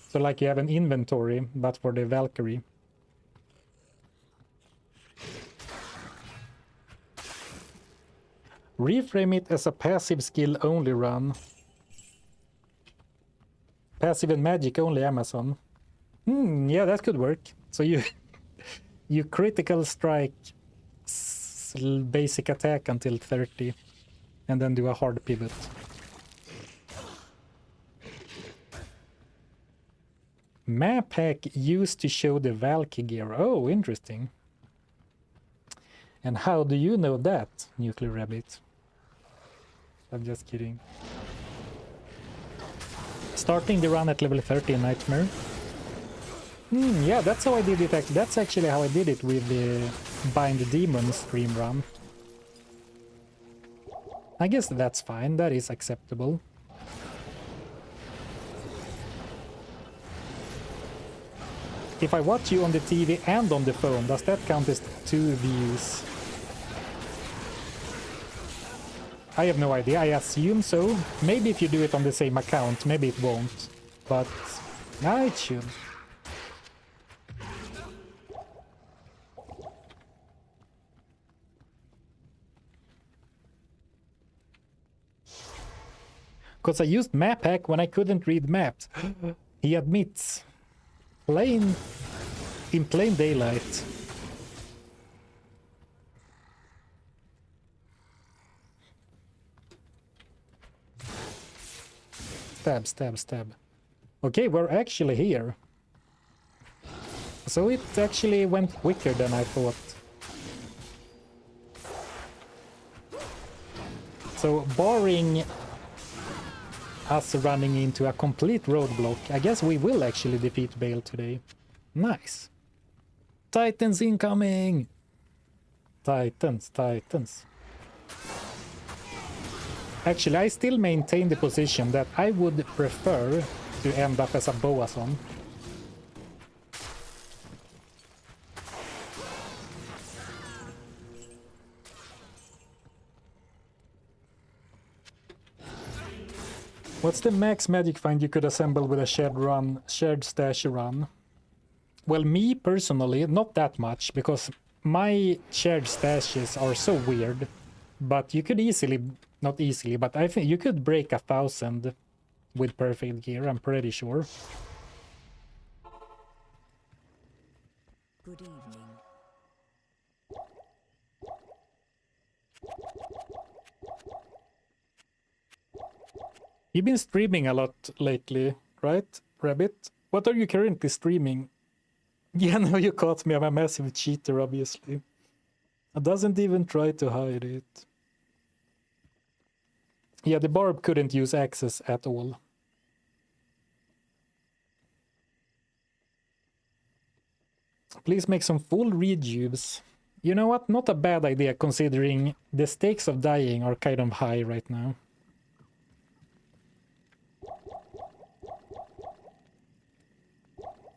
So like you have an inventory, but for the Valkyrie. Reframe it as a passive skill only run. Passive and magic only Amazon. Yeah, that could work. So you critical strike basic attack until 30 and then do a hard pivot. Map hack used to show the Valky gear. Oh, interesting. And how do you know that, Nuclear Rabbit? I'm just kidding. Starting the run at level 30 in Nightmare. Yeah, that's how I did it. That's actually how I did it with the Bind the Demon stream run. I guess that's fine. That is acceptable. If I watch you on the TV and on the phone, does that count as 2 views? I have no idea. I assume so. Maybe if you do it on the same account, maybe it won't. But it should. Because I used map hack when I couldn't read maps. He admits. In plain daylight. Stab, stab, stab. Okay, we're actually here. So it actually went quicker than I thought. So barring us running into a complete roadblock, I guess we will actually defeat Bale today. Nice. Titans incoming! Titans, Titans. Actually, I still maintain the position that I would prefer to end up as a Boazon. What's the max magic find you could assemble with a shared stash run? Well, me personally, not that much, because my shared stashes are so weird. But you could easily, not easily, but I think you could break 1,000 with perfect gear, I'm pretty sure. Good evening. You've been streaming a lot lately, right, Rabbit? What are you currently streaming? Yeah, no, you caught me. I'm a massive cheater, obviously. I doesn't even try to hide it. Yeah, the barb couldn't use access at all. Please make some full rejuves. You know what? Not a bad idea, considering the stakes of dying are kind of high right now.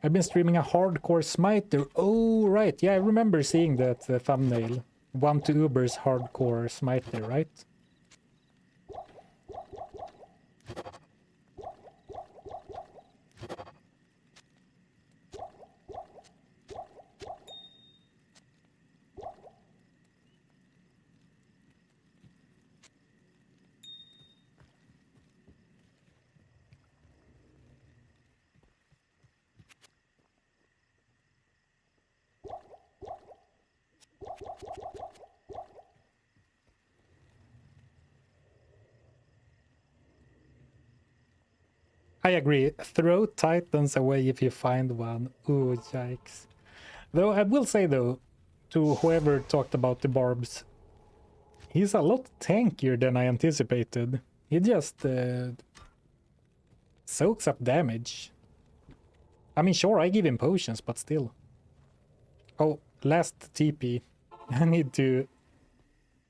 I've been streaming a hardcore smiter. Oh, right. Yeah, I remember seeing that thumbnail. 1 to Uber's hardcore smiter, right? I agree. Throw Titans away if you find one. Ooh, yikes. Though I will say, though, to whoever talked about the barbs, he's a lot tankier than I anticipated. He just soaks up damage. I mean, sure, I give him potions, but still. Oh, last TP. I need to...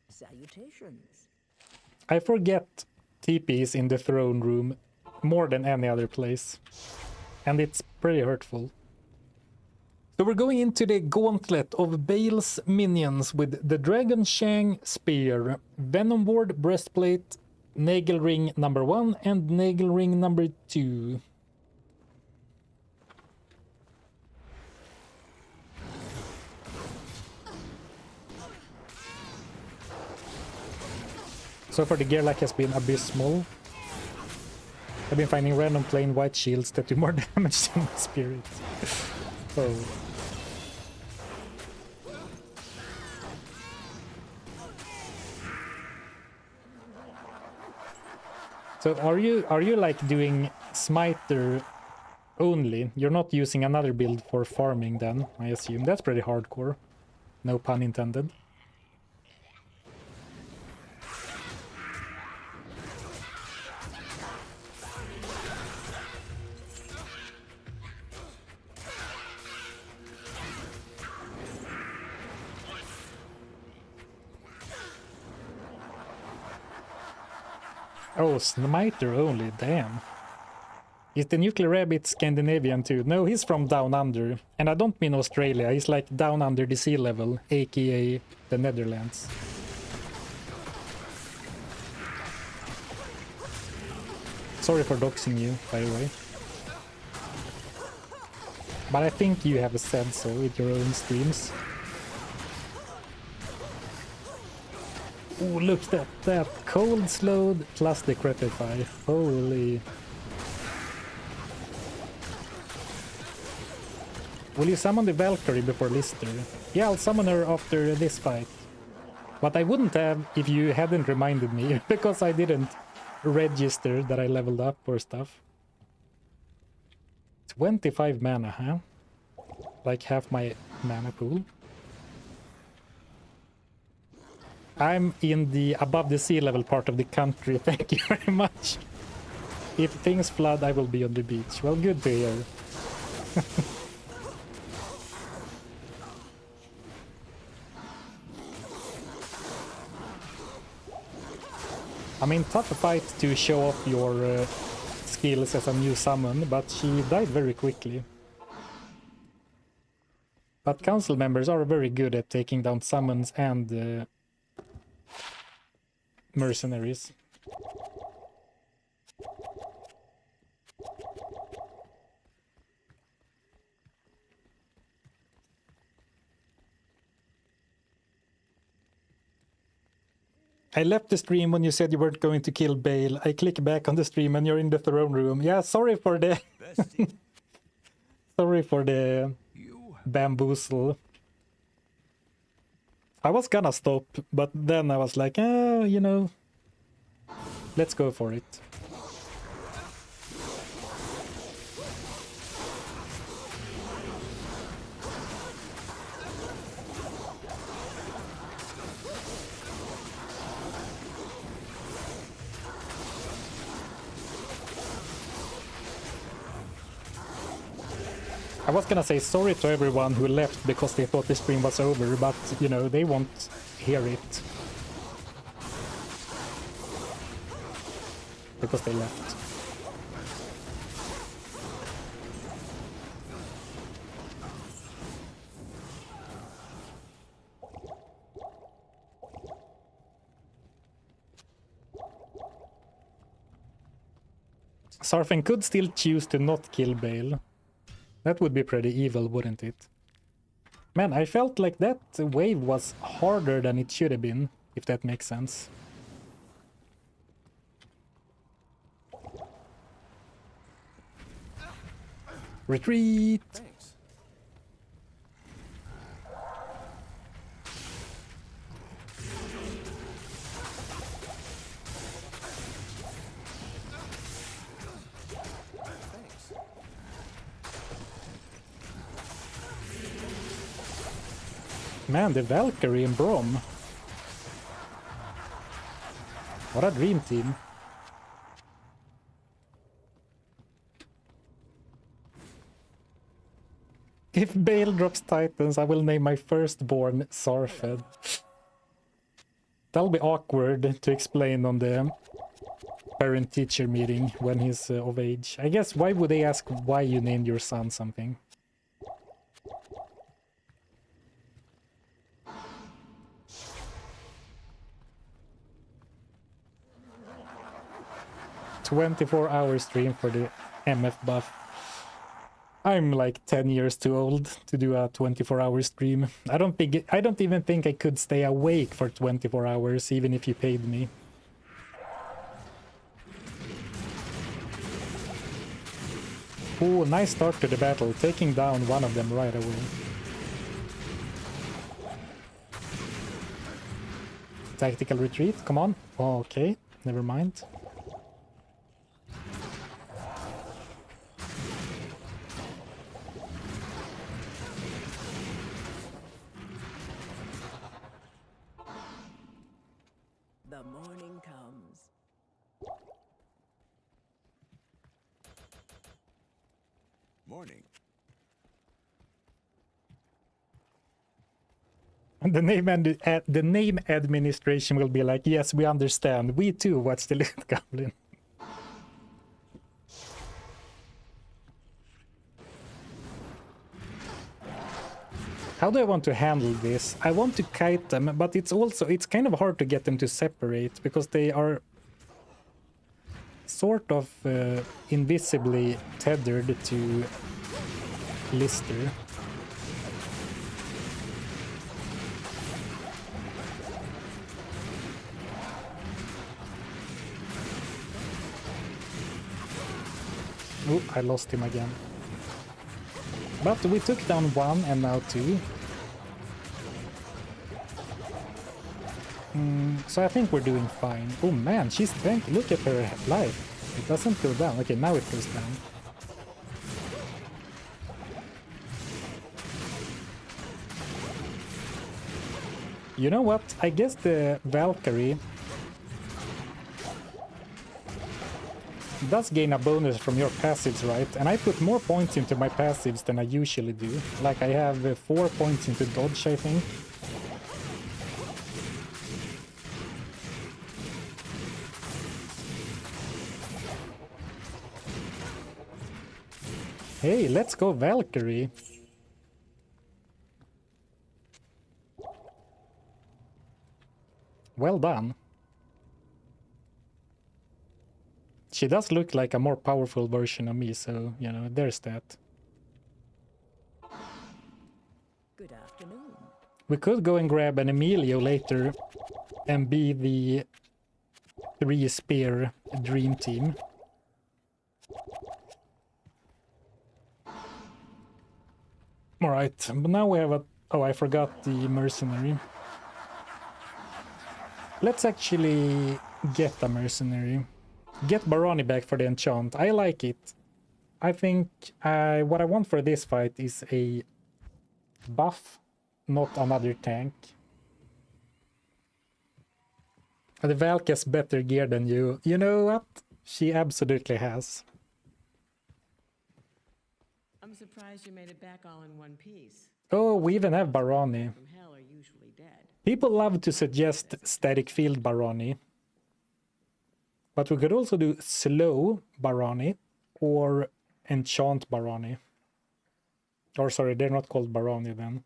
Salutations. I forget TPs in the throne room more than any other place, and it's pretty hurtful. So we're going into the gauntlet of Bale's minions with the Dragon Shang Spear, Venom Ward Breastplate, Nagel Ring number 1 and Nagel Ring number 2. So far the gear lack has been abysmal. I've been finding random plain white shields that do more damage than my spirit. Oh. So are you like doing smiter only? You're not using another build for farming then, I assume. That's pretty hardcore. No pun intended. Oh, smiter only, damn. Is the nuclear rabbit Scandinavian too? No, he's from down under. And I don't mean Australia, he's like down under the sea level, aka the Netherlands. Sorry for doxing you, by the way. But I think you have said so with your own streams. Oh, look at that. Cold slowed plus the Cretify. Holy. Will you summon the Valkyrie before Lister? Yeah, I'll summon her after this fight. But I wouldn't have if you hadn't reminded me, because I didn't register that I leveled up or stuff. 25 mana, huh? Like half my mana pool. I'm in the above the sea level part of the country, thank you very much. If things flood, I will be on the beach. Well, good to hear. I mean, tough fight to show off your skills as a new summon, but she died very quickly. But council members are very good at taking down summons and mercenaries. I left the stream when you said you weren't going to kill Bale. I click back on the stream and you're in the throne room. Yeah, sorry for the... sorry for the bamboozle. I was gonna stop, but then I was like, you know, let's go for it. I was gonna say sorry to everyone who left because they thought the stream was over, but, you know, they won't hear it. Because they left. Zarfen could still choose to not kill Bale. That would be pretty evil, wouldn't it? Man, I felt like that wave was harder than it should have been, if that makes sense. Retreat! Thanks. Man, the Valkyrie and Brom. What a dream team. If Bale drops Titans, I will name my firstborn Zarfen. That'll be awkward to explain on the parent-teacher meeting when he's of age. I guess, why would they ask why you named your son something? "24-hour stream for the MF buff." I'm like 10 years too old to do a 24-hour stream. I don't even think I could stay awake for 24 hours, even if you paid me. Oh, nice start to the battle, taking down one of them right away. Tactical retreat, come on. Oh, okay, never mind. The morning comes. Morning. And the name administration will be like, yes, we understand. We too watch the Loot Goblin. How do I want to handle this? I want to kite them, but it's kind of hard to get them to separate because they are sort of invisibly tethered to Lister. Oh, I lost him again. But we took down one and now two. So I think we're doing fine. Oh man, she's tanky. Look at her life. It doesn't go down. Okay, now it goes down. You know what? I guess the Valkyrie does gain a bonus from your passives, right? And I put more points into my passives than I usually do. Like I have 4 points into dodge, I think. Hey, let's go Valkyrie. Well done. She does look like a more powerful version of me, so, you know, there's that. Good afternoon. We could go and grab an Emilio later and be the 3-spear dream team. Alright, but now we have a... Oh, I forgot the mercenary. Let's actually get a mercenary. Get Baroni back for the enchant. I like it. I think what I want for this fight is a buff, not another tank. The Valk has better gear than you. You know what? She absolutely has. I'm surprised you made it back all in one piece. Oh, we even have Baroni. From hell are usually dead. People love to suggest static field Baroni. But we could also do slow Baroni or enchant Baroni. Or sorry, they're not called Baroni then.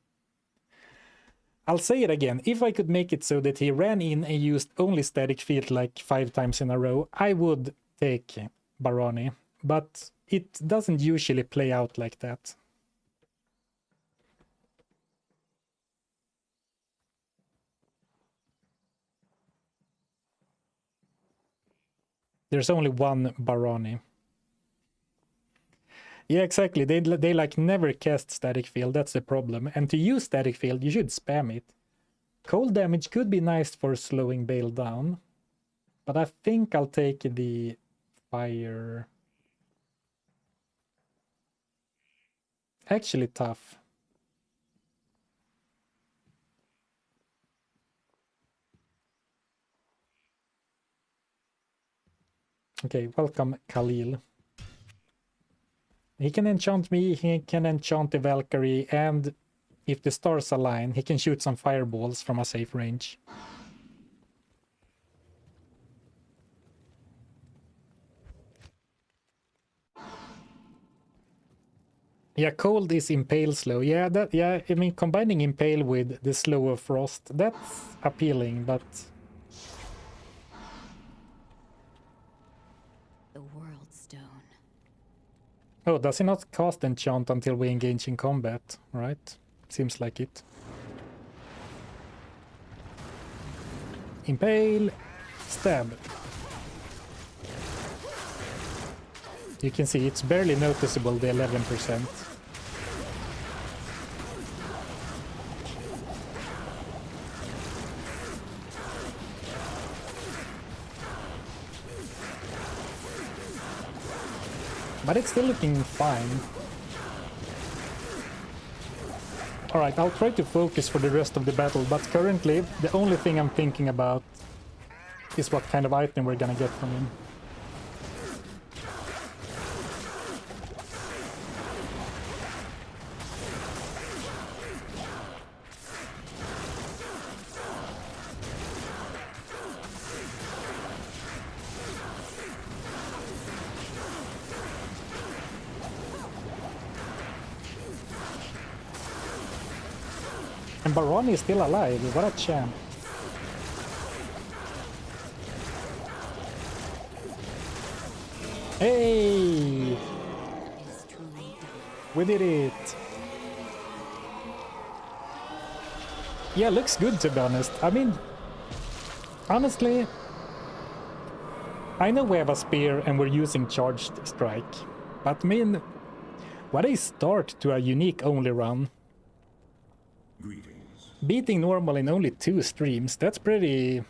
I'll say it again. If I could make it so that he ran in and used only static field like 5 times in a row, I would take Baroni. But it doesn't usually play out like that. There's only one Baroni. Yeah, exactly. They like never cast static field. That's the problem. And to use static field, you should spam it. Cold damage could be nice for slowing Bale down. But I think I'll take the fire. Actually tough. Okay, welcome Khalil. He can enchant me, he can enchant the Valkyrie, and if the stars align, he can shoot some fireballs from a safe range. Yeah, cold is impale slow. Yeah, I mean combining impale with the slower frost, that's appealing, but The World Stone. oh, does he not cast enchant until we engage in combat, right? Seems like it. Impale, stab. You can see it's barely noticeable, the 11%. But it's still looking fine. Alright, I'll try to focus for the rest of the battle, but currently the only thing I'm thinking about is what kind of item we're gonna get from him. And Baroni is still alive, what a champ. Hey! Is truly done. We did it! Yeah, looks good to be honest. I mean, honestly, I know we have a spear and we're using charged strike, but I mean, what a start to a unique only run. Greetings. Beating normal in only 2 streams, that's pretty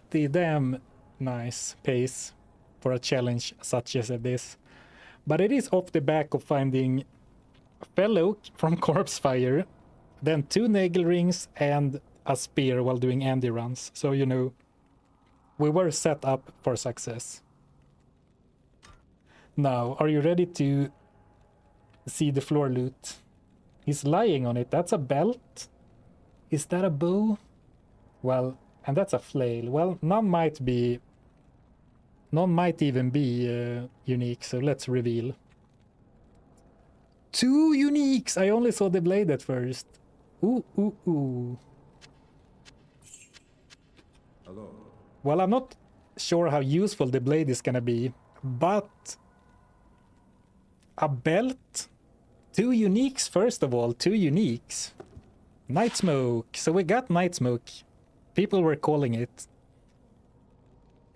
damn nice pace for a challenge such as this. But it is off the back of finding Fellow from Corpse Fire, then 2 Nagel Rings and a spear while doing Andy runs. So, you know, we were set up for success. Now, are you ready to see the floor loot? He's lying on it. That's a belt? Is that a bow? Well, and that's a flail. Well, none might even be unique, so let's reveal. 2 uniques! I only saw the blade at first. Ooh, ooh, ooh. Hello. Well, I'm not sure how useful the blade is gonna be, but a belt? 2 uniques, first of all, 2 uniques. Night Smoke. So we got Night Smoke. People were calling it.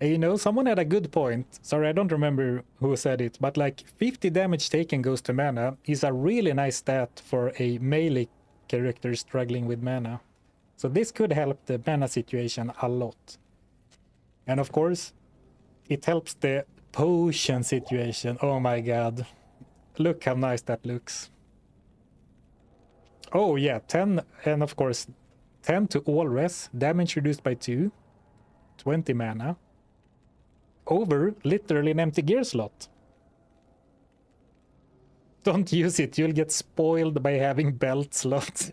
And you know, someone had a good point. Sorry, I don't remember who said it, but like 50 damage taken goes to mana is a really nice stat for a melee character struggling with mana. So this could help the mana situation a lot. And of course, it helps the potion situation. Oh my god. Look how nice that looks. Oh yeah, 10, and of course 10 to all res, damage reduced by 2, 20 mana. Over literally an empty gear slot. Don't use it, you'll get spoiled by having belt slots.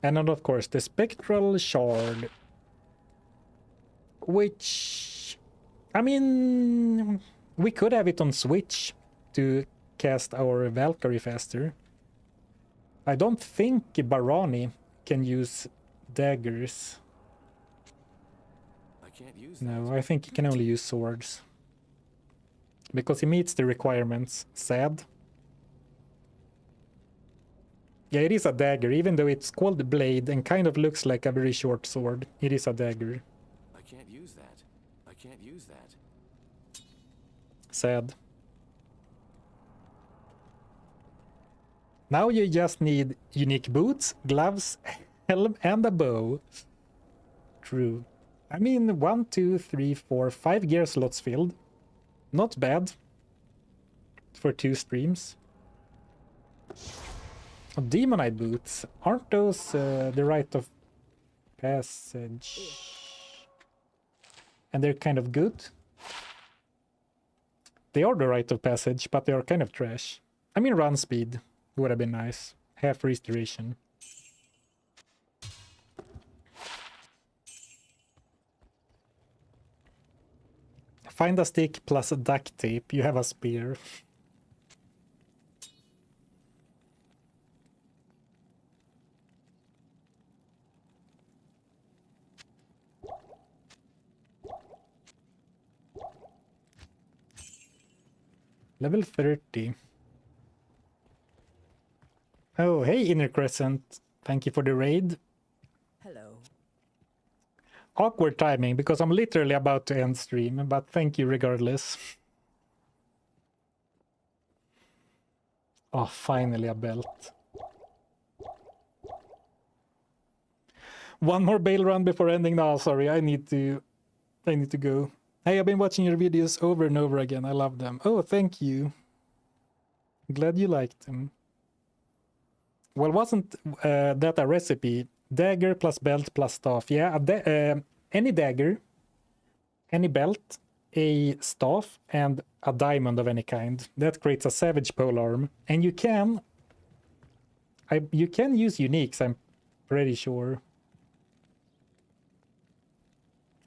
And then of course the Spectral Shard. Which, I mean, we could have it on Switch to cast our Valkyrie faster. I don't think Barani can use daggers. I can't use No, I think he can only use swords. Because he meets the requirements. Sad. Yeah, it is a dagger, even though it's called blade and kind of looks like a very short sword. It is a dagger. I can't use that. I can't use that. Sad. Now you just need unique boots, gloves, helm, and a bow. True. I mean, 1, 2, 3, 4, 5 gear slots filled. Not bad. For 2 streams. Oh, Demonite boots. Aren't those the rite of passage? And they're kind of good. They are the rite of passage, but they are kind of trash. I mean, run speed would have been nice. Half restoration. Find a stick plus a duct tape. You have a spear. Level 30. Oh, hey, Inner Crescent. Thank you for the raid. Hello. Awkward timing, because I'm literally about to end stream, but thank you regardless. Oh, finally a belt. One more bail run before ending now. Sorry, I need to go. Hey, I've been watching your videos over and over again. I love them. Oh, thank you. Glad you liked them. Well, wasn't that a recipe? Dagger plus belt plus staff. Yeah, any dagger, any belt, a staff, and a diamond of any kind. That creates a savage polearm. And you can use uniques, I'm pretty sure.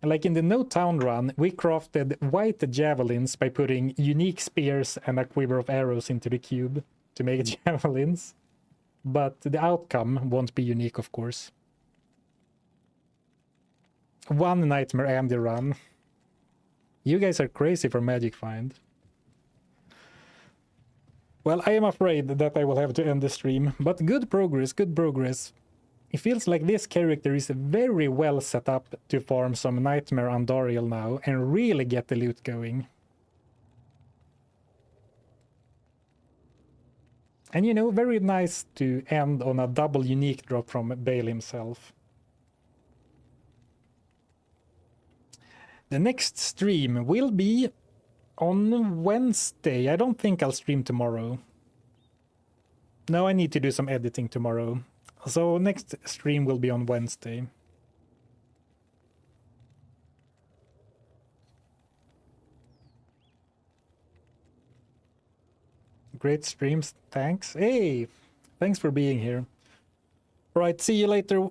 Like in the No Town run, we crafted white javelins by putting unique spears and a quiver of arrows into the cube to make javelins. But the outcome won't be unique, of course. One Nightmare Andy run. You guys are crazy for Magic Find. Well, I am afraid that I will have to end the stream, but good progress, good progress. It feels like this character is very well set up to farm some Nightmare Andariel now and really get the loot going. And you know, very nice to end on a double unique drop from Bale himself. The next stream will be on Wednesday. I don't think I'll stream tomorrow. No, I need to do some editing tomorrow. So next stream will be on Wednesday. Great streams, thanks. Hey, thanks for being here. Alright, see you later.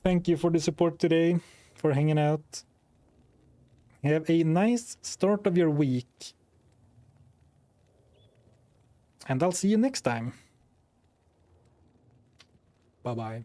Thank you for the support today, for hanging out. Have a nice start of your week. And I'll see you next time. Bye bye.